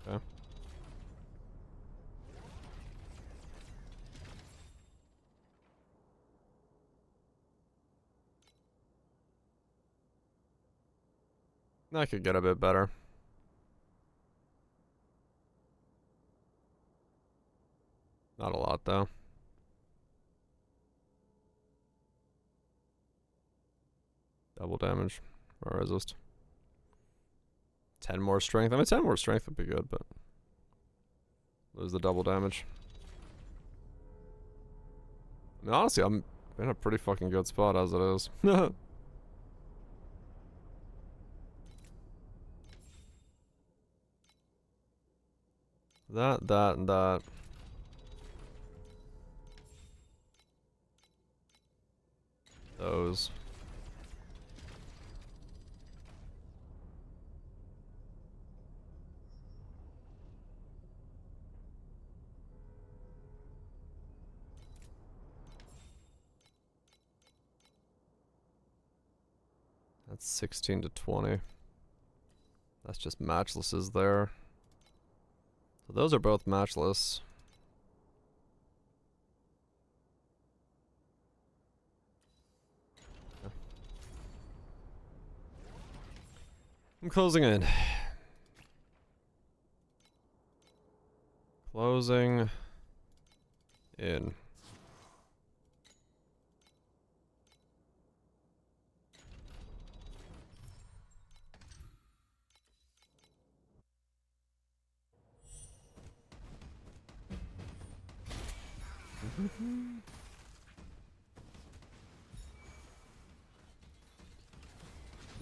Okay. I could get a bit better. Not a lot, though. Double damage. Or resist. 10 more strength. I mean, 10 more strength would be good, but... lose the double damage. I mean, honestly, I'm in a pretty fucking good spot as it is. That, and that. those. That's 16 to 20. That's just matchlesses there. So those are both matchless. I'm closing in. Closing in.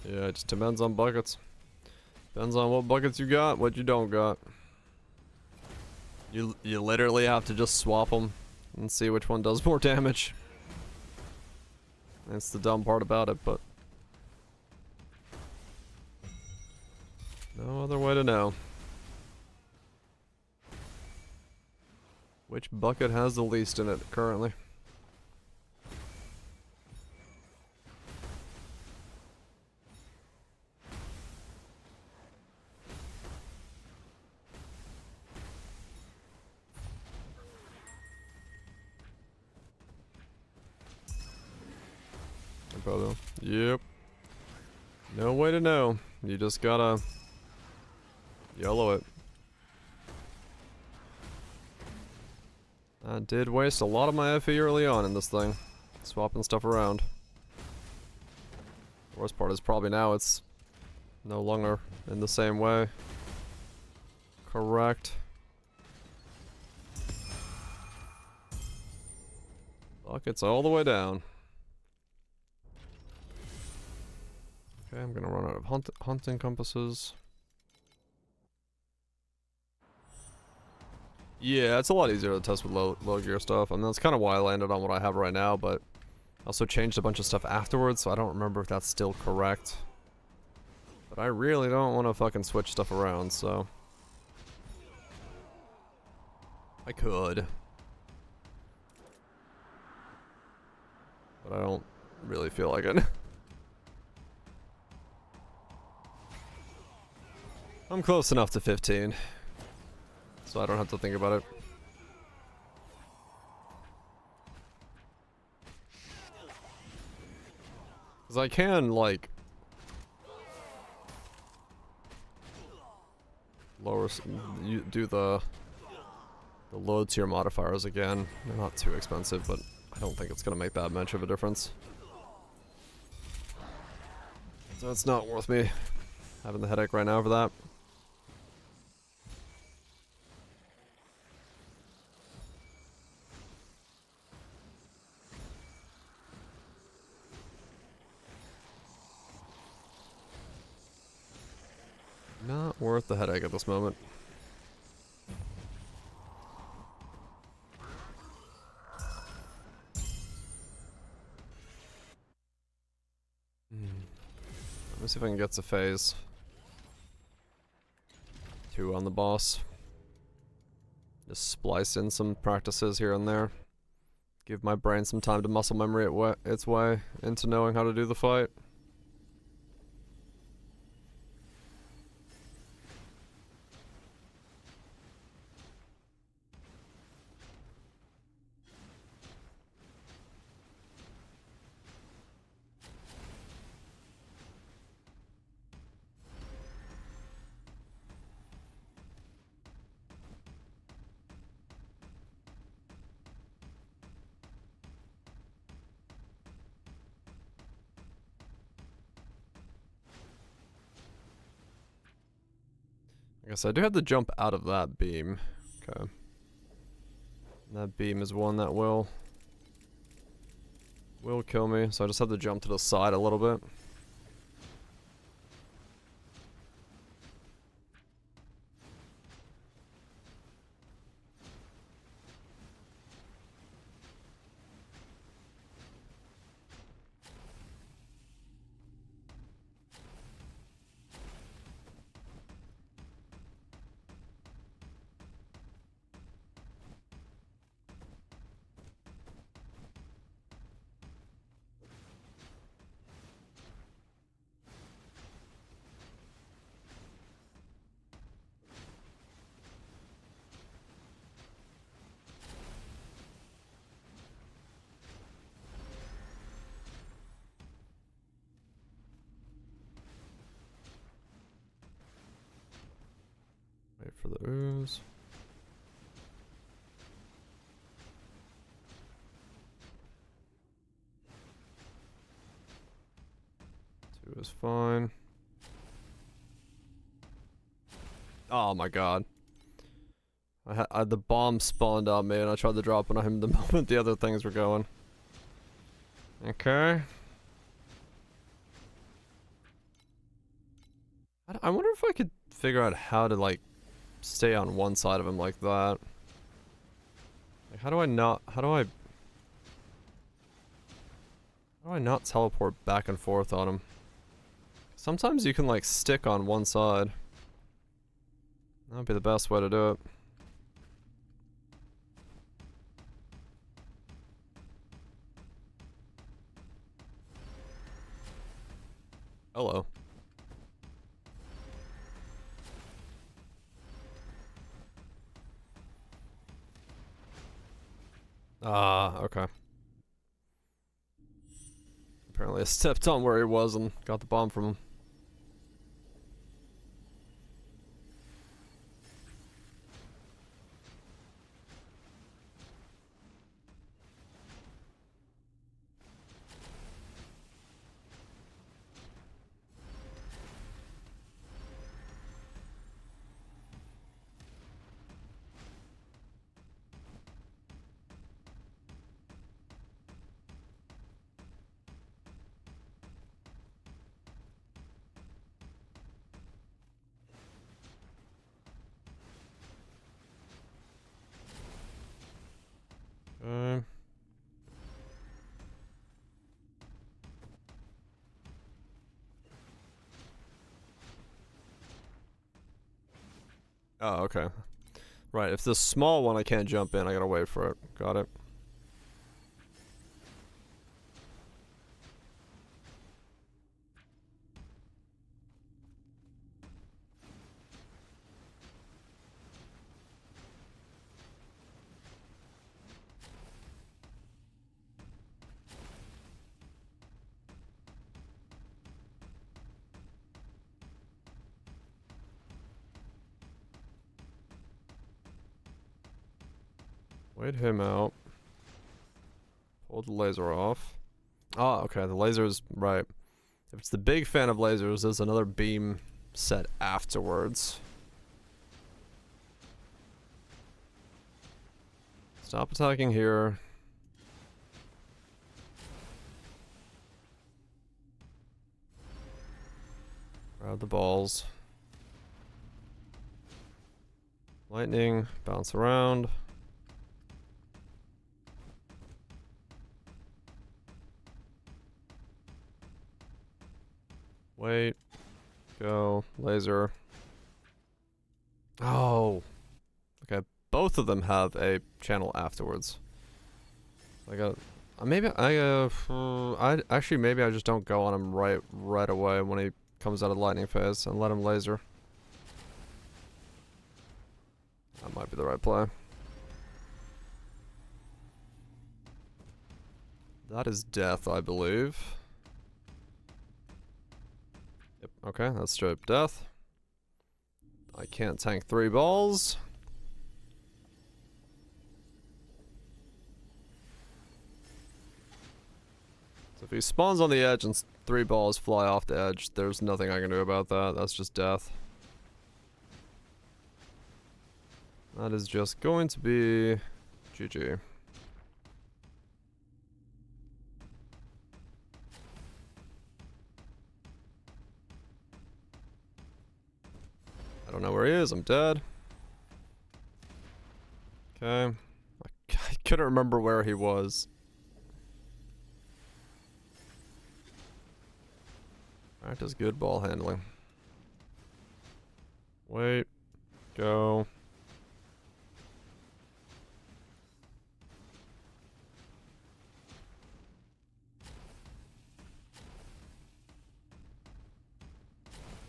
Yeah, it just depends on buckets. Depends on what buckets you got, what you don't got. You literally have to just swap them and see which one does more damage. That's the dumb part about it, but no other way to know. Which bucket has the least in it currently? Brother. Yep. No way to know. You just gotta YOLO it. I did waste a lot of my FE early on in this thing, swapping stuff around. The worst part is probably now it's no longer in the same way. Correct. Buckets all the way down. Okay, I'm gonna run out of hunting compasses. Yeah, it's a lot easier to test with low gear stuff, and that's kind of why I landed on what I have right now, but I also changed a bunch of stuff afterwards, so I don't remember if that's still correct. But I really don't want to fucking switch stuff around, so I could. But I don't really feel like it. I'm close enough to 15, so I don't have to think about it. Because I can, like, you do the load tier modifiers again. They're not too expensive, but I don't think it's going to make that much of a difference. So it's not worth me having the headache right now for that. Not worth the headache at this moment. Let me see if I can get to phase 2 on the boss. Just splice in some practices here and there. Give my brain some time to muscle memory its way into knowing how to do the fight. I guess I do have to jump out of that beam. Okay. That beam is one that will kill me, so I just have to jump to the side a little bit. for the ooze. Two is fine. Oh my god. I the bomb spawned on me and I tried to drop it on him the moment the other things were going. Okay. I wonder if I could figure out how to like stay on one side of him like that. Like how do I not teleport back and forth on him? Sometimes you can like stick on one side. That would be the best way to do it. Hello. Ah, okay. Apparently I stepped on where he was and got the bomb from him. Okay. Oh, okay. Right, if this small one I can't jump in, I gotta wait for it. Got it. Wait him out. Pull the laser off. Oh, okay, the laser's right. If it's the big fan of lasers, there's another beam set afterwards. Stop attacking here. Grab the balls. Lightning, bounce around. Wait. Go. Laser. Oh. Okay, both of them have a channel afterwards. I got. Maybe I actually maybe I just don't go on him right away when he comes out of the lightning phase and let him laser. That might be the right play. That is death, I believe. Yep, okay, that's straight up death. I can't tank 3 balls. So if he spawns on the edge and 3 balls fly off the edge, there's nothing I can do about that. That's just death. That is just going to be GG. I don't know where he is. I'm dead. Okay. I couldn't remember where he was. Alright, does good ball handling. Wait. Go.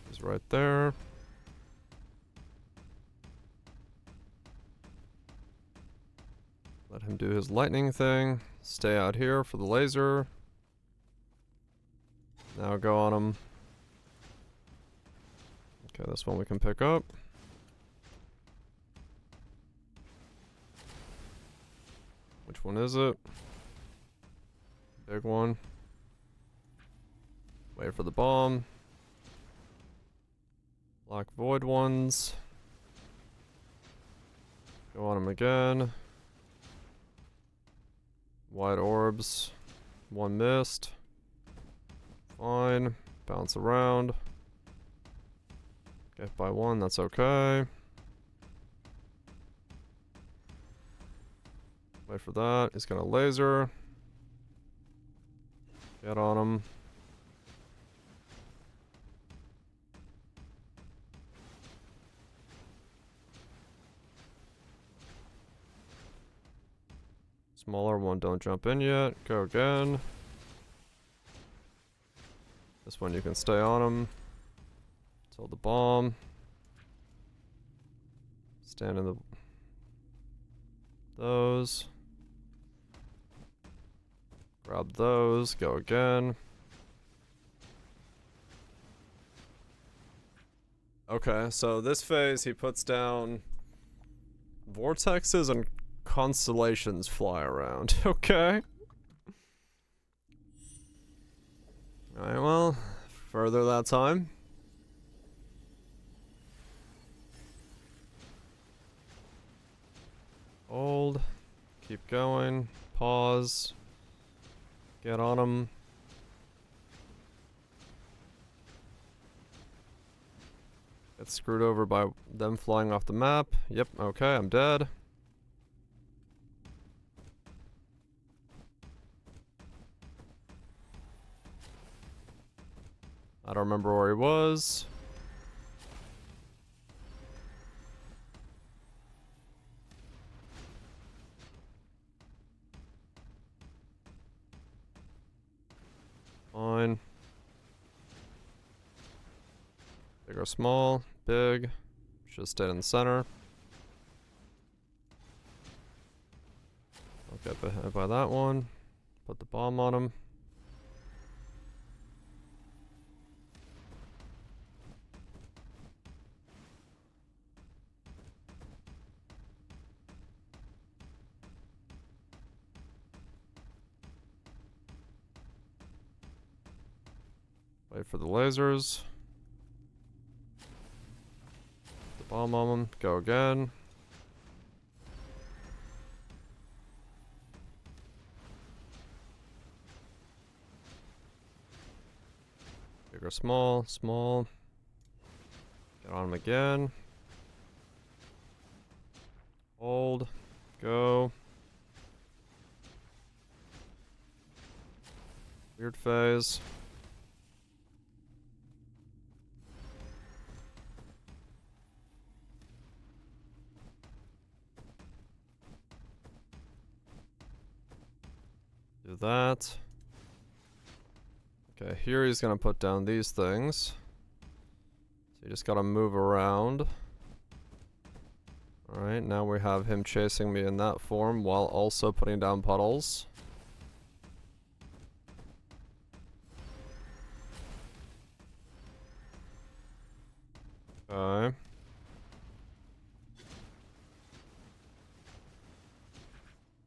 He's right there. Let him do his lightning thing. Stay out here for the laser. Now go on him. Okay, this one we can pick up. Which one is it? Big one. Wait for the bomb. Black void ones. Go on them again. White orbs. One missed. Fine. Bounce around. Get by one, that's okay. Wait for that. He's gonna laser. Get on him. Smaller one, don't jump in yet. Go again. This one you can stay on him. Till the bomb. Stand in the... those. Grab those, go again. Okay, so this phase he puts down vortexes and constellations fly around. Okay. Alright, well, further that time. Hold. Keep going. Pause. Get on them. Get screwed over by them flying off the map. Yep, okay, I'm dead. I don't remember where he was. Fine. Big or small? Big. Should stay in the center. I'll get hit by that one. Put the bomb on him. Wait for the lasers. The bomb on them. Go again. Big or small? Small. Get on them again. Hold. Go. Weird phase. Do that. Okay, here he's gonna put down these things. So you just gotta move around. Alright, now we have him chasing me in that form while also putting down puddles. Okay.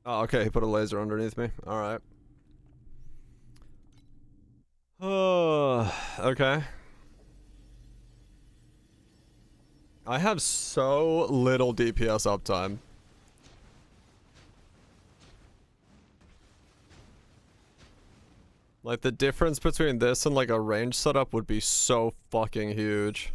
Oh, okay, he put a laser underneath me. Alright. Okay. I have so little DPS uptime. Like, the difference between this and like a range setup would be so fucking huge.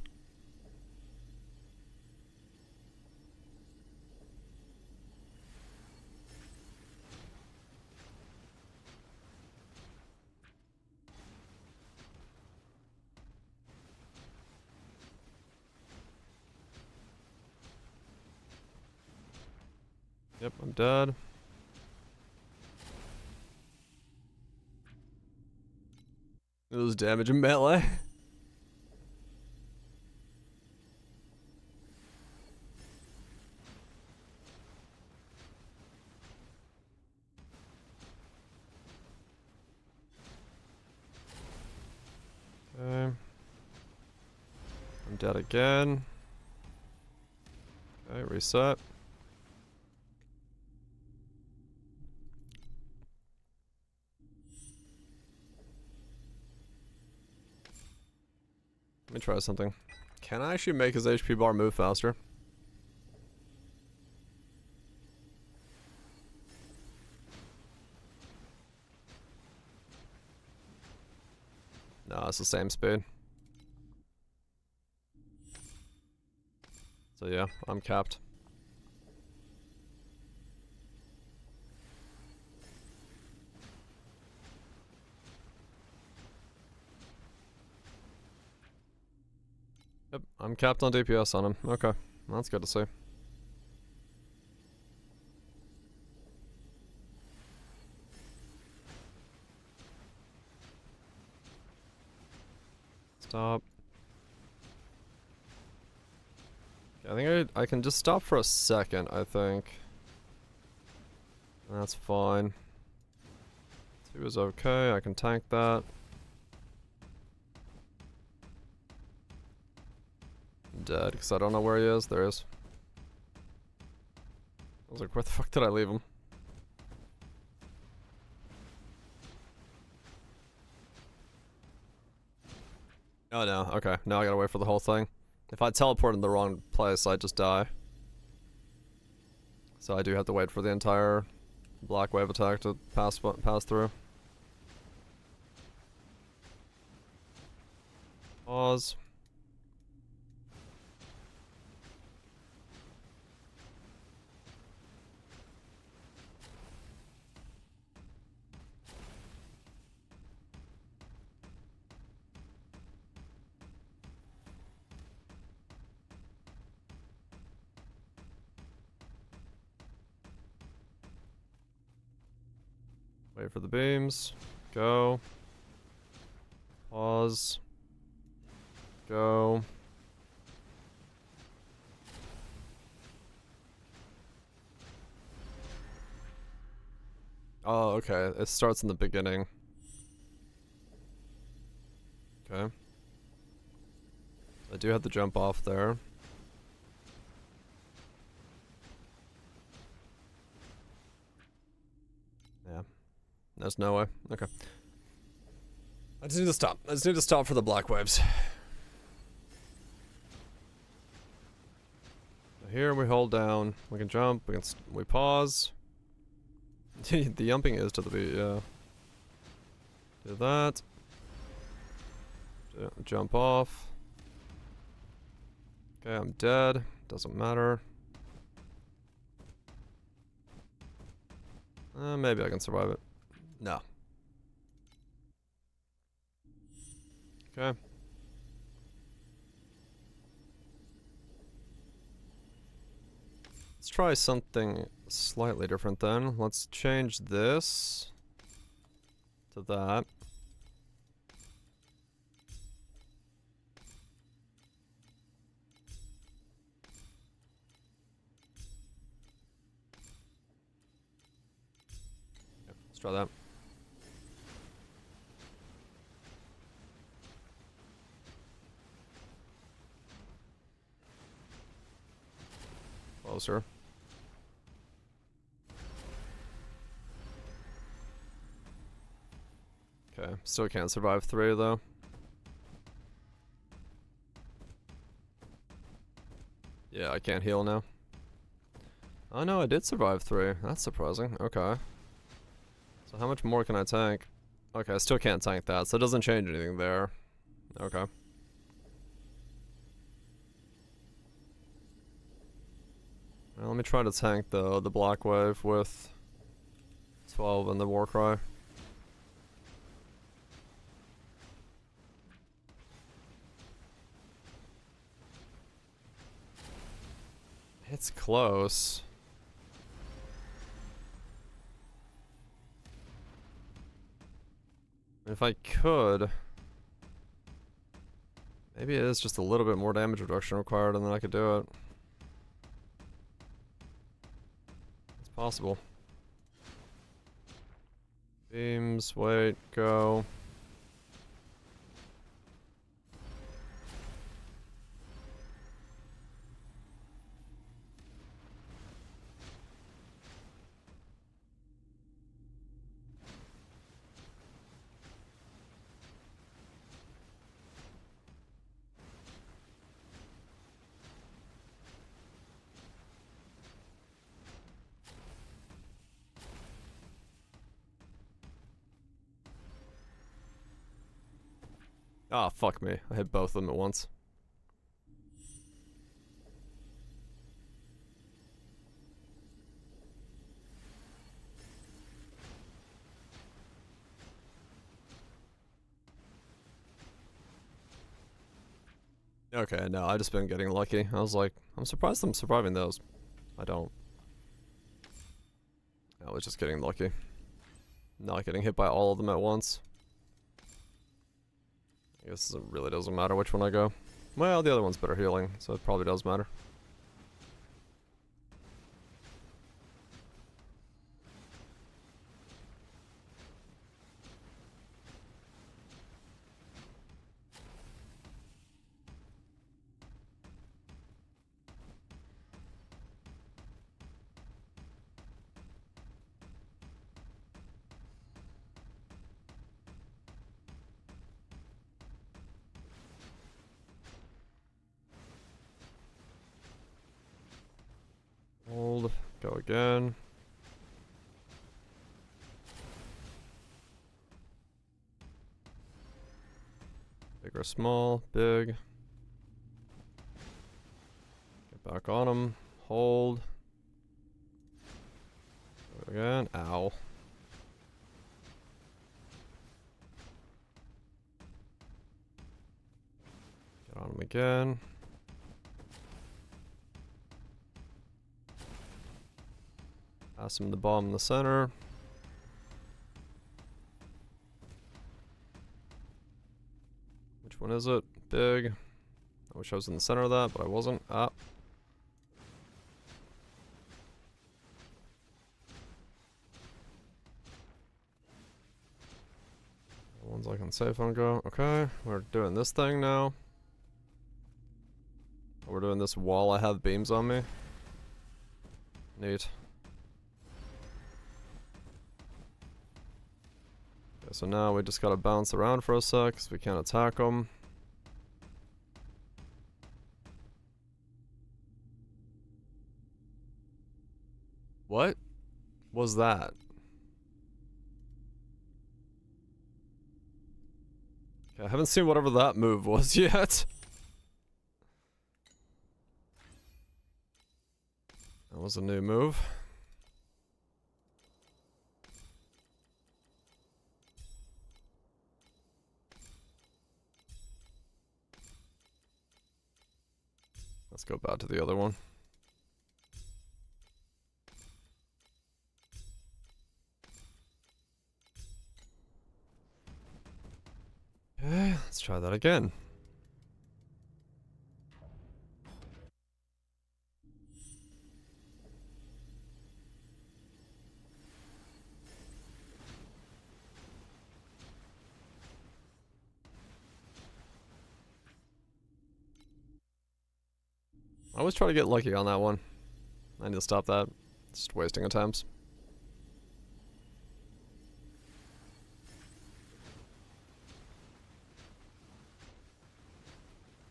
Yep, I'm dead. It was damage in melee. Okay. I'm dead again. Okay, reset. me try something. Can I actually make his HP bar move faster? No, it's the same speed. So yeah, I'm capped. Yep, I'm capped on DPS on him. Okay, that's good to see. Stop. I think I can just stop for a second, I think. That's fine. 2 is okay, I can tank that. I'm dead, because I don't know where he is. There he is. I was like, where the fuck did I leave him? Oh no, okay. Now I gotta wait for the whole thing. If I teleport in the wrong place, I just die. So I do have to wait for the entire black wave attack to pass through. Pause. Wait for the beams. Go. Pause. Go. Oh, okay. It starts in the beginning. Okay. I do have to jump off there. Yeah. There's no way. Okay. I just need to stop. I just need to stop for the black waves. Here we hold down. We can jump. We pause. The jumping is to the beat, yeah. Do that. Jump off. Okay, I'm dead. Doesn't matter. Maybe I can survive it. No. Okay. Let's try something slightly different then. Let's change this to that. Yep, let's try that. Closer. Okay, still can't survive 3 though. Yeah, I can't heal now. Oh no, I did survive 3. That's surprising. Okay. So how much more can I tank? Okay, I still can't tank that, so it doesn't change anything there. Okay. Well, let me try to tank the black wave with 12 and the war cry. It's close. If I could... Maybe it is just a little bit more damage reduction required and then I could do it. It's possible. Beams, wait, go. Ah, fuck me. I hit both of them at once. Okay, no, I just been getting lucky. I was like, I'm surprised I'm surviving those. I don't. I was just getting lucky. Not getting hit by all of them at once. I guess it really doesn't matter which one I go. Well, the other one's better healing, so it probably does matter. Hold. Go again. Big or small? Big. Get back on him. Hold. Go again. Ow. Get on him again. Pass him the bomb in the center. Which one is it? Big. I wish I was in the center of that, but I wasn't. Ah. The ones I can safe on go. Okay, we're doing this thing now. We're doing this while I have beams on me. Neat. Okay, so now we just gotta bounce around for a sec, because we can't attack them. What was that? Okay, I haven't seen whatever that move was yet. That was a new move. Let's go back to the other one. Okay, let's try that again. I always try to get lucky on that one. I need to stop that. It's just wasting attempts.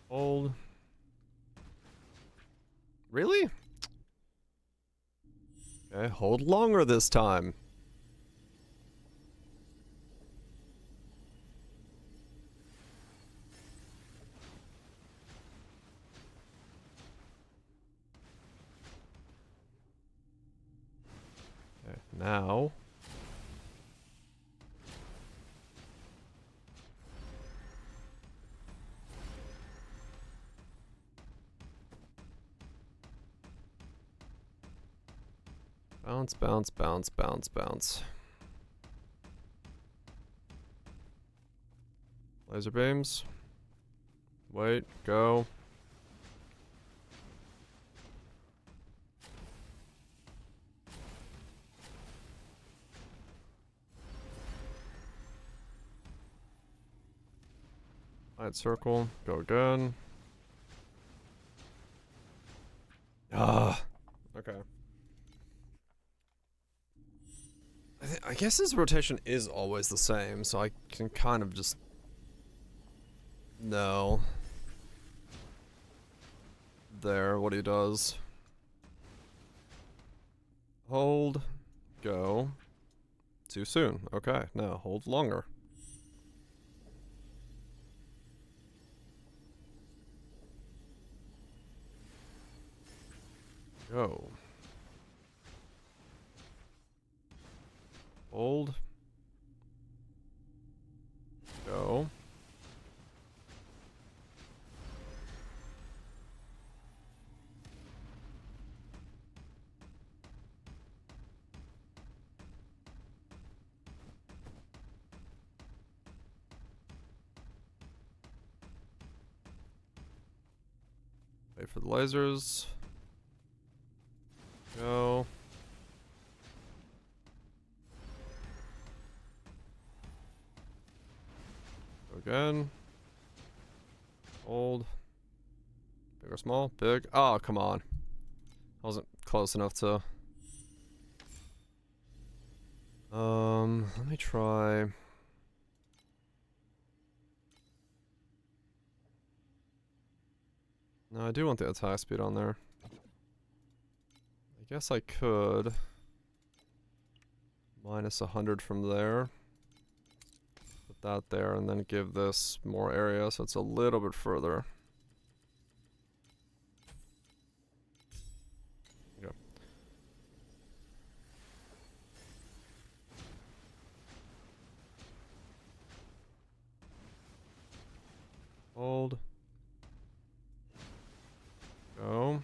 Hold. Really? Okay, hold longer this time. Okay, now. Bounce, bounce, bounce, bounce, bounce. Laser beams. Wait, go. Light circle, go again. Ah, okay. I guess his rotation is always the same, so I can kind of just... know. There, what he does. Hold. Go. Too soon. Okay, now hold longer. Go. Hold. Go. Wait for the lasers. Go. Go again. Hold. Big or small? Big. Oh, come on. I wasn't close enough to... let me try... No, I do want the attack speed on there. I guess I could... minus 100 from there. Put that there, and then give this more area, so it's a little bit further. Okay. Hold. Go.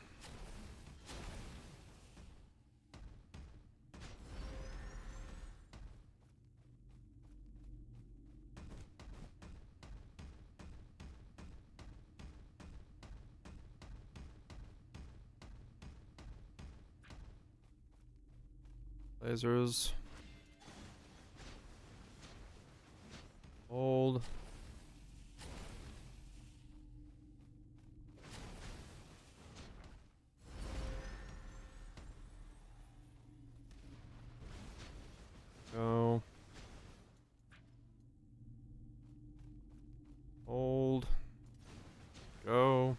Lasers. Hold. Go. Hold. Go.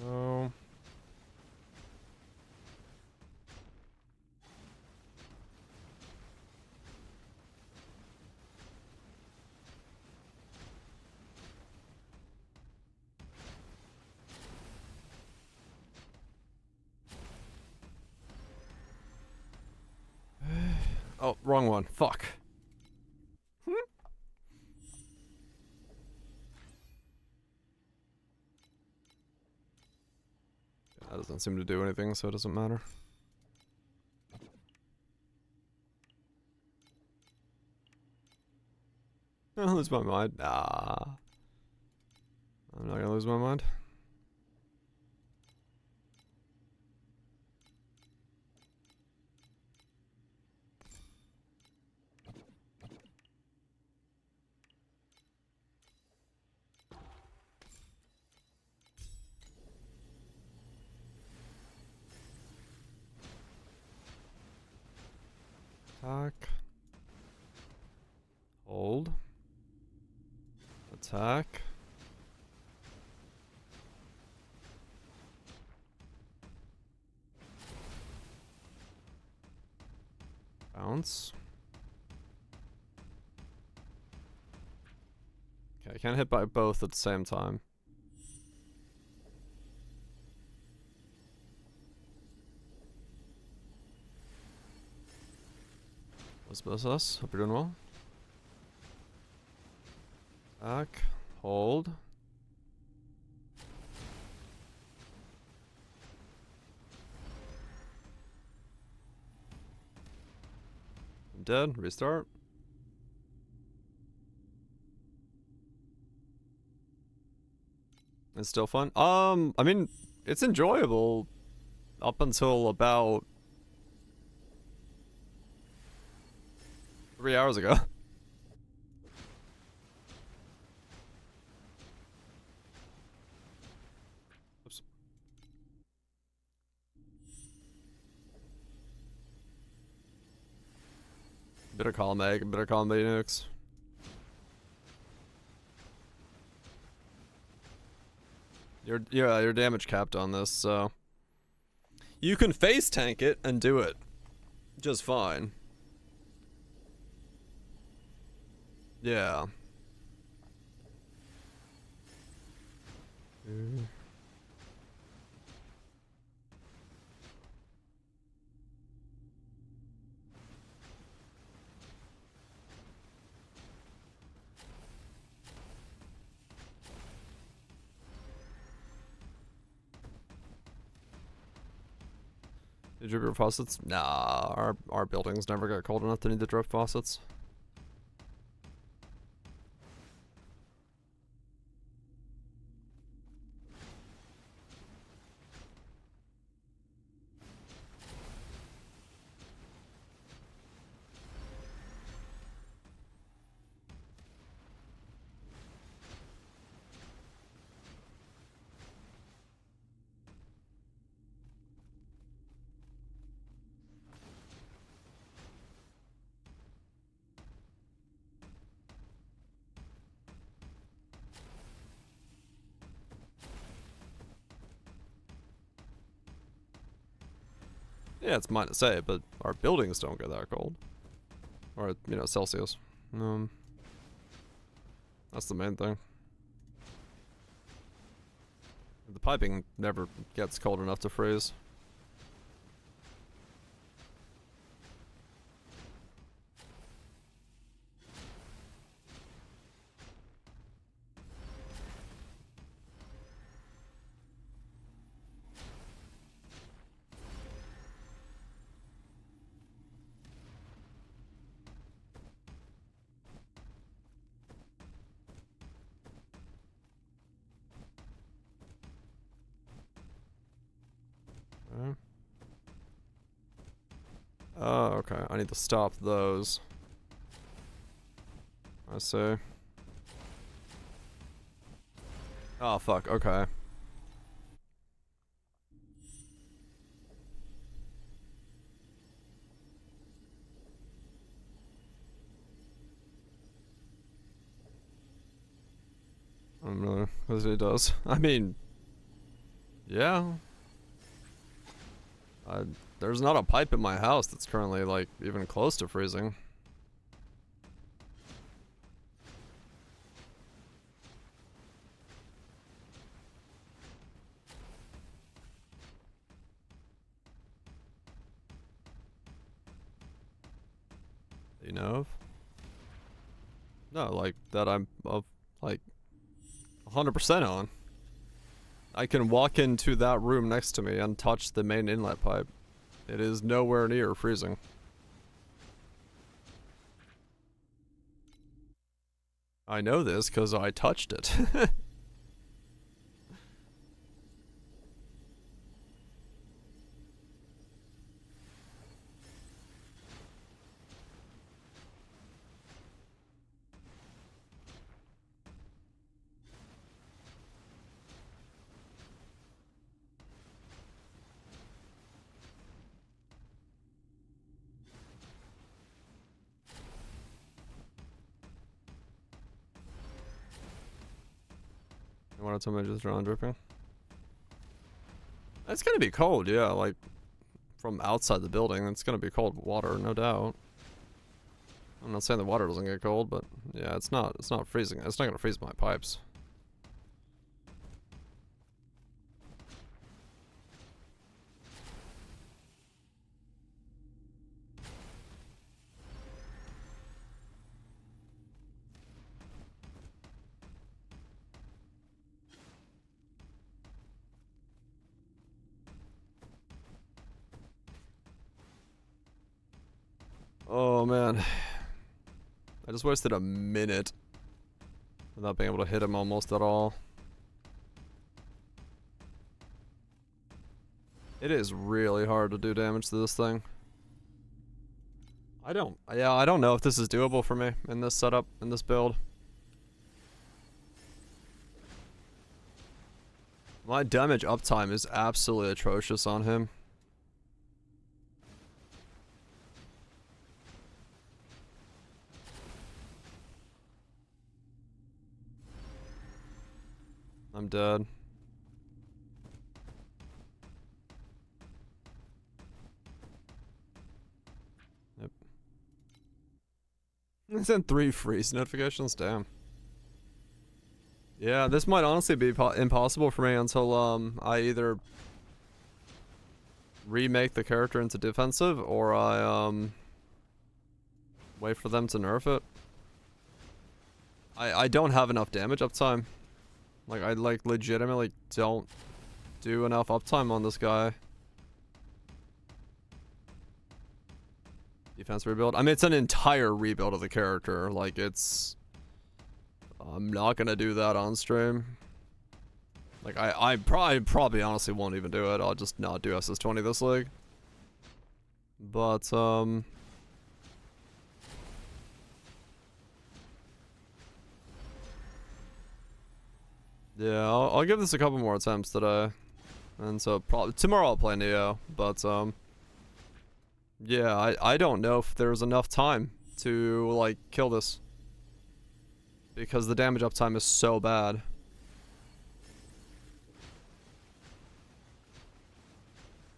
Go. Oh, wrong one. Fuck. That doesn't seem to do anything, so it doesn't matter. I'll lose my mind. Nah. I'm not gonna lose my mind. Attack. Hold. Attack. Bounce. Okay, I can't hit by both at the same time. What's us? Hope you're doing well. Attack. Hold. I'm dead. Restart. It's still fun. I mean, it's enjoyable up until about 3 hours ago. Oops. Better call Meg, better call me nukes. You're damage capped on this, so you can face tank it and do it just fine. Yeah. Did you drip faucets? Nah, our buildings never got cold enough to need to drip faucets. Yeah, it's mine to say, but our buildings don't get that cold. Or, you know, Celsius. That's the main thing. The piping never gets cold enough to freeze. Oh, okay. I need to stop those. I see. Oh, fuck. Okay. I don't really, because it does. I mean, yeah. There's not a pipe in my house that's currently, like, even close to freezing. You know of? No, like, that I'm, like, 100% on. I can walk into that room next to me and touch the main inlet pipe. It is nowhere near freezing. I know this because I touched it. You want to tell me just drawn dripping? It's gonna be cold, yeah, like, from outside the building, it's gonna be cold water, no doubt. I'm not saying the water doesn't get cold, but yeah, it's not freezing. It's not gonna freeze my pipes. Oh man. I just wasted a minute without being able to hit him almost at all. It is really hard to do damage to this thing. I don't know if this is doable for me in this setup, in this build. My damage uptime is absolutely atrocious on him. I'm dead. I sent 3 freeze notifications, damn. Yeah, this might honestly be impossible for me until I either remake the character into defensive or I wait for them to nerf it. I don't have enough damage uptime. Like I legitimately don't do enough uptime on this guy. Defense rebuild. I mean, it's an entire rebuild of the character. Like, it's... I'm not gonna do that on stream. Like, I probably honestly won't even do it. I'll just not do SS20 this league. But, yeah, I'll give this a couple more attempts today. And so, probably tomorrow I'll play Neo. But, yeah, I don't know if there's enough time to, like, kill this. Because the damage uptime is so bad.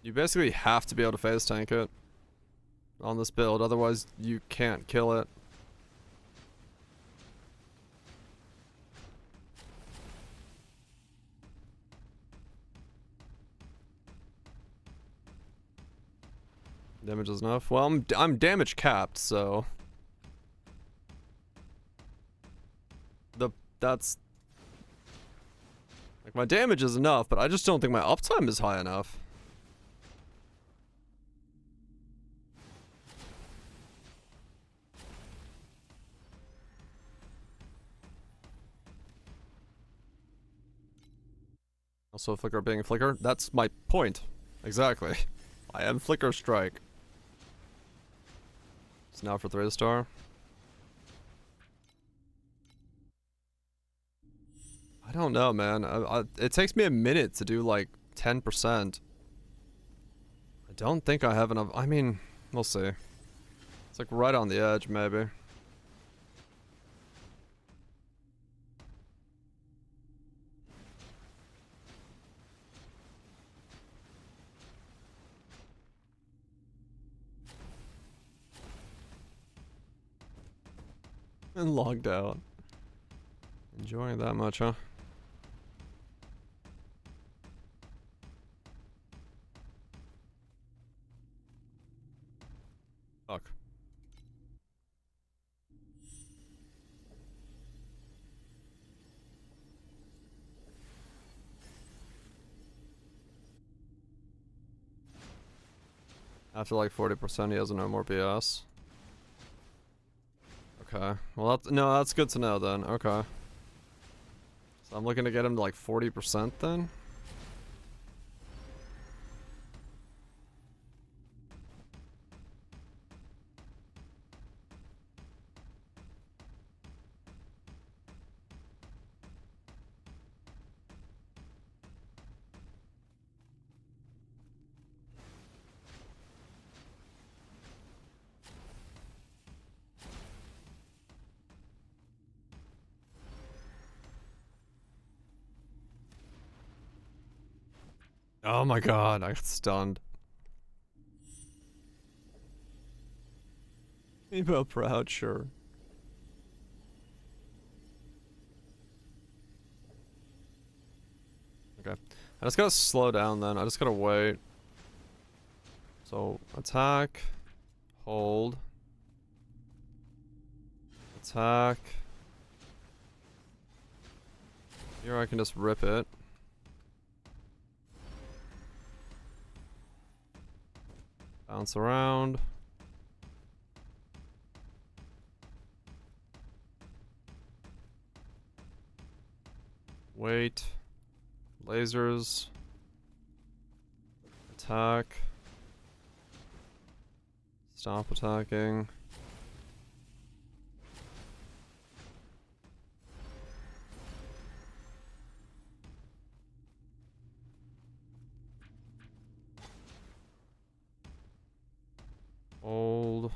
You basically have to be able to face tank it on this build, otherwise you can't kill it. Damage is enough. Well, I'm damage capped, so that's like my damage is enough, but I just don't think my uptime is high enough. Also, flicker being flicker. That's my point. Exactly. I am flicker strike. It's now for 3-star. I don't know, man. It takes me a minute to do like 10%. I don't think I have enough. I mean, we'll see. It's like right on the edge, maybe. And logged out. Enjoying that much, huh? Fuck. After like 40%, he has no more BS. Okay. Well, that's good to know then. Okay. So I'm looking to get him to like 40% then? Oh my god, I got stunned. Emo proud, sure. Okay. I just gotta slow down then. I just gotta wait. So, attack. Hold. Attack. Here I can just rip it. Bounce around. Wait. Lasers. Attack. Stop attacking. Hold.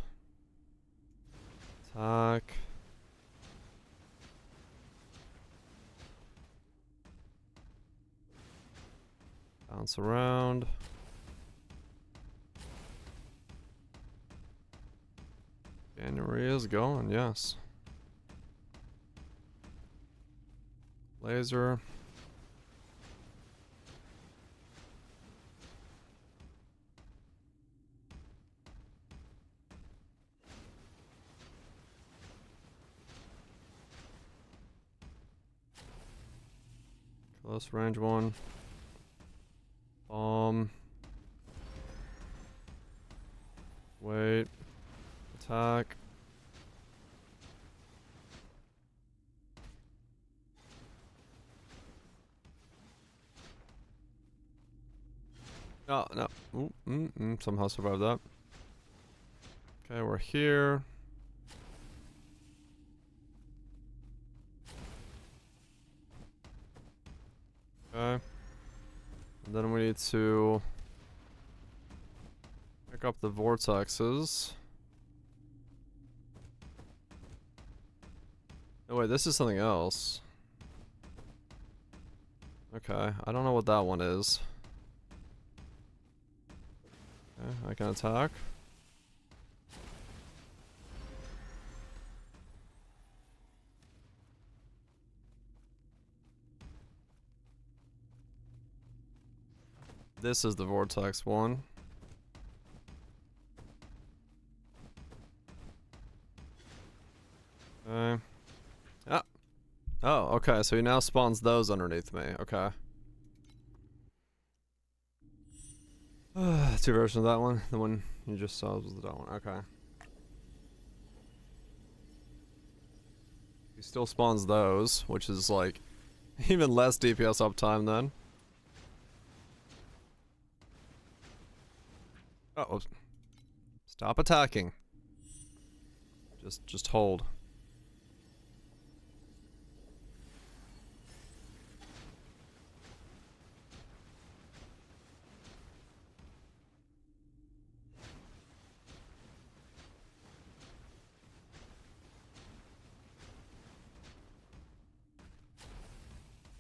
Attack. Bounce around. January is gone, yes. Laser. Close range one. Bomb. Wait. Attack. Oh, no. Ooh, somehow survived that. Okay, we're here. Okay. And then we need to pick up the vortexes. Oh wait, this is something else. Okay, I don't know what that one is. Okay, I can attack. This is the vortex one. Okay. Ah. Oh, okay, so he now spawns those underneath me. Okay. Two versions of that one. The one you just saw was the that one. Okay. He still spawns those, which is like even less DPS uptime then. Oh, stop attacking. Just hold.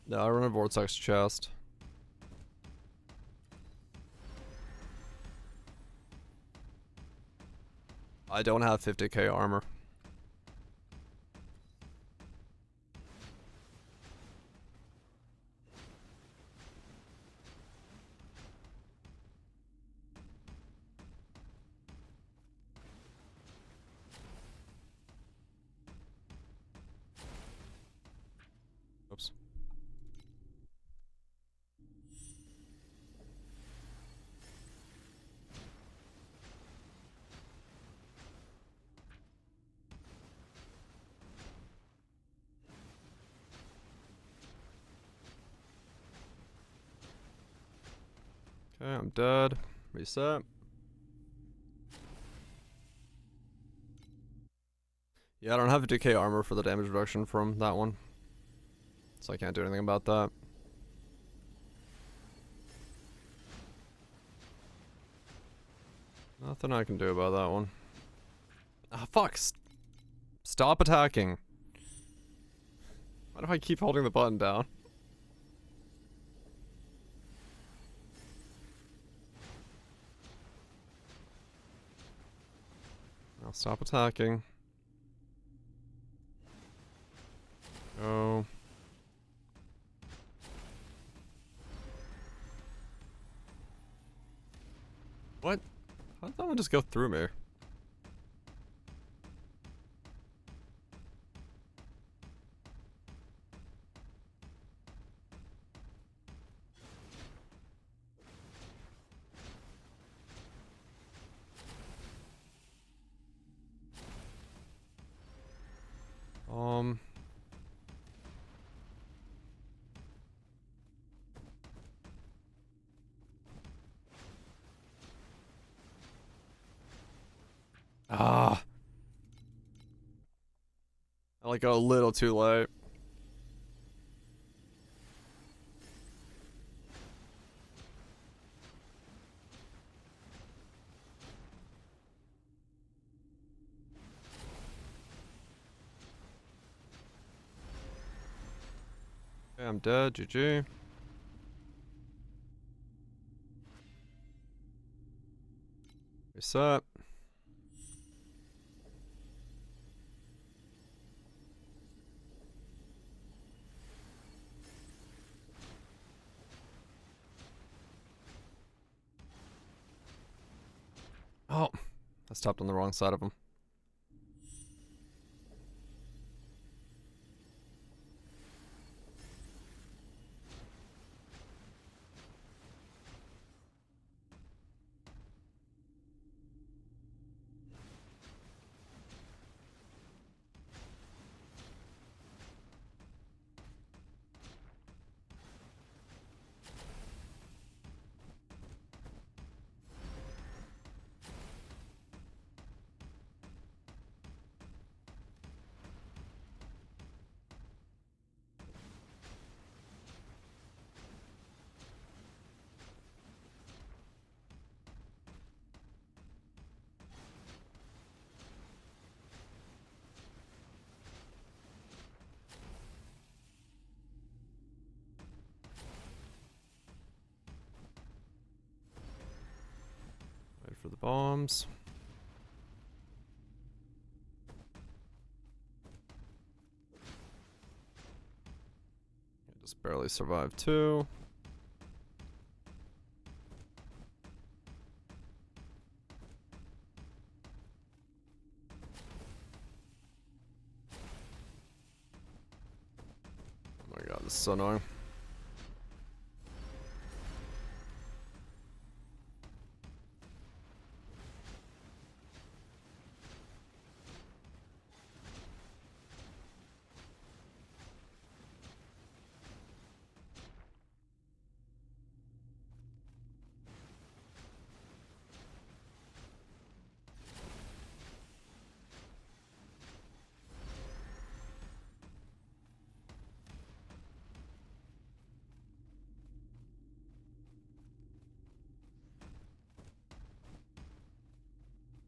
No, I run a vortex chest. I don't have 50k armor. Oops. Okay, I'm dead. Reset. Yeah, I don't have 50k armor for the damage reduction from that one. So I can't do anything about that. Nothing I can do about that one. Ah, fuck. Stop attacking. Why do I keep holding the button down? Now stop attacking. Go. What? How did that one just go through me? Ah. I like go a little too late. Okay, I'm dead. GG. Reset. stopped on the wrong side of him. Wait for the bombs. Just barely survived 2. Oh my god, this is so annoying.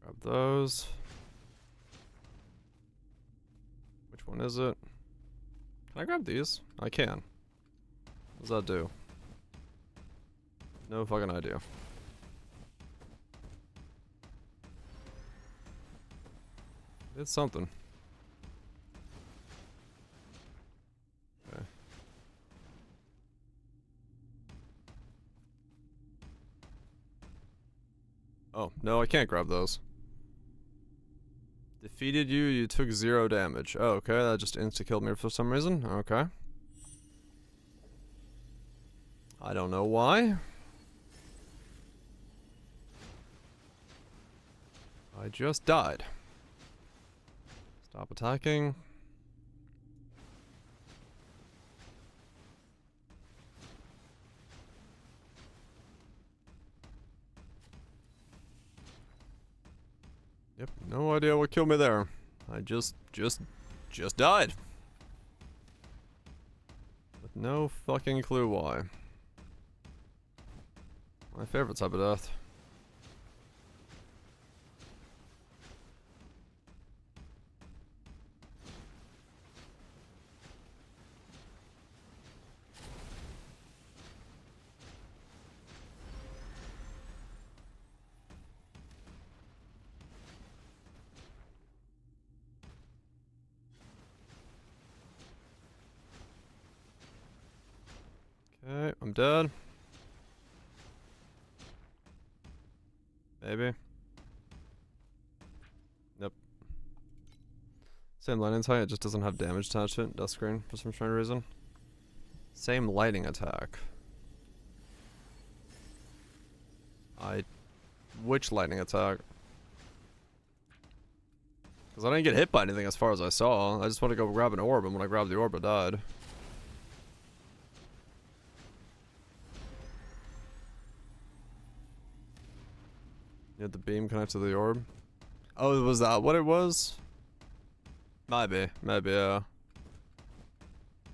Grab those. Which one is it? Can I grab these? I can. What does that do? No fucking idea. It's something. Okay. Oh, no, I can't grab those. Defeated you, you took 0 damage. Oh, okay, that just insta-killed me for some reason. Okay. I don't know why. I just died. Stop attacking. Yep, no idea what killed me there. I just died. With no fucking clue why. My favorite type of death. Okay, I'm dead. Maybe. Nope. Same lightning attack, it just doesn't have damage attached to it. Death screen for some strange reason. Same lightning attack. Which lightning attack? Because I didn't get hit by anything as far as I saw. I just want to go grab an orb, and when I grabbed the orb, I died. You had the beam connected to the orb? Oh, was that what it was? Maybe, yeah.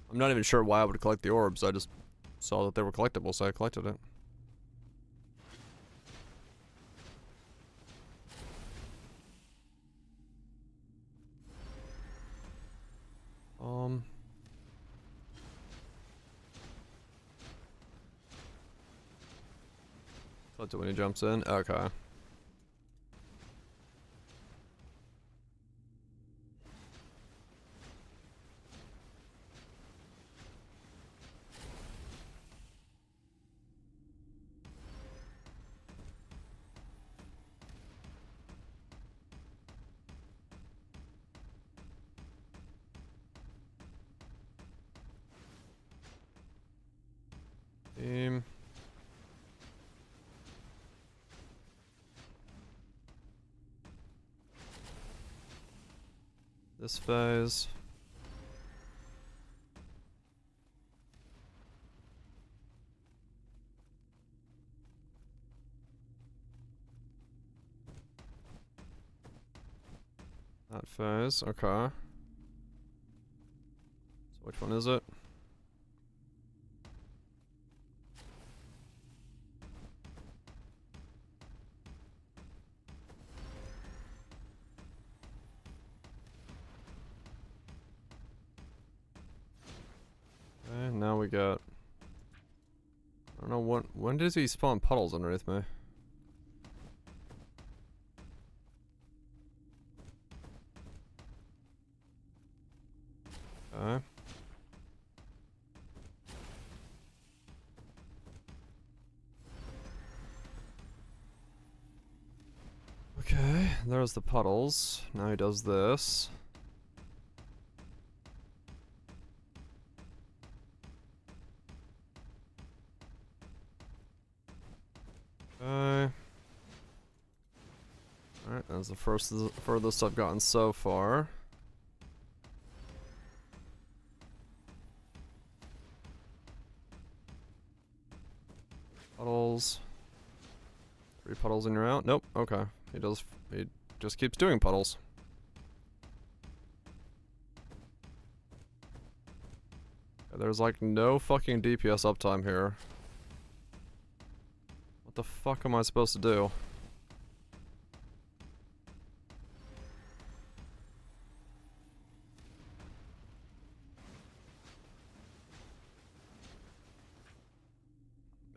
I'm not even sure why I would collect the orbs. I just saw that they were collectible, so I collected it. Collect it when he jumps in? Okay. Team. This phase. That phase, okay. So which one is it? Okay, now we got... I don't know, when does he spawn puddles underneath me? Okay. Okay, there's the puddles. Now he does this. Okay. Alright, that's the furthest I've gotten so far. Puddles. 3 puddles and you're out? Nope, okay. He just keeps doing puddles. There's like no fucking DPS uptime here. What the fuck am I supposed to do?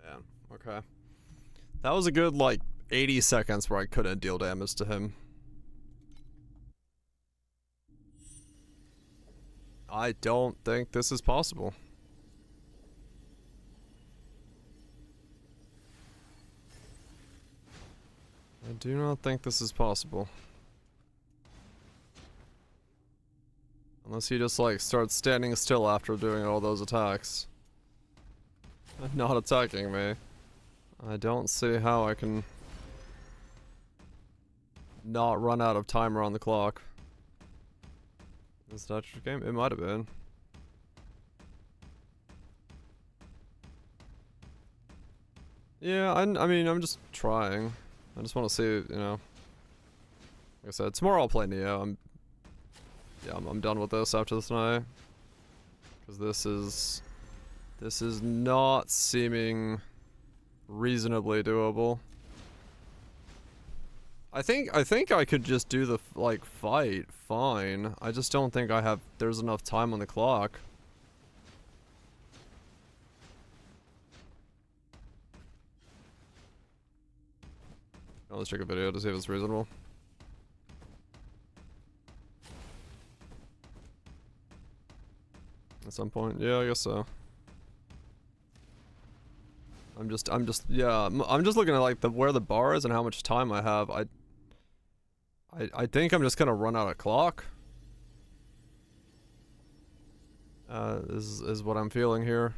Man, okay. That was a good like 80 seconds where I couldn't deal damage to him. I don't think this is possible. I do not think this is possible. Unless he just like starts standing still after doing all those attacks. Not attacking me. I don't see how I can not run out of timer on the clock. Is that your game? It might have been. Yeah, I mean, I'm just trying. I just want to see, you know. Like I said, tomorrow I'll play Neo. I'm done with this after this night. Because this is not seeming reasonably doable. I think I could just do the like fight fine. I just don't think there's enough time on the clock. Oh, let's check a video to see if it's reasonable. At some point, yeah, I guess so. I'm just looking at like where the bar is and how much time I have. I think I'm just gonna run out of clock. Is what I'm feeling here.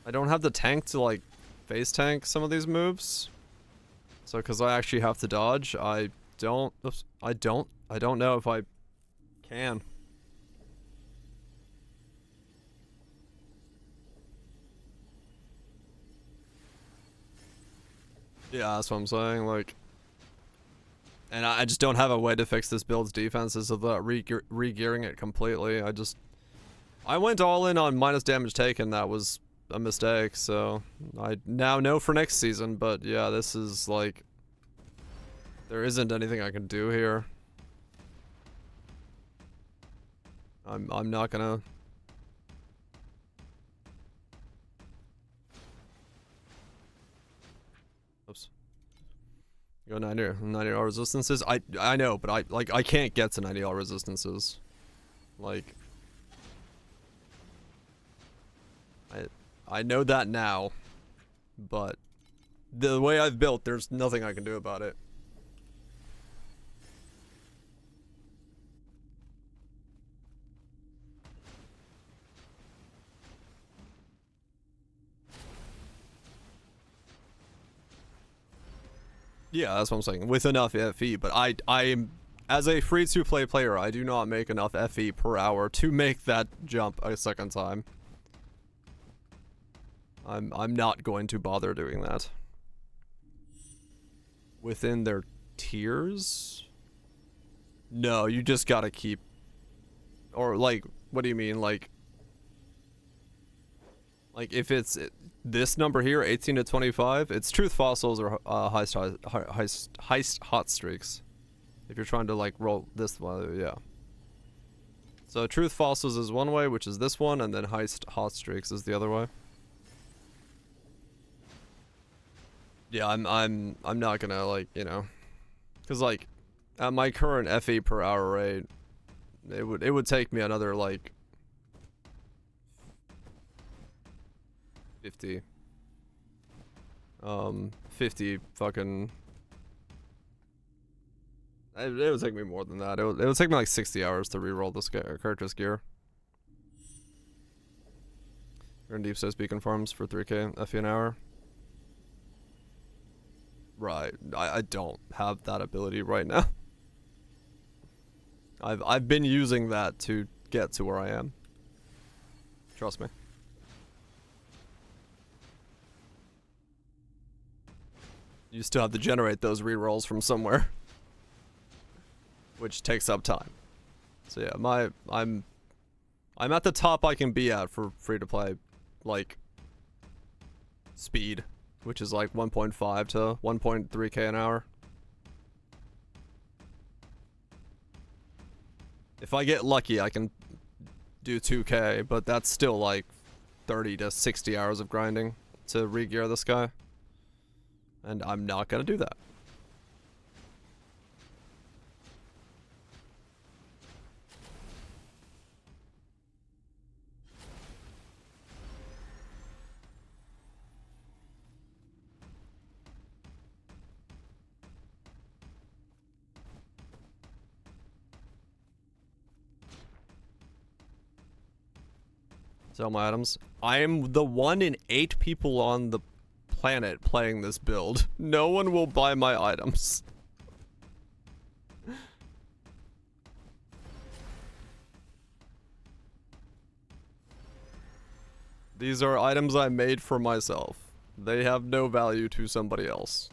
I don't have the tank to like face tank some of these moves. So cause I actually have to dodge, I don't know if I can. Yeah, that's what I'm saying, like... And I just don't have a way to fix this build's defenses without re-gearing it completely. I went all in on minus damage taken, that was a mistake, so... I now know for next season, but yeah, this is like... There isn't anything I can do here. I'm not gonna... Oops. Go 90R resistances. I know, but I can't get to 90R resistances. Like I know that now, but the way I've built, there's nothing I can do about it. Yeah, that's what I'm saying. With enough FE, but I'm as a free-to-play player, I do not make enough FE per hour to make that jump a second time. I'm not going to bother doing that. Within their tiers? No, you just gotta keep... Or, like, what do you mean? Like if it's this number here, 18 to 25, it's truth fossils or heist hot streaks. If you're trying to, like, roll this one, yeah. So truth fossils is one way, which is this one, and then heist hot streaks is the other way. Yeah, I'm not gonna, like, you know, because, like, at my current FE per hour rate, it would take me another, like, 50 fucking, it would take me more than that. It would take me like 60 hours to reroll this character's gear. Earn deep space beacon farms for 3k FE an hour. Right, I don't have that ability right now. I've been using that to get to where I am. Trust me. You still have to generate those rerolls from somewhere, which takes up time. So yeah, I'm at the top I can be at for free to play, like, speed, which is like 1.5 to 1.3k an hour. If I get lucky, I can do 2k, but that's still like 30 to 60 hours of grinding to re-gear this guy. And I'm not gonna do that. Sell my items. I am the 1 in 8 people on the planet playing this build. No one will buy my items. These are items I made for myself. They have no value to somebody else.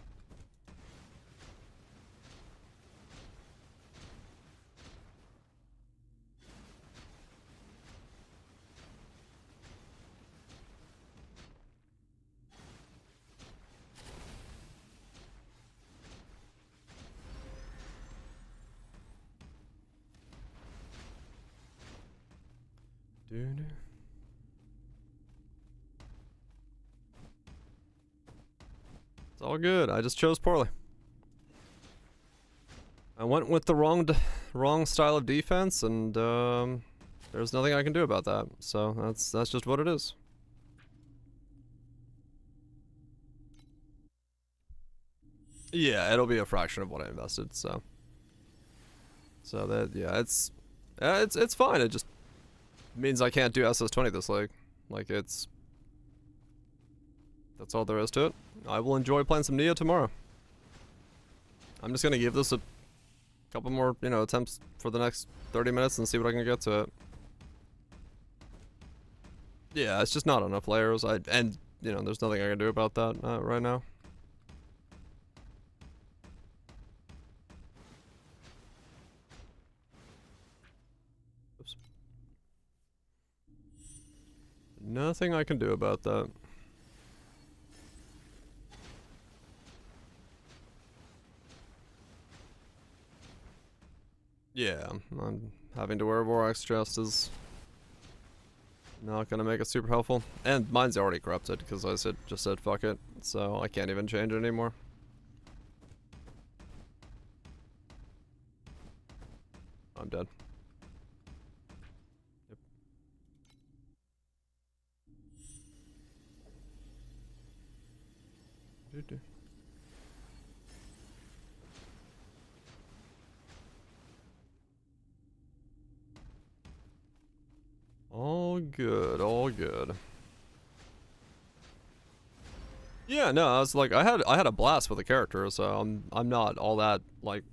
Dude. It's all good. I just chose poorly. I went with the wrong style of defense, and there's nothing I can do about that. So that's just what it is. Yeah, it'll be a fraction of what I invested. So that, yeah, it's fine. It just means I can't do SS20 this league. Like, that's all there is to it. I will enjoy playing some Neo tomorrow. I'm just gonna give this a couple more, you know, attempts for the next 30 minutes and see what I can get to it. Yeah, it's just not enough layers. And you know, there's nothing I can do about that right now. Oops. Nothing I can do about that. Yeah, I'm having to wear Vorax chest is not gonna make it super helpful. And mine's already corrupted because I just said fuck it, so I can't even change it anymore. I'm dead. Yep. Doo-doo. All good, all good. Yeah, no, I was like, I had a blast with the character, so I'm not all that like,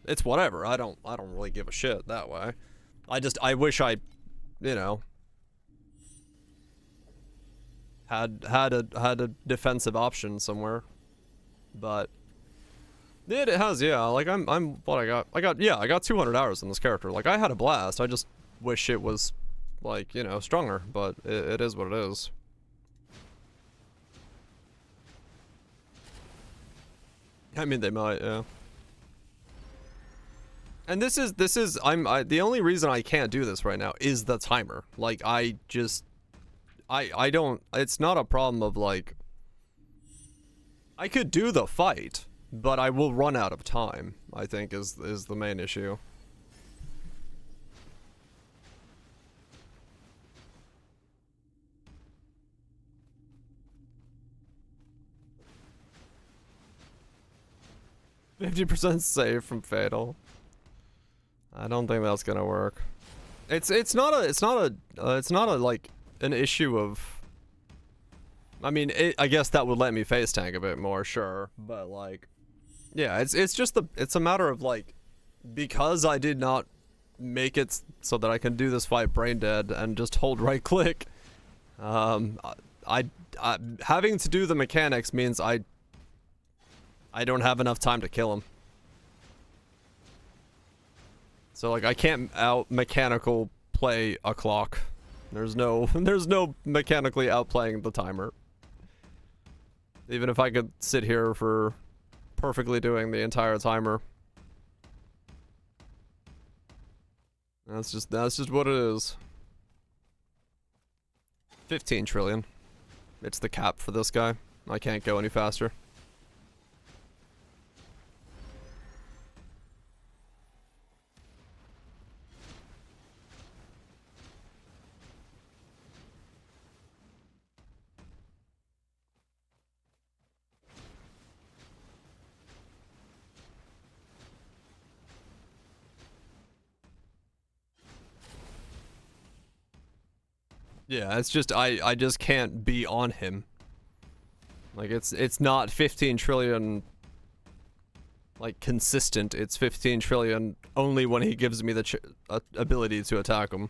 it's whatever. I don't really give a shit that way. I wish I, you know, had a defensive option somewhere, but it has, yeah. Like I'm what I got 200 hours in this character. Like I had a blast. I just wish it was like, you know, stronger, but it is what it is. I mean, they might, yeah. And this is the only reason I can't do this right now is the timer. Like I don't, it's not a problem of like, I could do the fight, but I will run out of time, I think is the main issue. %50 save from Fatal. I don't think that's gonna work. It's not a like an issue of. I mean, I guess that would let me face tank a bit more, sure, but like, yeah, it's just it's a matter of like, because I did not make it so that I can do this fight brain dead and just hold right click. I having to do the mechanics means I don't have enough time to kill him. So like I can't out mechanical play a clock. There's no mechanically outplaying the timer. Even if I could sit here for perfectly doing the entire timer. That's just what it is. 15 trillion. It's the cap for this guy. I can't go any faster. Yeah, it's just I just can't be on him. Like it's not 15 trillion like consistent. It's 15 trillion only when he gives me the ability to attack him.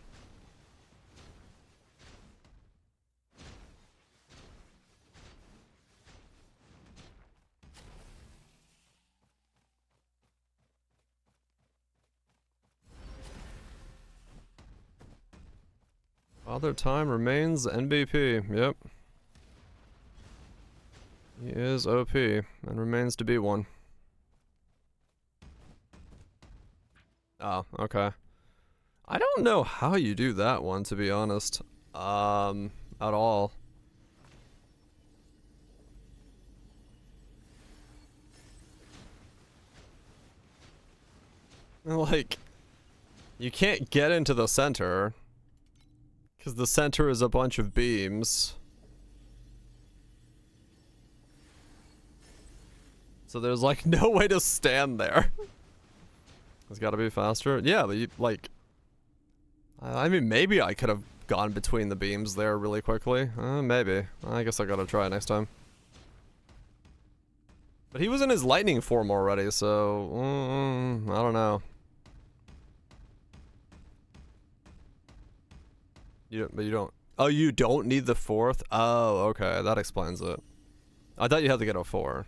Father Time remains NBP. Yep. He is OP and remains to be one. Oh, okay. I don't know how you do that one, to be honest. At all. Like, you can't get into the center. Because the center is a bunch of beams. So there's like no way to stand there. It's gotta be faster. Yeah, but you, like... I mean, maybe I could have gone between the beams there really quickly. Maybe. I guess I gotta try next time. But he was in his lightning form already, so... I don't know. But you don't... Oh, you don't need the 4th? Oh, okay. That explains it. I thought you had to get a 4.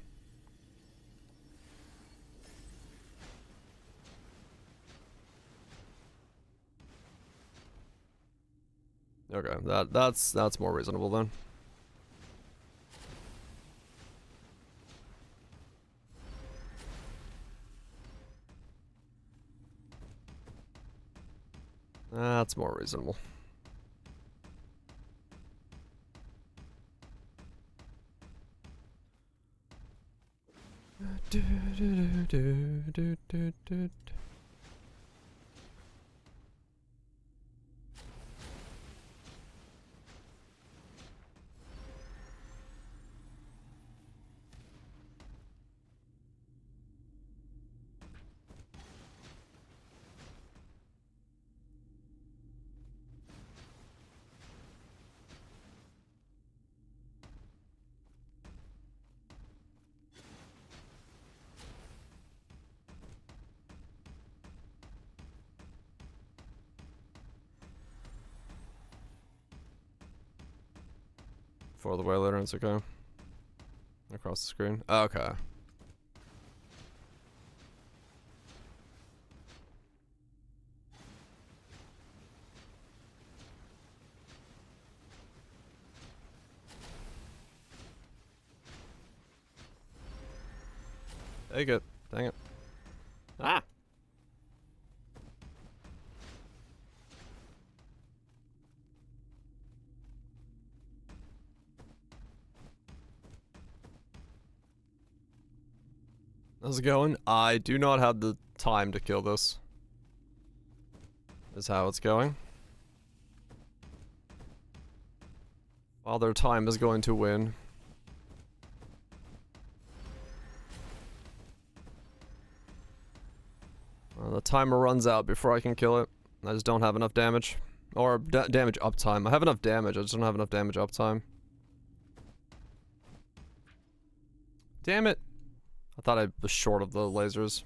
Okay, that's more reasonable then. That's more reasonable. For the waylater, it's okay. Across the screen. Okay. Take it. Dang it. Ah! How's it going? I do not have the time to kill this. Is how it's going. Father Time is going to win. The timer runs out before I can kill it. I just don't have enough damage. Or damage uptime. I have enough damage, I just don't have enough damage uptime. Damn it. I thought I was short of the lasers.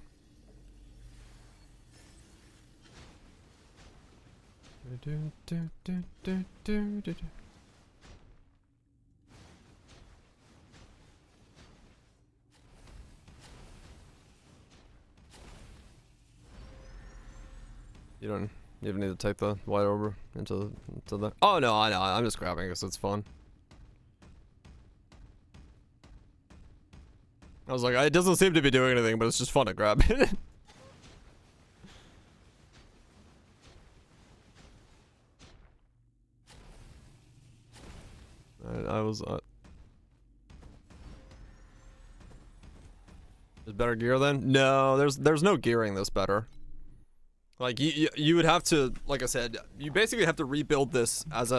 You don't even need to take the white over into the. Oh no, I know. I'm just grabbing because it's fun. I was like, it doesn't seem to be doing anything, but it's just fun to grab it. I was. Is better gear then? No, there's no gearing this better. Like you would have to, like I said, you basically have to rebuild this as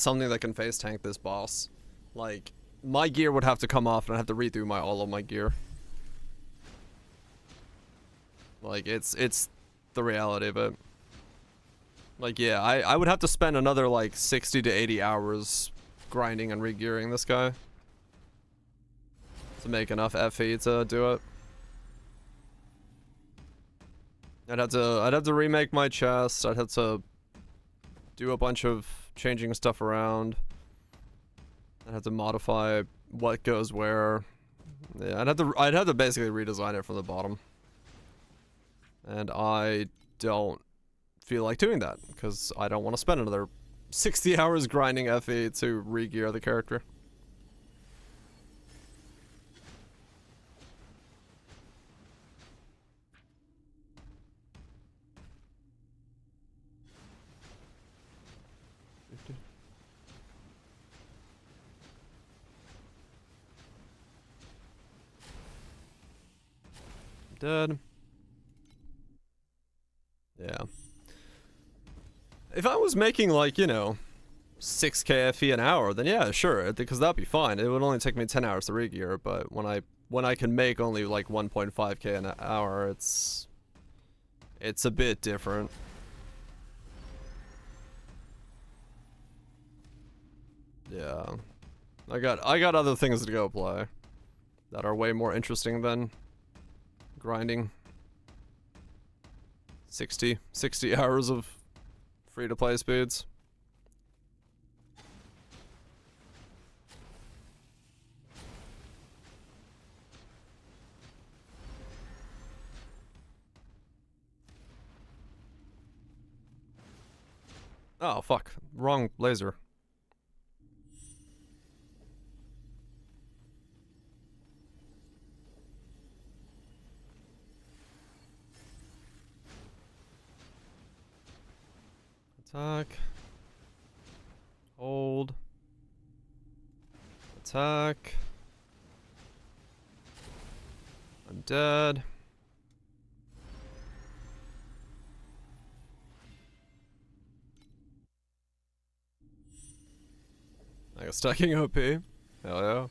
something that can face tank this boss. Like my gear would have to come off and I'd have to redo all of my gear. Like it's the reality of it. Like yeah, I would have to spend another like 60 to 80 hours grinding and re-gearing this guy to make enough FE to do it. I'd have to remake my chest. I'd have to do a bunch of changing stuff around. I'd have to modify what goes where. Yeah, I'd have to basically redesign it from the bottom. And I don't feel like doing that because I don't want to spend another 60 hours grinding FE to re-gear the character. Dead. Yeah. If I was making like, you know, 6k FE an hour, then yeah, sure, because that'd be fine. It would only take me 10 hours to re-gear, but when I can make only like 1.5k an hour, it's a bit different. Yeah. I got other things to go play that are way more interesting than grinding 60 hours of free-to-play speeds. Oh, fuck. Wrong laser. Attack. Hold. Attack. I'm dead. I got stacking OP. Hell yeah.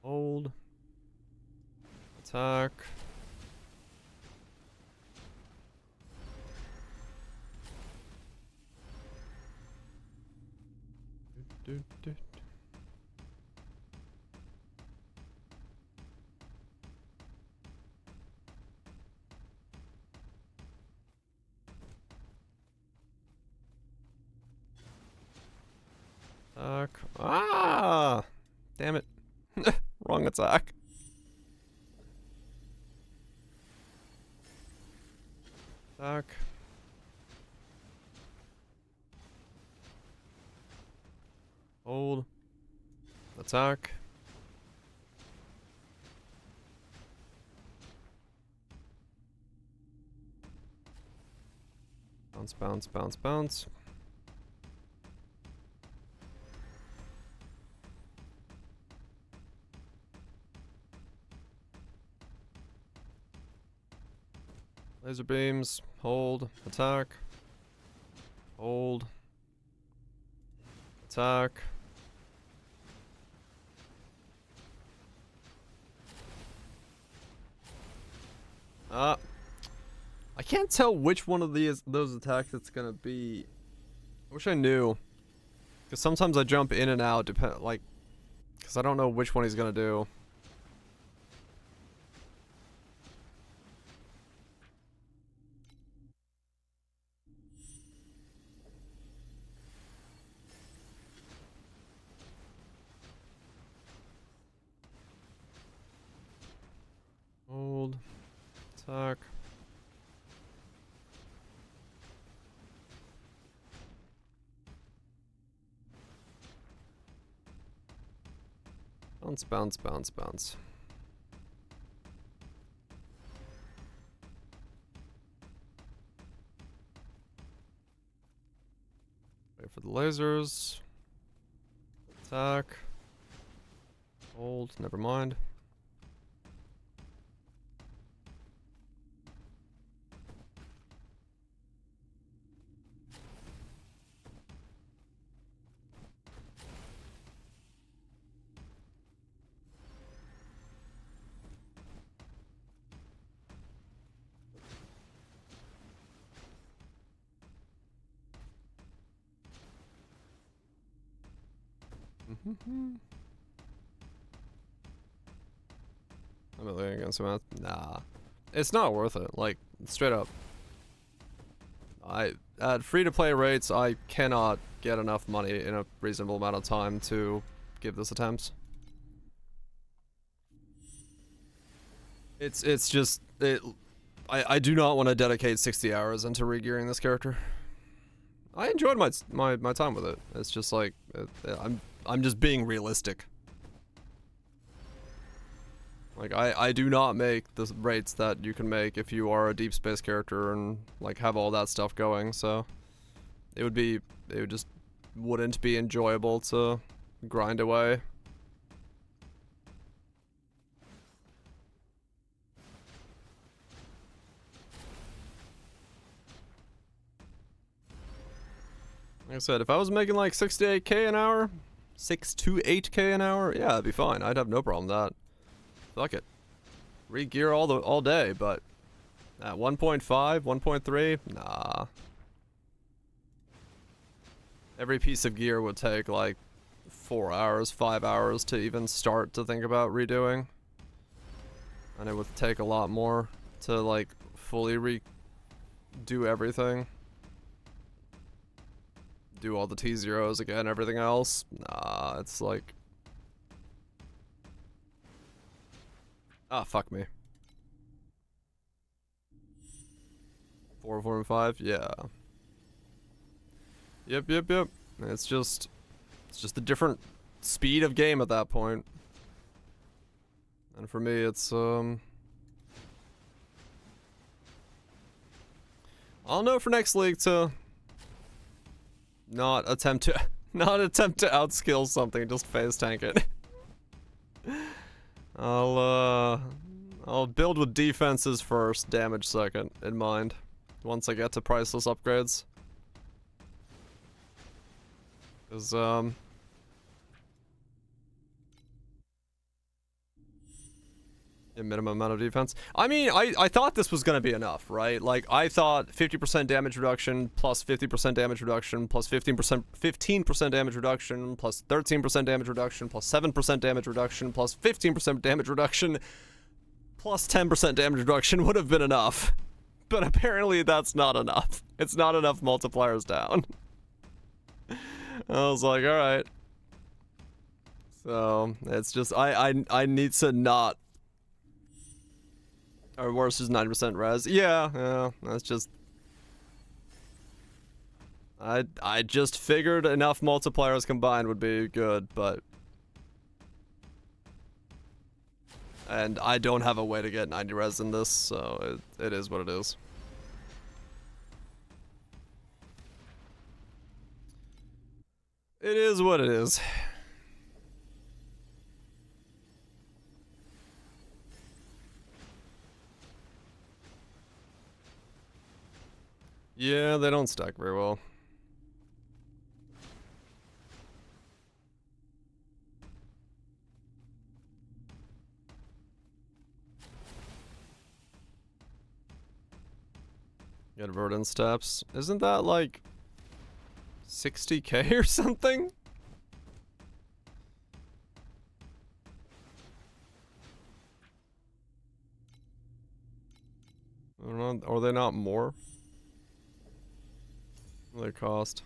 Hold. Attack. Attack. Ah! Damn it. Wrong attack. Attack. Hold. Attack. Bounce, bounce, bounce, bounce. Laser beams. Hold. Attack. Hold. Attack. I can't tell which one of those attacks it's gonna be. I wish I knew. Because sometimes I jump in and out, because I don't know which one he's gonna do. Hold. Attack. Bounce, bounce, bounce, bounce. Wait for the lasers. Attack. Hold, never mind. I'm really against him. Nah, it's not worth it. Like, straight up. At free-to-play rates, I cannot get enough money in a reasonable amount of time to give this attempts. It's just I do not want to dedicate 60 hours into regearing this character. I enjoyed my time with it. It's just like I'm just being realistic. Like I do not make the rates that you can make if you are a deep space character and like have all that stuff going. So it just wouldn't be enjoyable to grind away. Like I said, if I was making like 6 to 8k an hour, 6 to 8k an hour, yeah, that'd be fine. I'd have no problem with that. Fuck it. Re-gear all day, but at 1.5, 1.3, nah. Every piece of gear would take like 4 hours, 5 hours to even start to think about redoing. And it would take a lot more to like fully redo everything. Do all the T0s again, everything else. Nah, it's like... Ah, fuck me. 4, 4, and 5? Yeah. Yep. It's just a different speed of game at that point. And for me, it's, I'll know for next league to not attempt to outskill something, just face tank it. I'll build with defenses first, damage second in mind. Once I get to priceless upgrades. 'Cause a minimum amount of defense. I mean, I thought this was gonna be enough, right? Like, I thought 50% damage reduction, plus 50% damage reduction, plus 15% damage reduction, plus 13% damage reduction, plus 7% damage reduction, plus 15% damage reduction, plus 10% damage reduction would have been enough. But apparently that's not enough. It's not enough multipliers down. I was like, alright. So it's just I need to not. Or worse is 90% res. Yeah, that's just. I just figured enough multipliers combined would be good, but. And I don't have a way to get 90 res in this, so it is what it is. It is what it is. Yeah, they don't stack very well. Get verdant steps. Isn't that like 60k or something? I don't know. Are they not more? What do they cost?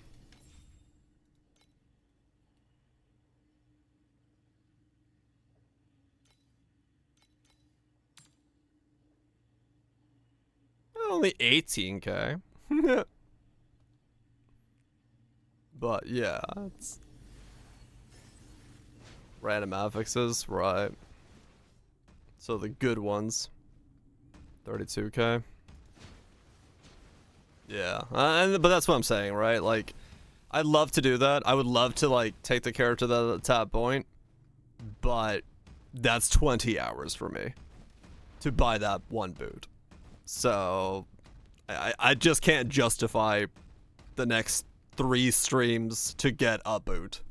Only 18k. But yeah, it's random affixes, right? So the good ones. 32k. Yeah, but that's what I'm saying, right? Like, I'd love to do that. I would love to like take the character to that point, but that's 20 hours for me to buy that one boot. So I just can't justify the next 3 streams to get a boot.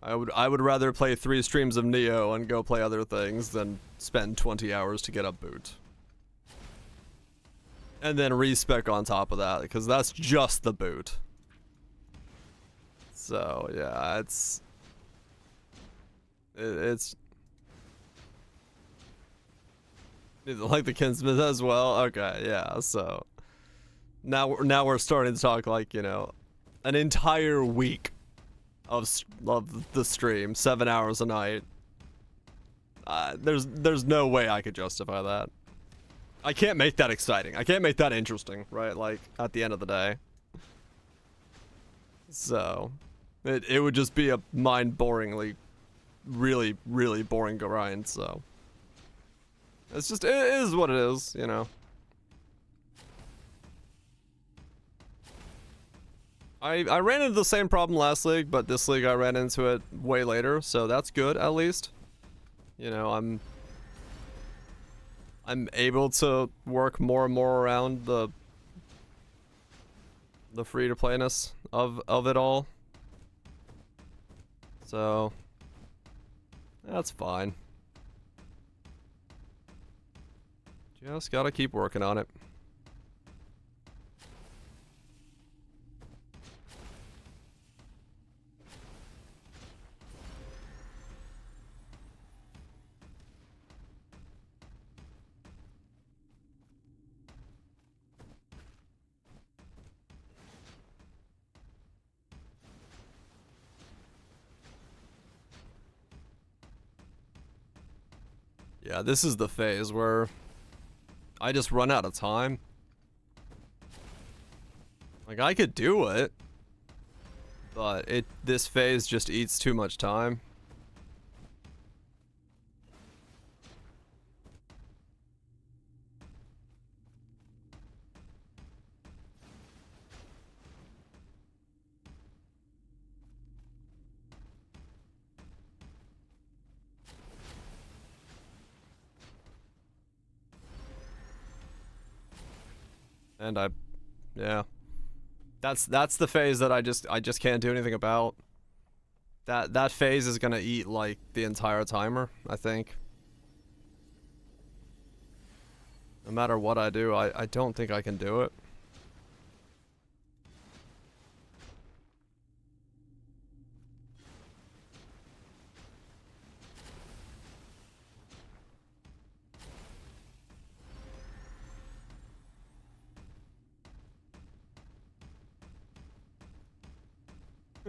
I would rather play 3 streams of Neo and go play other things than spend 20 hours to get a boot. And then respec on top of that, because that's just the boot. So yeah, it's like the Kinsmith as well. Okay, yeah. So now we're starting to talk like, you know, an entire week of the stream, 7 hours a night. There's no way I could justify that. I can't make that exciting. I can't make that interesting, right? Like, at the end of the day. So, it would just be a mind-boringly, really, really boring grind, so. It's just, it is what it is, you know. I ran into the same problem last league, but this league I ran into it way later, so that's good, at least. You know, I'm able to work more and more around the free-to-playness of it all. So that's fine. Just gotta keep working on it. Yeah, this is the phase where I just run out of time. Like, I could do it, but this phase just eats too much time. And yeah. That's the phase that I just can't do anything about. That phase is gonna eat like the entire timer, I think. No matter what I do, I don't think I can do it.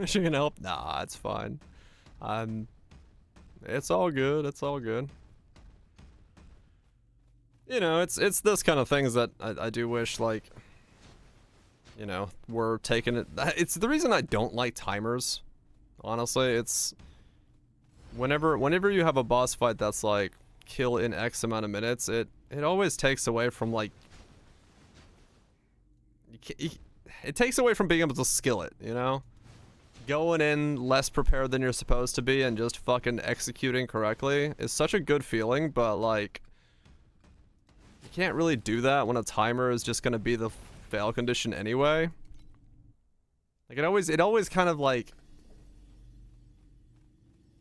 She can help? Nah, it's fine. It's all good. It's all good. You know, it's this kind of things that I do wish, like, you know, we're taking it. It's the reason I don't like timers. Honestly, it's whenever you have a boss fight that's like kill in X amount of minutes, it always takes away from like it takes away from being able to skill it, you know? Going in less prepared than you're supposed to be and just fucking executing correctly is such a good feeling, but like you can't really do that when a timer is just gonna be the fail condition anyway. Like it always kind of like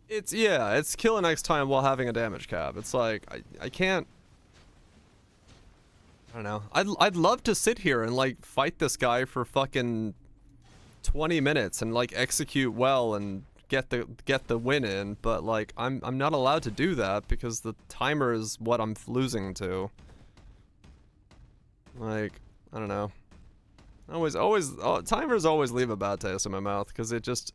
it's kill next time while having a damage cap. It's like I can't. I don't know. I'd love to sit here and like fight this guy for fucking 20 minutes and like execute well and get the win in, but like I'm not allowed to do that because the timer is what I'm losing to. Like, I don't know. Timers always leave a bad taste in my mouth because it just.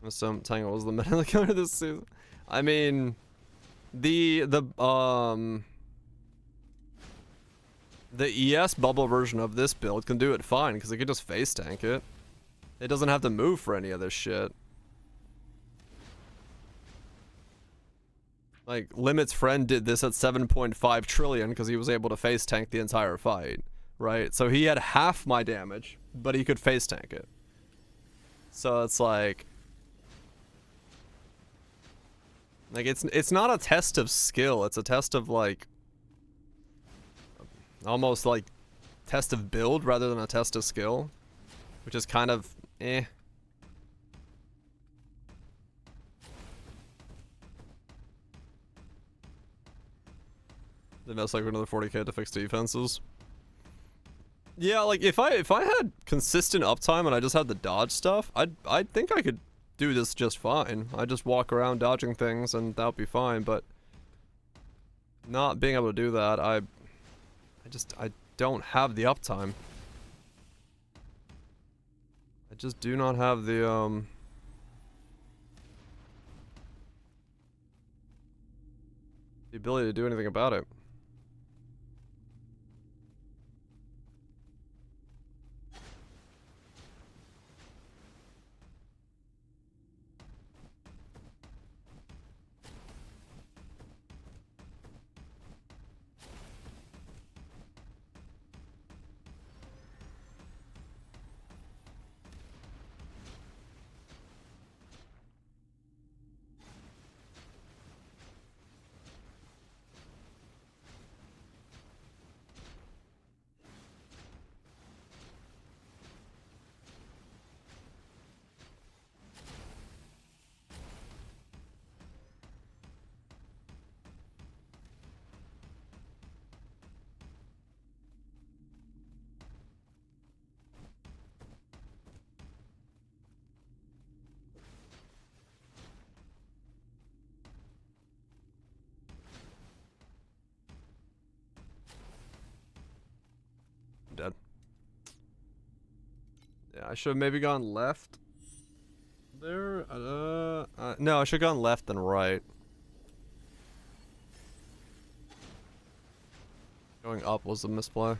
Some Tangle was the meta of the counter this season. I mean, the ES bubble version of this build can do it fine because it can just face tank it. It doesn't have to move for any of this shit. Like, Limit's friend did this at 7.5 trillion because he was able to face tank the entire fight, right? So he had half my damage, but he could face tank it. So it's like it's not a test of skill, it's a test of like almost like test of build rather than a test of skill, which is kind of eh. Invest like another 40k to fix defenses. Yeah, like if I had consistent uptime and I just had the dodge stuff, I think I could do this just fine. I just walk around dodging things and that would be fine, but not being able to do that, I don't have the uptime. I just do not have the ability to do anything about it. Dead. Yeah, I should have maybe gone left there. No, I should have gone left and right. Going up was the misplay.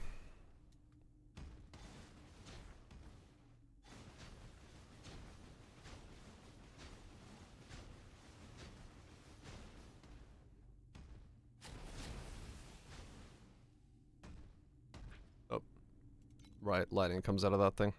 Right, lightning comes out of that thing.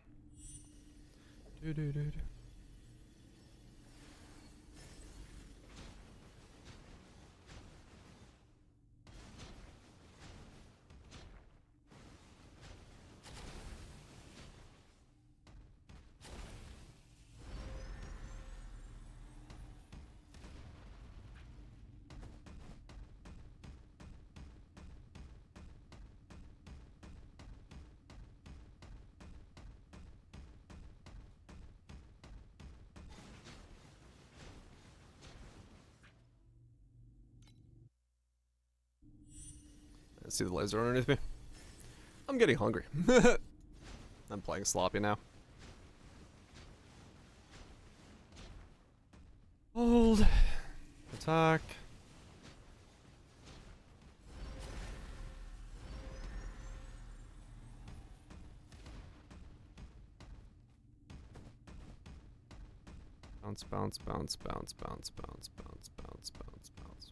I see the laser underneath me. I'm getting hungry. I'm playing sloppy now. Hold. Attack. Bounce, bounce, bounce, bounce, bounce, bounce, bounce, bounce, bounce, bounce.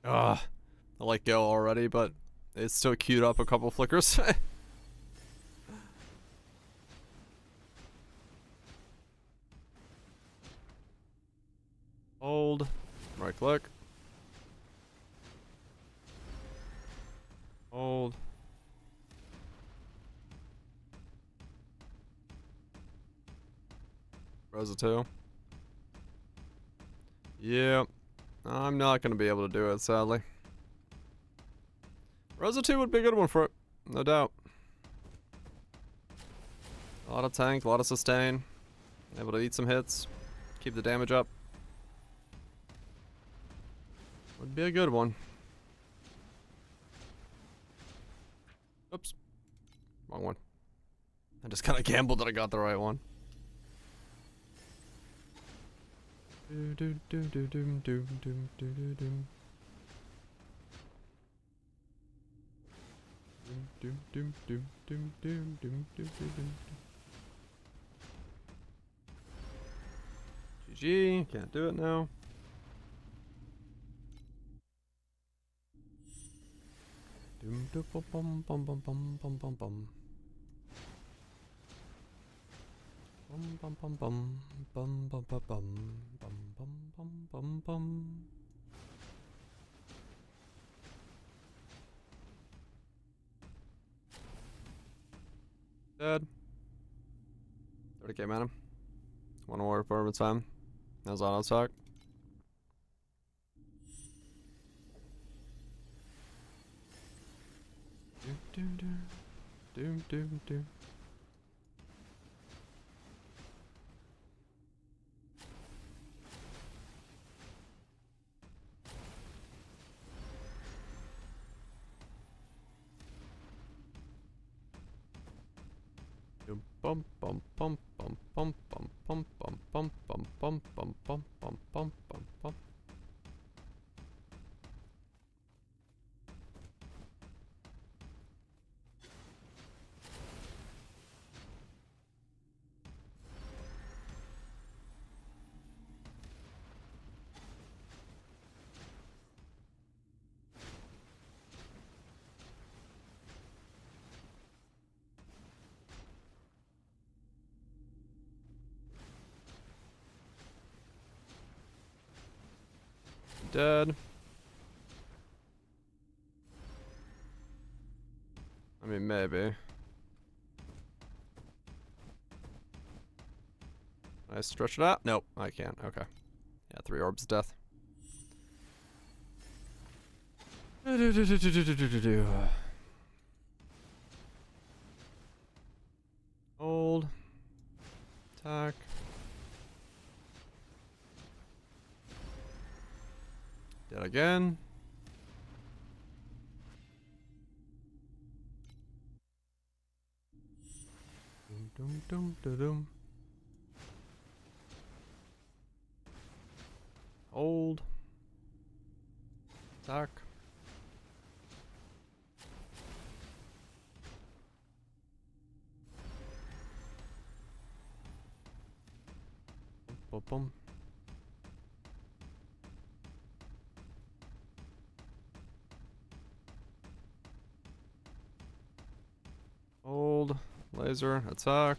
Ugh. I like go already, but it's still queued up a couple flickers. Hold. Right click. Hold. Rosa 2. Yep. I'm not going to be able to do it, sadly. Rosa 2 would be a good one for it. No doubt. A lot of tank, a lot of sustain. Able to eat some hits. Keep the damage up. Would be a good one. Oops. Wrong one. I just kind of gambled that I got the right one. Do do do do do do do do do do. Do do do do do do do do. GG, can't do it now. Dum dum bum bum bum bum bum bum bum. Bum bum bum bum bum bum bum bum bum bum bum bum. Dead. 30k mana. One more performance time. That was auto attack. Do do do do do do. Bum bum bum bum bum bum bum bum bum bum bum bum bum bum bum bum bum. Dead. I mean, maybe. Can I stretch it out? Nope, I can't. Okay. Yeah, 3 orbs of death. Hold. Attack. Dead again. Dum dum dum dum. Hold. Attack. Bum bum. Hold. Laser. Attack.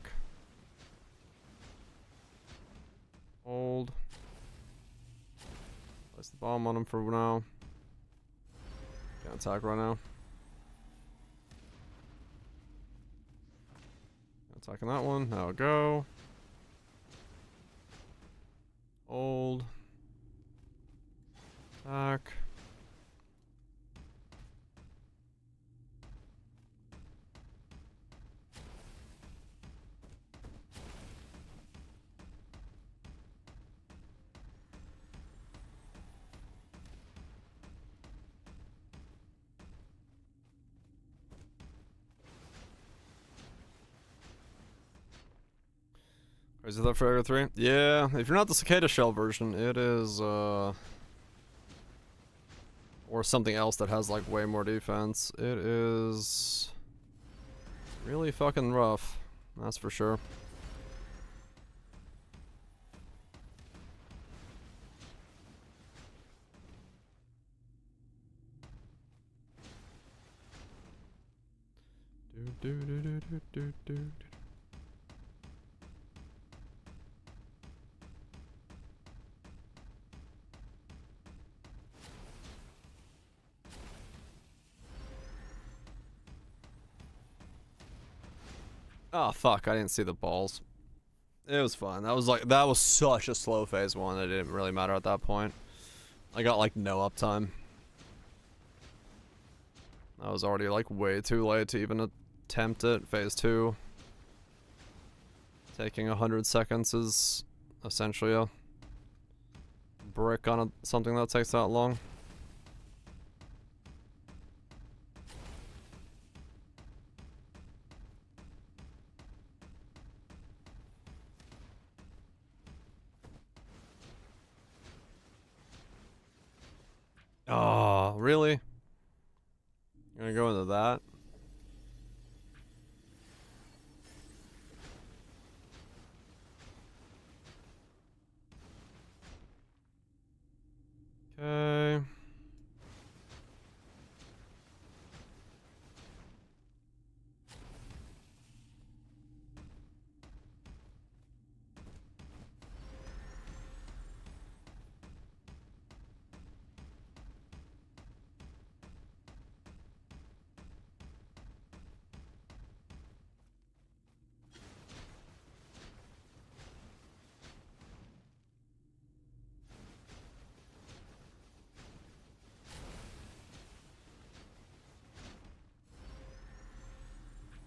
Hold. Place the bomb on him for now. Can't attack right now. Attacking that one. Now go. Hold. Back. Is it that for Erika3? Yeah, if you're not the cicada shell version, it is, or something else that has, like, way more defense. It is really fucking rough. That's for sure. Do. Oh fuck, I didn't see the balls. It was fine. That was such a slow phase one. It didn't really matter at that point. I got like no uptime. I was already like way too late to even attempt it. Phase 2. Taking 100 seconds is essentially a brick on something that takes that long. Oh, really? You're gonna go into that? Okay.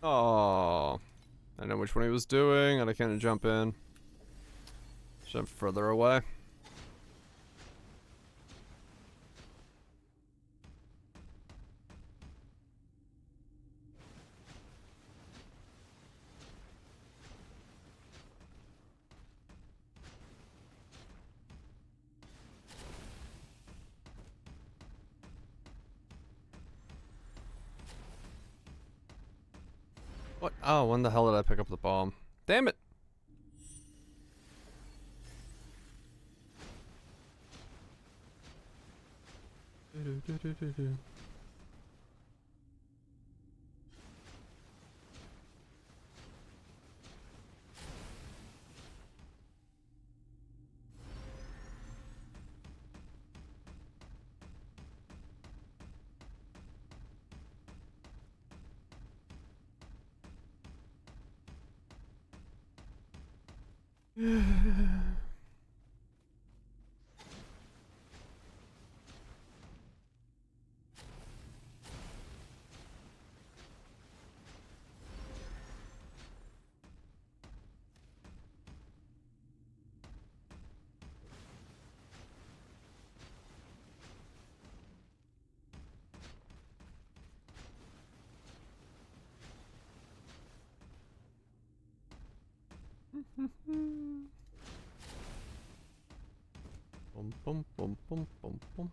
Oh, I know which one he was doing, and I can't jump in. Jump further away. What? Oh, when the hell did I pick up the bomb? Damn it! Bum bum bum bum bum bum.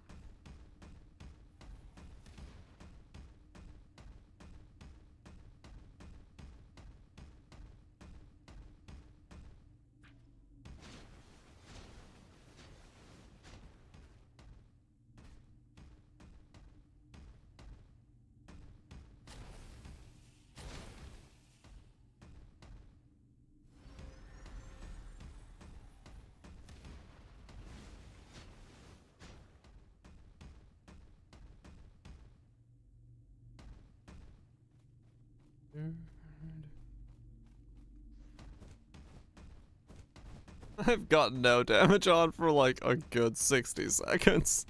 I've got no damage on for like a good 60 seconds.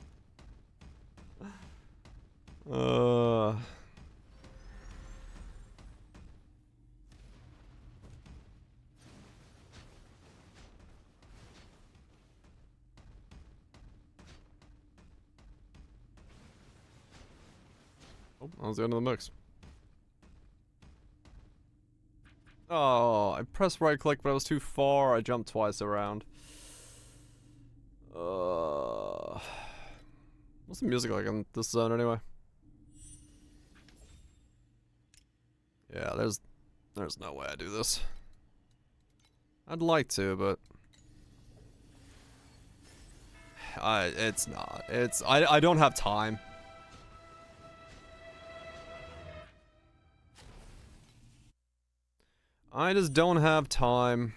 Uh. Oh, that was the end of the mix. Oh, I pressed right click, but I was too far. I jumped twice around. What's the music like in this zone anyway? Yeah, there's no way I do this. I'd like to, but it's not. I don't have time. I just don't have time.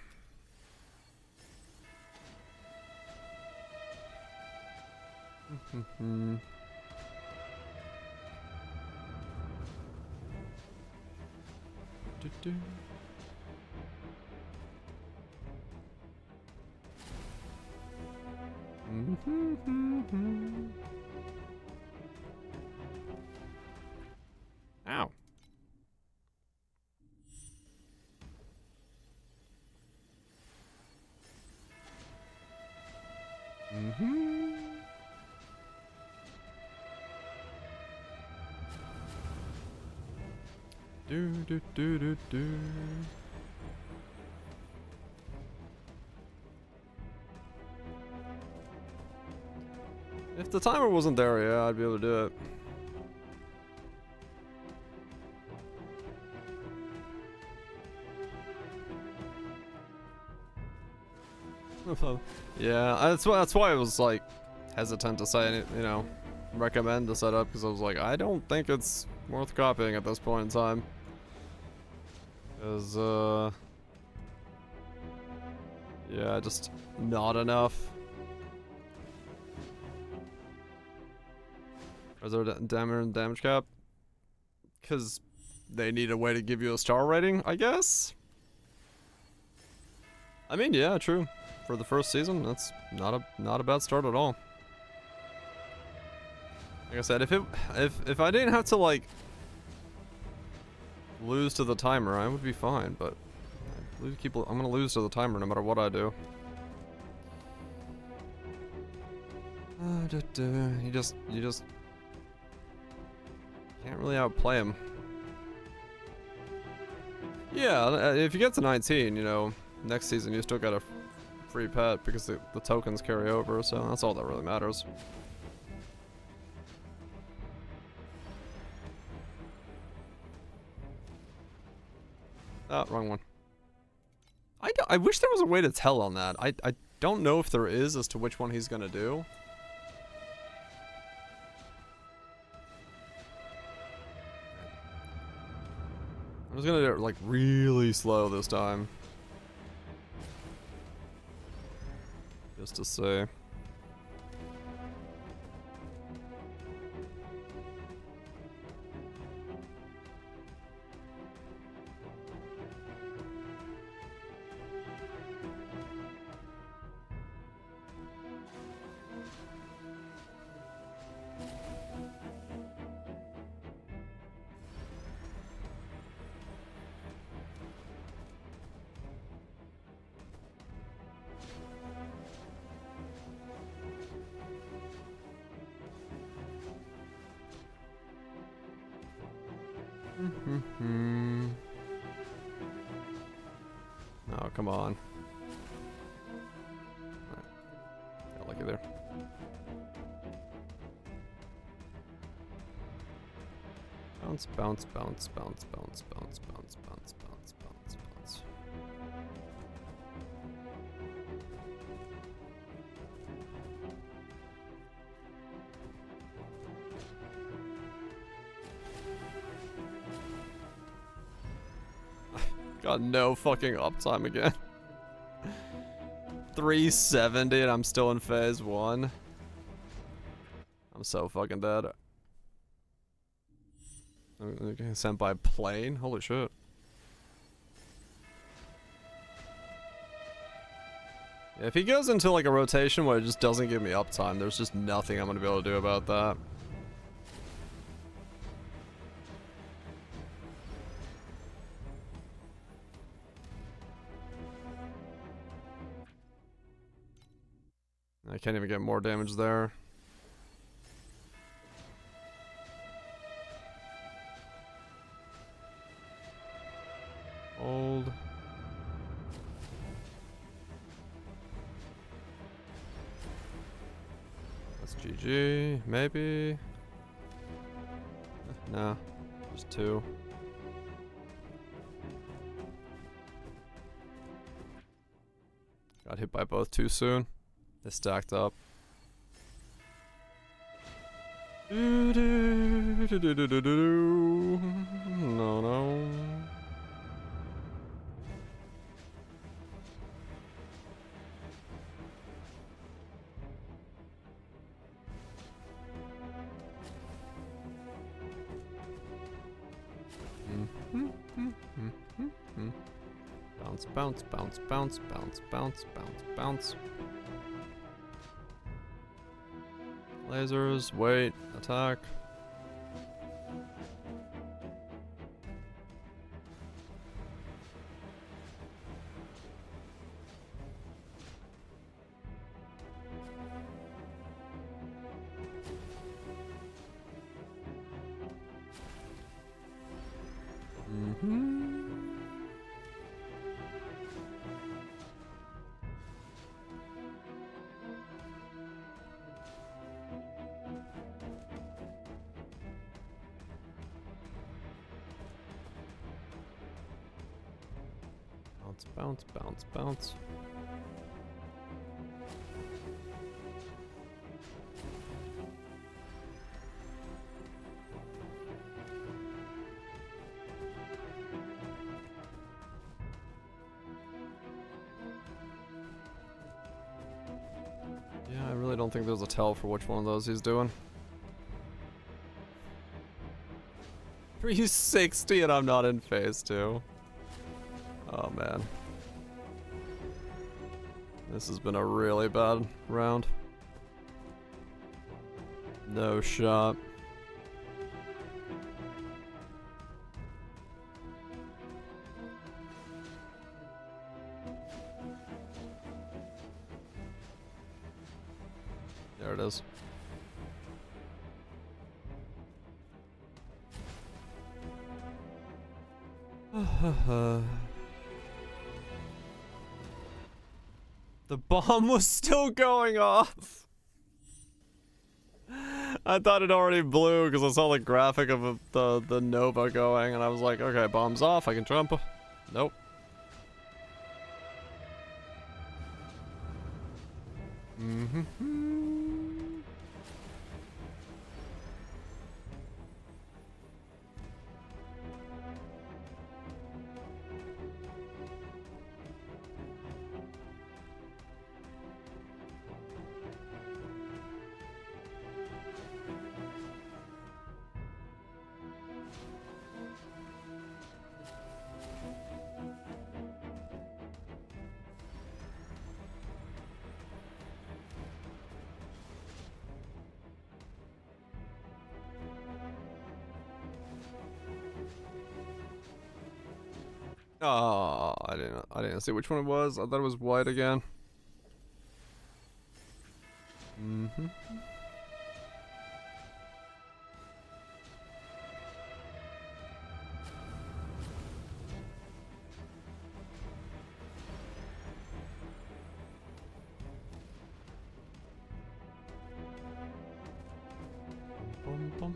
Ow. Do. If the timer wasn't there, yeah, I'd be able to do it. Yeah, that's why I was like hesitant to say any, you know, recommend the setup, because I was like, I don't think it's worth copying at this point in time. Because yeah, just not enough. Is there a damage cap? Because they need a way to give you a star rating, I guess? I mean, yeah, true. For the first season, that's not a bad start at all. Like I said, if I didn't have to like lose to the timer, I would be fine, but I'm gonna lose to the timer no matter what I do. You just can't really outplay him. Yeah, if you get to 19, you know, next season you still got a free pet because the tokens carry over, so that's all that really matters. Ah, wrong one. I wish there was a way to tell on that. I don't know if there is as to which one he's gonna do. I'm just gonna do it like really slow this time. Just to say. Oh, come on. Right. Got lucky there. Bounce, bounce, bounce, bounce, bounce, bounce, bounce, bounce, bounce, bounce, bounce. Got no fucking uptime again. 370 and I'm still in phase 1. I'm so fucking dead. I'm getting sent by plane? Holy shit. Yeah, if he goes into like a rotation where it just doesn't give me uptime, there's just nothing I'm gonna be able to do about that. I can't even get more damage there. Hold. That's GG, maybe. No, just 2. Got hit by both too soon. They stacked up. No, no. Bounce, bounce, bounce, bounce, bounce, bounce, bounce, bounce. Lasers, wait, attack. Bounce, bounce, bounce. Yeah, I really don't think there's a tell for which one of those he's doing. 360 and I'm not in phase 2. Oh man. This has been a really bad round. No shot. There it is. The bomb was still going off. I thought it already blew because I saw the graphic of the Nova going, and I was like, okay, bomb's off, I can jump. Nope. Oh, I didn't see which one it was. I thought it was white again. Bum, bum.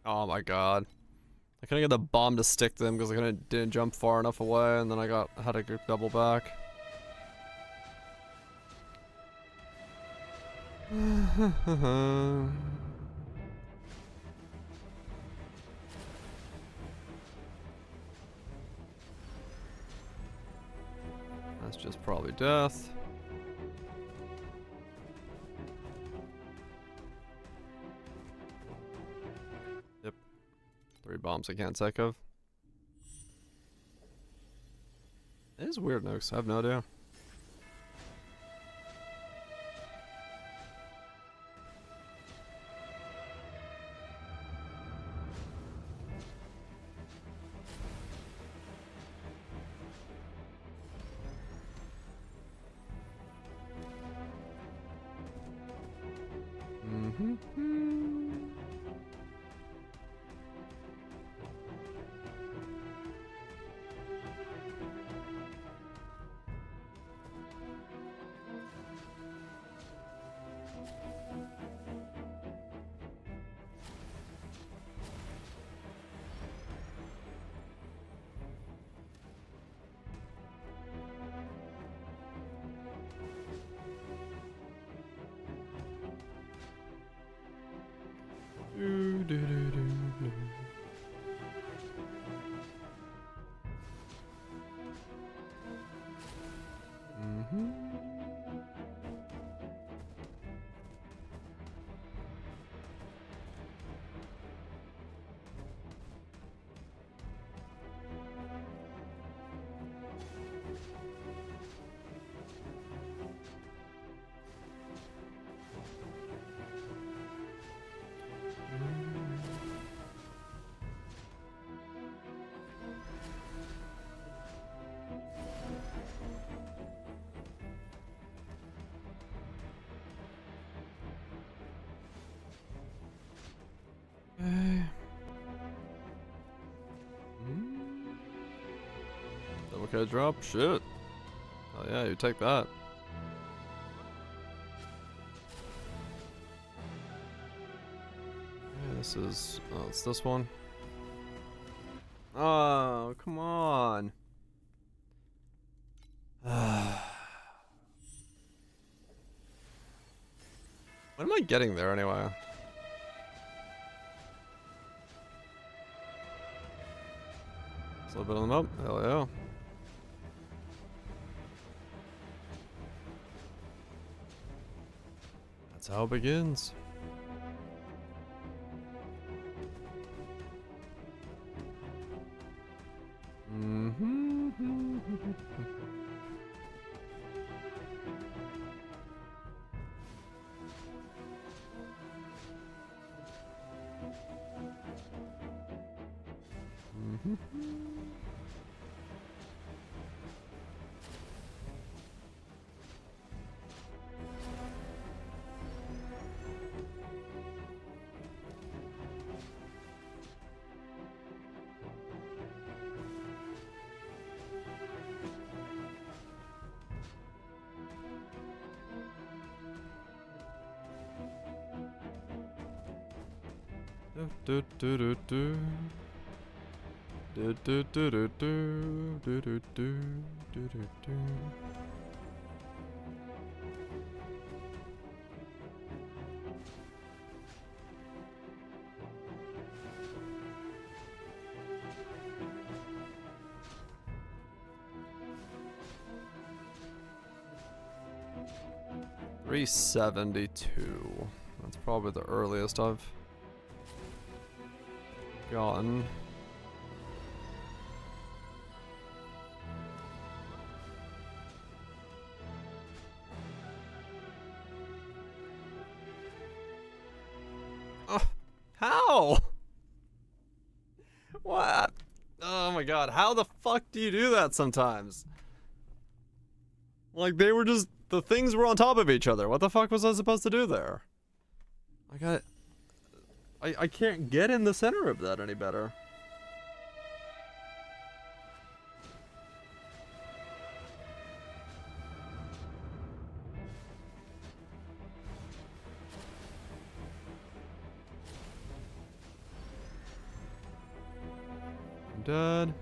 Oh my god. I couldn't get the bomb to stick to them because I didn't jump far enough away, and then I had to go double back. That's just probably death. Yep. 3 bombs I can't think of. It these weird nukes? I have no idea. Okay, drop shit. Oh yeah, you take that. Yeah, this is. Oh, it's this one. Oh, come on. When am I getting there anyway? It's a little bit on the map. Hell yeah. That's how it begins. Do do do do do do do do do do do do do do. 372. That's probably the earliest I've gotten. How? What? Oh my god, how the fuck do you do that sometimes? Like, they were just, the things were on top of each other. What the fuck was I supposed to do there? I can't get in the center of that any better. I'm dead.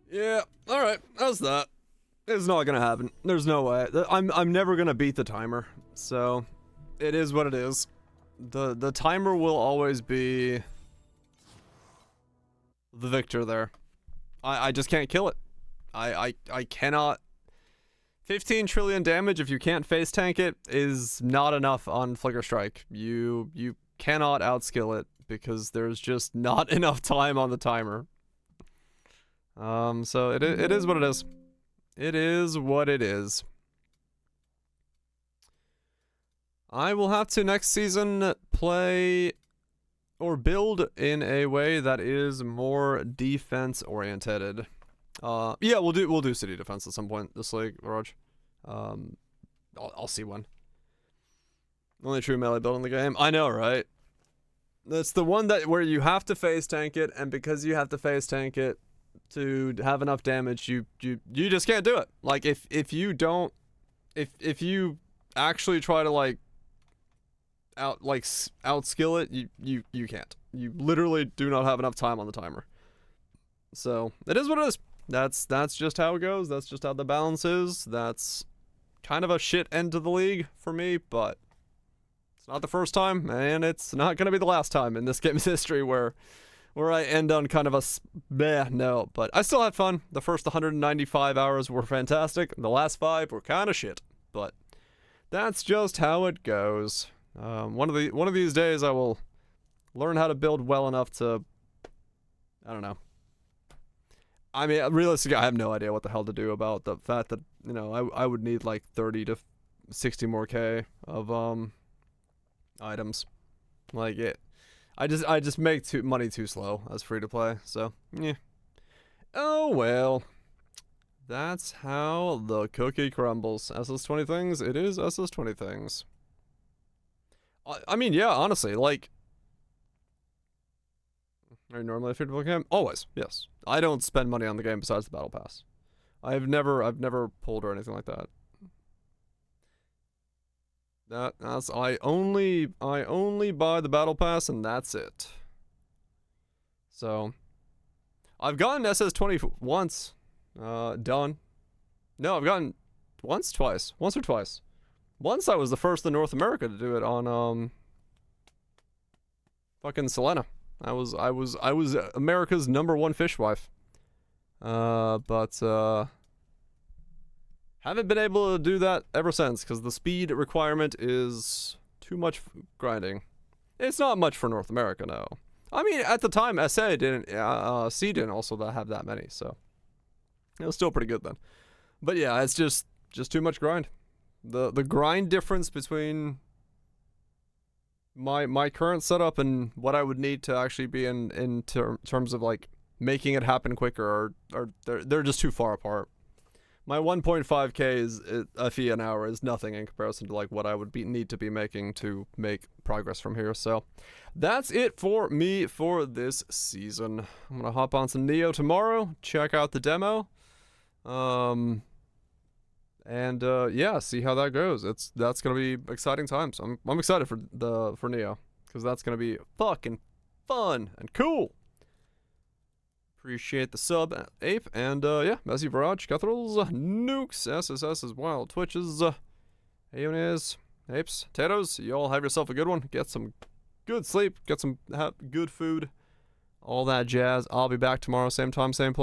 Yeah, alright, that's that. It's not gonna happen. There's no way. I'm never gonna beat the timer, so it is what it is. The timer will always be the victor there. I just can't kill it. I cannot. 15 trillion damage, if you can't face tank it, is not enough on Flicker Strike. You cannot outskill it because there's just not enough time on the timer. So it is what it is. It is what it is. I will have to next season play or build in a way that is more defense oriented. Yeah, we'll do city defense at some point this league, Raj. I'll see when. Only true melee build in the game. I know, right? That's the one that where you have to face tank it, and because you have to face tank it to have enough damage, you just can't do it. Like if you don't, if you actually try to like outskill it, you can't. You literally do not have enough time on the timer. So it is what it is. That's just how it goes. That's just how the balance is. That's kind of a shit end to the league for me, but it's not the first time, and it's not gonna be the last time in this game's history where I end on kind of a bleh note. But I still had fun. The first 195 hours were fantastic. The last 5 were kind of shit, but that's just how it goes. One of these days I will learn how to build well enough to, I don't know. I mean, realistically, I have no idea what the hell to do about the fact that, you know, I would need like 30 to 60 more K of items. Like it, I just make money too slow as free to play. So yeah. Oh well. That's how the cookie crumbles. SS20 things. It is SS20 things. I mean, yeah, honestly, like, are you normally a free to play game? Always, yes. I don't spend money on the game besides the battle pass. I've never pulled or anything like that. That's I only buy the battle pass and that's it. So I've gotten SS20 once. Done. No, I've gotten once or twice. Once I was the first in North America to do it on fucking Selena. I was America's #1 fishwife. But haven't been able to do that ever since because the speed requirement is too much grinding. It's not much for North America, no. I mean, at the time, SA didn't, C didn't also have that many, so it was still pretty good then. But yeah, it's just too much grind. The grind difference between my current setup and what I would need to actually be in terms of like making it happen quicker are they're just too far apart. My 1.5k is a fee an hour is nothing in comparison to like what I would need to be making to make progress from here. So that's it for me for this season. I'm gonna hop on some Neo tomorrow, check out the demo, and yeah, see how that goes. That's gonna be exciting times. I'm excited for Neo because that's gonna be fucking fun and cool. Appreciate the sub, Ape, and yeah, Messi, Viraj, Cuthrils, Nukes, SSS's Wild Twitches, Aeonias, Apes, Tatos, you all have yourself a good one. Get some good sleep, get some good food, all that jazz. I'll be back tomorrow, same time, same place.